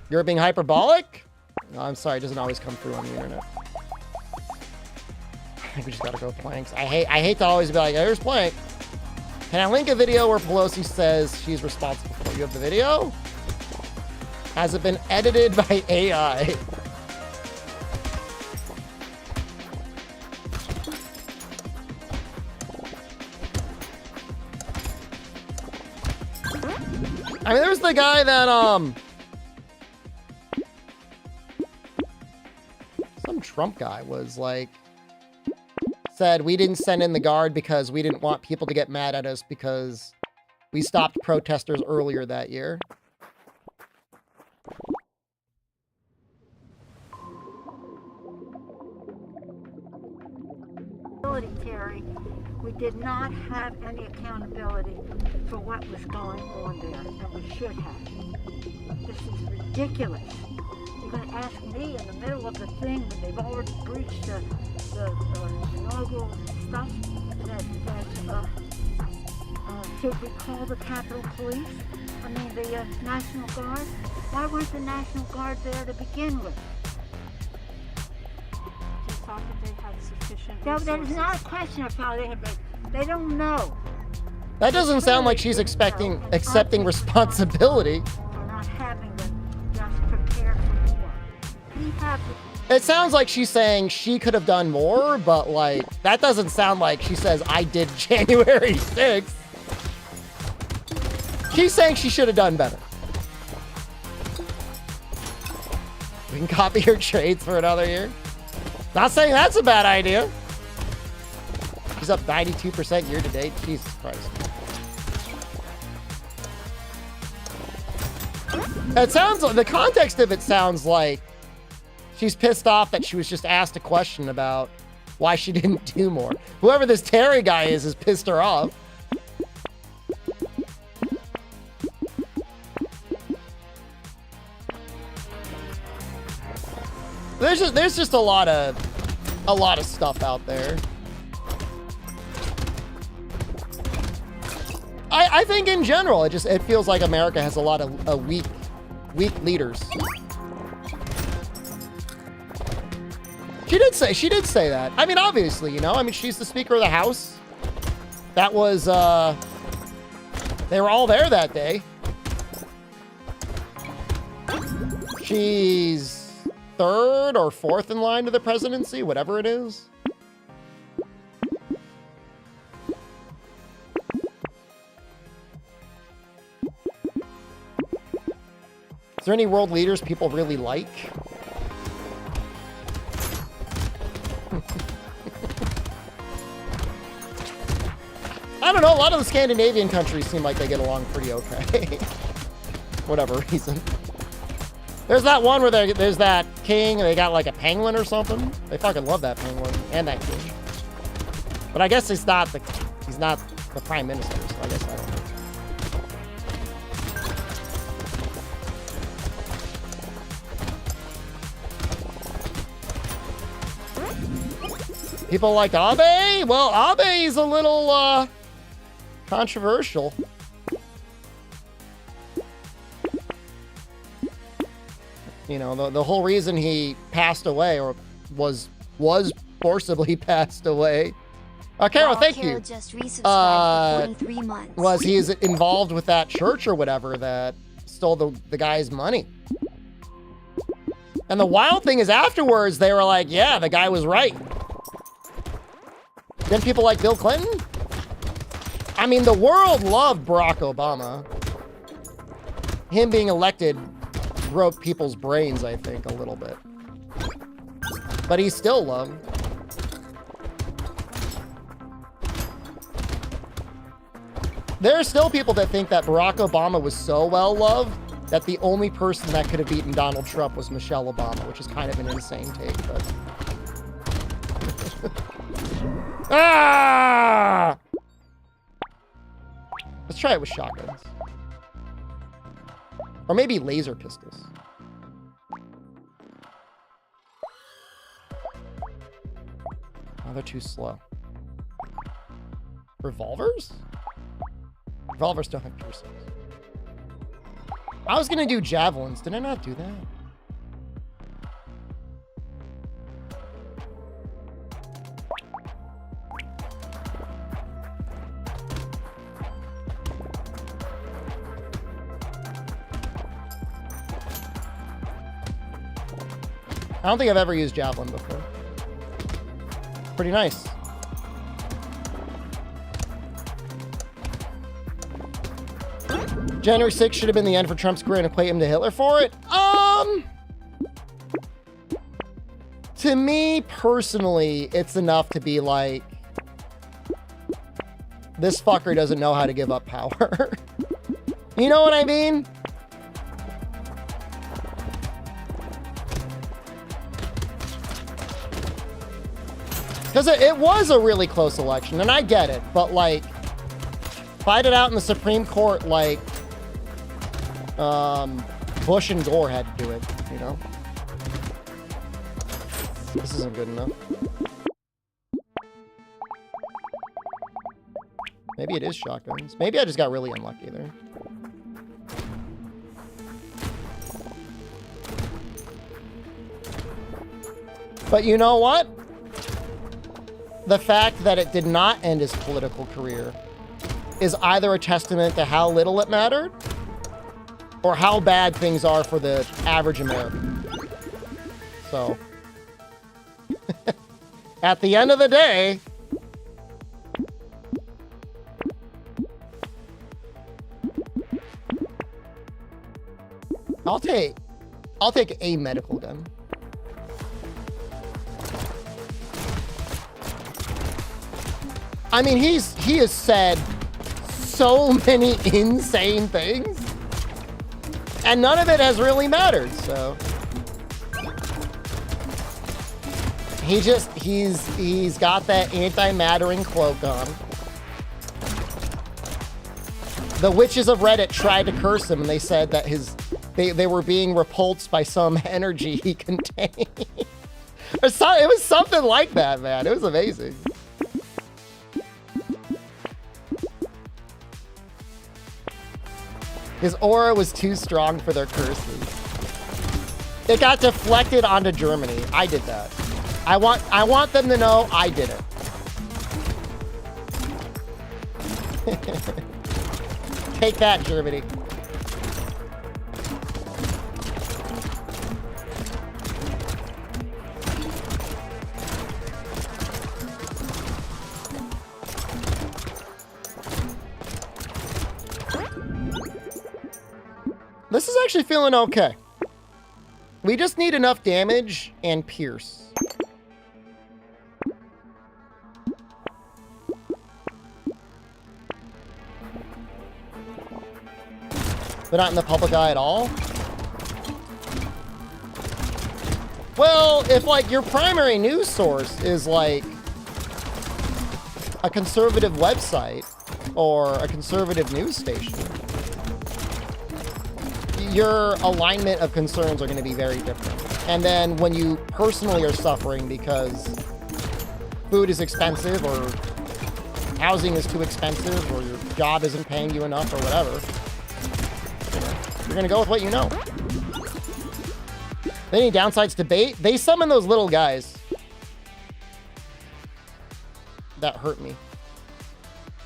You're being hyperbolic? No, I'm sorry, it doesn't always come through on the internet. I think we just gotta go planks. I hate to always be like, there's plank. Can I link a video where Pelosi says she's responsible for it? You have the video? Has it been edited by AI? I mean, there's the guy that, some Trump guy was like, said we didn't send in the guard because we didn't want people to get mad at us because we stopped protesters earlier that year. Terry, we did not have any accountability for what was going on there, and we should have. This is ridiculous. You're going to ask me in the middle of the thing when they've already breached the inaugural stuff that should we call the Capitol Police? I mean the National Guard? Why weren't the National Guard there to begin with? You thought that they had sufficient No, resources? that is not a question of how they have been. They don't know. That doesn't sound like she's accepting responsibility. For not having them just prepare for more. We have It sounds like she's saying she could have done more, but like, that doesn't sound like she says, I did January 6th. She's saying she should have done better. We can copy her trades for another year. Not saying that's a bad idea. She's up 92% year to date. Jesus Christ. It sounds like, the context of it sounds like she's pissed off that she was just asked a question about why she didn't do more. Whoever this Terry guy is pissed her off. There's just a lot of stuff out there. I think in general, it feels like America has a lot of weak leaders. She did say that. I mean, obviously, you know, I mean, she's the Speaker of the House. That was, they were all there that day. She's third or fourth in line to the presidency, whatever it is. Is there any world leaders people really like? I don't know. A lot of the Scandinavian countries seem like they get along pretty okay. Whatever reason. There's that one where there's that king and they got like a penguin or something. They fucking love that penguin and that king. But I guess he's not the prime minister, so I guess I don't know. People like Abe? Well, Abe's a little controversial. You know, the whole reason he passed away or was forcibly passed away. Carol, thank you. Just resubscribed for 23 months. Was he's involved with that church or whatever that stole the guy's money. And the wild thing is afterwards they were like, yeah, the guy was right. Then people like Bill Clinton? I mean, the world loved Barack Obama. Him being elected broke people's brains, I think, a little bit. But he's still loved. There are still people that think that Barack Obama was so well loved that the only person that could have beaten Donald Trump was Michelle Obama, which is kind of an insane take, but... Ah! Let's try it with shotguns. Or maybe laser pistols. Oh, they're too slow. Revolvers? Revolvers don't have piercings. I was gonna do javelins. Did I not do that? I don't think I've ever used javelin before. Pretty nice. January 6th should have been the end for Trump's career and equate him to Hitler for it. To me personally, it's enough to be like, this fucker doesn't know how to give up power. You know what I mean? Because it was a really close election, and I get it, but like, fight it out in the Supreme Court like Bush and Gore had to do it, you know? This isn't good enough. Maybe it is shotguns. Maybe I just got really unlucky there. But you know what? The fact that it did not end his political career is either a testament to how little it mattered or how bad things are for the average American. So, at the end of the day, I'll take a medical gun. I mean, he has said so many insane things, and none of it has really mattered, so. He's got that anti-mattering cloak on. The witches of Reddit tried to curse him, and they said that they were being repulsed by some energy he contained. It was something like that, man. It was amazing. His aura was too strong for their curses. It got deflected onto Germany. I did that. I want them to know I did it. Take that, Germany. This is actually feeling okay. We just need enough damage and pierce. They're not in the public eye at all? Well, if like your primary news source is like a conservative website or a conservative news station, your alignment of concerns are going to be very different. And then when you personally are suffering because food is expensive or housing is too expensive or your job isn't paying you enough or whatever, you're going to go with what you know. Any downsides to bait? They summon those little guys that hurt me.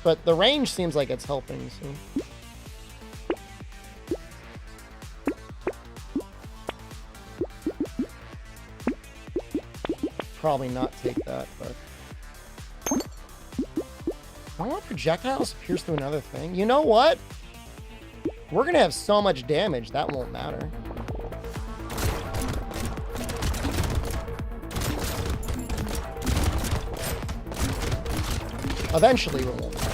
But the range seems like it's helping, so. Probably not take that, but I want projectiles to pierce through another thing. You know what? We're gonna have so much damage that won't matter. Eventually, it won't matter.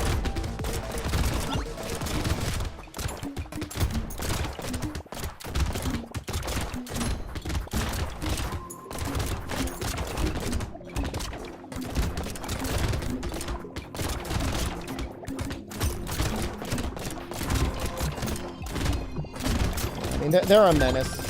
mean, they're a menace.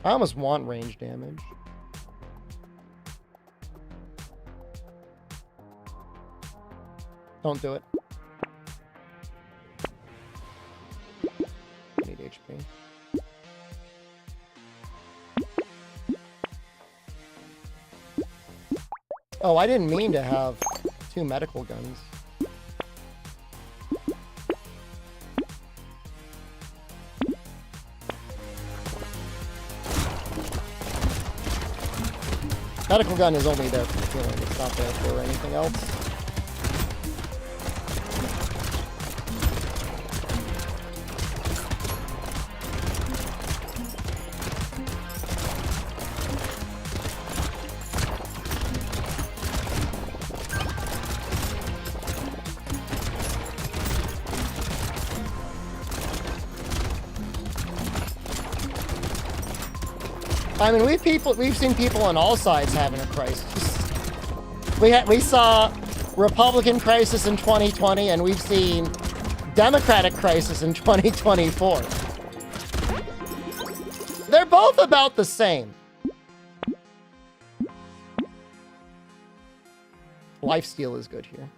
I almost want range damage. Don't do it. I need HP. Oh, I didn't mean to have 2 medical guns. Medical gun is only there for healing. It's not there for anything else. I mean, we've seen people on all sides having a crisis. We saw Republican crisis in 2020, and we've seen Democratic crisis in 2024. They're both about the same. Lifesteal is good here.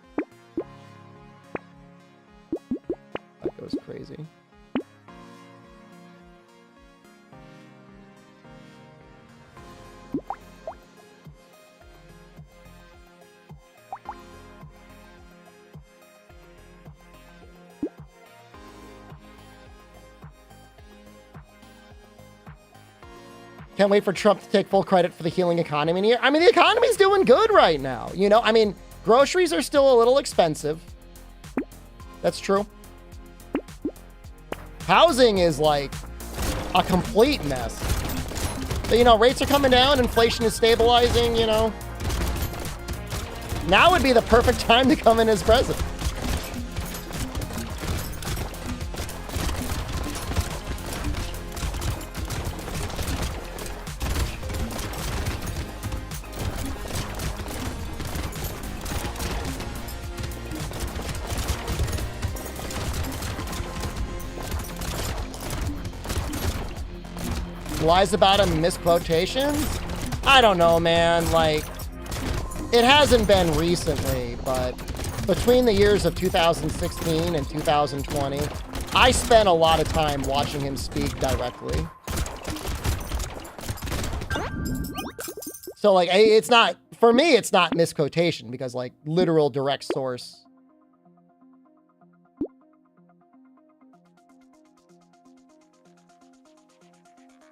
That goes crazy. Can't wait for Trump to take full credit for the healing economy in here. I mean, the economy's doing good right now. You know, I mean, groceries are still a little expensive. That's true. Housing is like a complete mess. But, you know, rates are coming down. Inflation is stabilizing, you know. Now would be the perfect time to come in as president. Lies about him, misquotations? I don't know, man. Like, it hasn't been recently, but between the years of 2016 and 2020, I spent a lot of time watching him speak directly. So, like, it's not, for me, it's not misquotation because, like, literal direct source.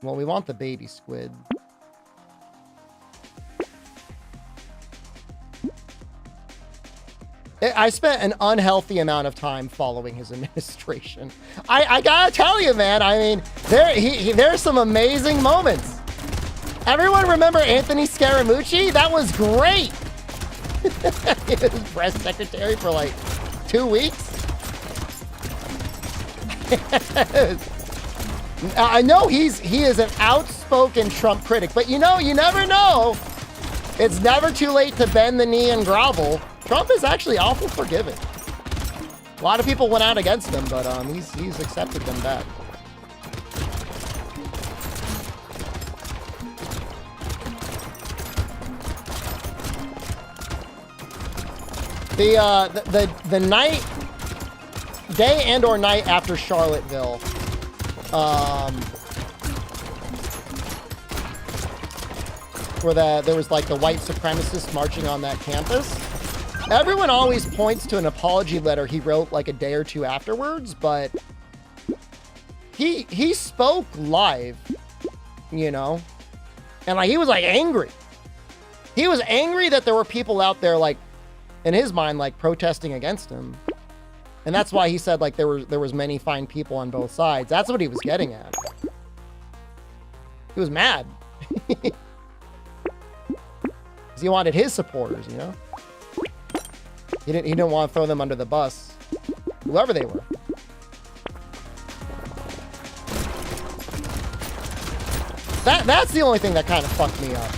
Well, we want the baby squid. I spent an unhealthy amount of time following his administration. I gotta tell you, man, I mean, there's some amazing moments. Everyone remember Anthony Scaramucci? That was great. He was press secretary for like 2 weeks. I know he is an outspoken Trump critic, but you know, you never know. It's never too late to bend the knee and grovel. Trump is actually awful forgiving. A lot of people went out against him, but he's accepted them back. The night, day and or night after Charlottesville, where there was like the white supremacists marching on that campus. Everyone always points to an apology letter he wrote like a day or two afterwards, but he spoke live, you know, and like he was like angry. He was angry that there were people out there like, in his mind, like protesting against him. And that's why he said like there was many fine people on both sides. That's what he was getting at. He was mad. Because he wanted his supporters, you know? He didn't want to throw them under the bus. Whoever they were. That's the only thing that kind of fucked me up.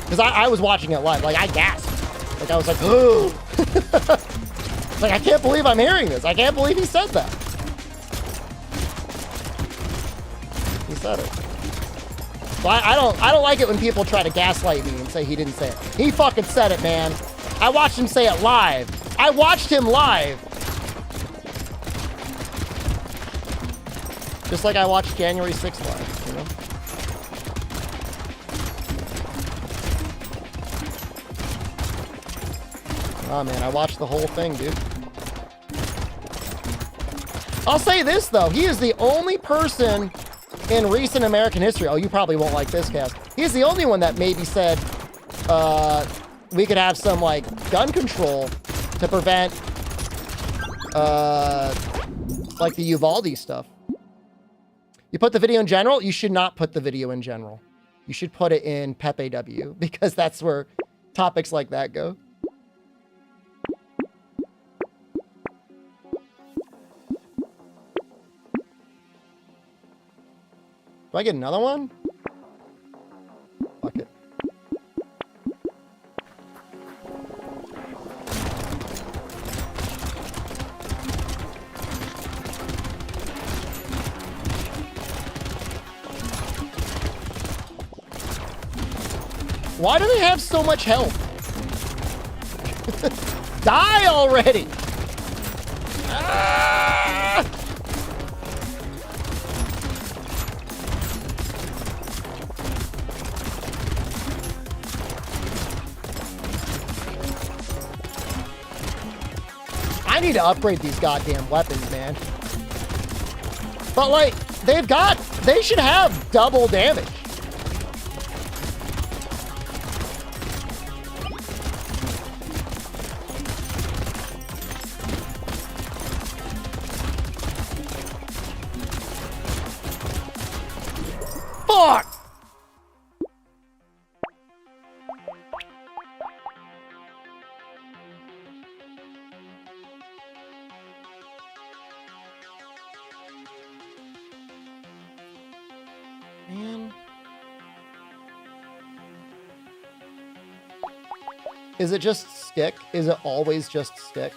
Because I was watching it live. Like, I gasped. Like, I was like, oh. Like, I can't believe I'm hearing this. I can't believe he said that. He said it. Well, I don't like it when people try to gaslight me and say he didn't say it. He fucking said it, man. I watched him say it live. I watched him live. Just like I watched January 6th live, you know? Oh man, I watched the whole thing, dude. I'll say this though, he is the only person in recent American history, oh, you probably won't like this, Cass. He's the only one that maybe said, we could have some, like, gun control to prevent, like, the Uvalde stuff. You put the video in general? You should not put the video in general. You should put it in PepAW, because that's where topics like that go. Do I get another one? Fuck it. Why do they have so much health? Die already! Ah! I need to upgrade these goddamn weapons, man. But like, they should have double damage. Fuck! Man. Is it just stick? Is it always just stick?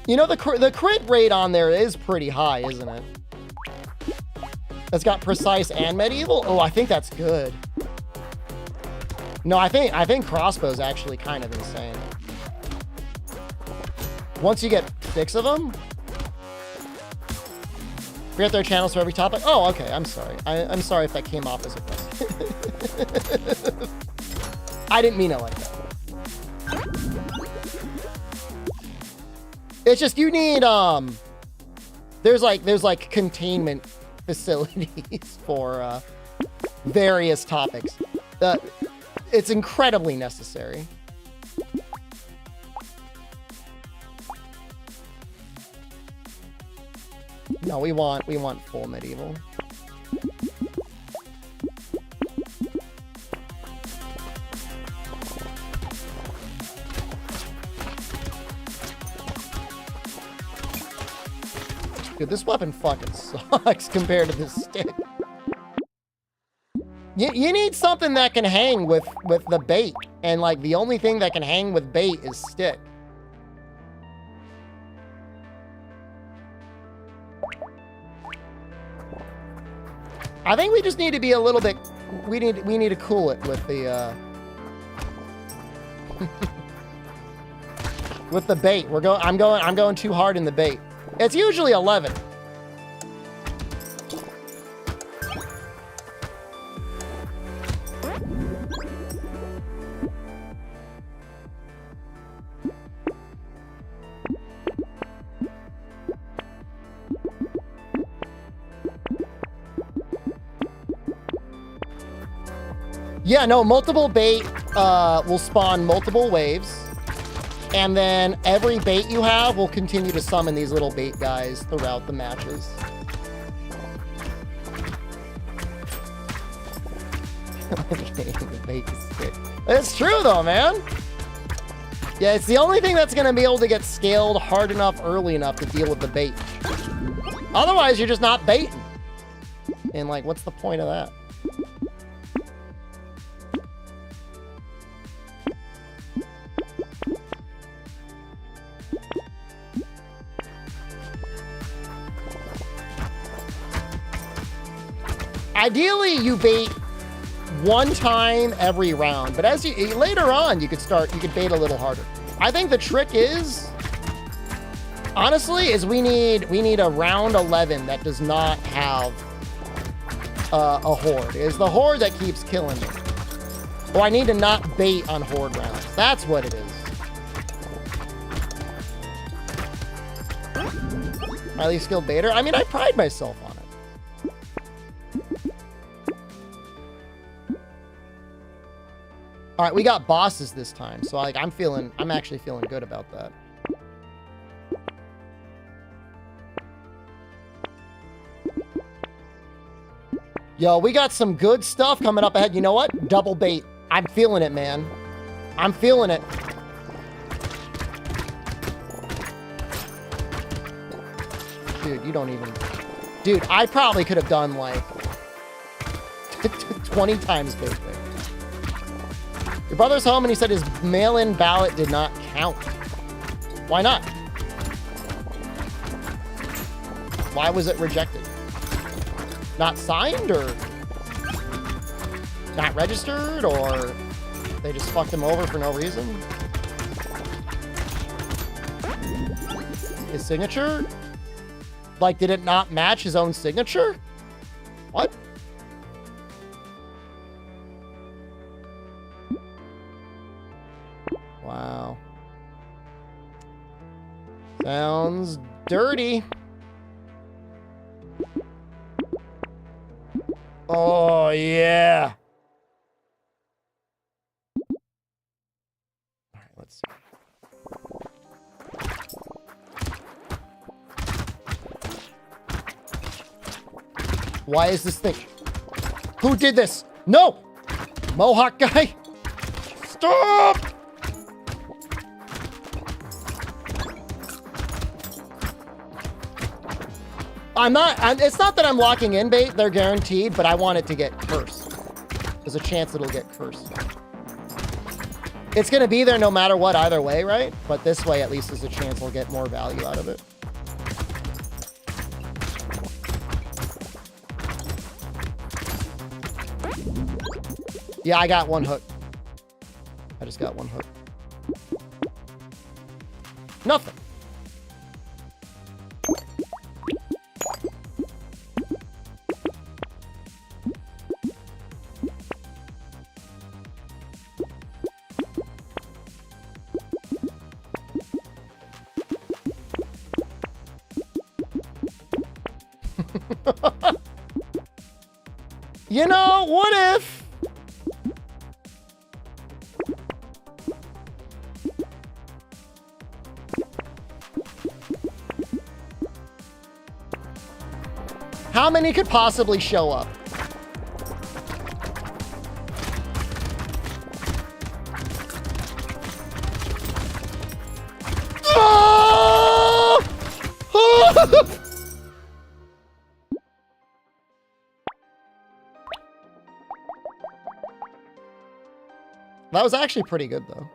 You know, the crit rate on there is pretty high, isn't it? It's got precise and medieval? Oh, I think that's good. No, I think crossbow's actually kind of insane. Once you get 6 of them, forget their channels for every topic. Oh, okay. I'm sorry. I'm sorry if that came off as aggressive. I didn't mean it like that. It's just you need there's like containment facilities for various topics. It's incredibly necessary. No, we want full medieval. Dude, this weapon fucking sucks compared to this stick. You need something that can hang with the bait. And like the only thing that can hang with bait is stick. I think we just need to be a little bit, we need to cool it with the with the bait. I'm going too hard in the bait. It's usually 11. Yeah, no, multiple bait will spawn multiple waves. And then every bait you have will continue to summon these little bait guys throughout the matches. It's true though, man. Yeah, it's the only thing that's going to be able to get scaled hard enough early enough to deal with the bait. Otherwise, you're just not baiting. And like, what's the point of that? Ideally, you bait one time every round, but as you later on, you could bait a little harder. I think the trick is, honestly, is we need a round 11 that does not have a horde. It's the horde that keeps killing me. Or I need to not bait on horde rounds. That's what it is. Highly skilled baiter. I mean, I pride myself on it. All right, we got bosses this time, so like I'm actually feeling good about that. Yo, we got some good stuff coming up ahead. You know what? Double bait. I'm feeling it, man. I'm feeling it. Dude, you don't even... Dude, I probably could have done like 20 times bait there. Your brother's home and he said his mail-in ballot did not count. Why not? Why was it rejected? Not signed or not registered, or they just fucked him over for no reason? His signature? Like, did it not match his own signature? What? Wow. Sounds dirty. Oh, yeah. All right, let's see. Why is this thing? Who did this? No! Mohawk guy! Stop! It's not that I'm locking in bait, they're guaranteed, but I want it to get cursed. There's a chance it'll get cursed. It's gonna be there no matter what either way, right? But this way, at least there's a chance we'll get more value out of it. Yeah, I got one hook. I just got one hook. Nothing. You know, what if? How many could possibly show up? Oh! That was actually pretty good, though.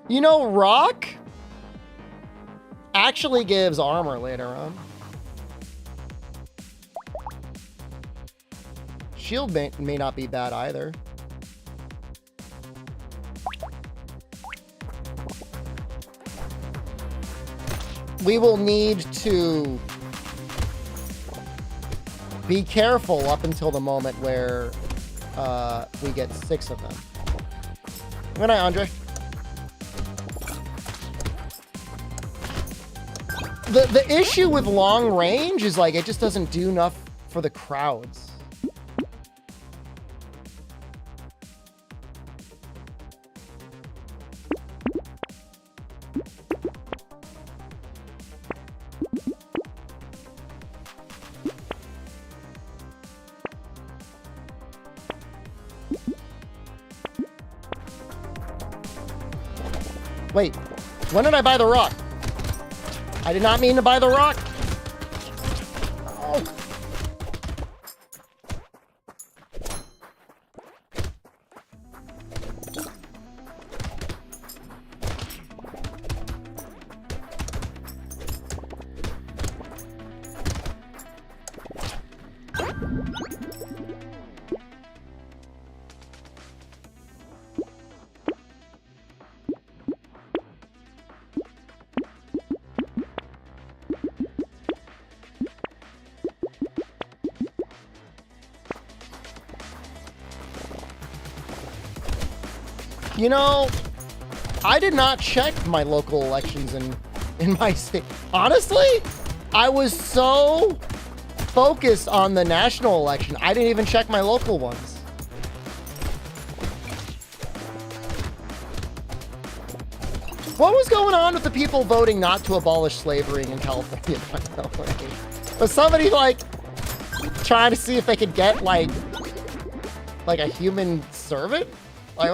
You know, rock actually gives armor later on. Shield may not be bad either. We will need to be careful up until the moment where we get 6 of them. Good night, Andre. The issue with long range is like it just doesn't do enough for the crowds. Wait, when did I buy the rock? I did not mean to buy the rock. Oh. You know, I did not check my local elections in my state. Honestly, I was so focused on the national election, I didn't even check my local ones. What was going on with the people voting not to abolish slavery in California, by the way? Was somebody, like, trying to see if they could get, like a human servant? Like,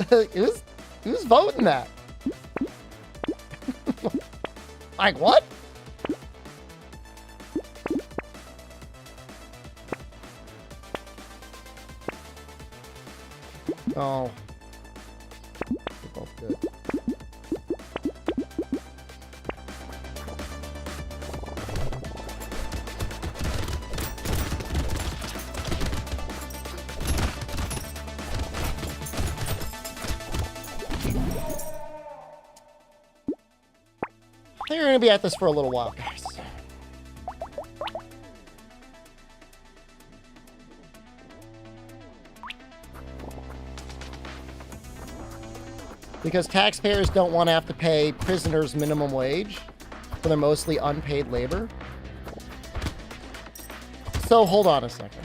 who's voting that? Like, what? Oh. They're both good. I think we're going to be at this for a little while, guys. Because taxpayers don't want to have to pay prisoners minimum wage for their mostly unpaid labor. So hold on a second.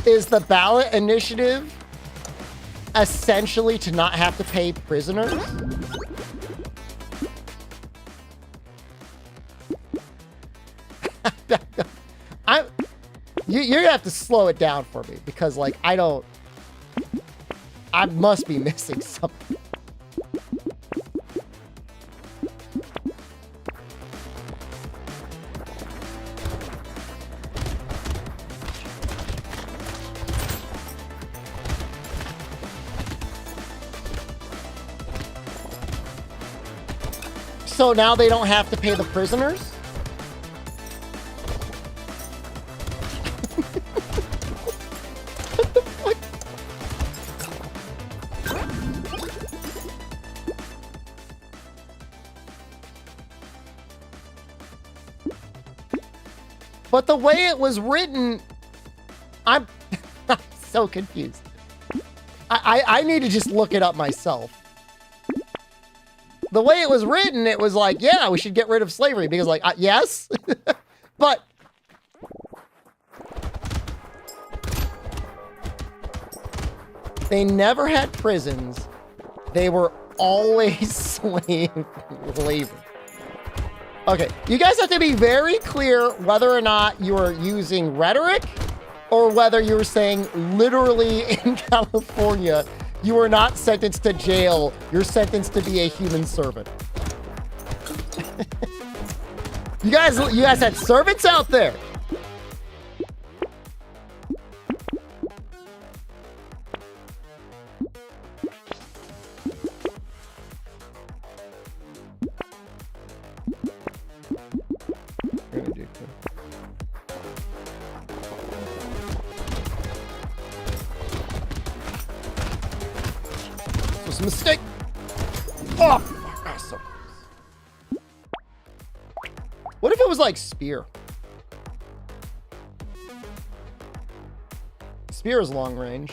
Is the ballot initiative essentially to not have to pay prisoners? You're gonna have to slow it down for me because, like, I must be missing something. So now they don't have to pay the prisoners? But the way it was written, I'm so confused. I need to just look it up myself. The way it was written, it was like, yeah, we should get rid of slavery because, like, yes, but they never had prisons. They were always slave labor. Okay, you guys have to be very clear whether or not you are using rhetoric or whether you're saying literally in California, you are not sentenced to jail. You're sentenced to be a human servant. You guys had servants out there. A mistake. Oh, fuck, that's so close. What if it was like spear? Spear is long range.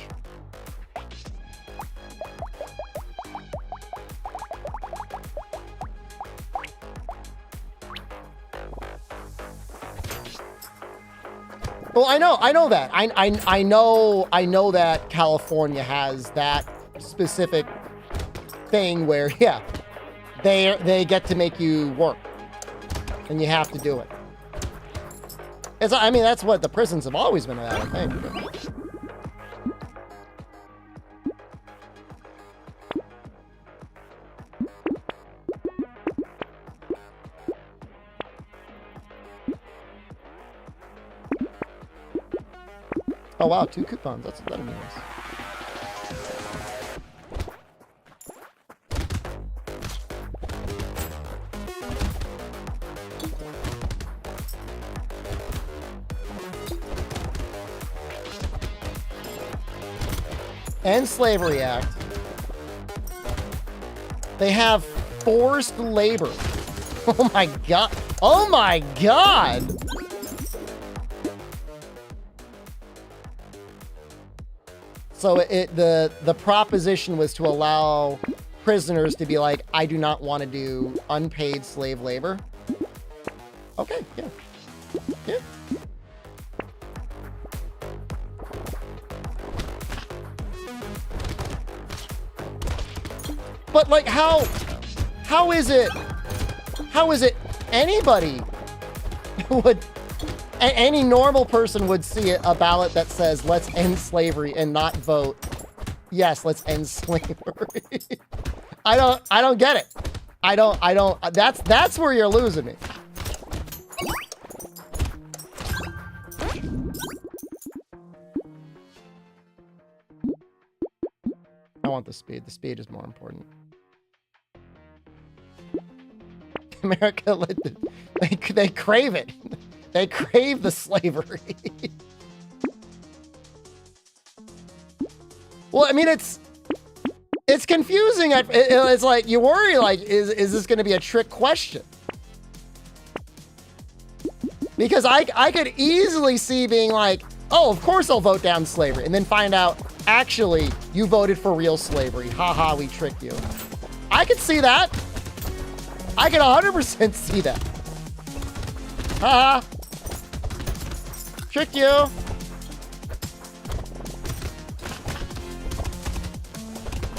Well, I know that. I know that California has that specific thing where, yeah, they get to make you work and you have to do it. I mean, that's what the prisons have always been about, I think. Oh wow, 2 coupons. That'll be nice. End Slavery Act. They have forced labor. Oh my god. Oh my god. So the proposition was to allow prisoners to be like, I do not want to do unpaid slave labor. Okay, yeah. Yeah. But like how is it anybody would any normal person would see a ballot that says let's end slavery and not vote yes, let's end slavery. I don't get it. I don't that's where you're losing me. I want the speed. The speed is more important. America, they crave it. They crave the slavery. Well, I mean, it's confusing. It's like you worry, like, is this going to be a trick question? Because I could easily see being like, oh, of course I'll vote down slavery, and then find out, actually, you voted for real slavery. Haha, we tricked you. I could see that. I can 100% see that. Haha. Trick you.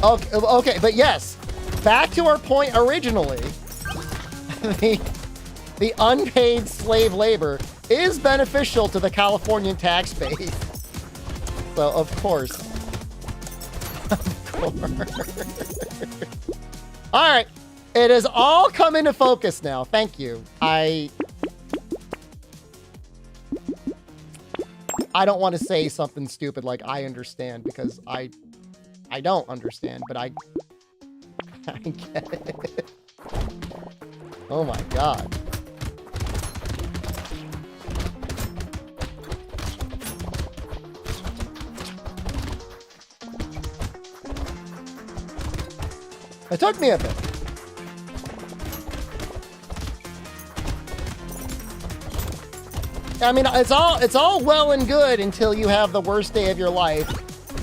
Okay, but yes, back to our point originally. The unpaid slave labor is beneficial to the Californian tax base. So, of course. Of course. All right. It has all come into focus now. Thank you. I don't want to say something stupid like I understand because I don't understand, but I get it. Oh my god. It took me a bit. I mean, it's all well and good until you have the worst day of your life,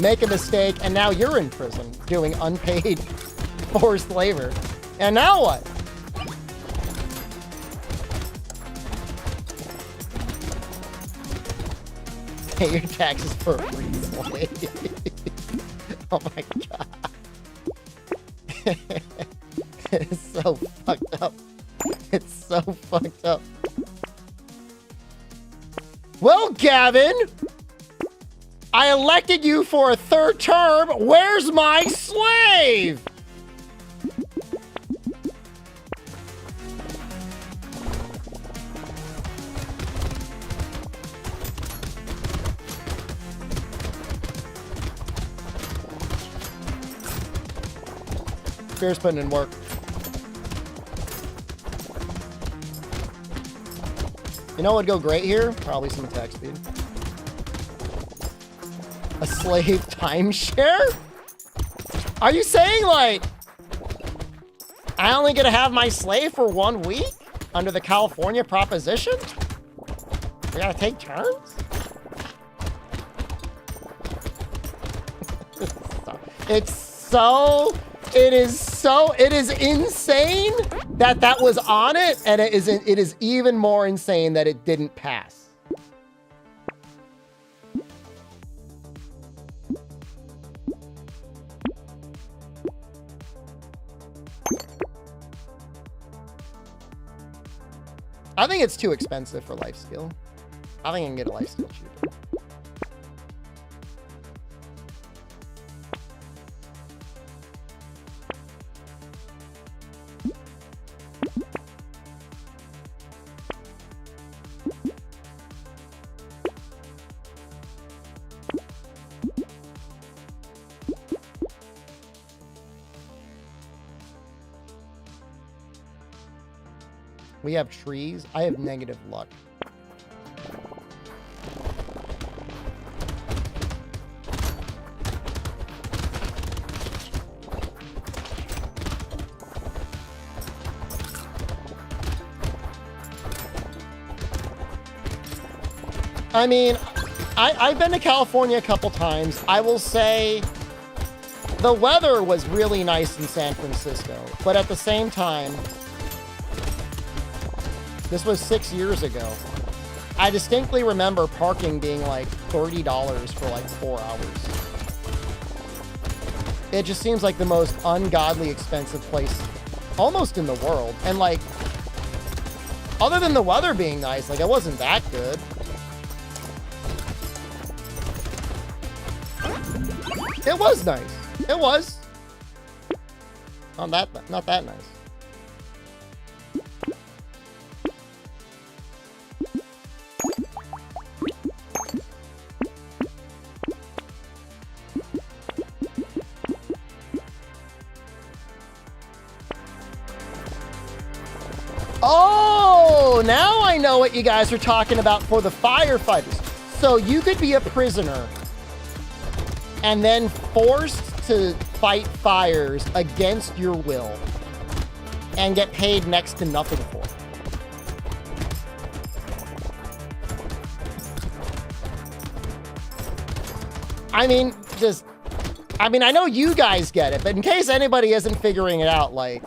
make a mistake, and now you're in prison doing unpaid forced labor. And now what? Pay your taxes for a free slave. Oh my god. It's so fucked up. It's so fucked up. Well, Gavin, I elected you for a 3rd term. Where's my slave? Spears putting in work. You know what would go great here? Probably some attack speed. A slave timeshare? Are you saying, like, I only get to have my slave for 1 week under the California proposition? We gotta take turns? It is insane that that was on it, and it is even more insane that it didn't pass. I think it's too expensive for life skill. I think I can get a life skill cheaper. We have trees. I have negative luck. I mean, I've been to California a couple times. I will say the weather was really nice in San Francisco, but at the same time, this was 6 years ago. I distinctly remember parking being like $30 for like 4 hours. It just seems like the most ungodly expensive place almost in the world. And like, other than the weather being nice, like it wasn't that good. It was nice. It was. Not that nice. Oh, now I know what you guys are talking about for the firefighters. So you could be a prisoner and then forced to fight fires against your will and get paid next to nothing for it. I mean, I know you guys get it, but in case anybody isn't figuring it out, like,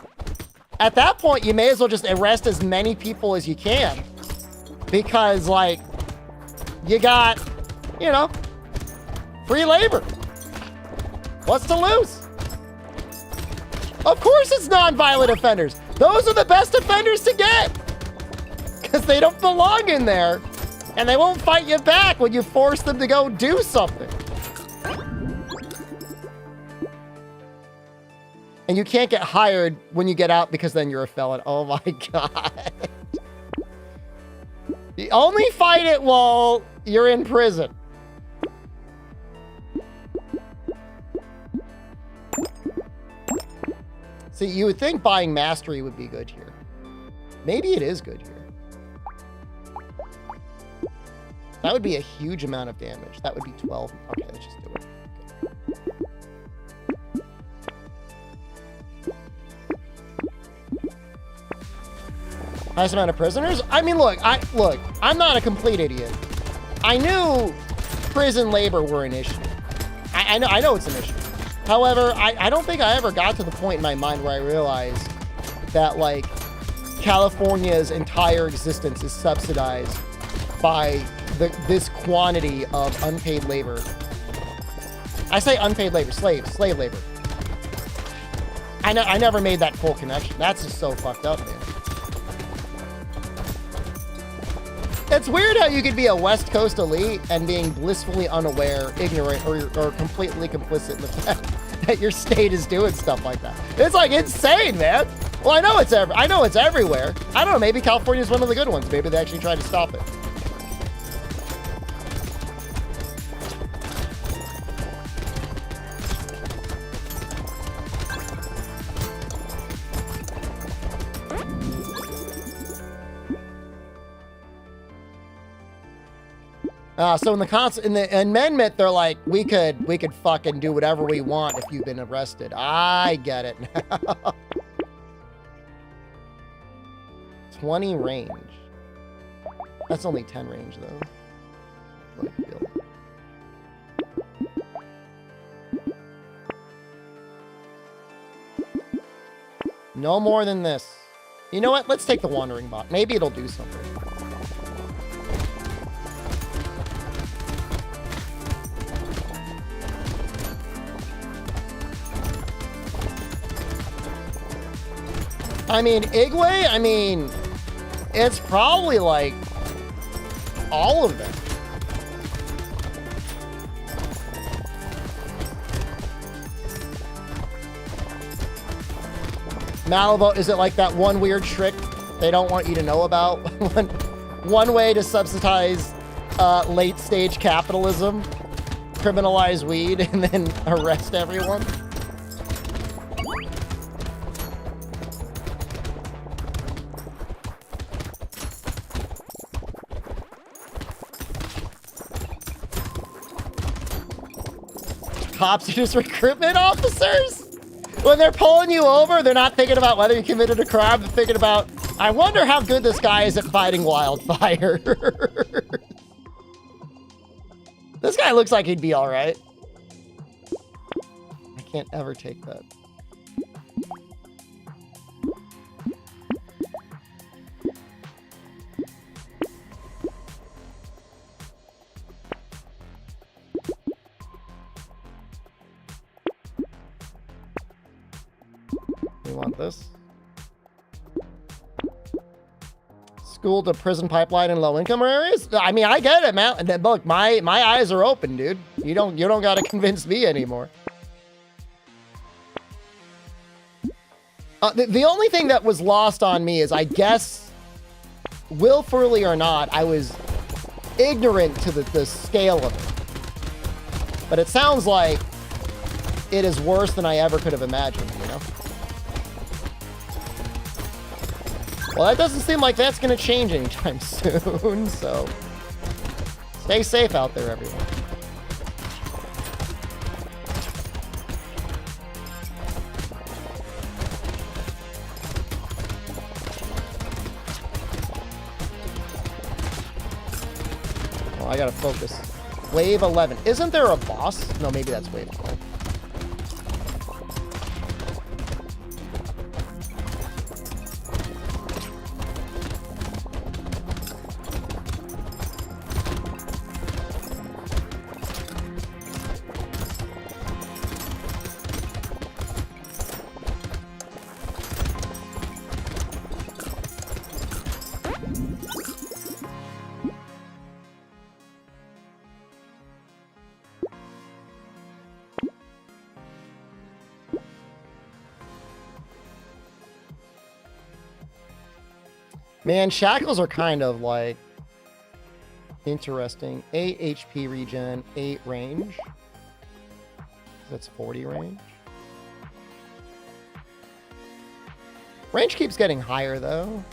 at that point, you may as well just arrest as many people as you can. Because, like, you got, you know, free labor. What's to lose? Of course it's non-violent offenders. Those are the best offenders to get. Because they don't belong in there. And they won't fight you back when you force them to go do something. And you can't get hired when you get out because then you're a felon. Oh my God. You only fight it while you're in prison. See, you would think buying mastery would be good here. Maybe it is good here. That would be a huge amount of damage. That would be 12. Okay, let's just do it. Highest amount of prisoners? I mean, look, I'm not a complete idiot. I knew prison labor were an issue. I know it's an issue. However, I don't think I ever got to the point in my mind where I realized that, like, California's entire existence is subsidized by this quantity of unpaid labor. I say unpaid labor, slave labor. I never made that full connection. That's just so fucked up, man. It's weird how you could be a West Coast elite and being blissfully unaware, ignorant, or completely complicit in the fact that your state is doing stuff like that. It's like insane, man. Well, I know it's everywhere. I don't know. Maybe California is one of the good ones. Maybe they actually tried to stop it. So in the amendment, they're like, we could fucking do whatever we want if you've been arrested. I get it now. 20 range. That's only 10 range though. No more than this. You know what? Let's take the wandering bot. Maybe it'll do something. I mean, Igwe, it's probably like all of them. Malibu, is it like that one weird trick they don't want you to know about? One way to subsidize late stage capitalism, criminalize weed, and then arrest everyone? cops are just recruitment officers? When they're pulling you over, they're not thinking about whether you committed a crime. They're thinking about, I wonder how good this guy is at fighting wildfire. This guy looks like he'd be all right. I can't ever take that. We want this. School to prison pipeline in low income areas. I mean, I get it, man. And then look, my eyes are open, dude. You don't got to convince me anymore. The only thing that was lost on me is, I guess, willfully or not, I was ignorant to the scale of it. But it sounds like it is worse than I ever could have imagined, you know? Well, that doesn't seem like that's going to change anytime soon, so stay safe out there, everyone. Well, I got to focus. Wave 11. Isn't there a boss? No, maybe that's wave 12. Man, shackles are kind of like interesting. 8 HP regen, 8 range. That's 40 range. Range keeps getting higher though.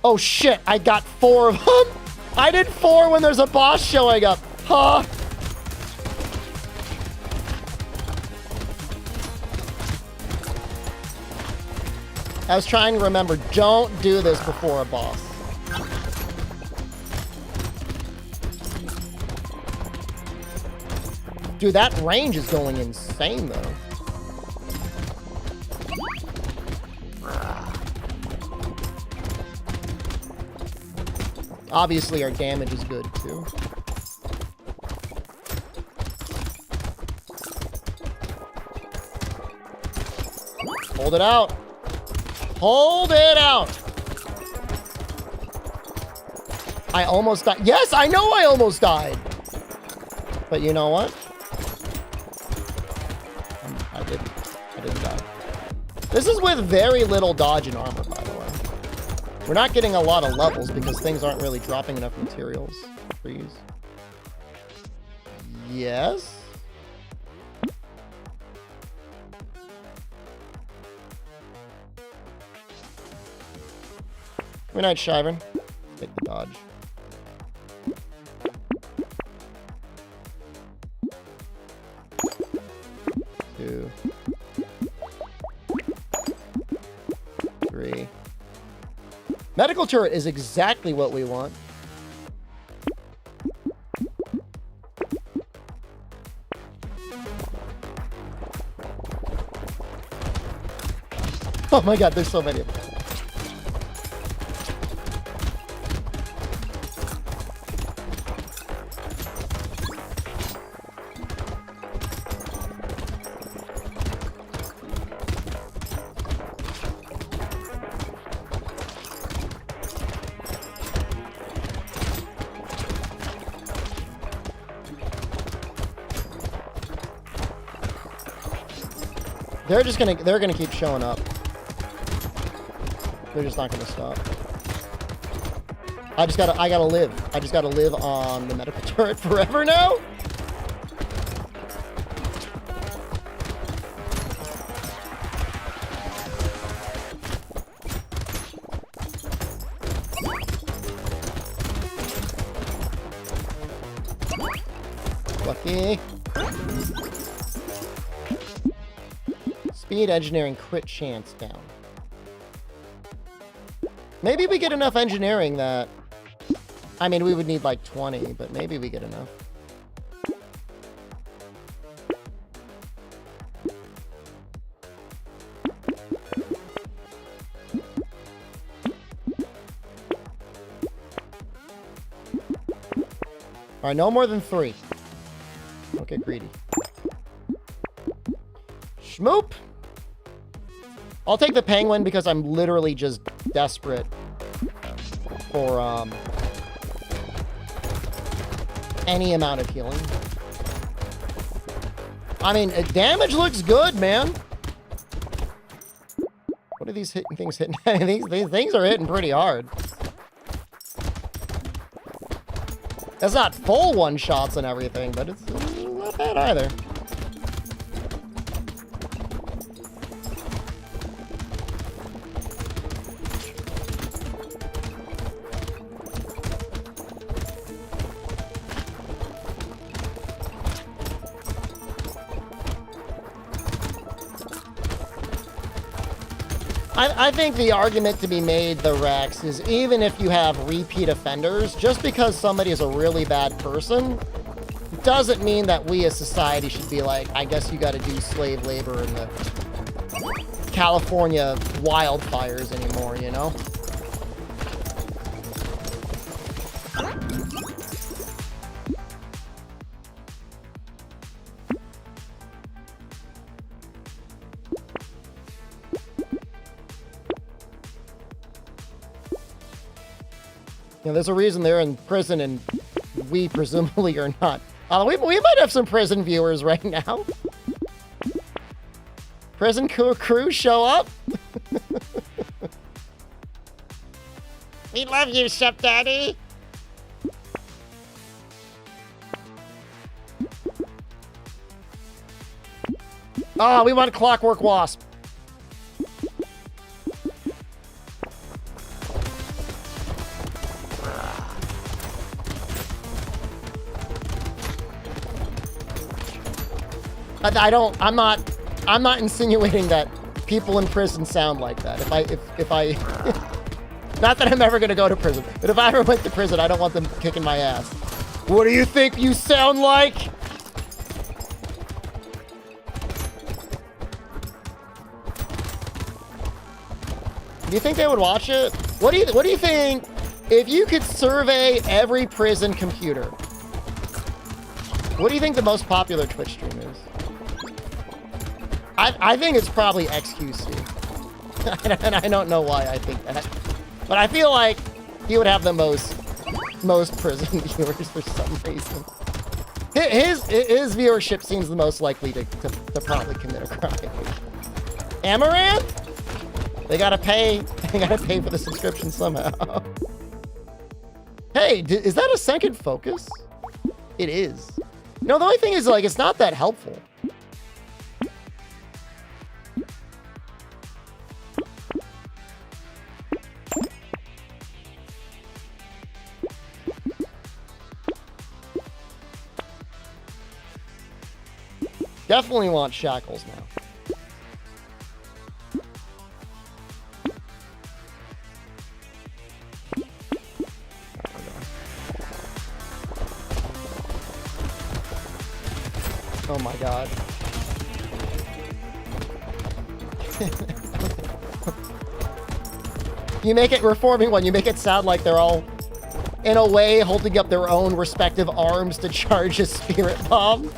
Oh shit, I got 4 of them. I did 4 when there's a boss showing up. Huh? I was trying to remember, don't do this before a boss. Dude, that range is going insane though. Obviously, our damage is good, too. Hold it out. Hold it out. I almost died. Yes, I know I almost died. But you know what? I didn't die. This is with very little dodge and armor, by the way. We're not getting a lot of levels because things aren't really dropping enough materials. Freeze. Yes. Good night, Shivan. Take the dodge. Two. 3. Medical turret is exactly what we want. Oh my god, there's so many of them. They're gonna keep showing up. They're just not gonna stop. I gotta live. I just gotta live on the medical turret forever now. Lucky. Speed engineering crit chance down. Maybe we get enough engineering that... I mean, we would need like 20, but maybe we get enough. Alright, no more than 3. Don't get greedy. Schmoop! I'll take the penguin because I'm literally just desperate for, any amount of healing. I mean, damage looks good, man. What are these things hitting? these things are hitting pretty hard. That's not full one-shots and everything, but it's not bad either. I think the argument to be made, the Rex, is even if you have repeat offenders, just because somebody is a really bad person, doesn't mean that we as society should be like, I guess you got to do slave labor in the California wildfires anymore, you know? You know, there's a reason they're in prison and we presumably are not. We might have some prison viewers right now. Prison crew show up. We love you, stepdaddy. Oh, we want Clockwork Wasp. I'm not insinuating that people in prison sound like that. If I not that I'm ever gonna go to prison, but if I ever went to prison, I don't want them kicking my ass. What do you think you sound like? Do you think they would watch it? What do you think if you could survey every prison computer? What do you think the most popular Twitch stream is? I think it's probably XQC. And I don't know why I think that. But I feel like he would have the most prison viewers for some reason. His viewership seems the most likely to probably commit a crime. Amaranth? They gotta pay for the subscription somehow. Hey, is that a second focus? It is. No, the only thing is, like, it's not that helpful. Definitely want shackles now. Oh my god. You make it, reforming one, you make it sound like they're all, in a way, holding up their own respective arms to charge a spirit bomb.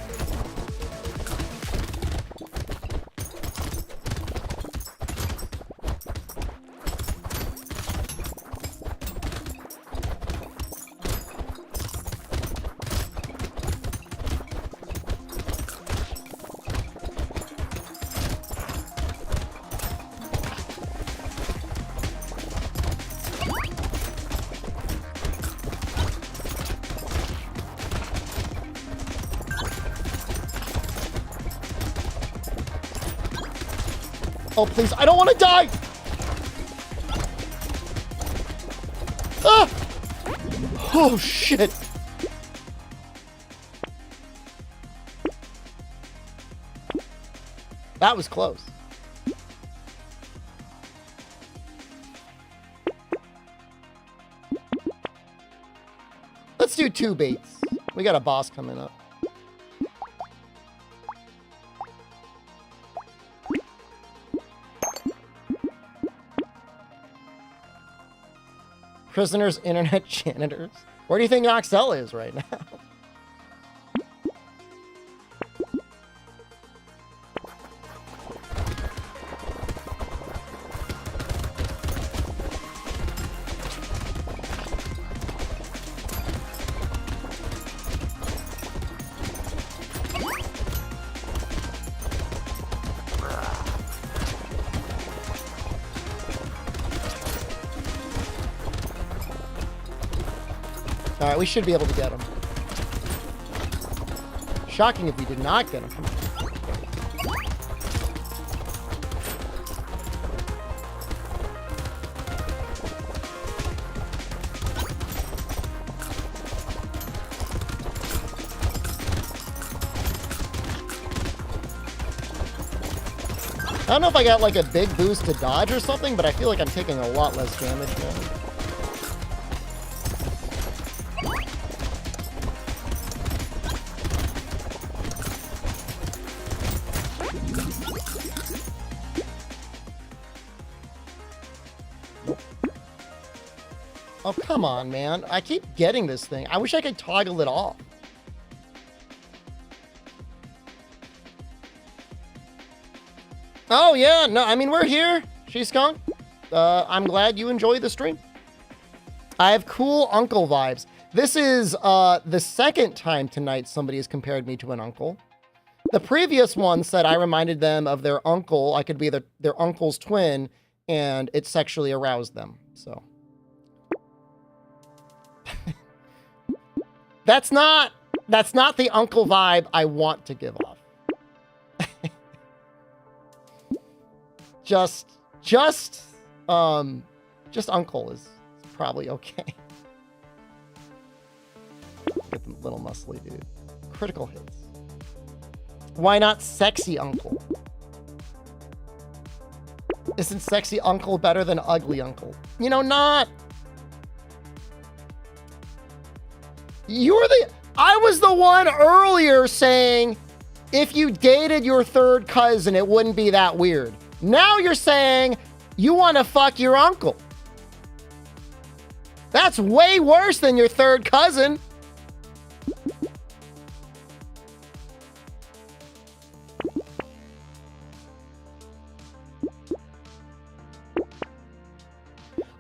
Oh, please. I don't want to die. Ah! Oh, shit. That was close. Let's do 2 baits. We got a boss coming up. Prisoners, internet janitors. Where do you think Oxel is right now? All right, we should be able to get him. Shocking if we did not get him. Come on. I don't know if I got like a big boost to dodge or something, but I feel like I'm taking a lot less damage now. Oh, come on, man. I keep getting this thing. I wish I could toggle it off. Oh, yeah. No, I mean, we're here. She's gone. I'm glad you enjoy the stream. I have cool uncle vibes. This is the second time tonight somebody has compared me to an uncle. The previous one said I reminded them of their uncle. I could be their uncle's twin, and it sexually aroused them. So... That's not the uncle vibe I want to give off. just uncle is probably okay. Get the little muscly dude. Critical hits. Why not sexy uncle? Isn't sexy uncle better than ugly uncle? You know, not. I was the one earlier saying if you dated your third cousin, it wouldn't be that weird. Now you're saying you want to fuck your uncle. That's way worse than your third cousin.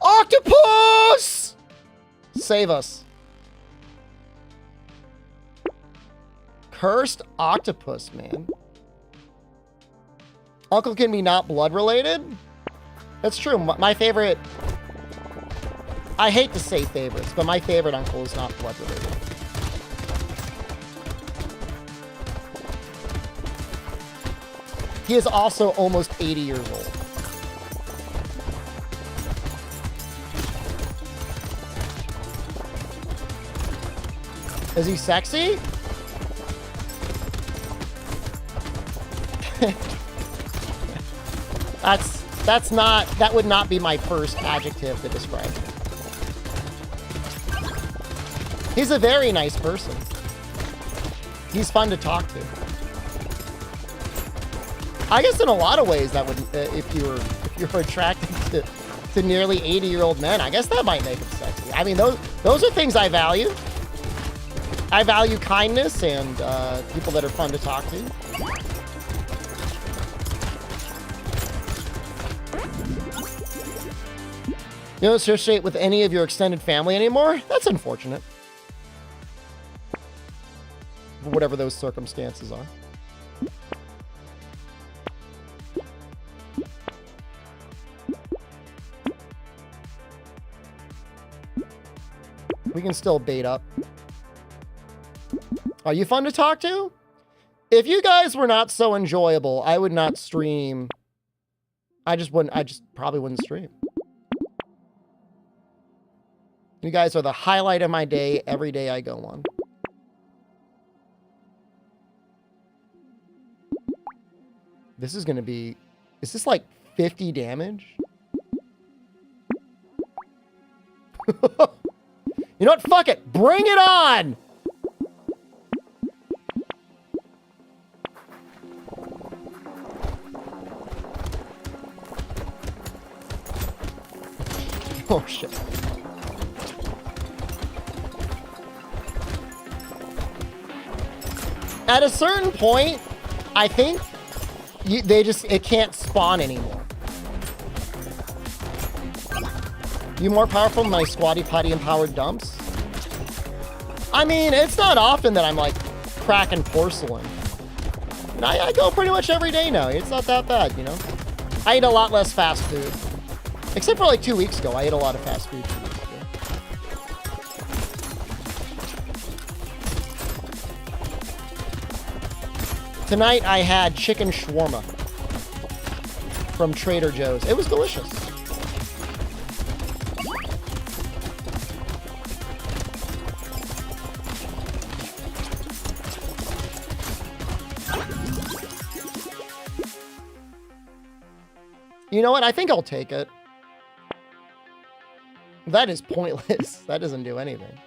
Octopus! Save us. Cursed octopus, man. Uncle can be not blood related? That's true. My favorite... I hate to say favorites, but my favorite uncle is not blood related. He is also almost 80 years old. Is he sexy? That would not be my first adjective to describe him. He's a very nice person. He's fun to talk to. I guess in a lot of ways that would, if you're attracted to nearly 80-year-old men, I guess that might make him sexy. I mean, those are things I value. I value kindness and people that are fun to talk to. You don't associate with any of your extended family anymore? That's unfortunate. Whatever those circumstances are. We can still bait up. Are you fun to talk to? If you guys were not so enjoyable, I would not stream I just probably wouldn't stream. You guys are the highlight of my day every day I go on. This is going to be... Is this like 50 damage? You know what? Fuck it. Bring it on! Oh, shit. At a certain point, I think it can't spawn anymore. You more powerful than my squatty potty empowered dumps? I mean, it's not often that I'm like cracking porcelain. And I go pretty much every day now. It's not that bad, you know? I eat a lot less fast food. Except for like 2 weeks ago, I ate a lot of fast food. Tonight I had chicken shawarma from Trader Joe's. It was delicious. You know what? I think I'll take it. That is pointless. That doesn't do anything.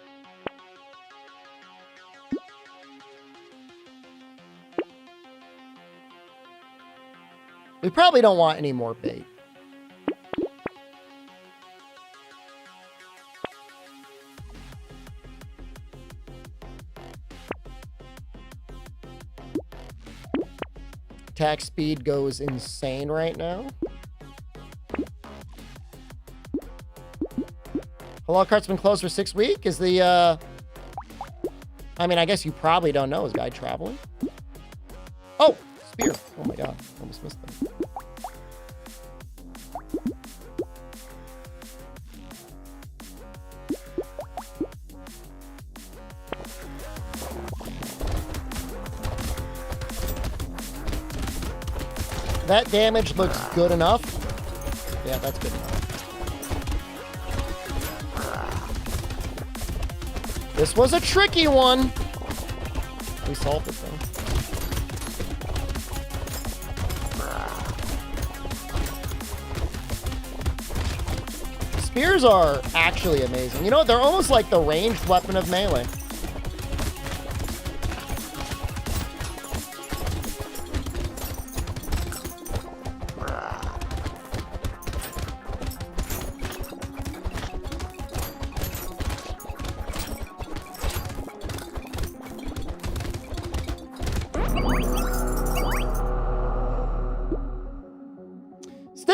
We probably don't want any more bait. Attack speed goes insane right now. Halal cart's been closed for 6 weeks. Is the, I mean, I guess you probably don't know. Is guy traveling? Oh, spear. Oh my god. Almost missed that. That damage looks good enough. Yeah, that's good enough. This was a tricky one. We solved it, though. Spears are actually amazing. You know, they're almost like the ranged weapon of melee.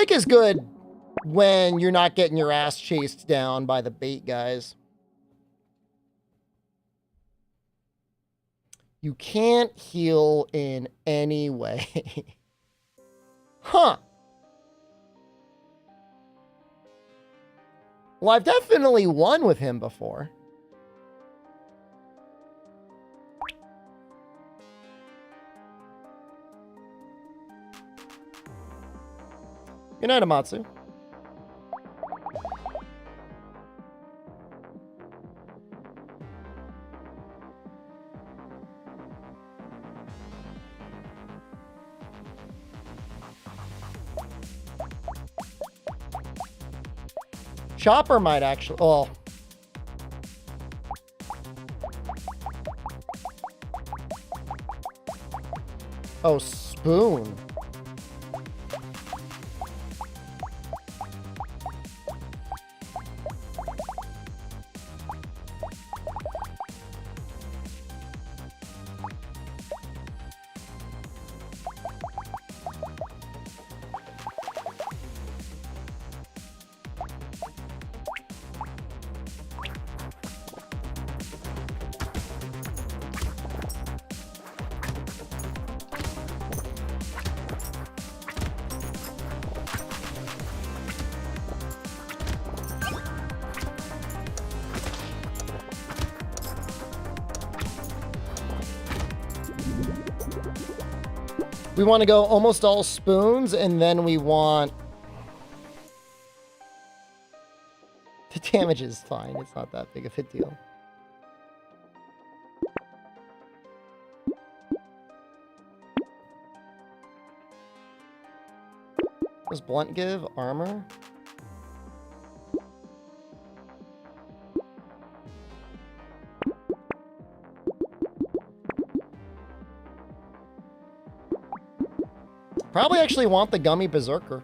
Is good when you're not getting your ass chased down by the bait guys. You can't heal in any way. Huh. Well, I've definitely won with him before. Good night, Amatsu. Chopper might actually... Oh. Oh, Spoon. We want to go almost all spoons, and then we want damage is fine. It's not that big of a deal. Does blunt give armor? Probably actually want the gummy berserker.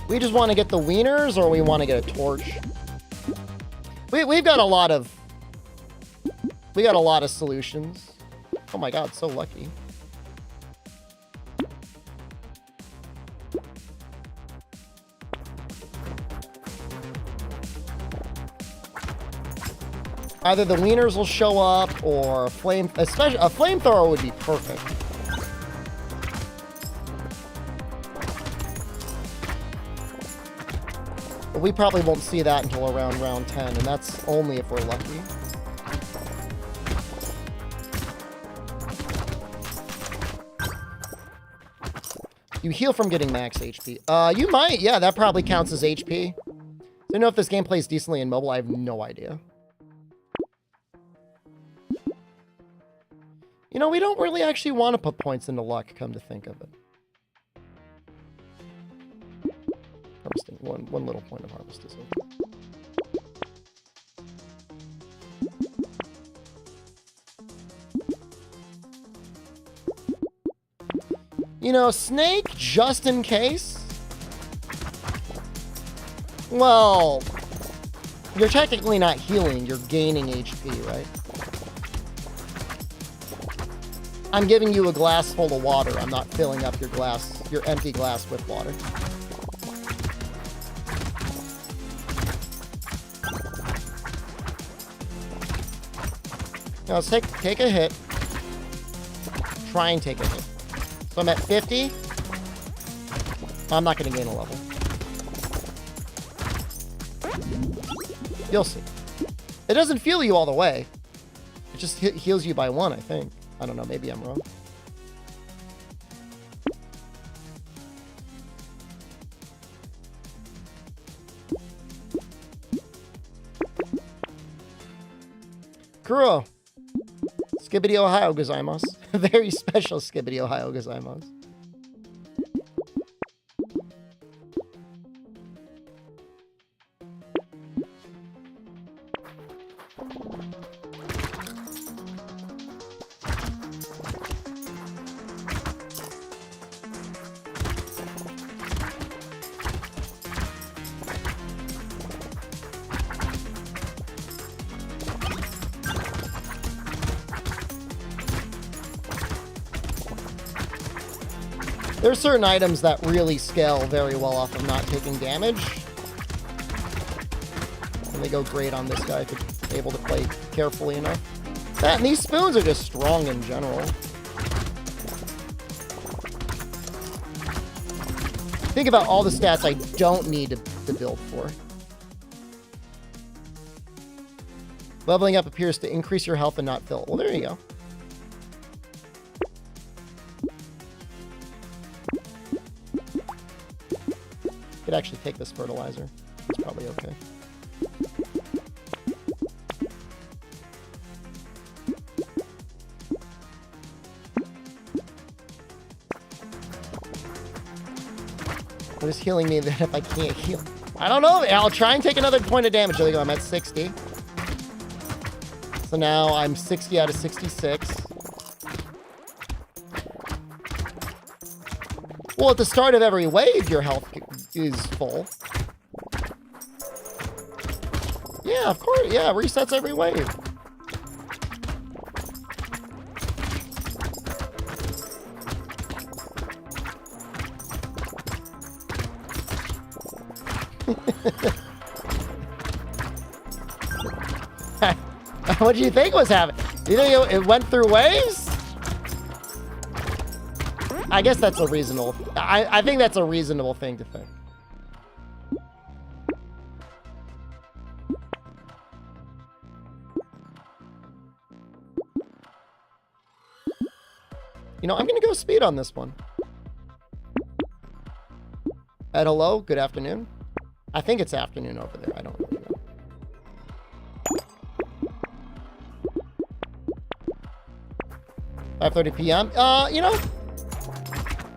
We just want to get the wieners, or we want to get a torch. We've got a lot of... We got a lot of solutions. Oh my god, so lucky. Either the wieners will show up, or a flamethrower would be perfect. But we probably won't see that until around round 10, and that's only if we're lucky. You heal from getting max HP. You might. Yeah, that probably counts as HP. Don't know if this game plays decently in mobile. I have no idea. You know, we don't really actually want to put points into luck, come to think of it. Harvesting. One little point of harvest is okay. You know, snake, just in case. Well, you're technically not healing, you're gaining HP, right? I'm giving you a glass full of water. I'm not filling up your glass, your empty glass with water. Now let's take a hit. Try and take a hit. So I'm at 50. I'm not going to gain a level. You'll see. It doesn't heal you all the way. It just heals you by 1, I think. I don't know. Maybe I'm wrong. Kuro. Skibidi Ohio gozaimasu. Very special Skibidi Ohio gozaimasu. There's certain items that really scale very well off of not taking damage. And they go great on this guy if you're able to play carefully enough. That and these spoons are just strong in general. Think about all the stats I don't need to build for. Leveling up appears to increase your health and not fill it. Well, there you go. Could actually take this fertilizer. It's probably okay. What is healing me then if I can't heal? I don't know. I'll try and take another point of damage. There we go. I'm at 60. So now I'm 60 out of 66. Well, at the start of every wave, your health is full. Yeah, of course. Yeah, resets every wave. What do you think was happening? You think it went through waves? I guess that's a reasonable... I think that's a reasonable thing to think. You know, I'm going to go speed on this one. Ed, hello. Good afternoon. I think it's afternoon over there. I don't really know. $5:30 p.m. You know,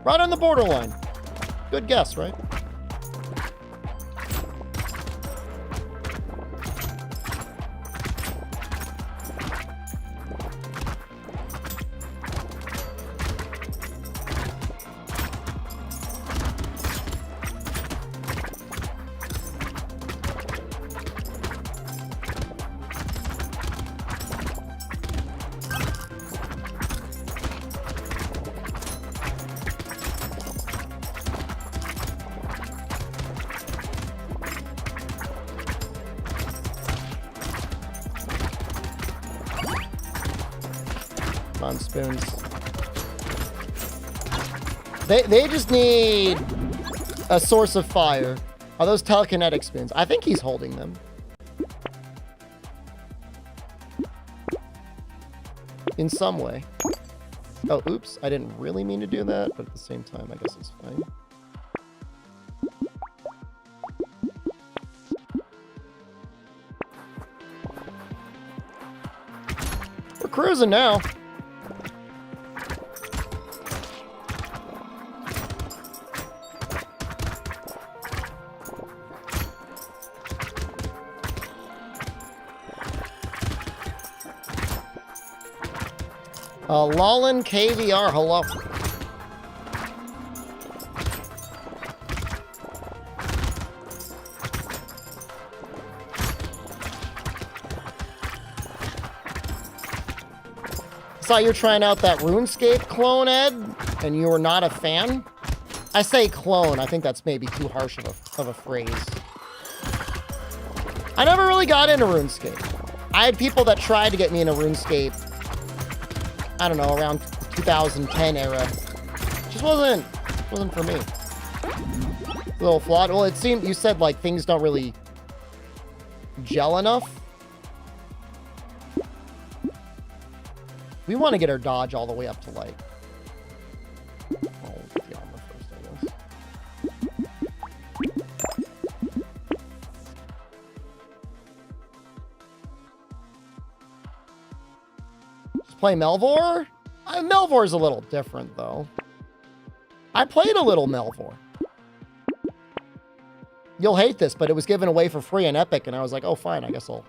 right on the borderline. Good guess, right? On spoons. They just need a source of fire. Are those telekinetic spoons? I think he's holding them. In some way. Oh, oops. I didn't really mean to do that, but at the same time, I guess it's fine. We're cruising now. Lolin KVR, hello. Saw you're trying out that RuneScape clone, Ed, and you were not a fan? I say clone, I think that's maybe too harsh of a phrase. I never really got into RuneScape. I had people that tried to get me into RuneScape, I don't know, around 2010 era. Just wasn't for me. A little flawed. Well, it seemed, you said like things don't really gel enough. We want to get our dodge all the way up to like... Oh, the armor first, I guess. Just play Melvor? Melvor's a little different, though. I played a little Melvor. You'll hate this, but it was given away for free on Epic, and I was like, oh, fine, I guess I'll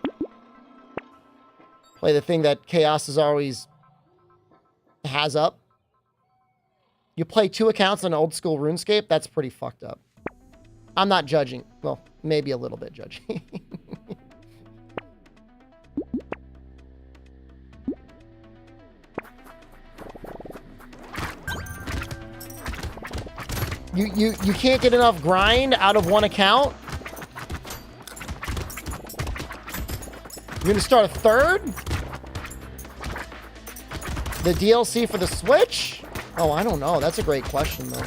play the thing that Chaos is always has up. You play 2 accounts on old school RuneScape? That's pretty fucked up. I'm not judging. Well, maybe a little bit judging. You can't get enough grind out of one account? You're gonna start a third? The DLC for the Switch? Oh, I don't know. That's a great question, though.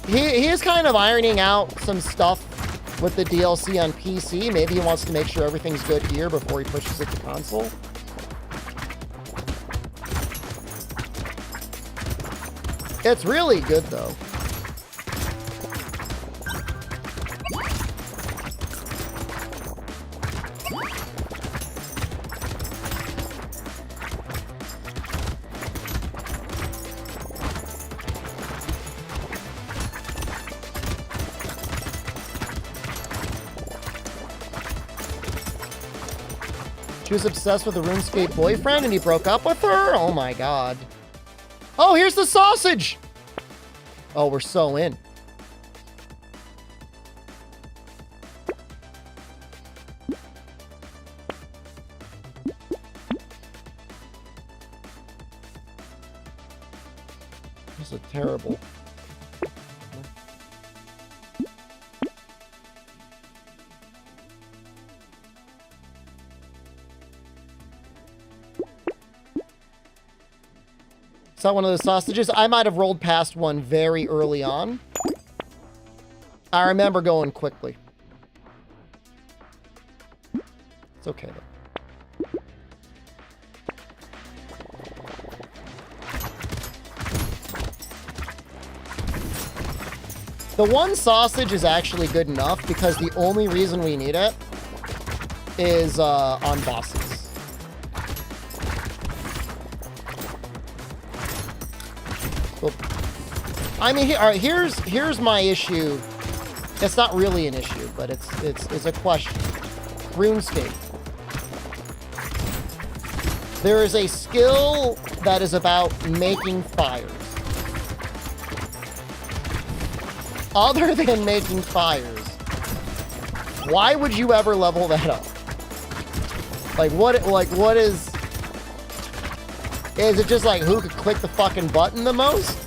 He is kind of ironing out some stuff with the DLC on PC. Maybe he wants to make sure everything's good here before he pushes it to console. It's really good, though. She was obsessed with a RuneScape boyfriend and he broke up with her? Oh my god. Oh, here's the sausage! Oh, we're so in. This is terrible. Is that one of those sausages? I might have rolled past one very early on. I remember going quickly. It's okay, though. The one sausage is actually good enough because the only reason we need it is on bosses. Well, I mean, all right, here's my issue. It's not really an issue, but it's a question. RuneScape. There is a skill that is about making fires. Other than making fires, why would you ever level that up? Like what is it just like who could click the fucking button the most?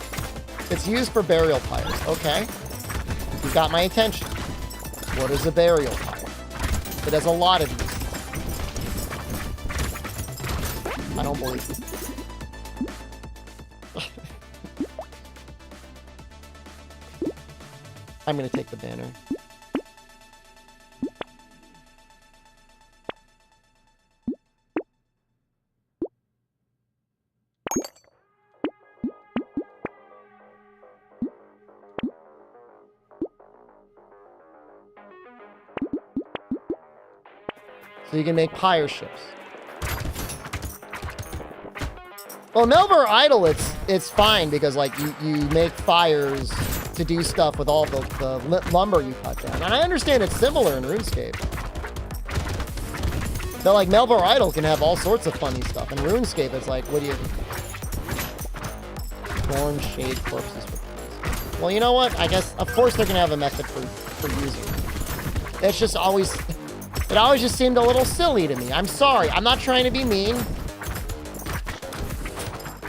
It's used for burial pyres. Okay. You got my attention. What is a burial pyre? It has a lot of use. I don't believe it. I'm going to take the banner. So you can make pyre ships. Well, Melvar Idle, it's fine because like you make fires to do stuff with all the lumber you cut down. And I understand it's similar in RuneScape. But like Melvar Idle can have all sorts of funny stuff. In RuneScape, it's like, what do you... Thorn shade corpses. Well, you know what? I guess, of course they're going to have a method for using it. It's just always... It always just seemed a little silly to me. I'm sorry. I'm not trying to be mean.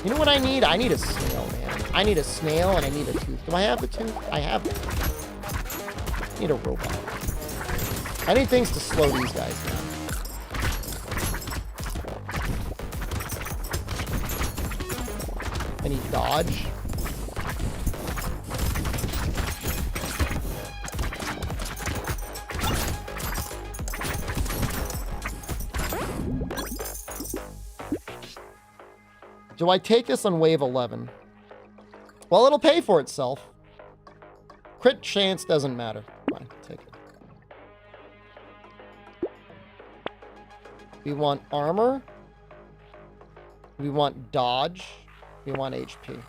You know what I need? I need a snail, man. I need a snail and I need a tooth. Do I have the tooth? I have it. I need a robot. I need things to slow these guys down. I need dodge. Do I take this on wave 11? Well, it'll pay for itself. Crit chance doesn't matter. Fine, take it. We want armor. We want dodge. We want HP.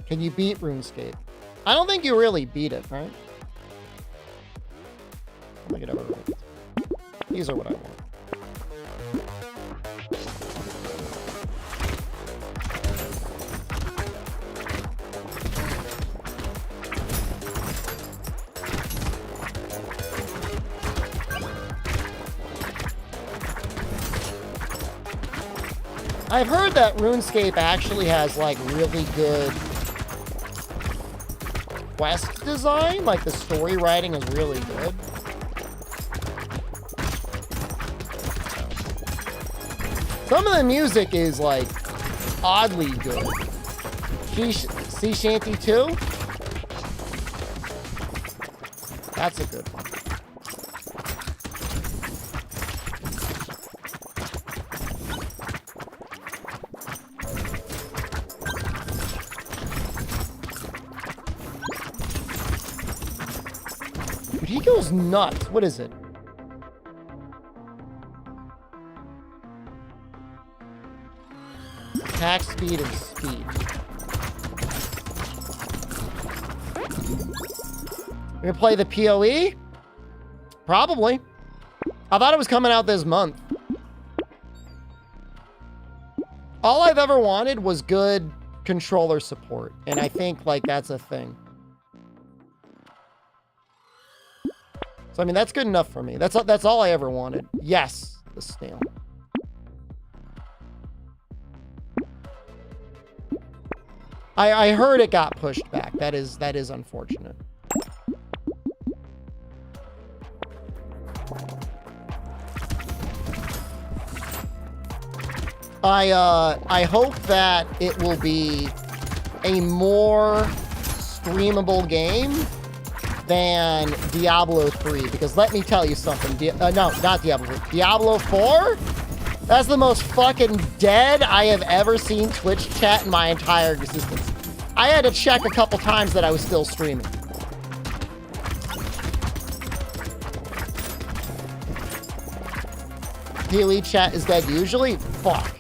Can you beat RuneScape? I don't think you really beat it, right? I think it ever will. These are what I want. I've heard that RuneScape actually has like really good quest design, like the story writing is really good. Some of the music is like oddly good. Sea Shanty 2? That's a good one. He goes nuts. What is it? Attack speed and speed. We're gonna play the PoE? Probably. I thought it was coming out this month. All I've ever wanted was good controller support, and I think like that's a thing. So, I mean, that's good enough for me. That's all I ever wanted. Yes, the snail. I heard it got pushed back. That is unfortunate. I hope that it will be a more streamable game than Diablo 3, because let me tell you something. No, not Diablo 3. Diablo 4? That's the most fucking dead I have ever seen Twitch chat in my entire existence. I had to check a couple times that I was still streaming. The elite chat is dead usually? Fuck.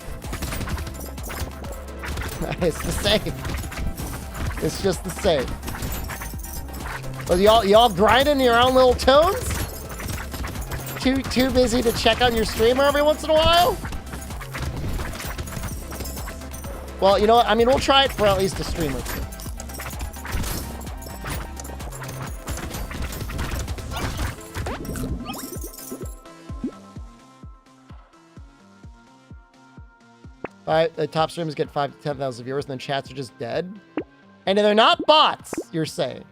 It's the same. It's just the same. But y'all grinding your own little tunes? Too busy to check on your streamer every once in a while? Well, you know what? I mean, we'll try it for at least a stream or two. All right, the top streamers get 5,000 to 10,000 viewers, and then chats are just dead. And they're not bots, you're saying.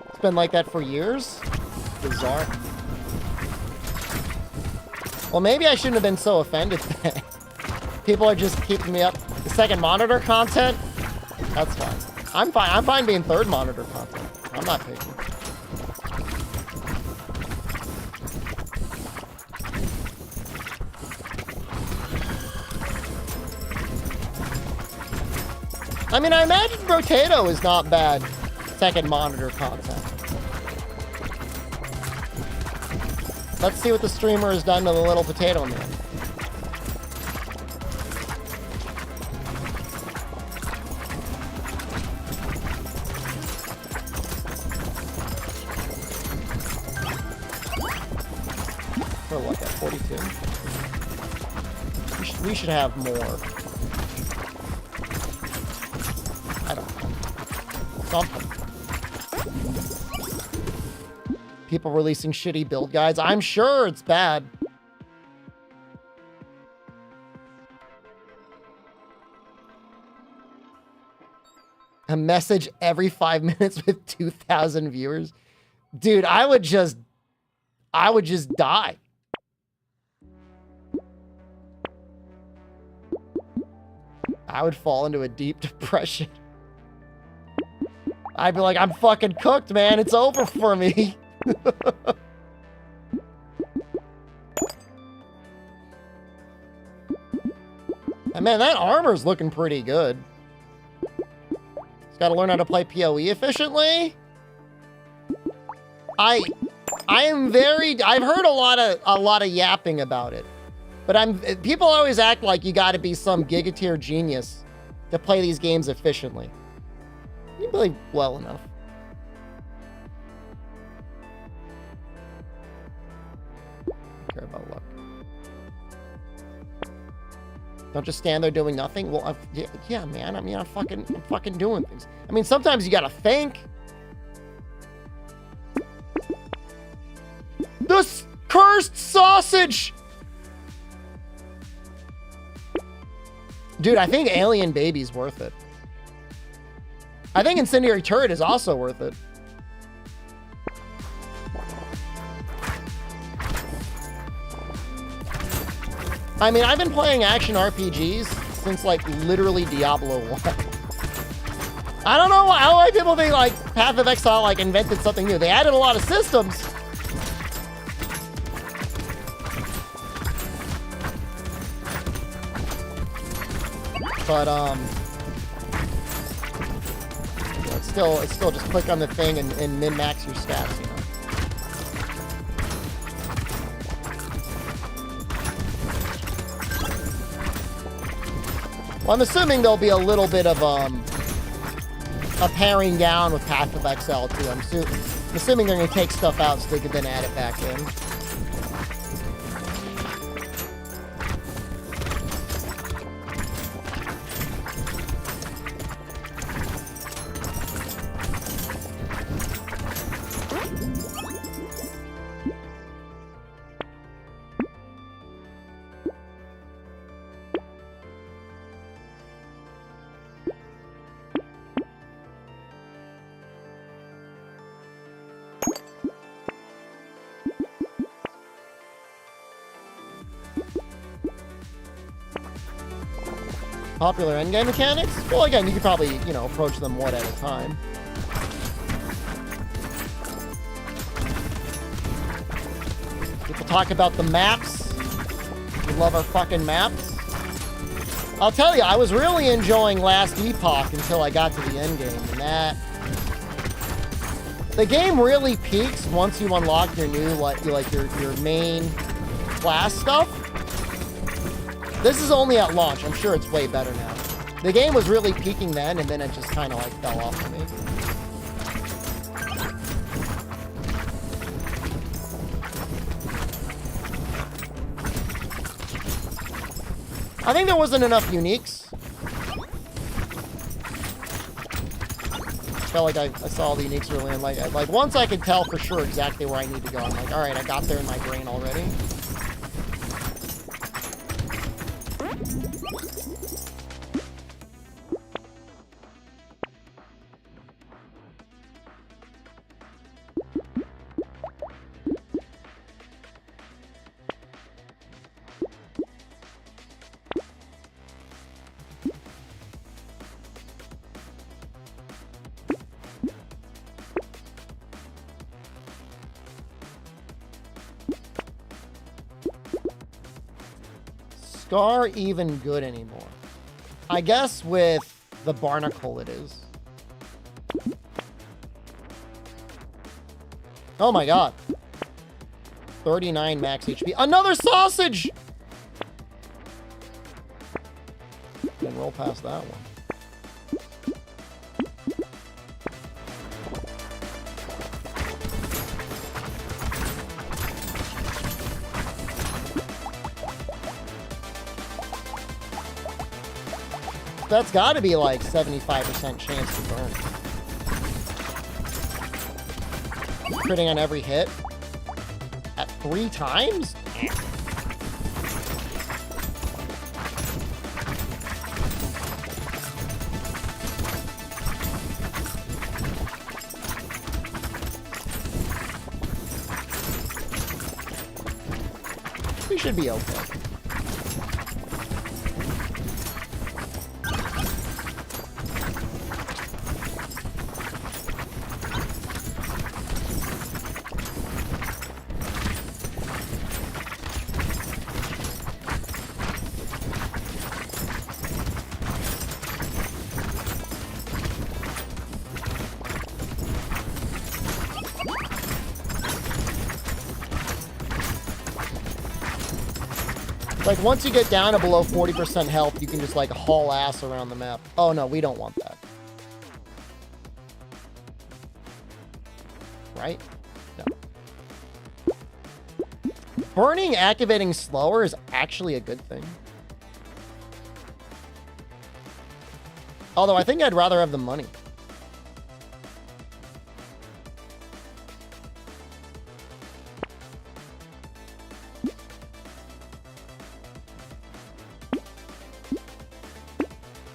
It's been like that for years? Bizarre. Well, maybe I shouldn't have been so offended then. People are just keeping me up. The second monitor content? That's fine. I'm fine. I'm fine being third monitor content. I'm not picky. I mean, I imagine Rotato is not bad second monitor content. Let's see what the streamer has done to the little potato man. For what, at 42? We should have more. I don't know. Something. People releasing shitty build guides. I'm sure it's bad. A message every 5 minutes with 2,000 viewers. Dude, I would just die. I would fall into a deep depression. I'd be like, I'm fucking cooked, man. It's over for me. And man, that armor's looking pretty good. Just gotta learn how to play PoE efficiently. I've heard a lot of yapping about it. But people always act like you gotta be some giga-tier genius to play these games efficiently. You play well enough. Care about luck. Don't just stand there doing nothing. Well, yeah, man. I mean, I'm fucking doing things. I mean, sometimes you gotta think. This cursed sausage! Dude, I think Alien Baby's worth it. I think Incendiary Turret is also worth it. I mean, I've been playing action RPGs since, like, literally Diablo 1. I don't know why people think, like, Path of Exile, like, invented something new. They added a lot of systems. But, it's still just click on the thing and min-max your stats, you know? Well, I'm assuming there'll be a little bit of a paring down with Path of Exile too. I'm I'm assuming they're going to take stuff out so they can then add it back in. Popular endgame mechanics? Well, again, you could probably, you know, approach them one at a time. People talk about the maps. We love our fucking maps. I'll tell you, I was really enjoying Last Epoch until I got to the endgame, and that... The game really peaks once you unlock your new, like your main class stuff. This is only at launch. I'm sure it's way better now. The game was really peaking then, and then it just kind of like fell off for me. I think there wasn't enough uniques. Felt like I saw all the uniques early, and like once I could tell for sure exactly where I need to go, I'm like, all right, I got there in my brain already. Scar even good anymore? I guess with the Barnacle it is. Oh my god. 39 max HP. Another sausage! Then roll past that one. That's got to be like 75% chance to burn. Critting on every hit at 3 times? We should be okay. Like, once you get down to below 40% health, you can just, like, haul ass around the map. Oh, no, we don't want that. Right? No. Burning activating slower is actually a good thing. Although, I think I'd rather have the money.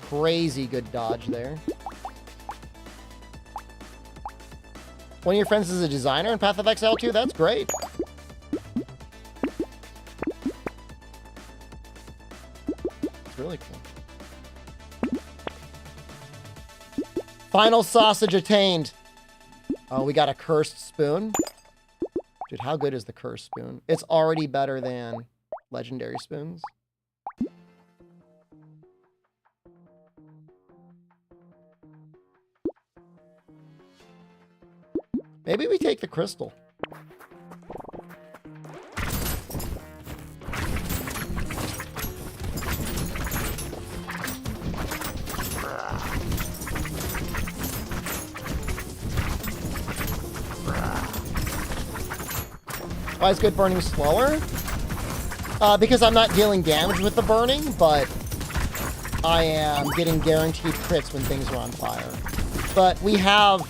Crazy good dodge there. One of your friends is a designer in Path of Exile 2? That's great. It's really cool. Final sausage attained. Oh, we got a cursed spoon. Dude, how good is the cursed spoon? It's already better than legendary spoons. Maybe we take the crystal. Why is good burning slower? Because I'm not dealing damage with the burning, but I am getting guaranteed crits when things are on fire. But we have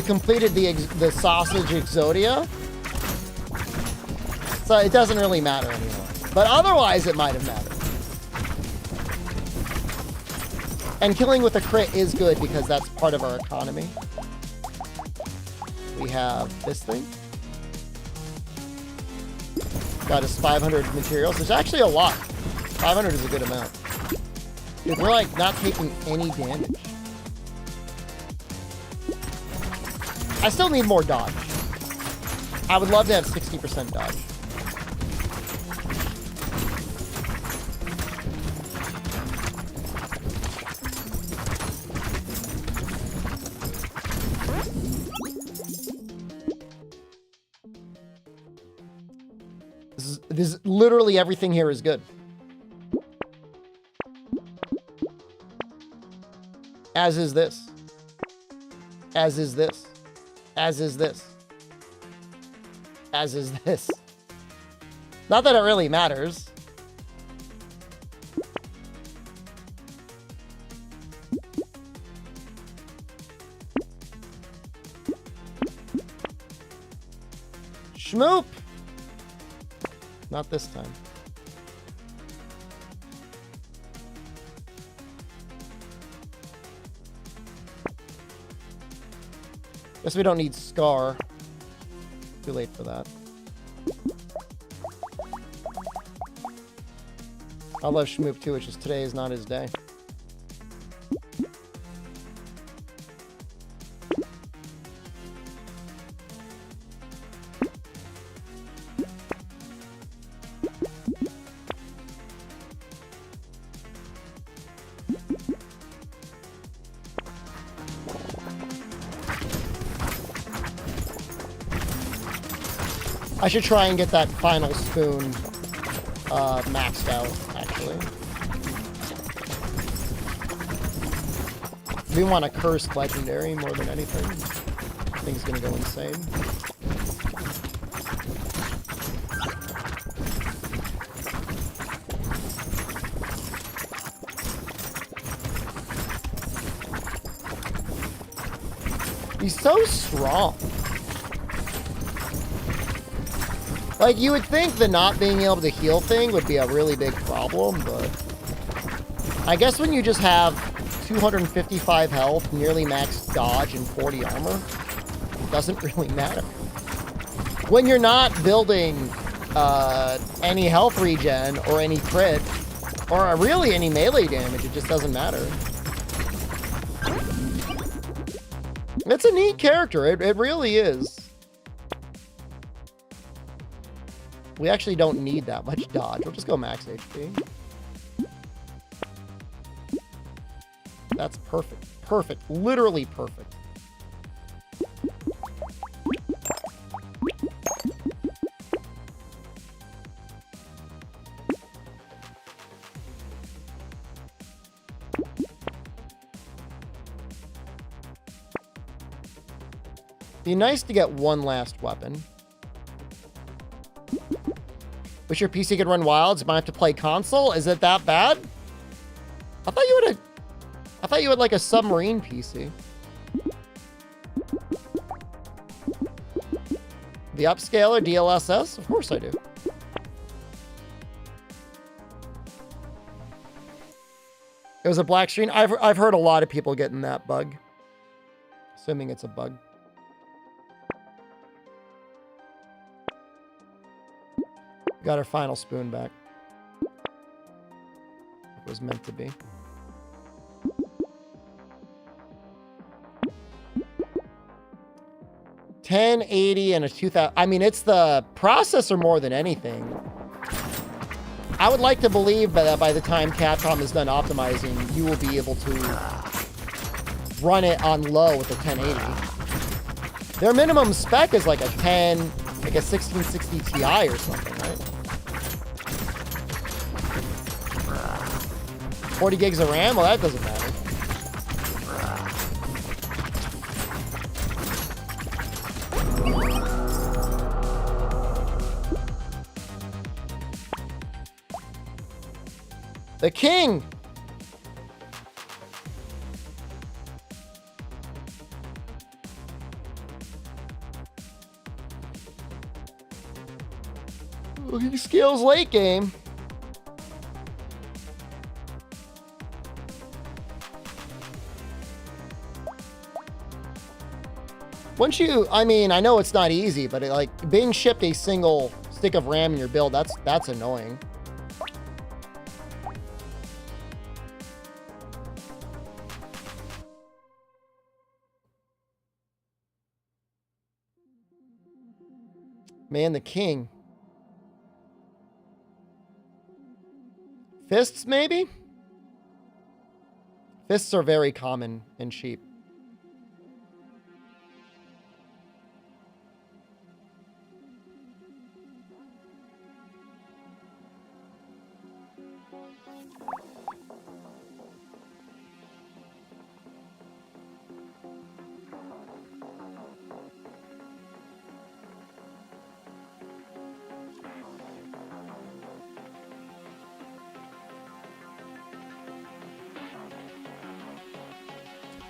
completed the sausage Exodia, so it doesn't really matter anymore. But otherwise, it might have mattered. And killing with a crit is good because that's part of our economy. We have this thing. Got us 500 materials. There's actually a lot. 500 is a good amount. Dude, we're like not taking any damage. I still need more dodge. I would love to have 60% dodge. This is literally everything here is good. As is this. As is this. As is this. As is this. Not that it really matters. Schmoop! Not this time. Guess we don't need Scar. Too late for that. I love Schmoop too, which is today is not his day. I should try and get that final spoon maxed out, actually. We want a cursed legendary more than anything. I think it's gonna go insane. He's so strong. Like, you would think the not being able to heal thing would be a really big problem, but I guess when you just have 255 health, nearly max dodge, and 40 armor, it doesn't really matter. When you're not building any health regen or any crit, or really any melee damage, it just doesn't matter. It's a neat character, it really is. We actually don't need that much dodge. We'll just go max HP. That's perfect. Perfect. Literally perfect. Be nice to get one last weapon. Wish your PC could run wilds. Might have to play console. Is it that bad? I thought you had like a submarine PC. The upscaler DLSS? Of course I do. It was a black screen. I've heard a lot of people getting that bug. Assuming it's a bug. Got our final spoon back. It was meant to be. $1080 and a 2000. I mean, it's the processor more than anything. I would like to believe that by the time Capcom is done optimizing, you will be able to run it on low with a 1080. Their minimum spec is like a 1660 Ti or something, right? 40 gigs of RAM? Well, that doesn't matter. The king. Ooh, he scales late game. Once you, I mean, I know it's not easy, but like being shipped a single stick of RAM in your build, that's annoying. Man, the king. Fists, maybe? Fists are very common and cheap.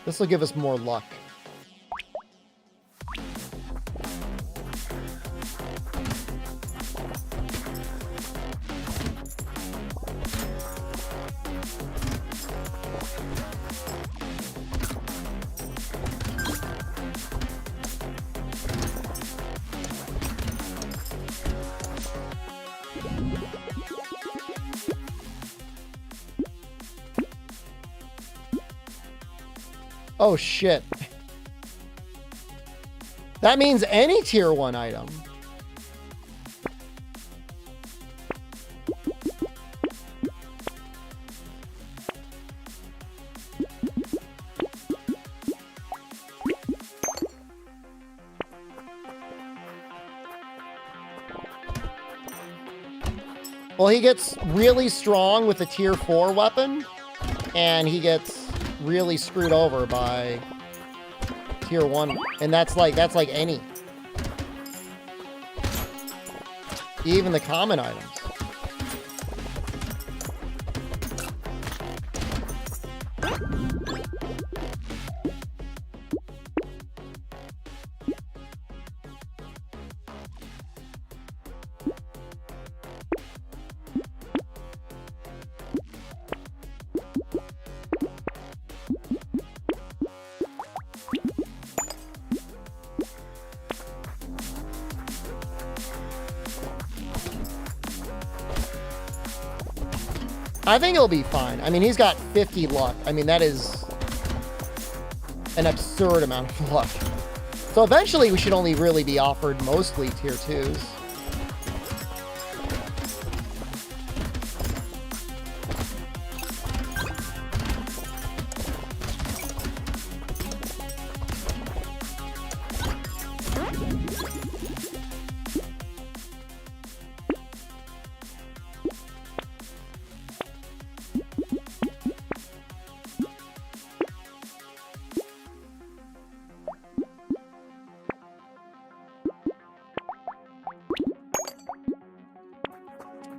This will give us more luck. Oh, shit. That means any tier 1 item. Well, he gets really strong with a tier 4 weapon, and he gets really screwed over by tier 1, and that's like any, even the common items. I think he'll be fine. I mean, he's got 50 luck. I mean, that is an absurd amount of luck. So eventually we should only really be offered mostly tier 2s.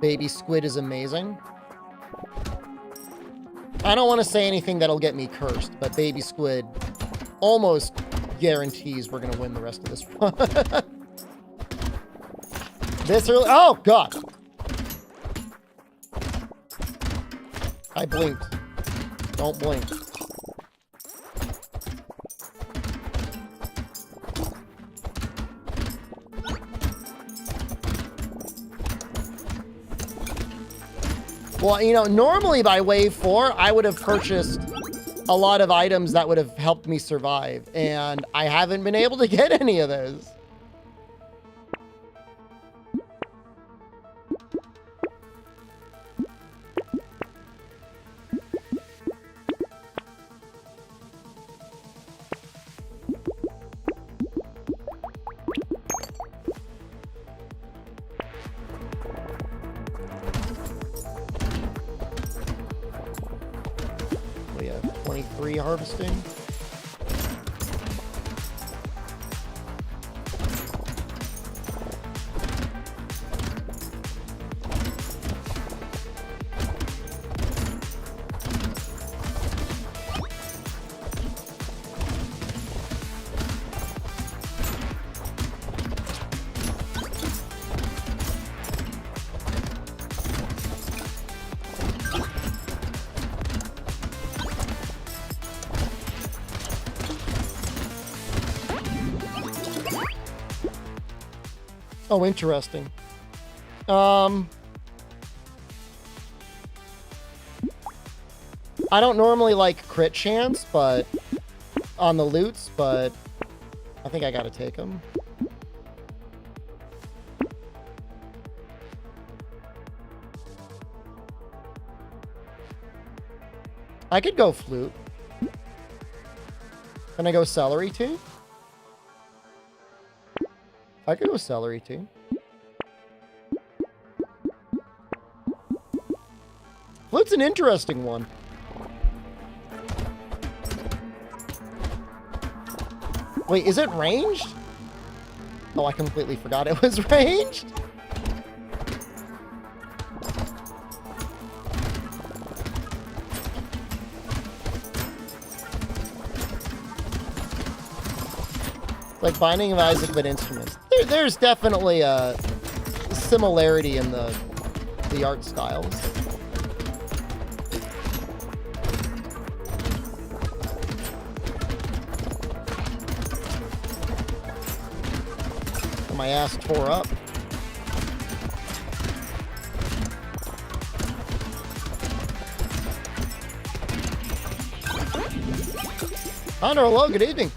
Baby squid is amazing. I don't want to say anything that'll get me cursed, but baby squid almost guarantees we're going to win the rest of this run. This early. Oh, God. I blinked. Don't blink. Well, you know, normally by wave 4, I would have purchased a lot of items that would have helped me survive, and I haven't been able to get any of those. We have 23 harvesting. Oh, interesting. I don't normally like crit chance, but on the loots, but I think I gotta take them. I could go flute. Can I go celery too? I could go celery too. Flute's an interesting one. Wait, is it ranged? Oh, I completely forgot it was ranged. Like Binding of Isaac, but instruments. There's definitely a similarity in the art styles. My ass tore up. Honor, hello, good evening.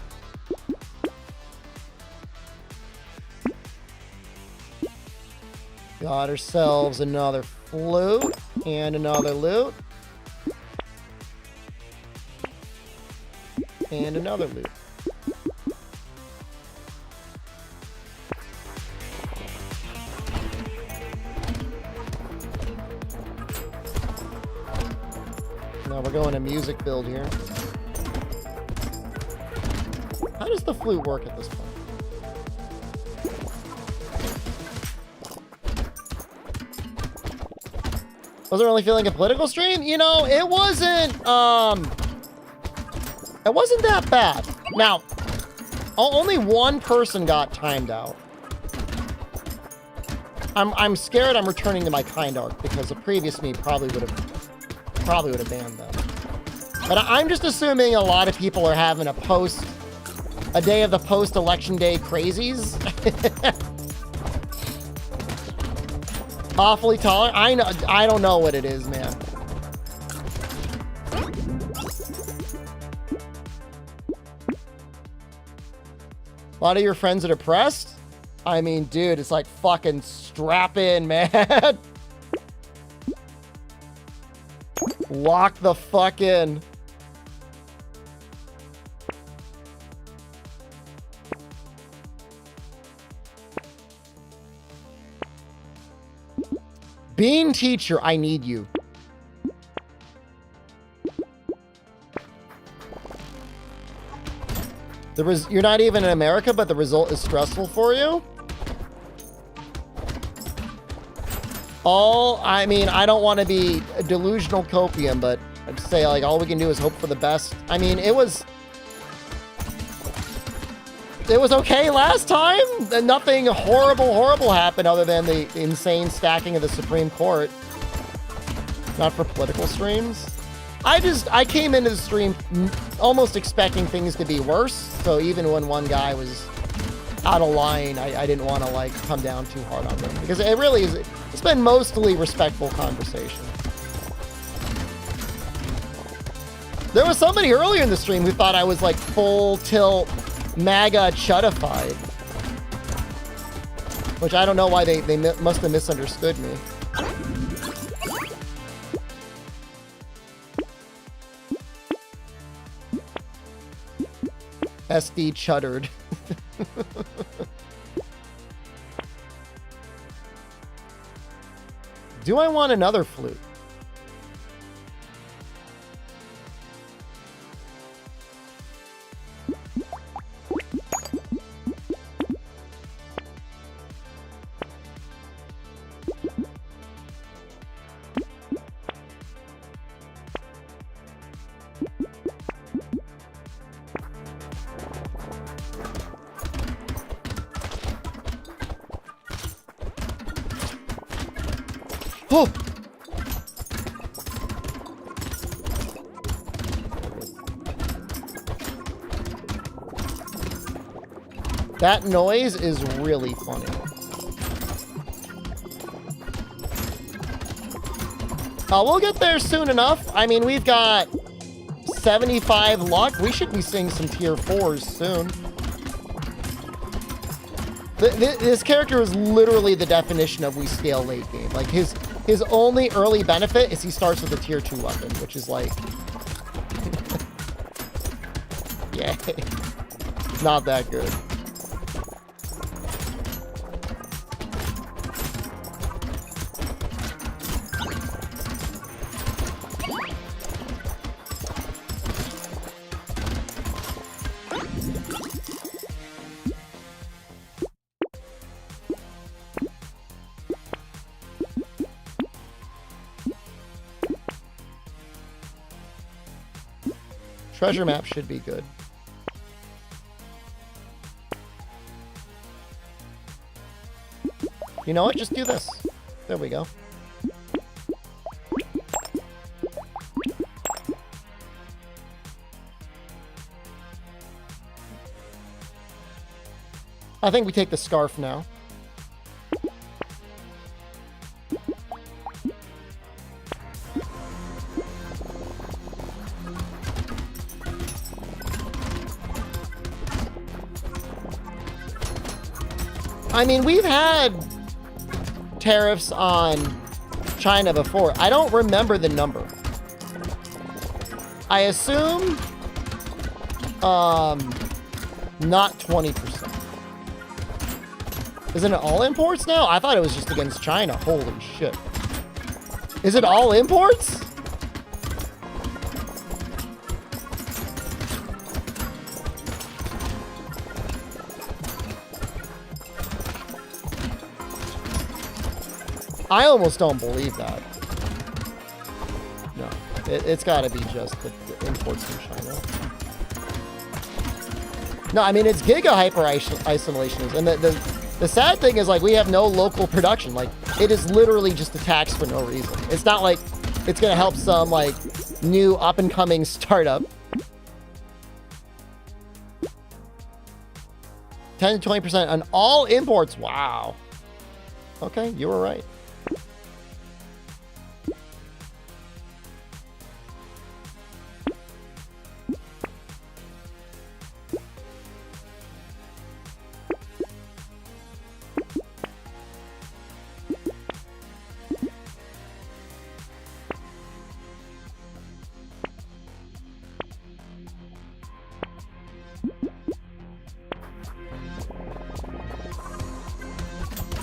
Got ourselves another flute and another loot. And another loot. Now we're going to music build here. How does the flute work at this point? Wasn't really feeling a political stream? You know, it wasn't that bad. Now, only one person got timed out. I'm scared I'm returning to my kind arc because the previous me probably would have banned them. But I'm just assuming a lot of people are having a day of the post-election day crazies. Awfully tolerant. I don't know what it is, man. A lot of your friends are depressed? I mean, dude, it's like fucking strap in, man. Lock the fuck in. Bean teacher, I need you. You're not even in America, but the result is stressful for you? I mean, I don't want to be a delusional copium, but I'd say, like, all we can do is hope for the best. I mean, it was okay last time. Nothing horrible happened other than the insane stacking of the Supreme Court. Not for political streams. I came into the stream almost expecting things to be worse. So even when one guy was out of line, I didn't want to, like, come down too hard on them. Because it really is, it's been mostly respectful conversation. There was somebody earlier in the stream who thought I was, like, full tilt MAGA chudified. Which I don't know why they must have misunderstood me. SD chuddered. Do I want another flute? Oh! That noise is really funny. We'll get there soon enough. I mean, we've got 75 luck. We should be seeing some tier 4s soon. This character is literally the definition of we scale late game. Like, his only early benefit is he starts with a tier 2 weapon, which is like... Yay. Not that good. Treasure map should be good. You know what? Just do this. There we go. I think we take the scarf now. I mean, we've had tariffs on China before. I don't remember the number. I assume not 20%. Isn't it all imports now? I thought it was just against China. Holy shit. Is it all imports? I almost don't believe that. No, it's got to be just the imports from China. No, I mean, it's giga hyper isolationism. And the sad thing is, like, we have no local production. Like, it is literally just a tax for no reason. It's not like it's going to help some, like, new up-and-coming startup. 10 to 20% on all imports. Wow. Okay, you were right.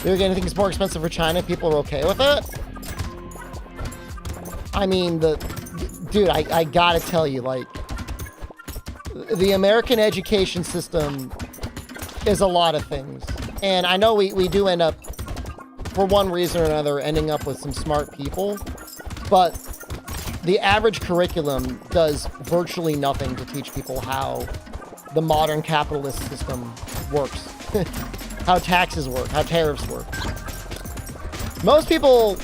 Do you anything is more expensive for China? People are okay with it? I mean, dude, I gotta tell you, like, the American education system is a lot of things. And I know we do end up, for one reason or another, ending up with some smart people. But the average curriculum does virtually nothing to teach people how the modern capitalist system works. How taxes work, how tariffs work. Most people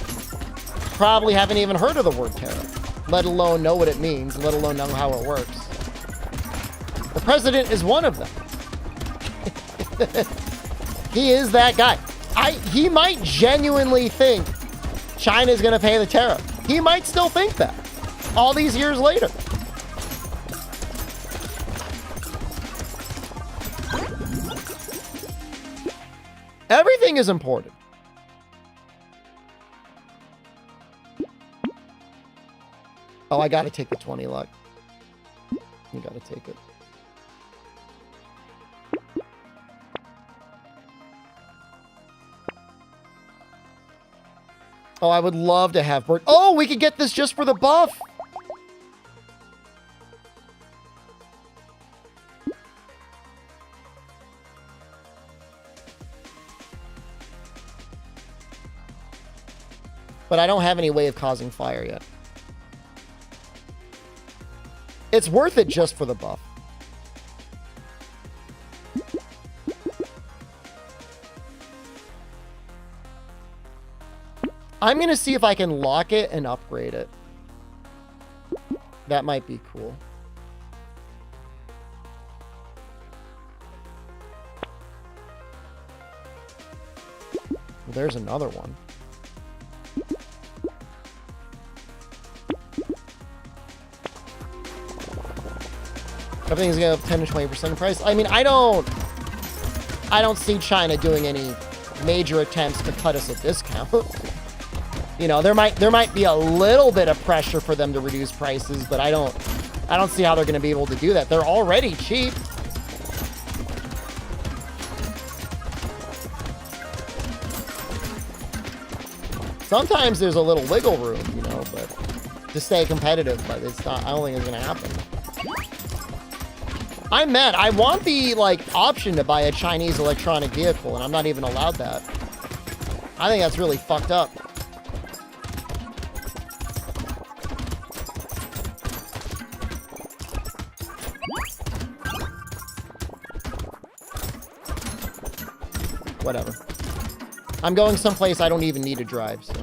probably haven't even heard of the word tariff, let alone know what it means, let alone know how it works. The president is one of them. He is that guy. He might genuinely think China's going to pay the tariff. He might still think that all these years later. Everything is imported. Oh, I gotta take the 20 luck. You gotta take it. Oh, I would love to have bird. Oh, we could get this just for the buff. But I don't have any way of causing fire yet. It's worth it just for the buff. I'm going to see if I can lock it and upgrade it. That might be cool. There's another one. Everything's going to go up 10 to 20% in price. I mean, I don't see China doing any major attempts to cut us a discount. You know, there might be a little bit of pressure for them to reduce prices, but I don't see how they're going to be able to do that. They're already cheap. Sometimes there's a little wiggle room, you know, but to stay competitive, but it's not, I don't think it's going to happen. I'm mad. I want the, like, option to buy a Chinese electronic vehicle, and I'm not even allowed that. I think that's really fucked up. Whatever. I'm going someplace I don't even need to drive, so.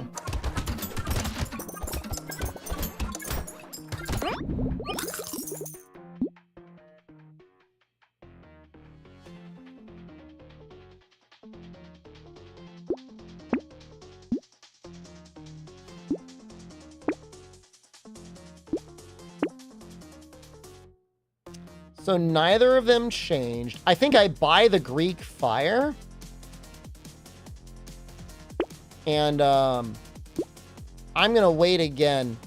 So neither of them changed. I think I buy the Greek fire. And I'm going to wait again.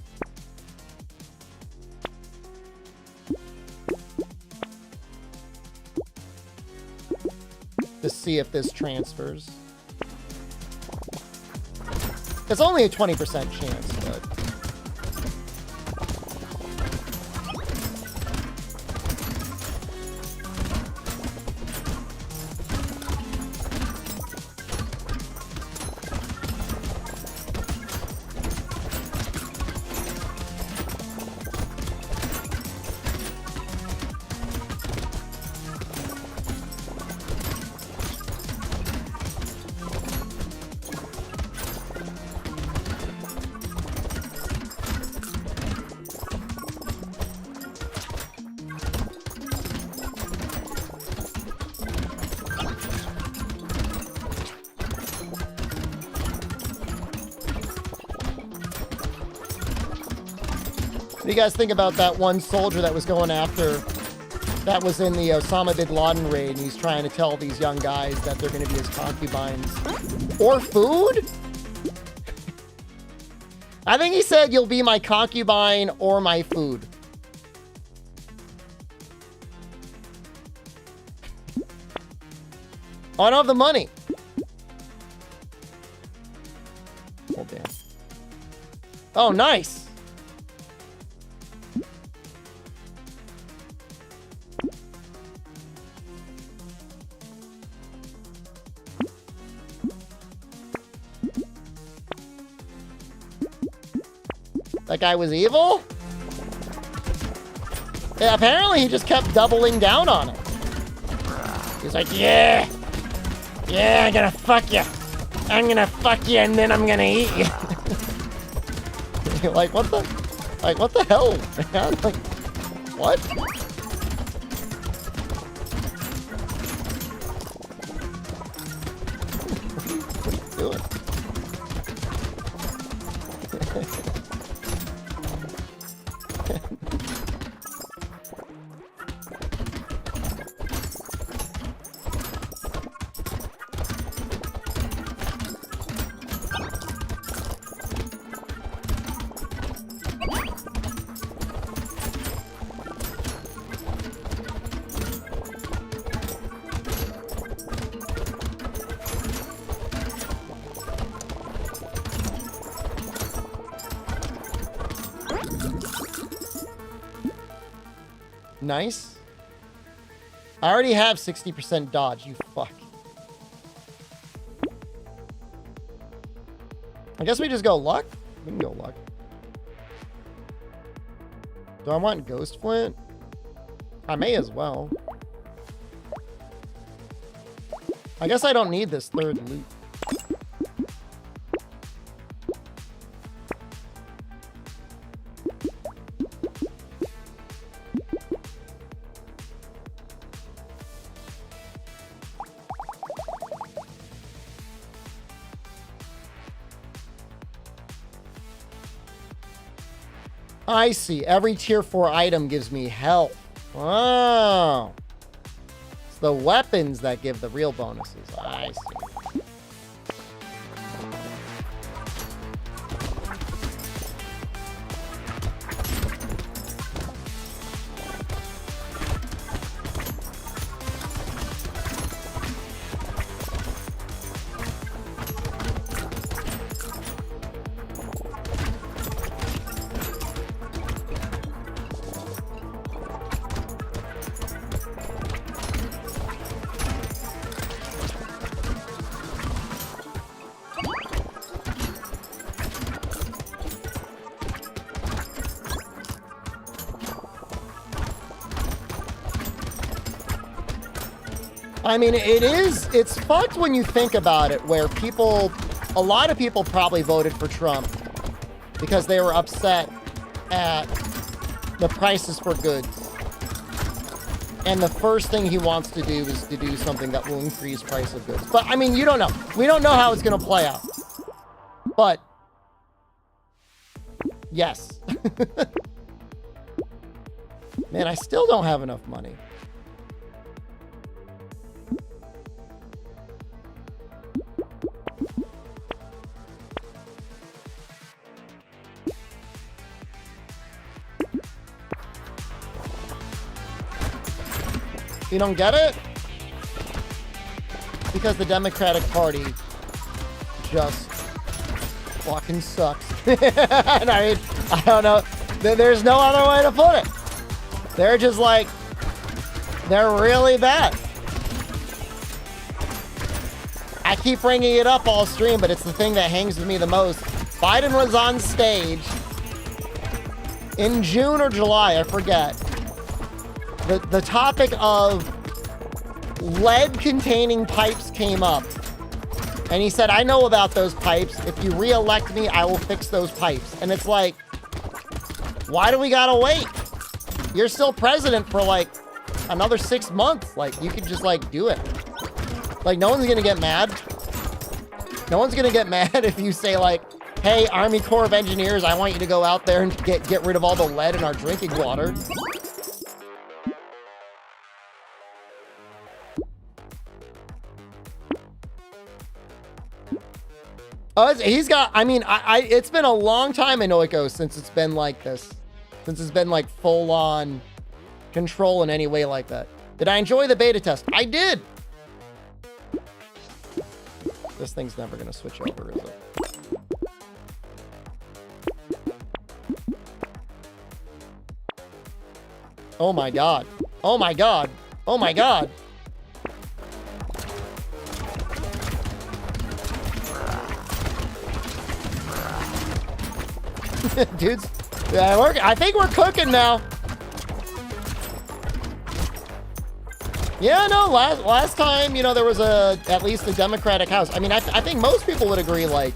To see if this transfers. It's only a 20% chance, but... What do you guys think about that one soldier that was going after, that was in the Osama bin Laden raid, and he's trying to tell these young guys that they're going to be his concubines? Or food? I think he said, you'll be my concubine or my food. Oh, I don't have the money. Oh, damn. Oh, nice. That guy was evil? Yeah, apparently he just kept doubling down on it. He's like, yeah, I'm gonna fuck you. I'm gonna fuck you and then I'm gonna eat you. Like, what the hell, man? Like, what? What are you doing? Nice. I already have 60% dodge, you fuck. I guess we just go luck? We can go luck. Do I want Ghost Flint? I may as well. I guess I don't need this third loot. I see. Every tier 4 item gives me health. Oh. It's the weapons that give the real bonuses. I see. I mean, it's fucked when you think about it, where a lot of people probably voted for Trump because they were upset at the prices for goods. And the first thing he wants to do is to do something that will increase price of goods. But, I mean, you don't know. We don't know how it's going to play out. But, yes. Man, I still don't have enough money. You don't get it? Because the Democratic Party just fucking sucks. And I mean, I don't know. There's no other way to put it. They're just like, they're really bad. I keep bringing it up all stream, but it's the thing that hangs with me the most. Biden was on stage in June or July, I forget. The topic of lead-containing pipes came up. And he said, I know about those pipes. If you re-elect me, I will fix those pipes. And it's like, why do we gotta wait? You're still president for like another 6 months. Like, you could just like do it. Like, no one's gonna get mad. No one's gonna get mad if you say like, hey, Army Corps of Engineers, I want you to go out there and get rid of all the lead in our drinking water. He's got, I mean, it's been a long time in Oiko since it's been like this. Since it's been like full on control in any way like that. Did I enjoy the beta test? I did. This thing's never going to switch over, is it? Oh my God. Oh my God. Oh my God. Dudes, I think we're cooking now. Yeah, no, last time, you know, there was at least a Democratic House. I mean, I think most people would agree, like,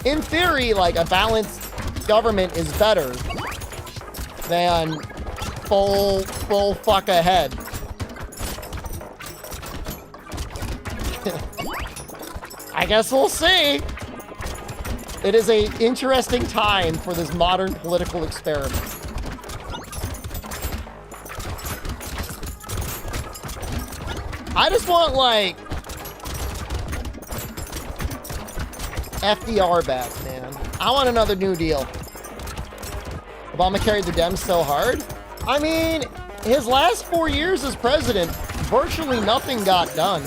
in theory, like, a balanced government is better than full fuck ahead. I guess we'll see. It is an interesting time for this modern political experiment. I just want, like, FDR back, man. I want another New Deal. Obama carried the Dems so hard. I mean, his last 4 years as president, virtually nothing got done.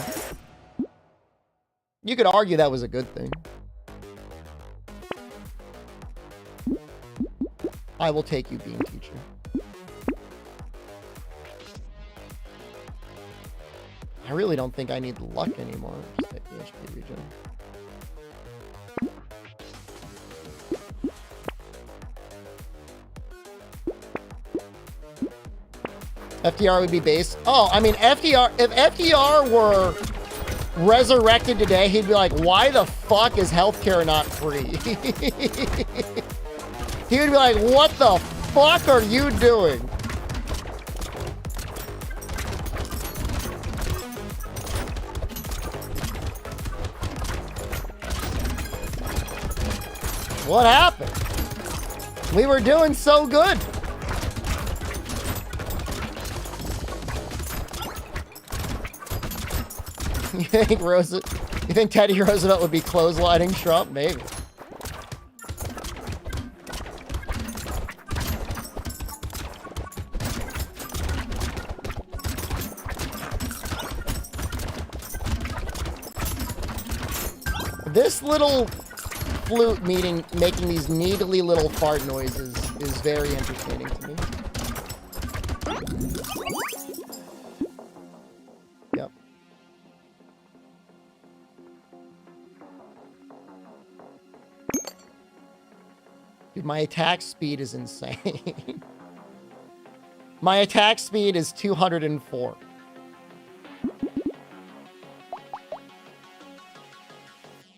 You could argue that was a good thing. I will take you, being teacher. I really don't think I need luck anymore. Just hit the HP region. FDR would be based. Oh, I mean, FDR, if FDR were resurrected today, he'd be like, why the fuck is healthcare not free? He would be like, what the fuck are you doing? What happened? We were doing so good. You think Teddy Roosevelt would be clotheslining Trump? Maybe. This little flute making these needly little fart noises is very entertaining to me. Yep. Dude, my attack speed is insane. My attack speed is 204.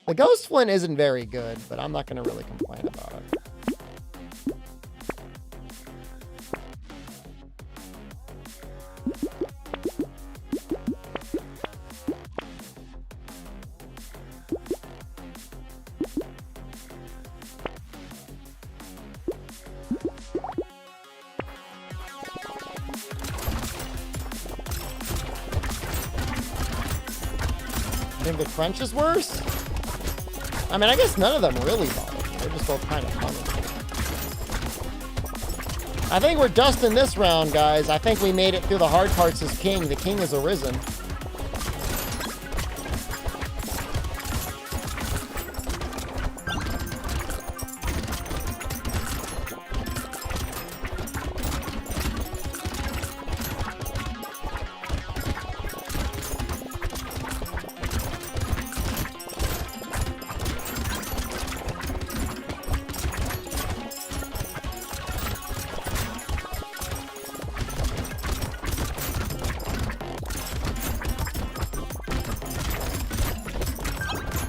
The Ghost Flint isn't very good, but I'm not going to really complain about it. I think the French is worse? I mean, I guess none of them really bother me. They're just both kind of funny. I think we're dusting this round, guys. I think we made it through the hard parts as king. The king has arisen.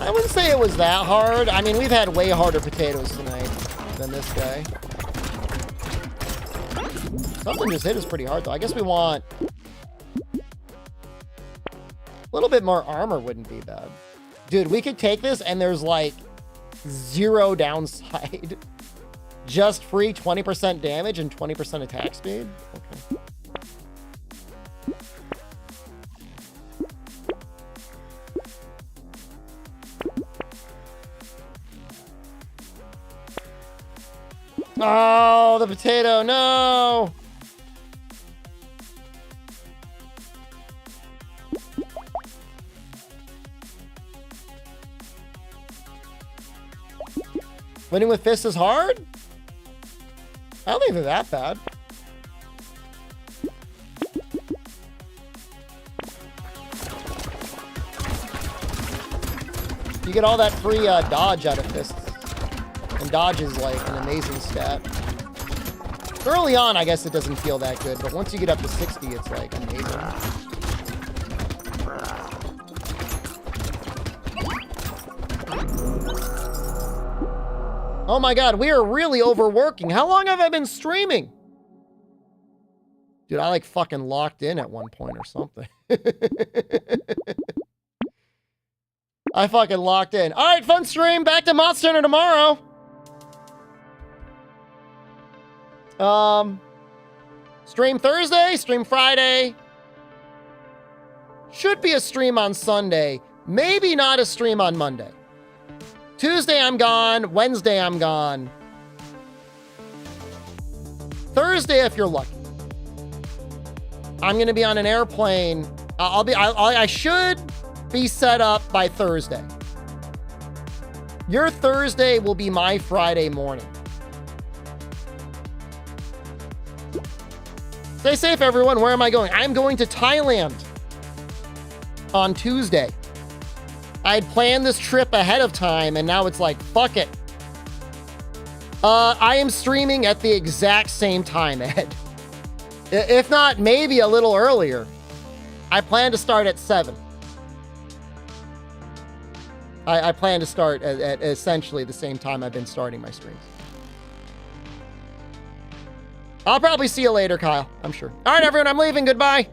I wouldn't say it was that hard. I mean, we've had way harder potatoes tonight than this guy. Something just hit us pretty hard, though. I guess we want... a little bit more armor wouldn't be bad. Dude, we could take this and there's like 0 downside. Just free 20% damage and 20% attack speed? Okay. Oh, the potato, no! Winning with fists is hard? I don't think they're that bad. You get all that free dodge out of fists. And dodge is like an amazing stat. Early on, I guess it doesn't feel that good, but once you get up to 60, it's like amazing. Oh my god, we are really overworking. How long have I been streaming? Dude, I like fucking locked in at one point or something. I fucking locked in. All right, fun stream. Back to Monster Hunter tomorrow. Stream Thursday, stream Friday. Should be a stream on Sunday. Maybe not a stream on Monday. Tuesday, I'm gone. Wednesday, I'm gone. Thursday, if you're lucky. I'm going to be on an airplane. I should be set up by Thursday. Your Thursday will be my Friday morning. Stay safe, everyone. Where am I going? I'm going to Thailand on Tuesday. I had planned this trip ahead of time, and now it's like, fuck it. I am streaming at the exact same time, Ed. If not, maybe a little earlier. I plan to start at 7. I plan to start at essentially the same time I've been starting my streams. I'll probably see you later, Kyle. I'm sure. All right, everyone, I'm leaving. Goodbye.